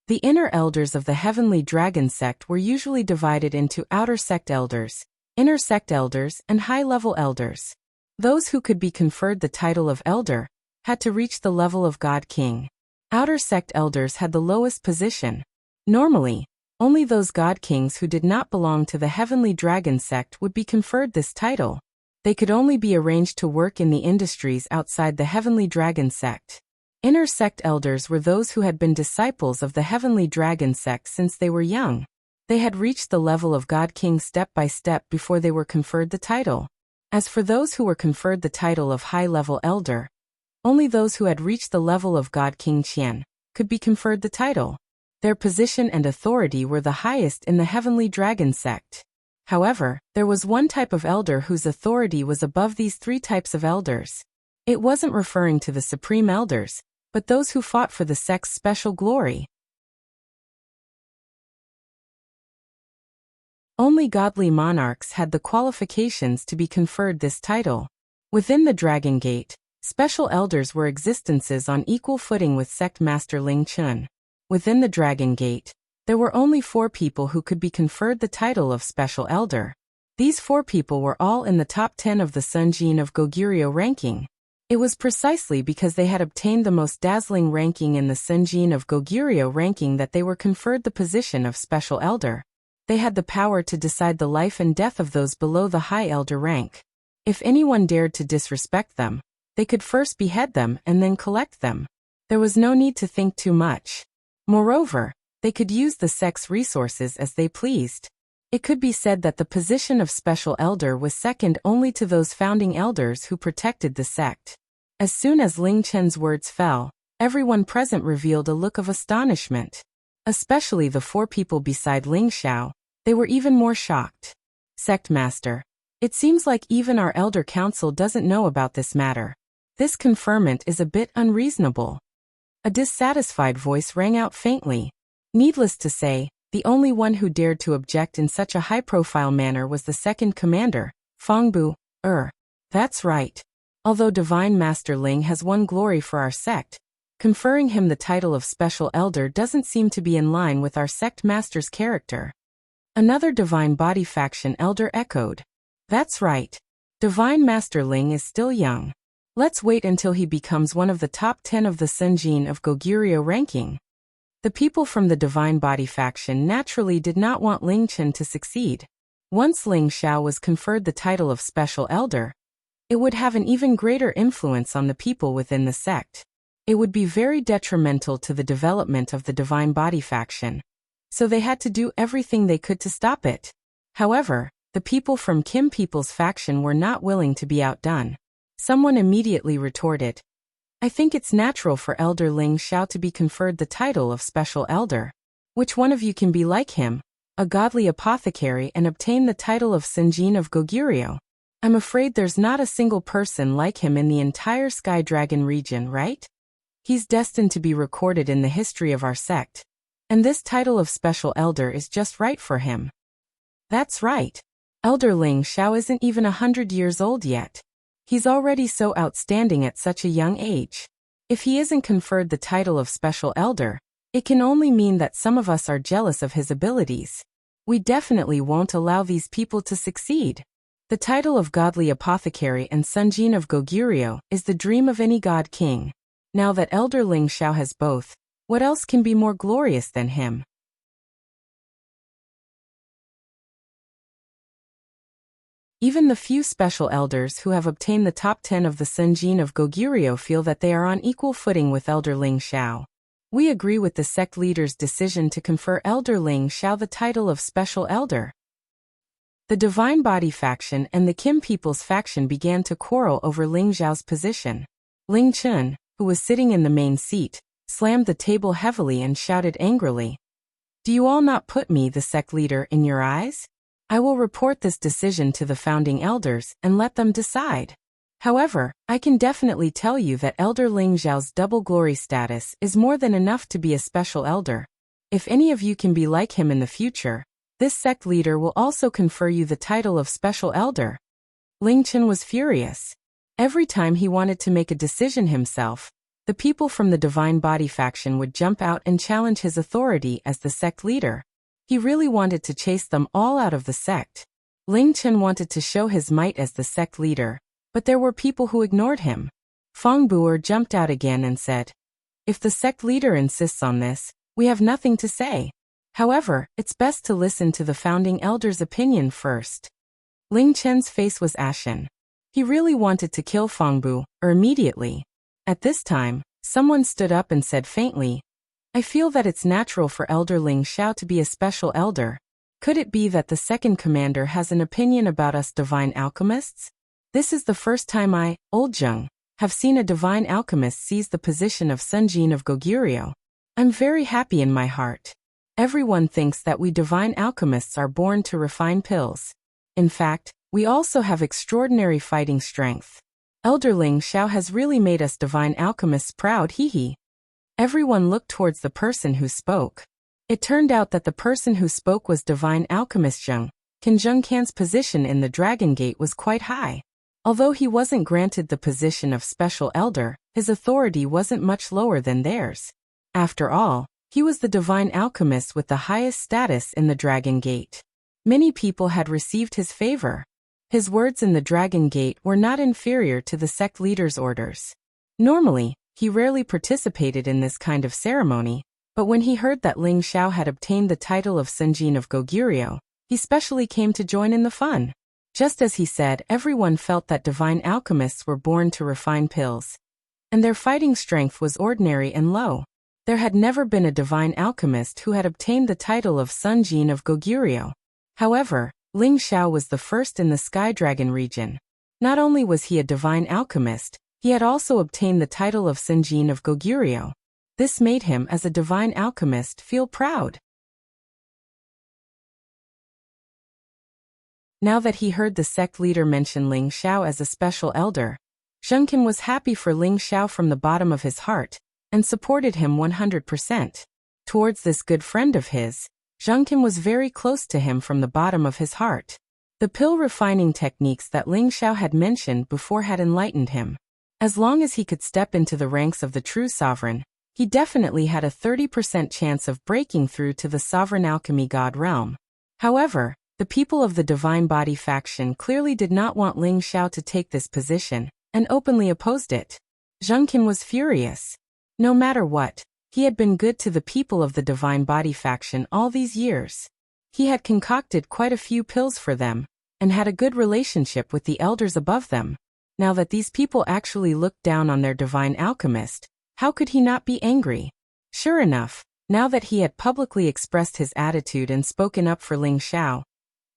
Speaker 1: The inner elders of the Heavenly Dragon sect were usually divided into outer sect elders, inner sect elders, and high-level elders. Those who could be conferred the title of elder had to reach the level of God King. Outer sect elders had the lowest position. Normally, only those God Kings who did not belong to the Heavenly Dragon sect would be conferred this title. They could only be arranged to work in the industries outside the Heavenly Dragon sect. Inner sect elders were those who had been disciples of the Heavenly Dragon sect since they were young. They had reached the level of God King step by step before they were conferred the title. As for those who were conferred the title of high-level elder, only those who had reached the level of God King Qian could be conferred the title. Their position and authority were the highest in the Heavenly Dragon sect. However, there was one type of elder whose authority was above these 3 types of elders. It wasn't referring to the supreme elders, but those who fought for the sect's special glory. Only godly monarchs had the qualifications to be conferred this title. Within the Dragon Gate, special elders were existences on equal footing with sect master Ling Chen. Within the Dragon Gate, there were only 4 people who could be conferred the title of special elder. These 4 people were all in the top 10 of the Sunjin of Goguryeo ranking. It was precisely because they had obtained the most dazzling ranking in the Sunjin of Goguryeo ranking that they were conferred the position of special elder. They had the power to decide the life and death of those below the high elder rank. If anyone dared to disrespect them, they could first behead them and then collect them. There was no need to think too much. Moreover, they could use the sect's resources as they pleased. It could be said that the position of special elder was second only to those founding elders who protected the sect. As soon as Ling Chen's words fell, everyone present revealed a look of astonishment. Especially the 4 people beside Ling Xiao, they were even more shocked. Sect Master, it seems like even our Elder Council doesn't know about this matter. This conferment is a bit unreasonable. A dissatisfied voice rang out faintly. Needless to say, the only one who dared to object in such a high-profile manner was the second commander, Fangbu. That's right. Although Divine Master Ling has won glory for our sect, conferring him the title of Special Elder doesn't seem to be in line with our sect master's character. Another Divine Body faction elder echoed. That's right. Divine Master Ling is still young. Let's wait until he becomes one of the top 10 of the Sunjin of Goguryeo ranking. The people from the Divine Body faction naturally did not want Ling Chen to succeed. Once Ling Xiao was conferred the title of Special Elder, it would have an even greater influence on the people within the sect. It would be very detrimental to the development of the Divine Body faction, so they had to do everything they could to stop it. However, the people from Kim People's faction were not willing to be outdone. Someone immediately retorted, I think it's natural for Elder Ling Xiao to be conferred the title of Special Elder. Which one of you can be like him, a godly apothecary, and obtain the title of Sunjin of Goguryeo? I'm afraid there's not a single person like him in the entire Sky Dragon region, right? He's destined to be recorded in the history of our sect, and this title of Special Elder is just right for him. That's right. Elder Ling Xiao isn't even 100 years old yet. He's already so outstanding at such a young age. If he isn't conferred the title of Special Elder, it can only mean that some of us are jealous of his abilities. We definitely won't allow these people to succeed. The title of godly apothecary and Sunjin of Goguryeo is the dream of any god king. Now that Elder Ling Xiao has both, what else can be more glorious than him? Even the few special elders who have obtained the top 10 of the Sunjin of Goguryeo feel that they are on equal footing with Elder Ling Xiao. We agree with the sect leader's decision to confer Elder Ling Xiao the title of Special Elder. The Divine Body faction and the Kim People's faction began to quarrel over Ling Xiao's position. Ling Chun, who was sitting in the main seat, slammed the table heavily and shouted angrily, "Do you all not put me, the sect leader, in your eyes? I will report this decision to the founding elders and let them decide. However, I can definitely tell you that Elder Ling Xiao's double glory status is more than enough to be a special elder. If any of you can be like him in the future, this sect leader will also confer you the title of Special Elder." Ling Chen was furious. Every time he wanted to make a decision himself, the people from the Divine Body faction would jump out and challenge his authority as the sect leader. He really wanted to chase them all out of the sect. Ling Chen wanted to show his might as the sect leader, but there were people who ignored him. Feng Buer jumped out again and said, "If the sect leader insists on this, we have nothing to say. However, it's best to listen to the founding elder's opinion first." Ling Chen's face was ashen. He really wanted to kill Feng Bu, immediately. At this time, someone stood up and said faintly, "I feel that it's natural for Elder Ling Xiao to be a special elder. Could it be that the second commander has an opinion about us divine alchemists? This is the first time I, Old Zheng, have seen a divine alchemist seize the position of Sunjin of Goguryeo. I'm very happy in my heart. Everyone thinks that we divine alchemists are born to refine pills. In fact, we also have extraordinary fighting strength. Elder Ling Xiao has really made us divine alchemists proud, hee. Everyone looked towards the person who spoke. It turned out that the person who spoke was divine alchemist Zheng. Zhengkan's position in the Dragon Gate was quite high. Although he wasn't granted the position of special elder, his authority wasn't much lower than theirs. After all, he was the divine alchemist with the highest status in the Dragon Gate. Many people had received his favor. His words in the Dragon Gate were not inferior to the sect leader's orders. Normally, he rarely participated in this kind of ceremony, but when he heard that Ling Xiao had obtained the title of Sunjin of Goguryeo, he specially came to join in the fun. Just as he said, everyone felt that divine alchemists were born to refine pills, and their fighting strength was ordinary and low. There had never been a divine alchemist who had obtained the title of Sunjin of Goguryeo. However, Ling Xiao was the first in the Sky Dragon region. Not only was he a divine alchemist, he had also obtained the title of Sunjin of Goguryeo. This made him, as a divine alchemist, feel proud. Now that he heard the sect leader mention Ling Xiao as a special elder, Zhengkan was happy for Ling Xiao from the bottom of his heart, and supported him 100%. Towards this good friend of his, Zhengkan was very close to him from the bottom of his heart. The pill refining techniques that Ling Xiao had mentioned before had enlightened him. As long as he could step into the ranks of the true sovereign, he definitely had a 30% chance of breaking through to the sovereign alchemy god realm. However, the people of the Divine Body faction clearly did not want Ling Xiao to take this position, and openly opposed it. Zhengkan was furious. No matter what, he had been good to the people of the Divine Body faction all these years. He had concocted quite a few pills for them, and had a good relationship with the elders above them. Now that these people actually looked down on their divine alchemist, how could he not be angry? Sure enough, now that he had publicly expressed his attitude and spoken up for Ling Xiao,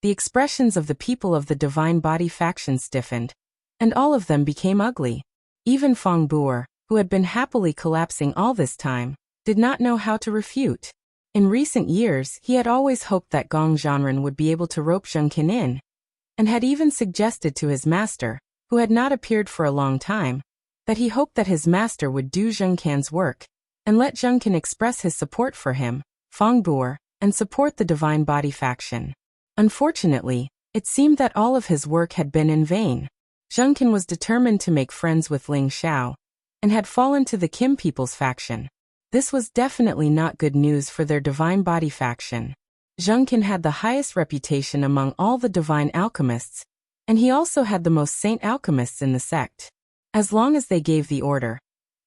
Speaker 1: the expressions of the people of the Divine Body faction stiffened, and all of them became ugly. Even Feng Buer, who had been happily collapsing all this time, did not know how to refute. In recent years, he had always hoped that Gong Zhanren would be able to rope Zhengkan in, and had even suggested to his master, who had not appeared for a long time, that he hoped that his master would do Zhengkan's work, and let Zhengkan express his support for him, Feng Buer, and support the Divine Body faction. Unfortunately, it seemed that all of his work had been in vain. Zhengkan was determined to make friends with Ling Xiao, and had fallen to the Kim People's faction. This was definitely not good news for their Divine Body faction. Zhengkan had the highest reputation among all the divine alchemists, And he also had the most saint alchemists in the sect. As long as they gave the order,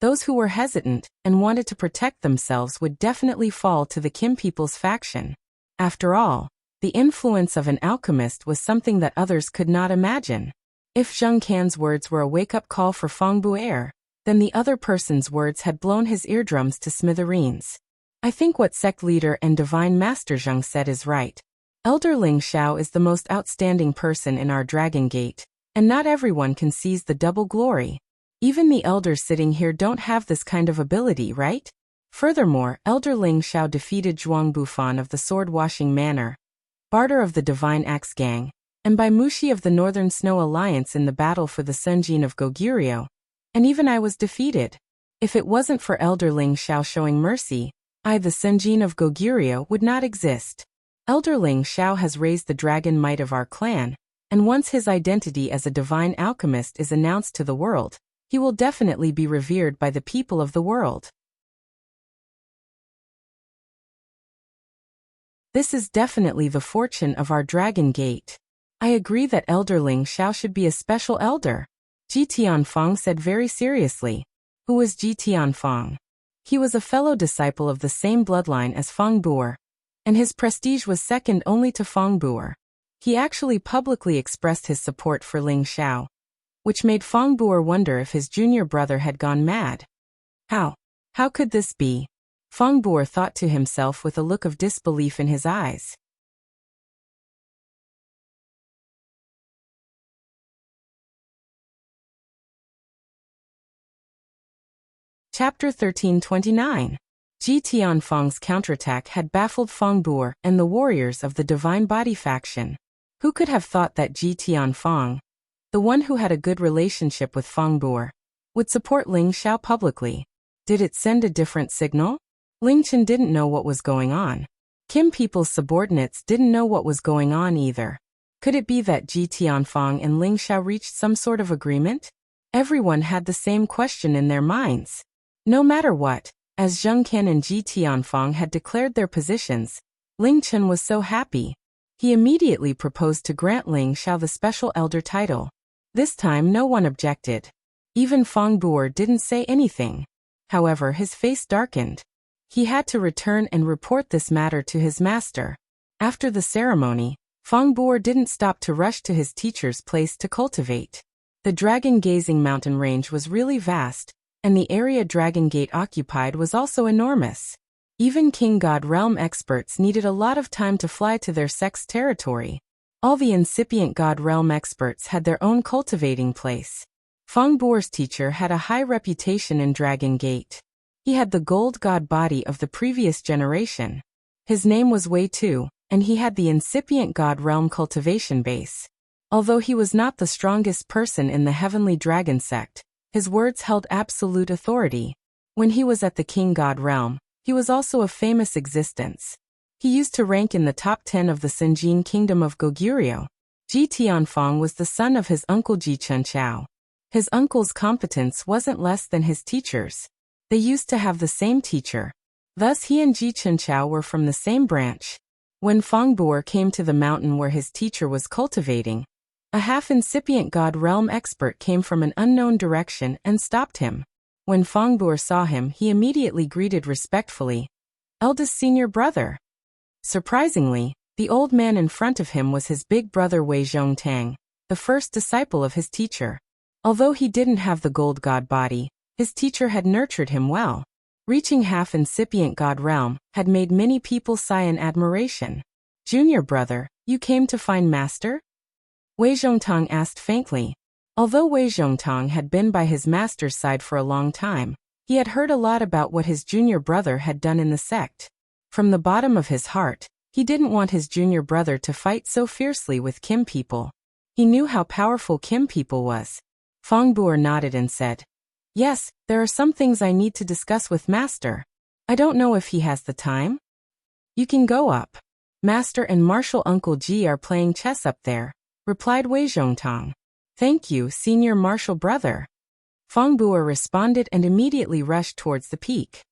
Speaker 1: those who were hesitant and wanted to protect themselves would definitely fall to the Kim people's faction. After all, the influence of an alchemist was something that others could not imagine. If Zheng Can's words were a wake-up call for Feng Bu'er, then the other person's words had blown his eardrums to smithereens. I think what sect leader and divine master Zheng said is right. Elder Ling Xiao is the most outstanding person in our Dragon Gate, and not everyone can seize the double glory. Even the elders sitting here don't have this kind of ability, right? Furthermore, Elder Ling Xiao defeated Zhuang Bufan of the Sword-Washing Manor, Barter of the Divine Axe Gang, and Bai Mushi of the Northern Snow Alliance in the battle for the Sunjin of Goguryeo. And even I was defeated. If it wasn't for Elder Ling Xiao showing mercy, I, the Sunjin of Goguryeo, would not exist. Elder Ling Xiao has raised the dragon might of our clan, and once his identity as a divine alchemist is announced to the world, he will definitely be revered by the people of the world. This is definitely the fortune of our Dragon Gate. I agree that Elder Ling Xiao should be a special elder, Ji Tianfang said very seriously. Who was Ji Tianfang? He was a fellow disciple of the same bloodline as Feng Bu'er, and his prestige was second only to Feng Bu'er. He actually publicly expressed his support for Ling Xiao, which made Feng Bu'er wonder if his junior brother had gone mad. How could this be? Feng Bu'er thought to himself with a look of disbelief in his eyes. Chapter 1329. Ji Tianfang's counterattack had baffled Feng Bu'er and the warriors of the Divine Body faction. Who could have thought that Ji Tianfang, the one who had a good relationship with Feng Bu'er, would support Ling Xiao publicly? Did it send a different signal? Ling Chen didn't know what was going on. Kim people's subordinates didn't know what was going on either. Could it be that Ji Tianfang and Ling Xiao reached some sort of agreement? Everyone had the same question in their minds. No matter what, as Zheng Qian and Ji Tianfang had declared their positions, Ling Chen was so happy. He immediately proposed to grant Ling Xiao the special elder title. This time no one objected. Even Feng Bu'er didn't say anything. However, his face darkened. He had to return and report this matter to his master. After the ceremony, Feng Bu'er didn't stop to rush to his teacher's place to cultivate. The dragon-gazing mountain range was really vast, and the area Dragon Gate occupied was also enormous. Even King God Realm experts needed a lot of time to fly to their sect's territory. All the incipient God Realm experts had their own cultivating place. Feng Bu'er's teacher had a high reputation in Dragon Gate. He had the gold god body of the previous generation. His name was Wei Tu, and he had the incipient God Realm cultivation base. Although he was not the strongest person in the Heavenly Dragon sect, his words held absolute authority. When he was at the King God Realm, he was also of famous existence. He used to rank in the top 10 of the Sunjin Kingdom of Goguryeo. Ji Tianfang was the son of his uncle Ji Chunqiao. His uncle's competence wasn't less than his teacher's. They used to have the same teacher. Thus he and Ji Chunqiao were from the same branch. When Feng Bu'er came to the mountain where his teacher was cultivating, a half-incipient God Realm expert came from an unknown direction and stopped him. When Feng Bu'er saw him, he immediately greeted respectfully, "Eldest senior brother." Surprisingly, the old man in front of him was his big brother Wei Zhongtang, the first disciple of his teacher. Although he didn't have the gold god body, his teacher had nurtured him well. Reaching half-incipient God Realm had made many people sigh in admiration. "Junior brother, you came to find master?" Wei Zhongtang asked faintly. Although Wei Zhongtang had been by his master's side for a long time, he had heard a lot about what his junior brother had done in the sect. From the bottom of his heart, he didn't want his junior brother to fight so fiercely with Kim people. He knew how powerful Kim people was. Feng Bu'er nodded and said, "Yes, there are some things I need to discuss with Master. I don't know if he has the time." "You can go up. Master and Martial Uncle Ji are playing chess up there," replied Wei Zhongtang. "Thank you, senior martial brother." Feng Bu'er responded and immediately rushed towards the peak.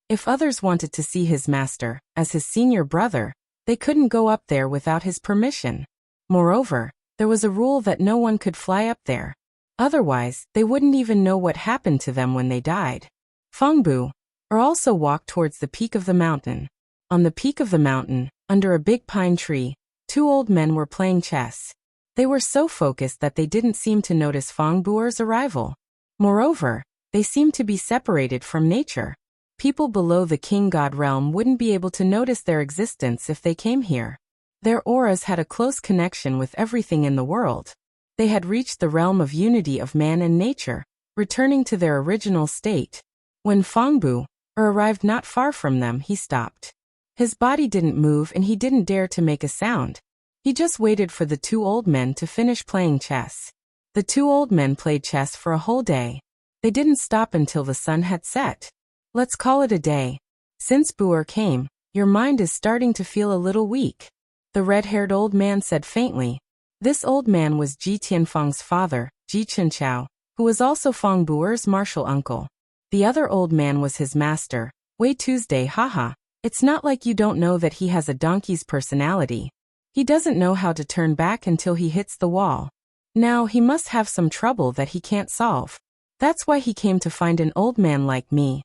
Speaker 1: If others wanted to see his master, as his senior brother, They couldn't go up there without his permission. Moreover, there was a rule that no one could fly up there. Otherwise, they wouldn't even know what happened to them when they died. Fangbu also walked towards the peak of the mountain. On the peak of the mountain, under a big pine tree, two old men were playing chess. They were so focused that they didn't seem to notice Fangbu's arrival. Moreover, they seemed to be separated from nature. People below the king god realm wouldn't be able to notice their existence if they came here. Their auras had a close connection with everything in the world. They had reached the realm of unity of man and nature, returning to their original state. When Fangbu arrived not far from them, he stopped. His body didn't move and he didn't dare to make a sound. He just waited for the two old men to finish playing chess. The two old men played chess for a whole day. They didn't stop until the sun had set. Let's call it a day. Since Buer came, your mind is starting to feel a little weak. The red-haired old man said faintly. This old man was Ji Tianfang's father, Ji Chenchao, who was also Fang Buer's martial uncle. The other old man was his master, Wei Tuesday. Haha, it's not like you don't know that he has a donkey's personality. He doesn't know how to turn back until he hits the wall. Now he must have some trouble that he can't solve. That's why he came to find an old man like me.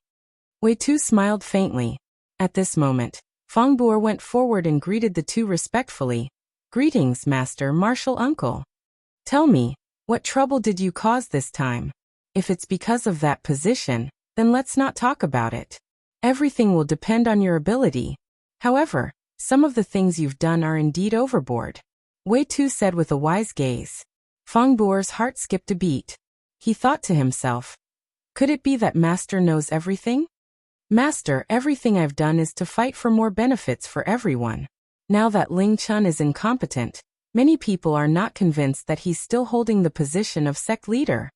Speaker 1: Wei Tu smiled faintly. At this moment, Fang Buer went forward and greeted the two respectfully. Greetings, master martial uncle. Tell me, what trouble did you cause this time? If it's because of that position, then let's not talk about it. Everything will depend on your ability. However, some of the things you've done are indeed overboard. Wei Tu said with a wise gaze. Fang Buer's heart skipped a beat. He thought to himself, could it be that master knows everything? Master, everything I've done is to fight for more benefits for everyone. Now that Ling Chun is incompetent, many people are not convinced that he's still holding the position of sect leader.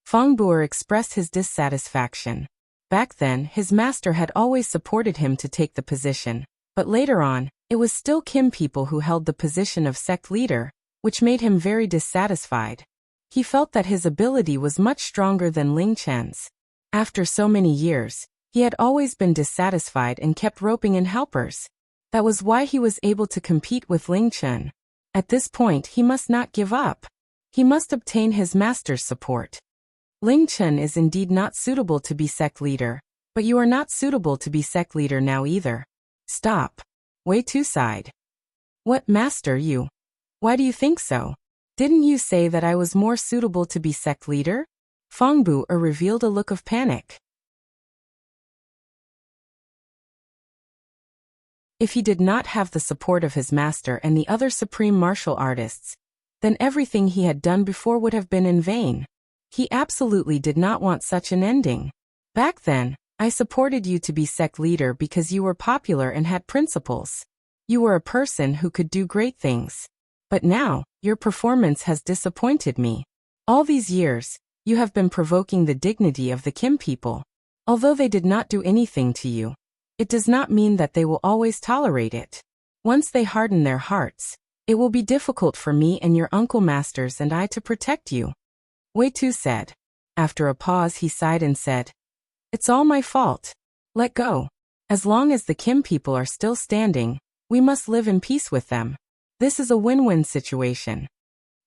Speaker 1: Fang Buer expressed his dissatisfaction. Back then, his master had always supported him to take the position, but later on, it was still Kim people who held the position of sect leader, which made him very dissatisfied. He felt that his ability was much stronger than Ling Chen's. After so many years, he had always been dissatisfied and kept roping in helpers. That was why he was able to compete with Ling Chen. At this point, he must not give up. He must obtain his master's support. Ling Chen is indeed not suitable to be sect leader, but you are not suitable to be sect leader now either. Stop. Wei Tu sighed. What, master, you? Why do you think so? Didn't you say that I was more suitable to be sect leader? Fang Buer revealed a look of panic. If he did not have the support of his master and the other supreme martial artists, then everything he had done before would have been in vain. He absolutely did not want such an ending. Back then, I supported you to be sect leader because you were popular and had principles. You were a person who could do great things. But now, your performance has disappointed me. All these years, you have been provoking the dignity of the Kim people. Although they did not do anything to you, it does not mean that they will always tolerate it. Once they harden their hearts, it will be difficult for me and your uncle masters and I to protect you. Wei Tu said. After a pause he sighed and said, it's all my fault. Let go. As long as the Kim people are still standing, we must live in peace with them. This is a win-win situation.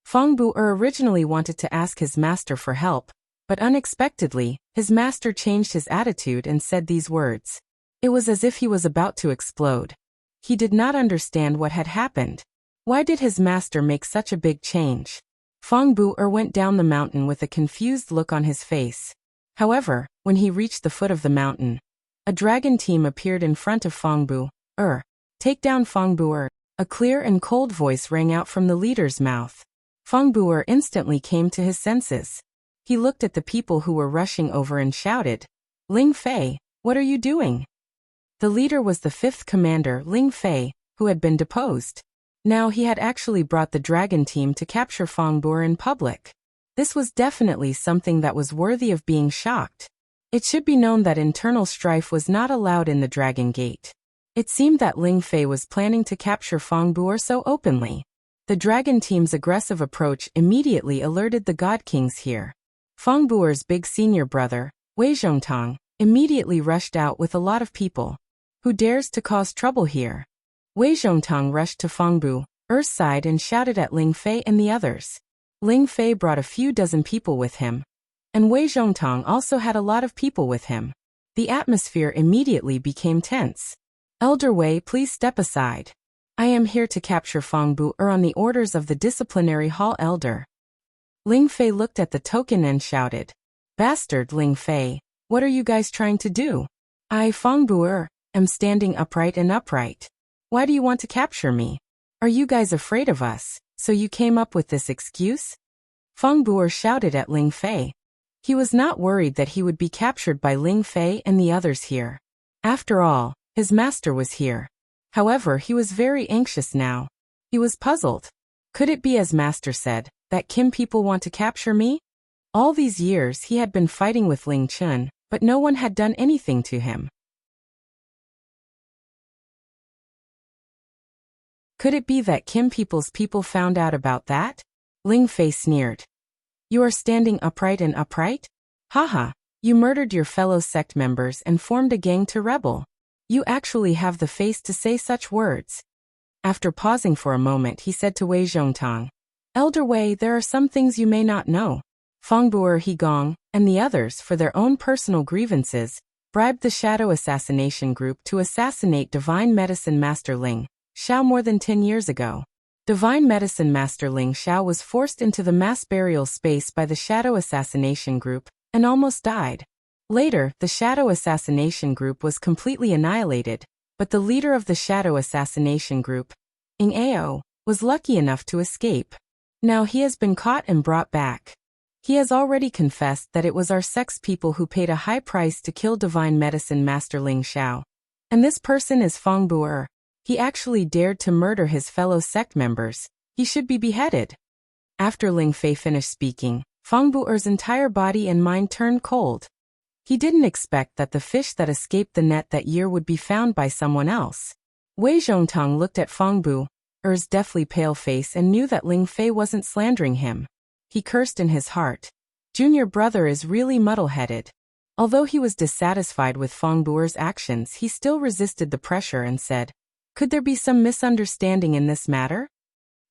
Speaker 1: Fang Buer originally wanted to ask his master for help, but unexpectedly, his master changed his attitude and said these words. It was as if he was about to explode. He did not understand what had happened. Why did his master make such a big change? Fang Buer went down the mountain with a confused look on his face. However, when he reached the foot of the mountain, a dragon team appeared in front of Fang Buer. Take down Fang Buer. A clear and cold voice rang out from the leader's mouth. Fang Buer instantly came to his senses. He looked at the people who were rushing over and shouted, Ling Fei, what are you doing? The leader was the fifth commander, Ling Fei, who had been deposed. Now he had actually brought the dragon team to capture Fang Buer in public. This was definitely something that was worthy of being shocked. It should be known that internal strife was not allowed in the Dragon Gate. It seemed that Ling Fei was planning to capture Fang Buer so openly. The dragon team's aggressive approach immediately alerted the God Kings here. Fang Buer's big senior brother, Wei Zhongtang, immediately rushed out with a lot of people. Who dares to cause trouble here? Wei Zhongtang rushed to Fangbu, Er's side and shouted at Ling Fei and the others. Ling Fei brought a few dozen people with him. And Wei Zhongtang also had a lot of people with him. The atmosphere immediately became tense. Elder Wei, please step aside. I am here to capture Fangbu on the orders of the disciplinary hall elder. Ling Fei looked at the token and shouted. Bastard Ling Fei, what are you guys trying to do? I, Fangbu, am standing upright and upright. Why do you want to capture me? Are you guys afraid of us, so you came up with this excuse? Fangbu shouted at Ling Fei. He was not worried that he would be captured by Ling Fei and the others here. After all, his master was here. However, he was very anxious now. He was puzzled. Could it be, as master said, that Kim people want to capture me? All these years he had been fighting with Ling Chun, but no one had done anything to him. Could it be that Kim people's people found out about that? Ling Fei sneered. You are standing upright and upright? Haha, you murdered your fellow sect members and formed a gang to rebel. You actually have the face to say such words. After pausing for a moment, he said to Wei Zhongtang, Elder Wei, there are some things you may not know. Fangbu, He Gong, and the others, for their own personal grievances, bribed the Shadow Assassination Group to assassinate Divine Medicine Master Ling Xiao more than 10 years ago. Divine Medicine Master Ling Xiao was forced into the mass burial space by the Shadow Assassination Group and almost died. Later, the Shadow Assassination Group was completely annihilated, but the leader of the Shadow Assassination Group, Ing Ao, was lucky enough to escape. Now he has been caught and brought back. He has already confessed that it was our sex people who paid a high price to kill Divine Medicine Master Ling Xiao. And this person is Fangbu. He actually dared to murder his fellow sect members. He should be beheaded. After Ling Fei finished speaking, Fangbu's entire body and mind turned cold. He didn't expect that the fish that escaped the net that year would be found by someone else. Wei Zhongtang looked at Fangbu's deathly pale face and knew that Ling Fei wasn't slandering him. He cursed in his heart. Junior brother is really muddle-headed. Although he was dissatisfied with Fangbu's actions, he still resisted the pressure and said, Could there be some misunderstanding in this matter?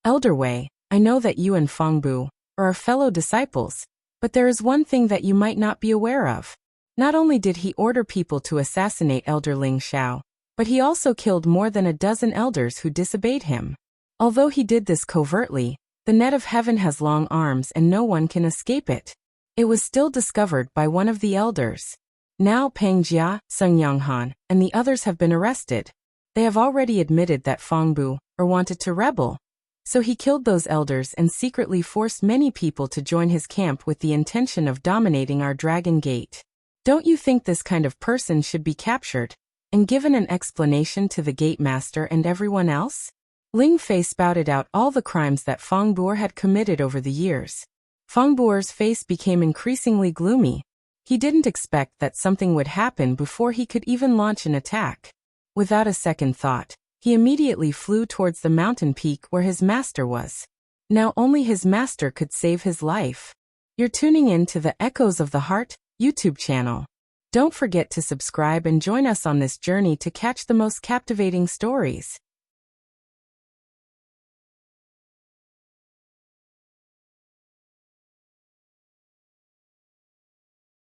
Speaker 1: Elder Wei, I know that you and Fangbu are fellow disciples, but there is one thing that you might not be aware of. Not only did he order people to assassinate Elder Ling Xiao, but he also killed more than a dozen elders who disobeyed him. Although he did this covertly, the net of heaven has long arms and no one can escape it. It was still discovered by one of the elders. Now Peng Jia, Sung Yonghan, and the others have been arrested. They have already admitted that Fangbu wanted to rebel. So he killed those elders and secretly forced many people to join his camp with the intention of dominating our Dragon Gate. Don't you think this kind of person should be captured and given an explanation to the Gate Master and everyone else? Ling Fei spouted out all the crimes that Fangbu had committed over the years. Fangbu's face became increasingly gloomy. He didn't expect that something would happen before he could even launch an attack. Without a second thought, he immediately flew towards the mountain peak where his master was. Now only his master could save his life. You're tuning in to the Echoes of the Heart YouTube channel. Don't forget to subscribe and join us on this journey to catch the most captivating stories.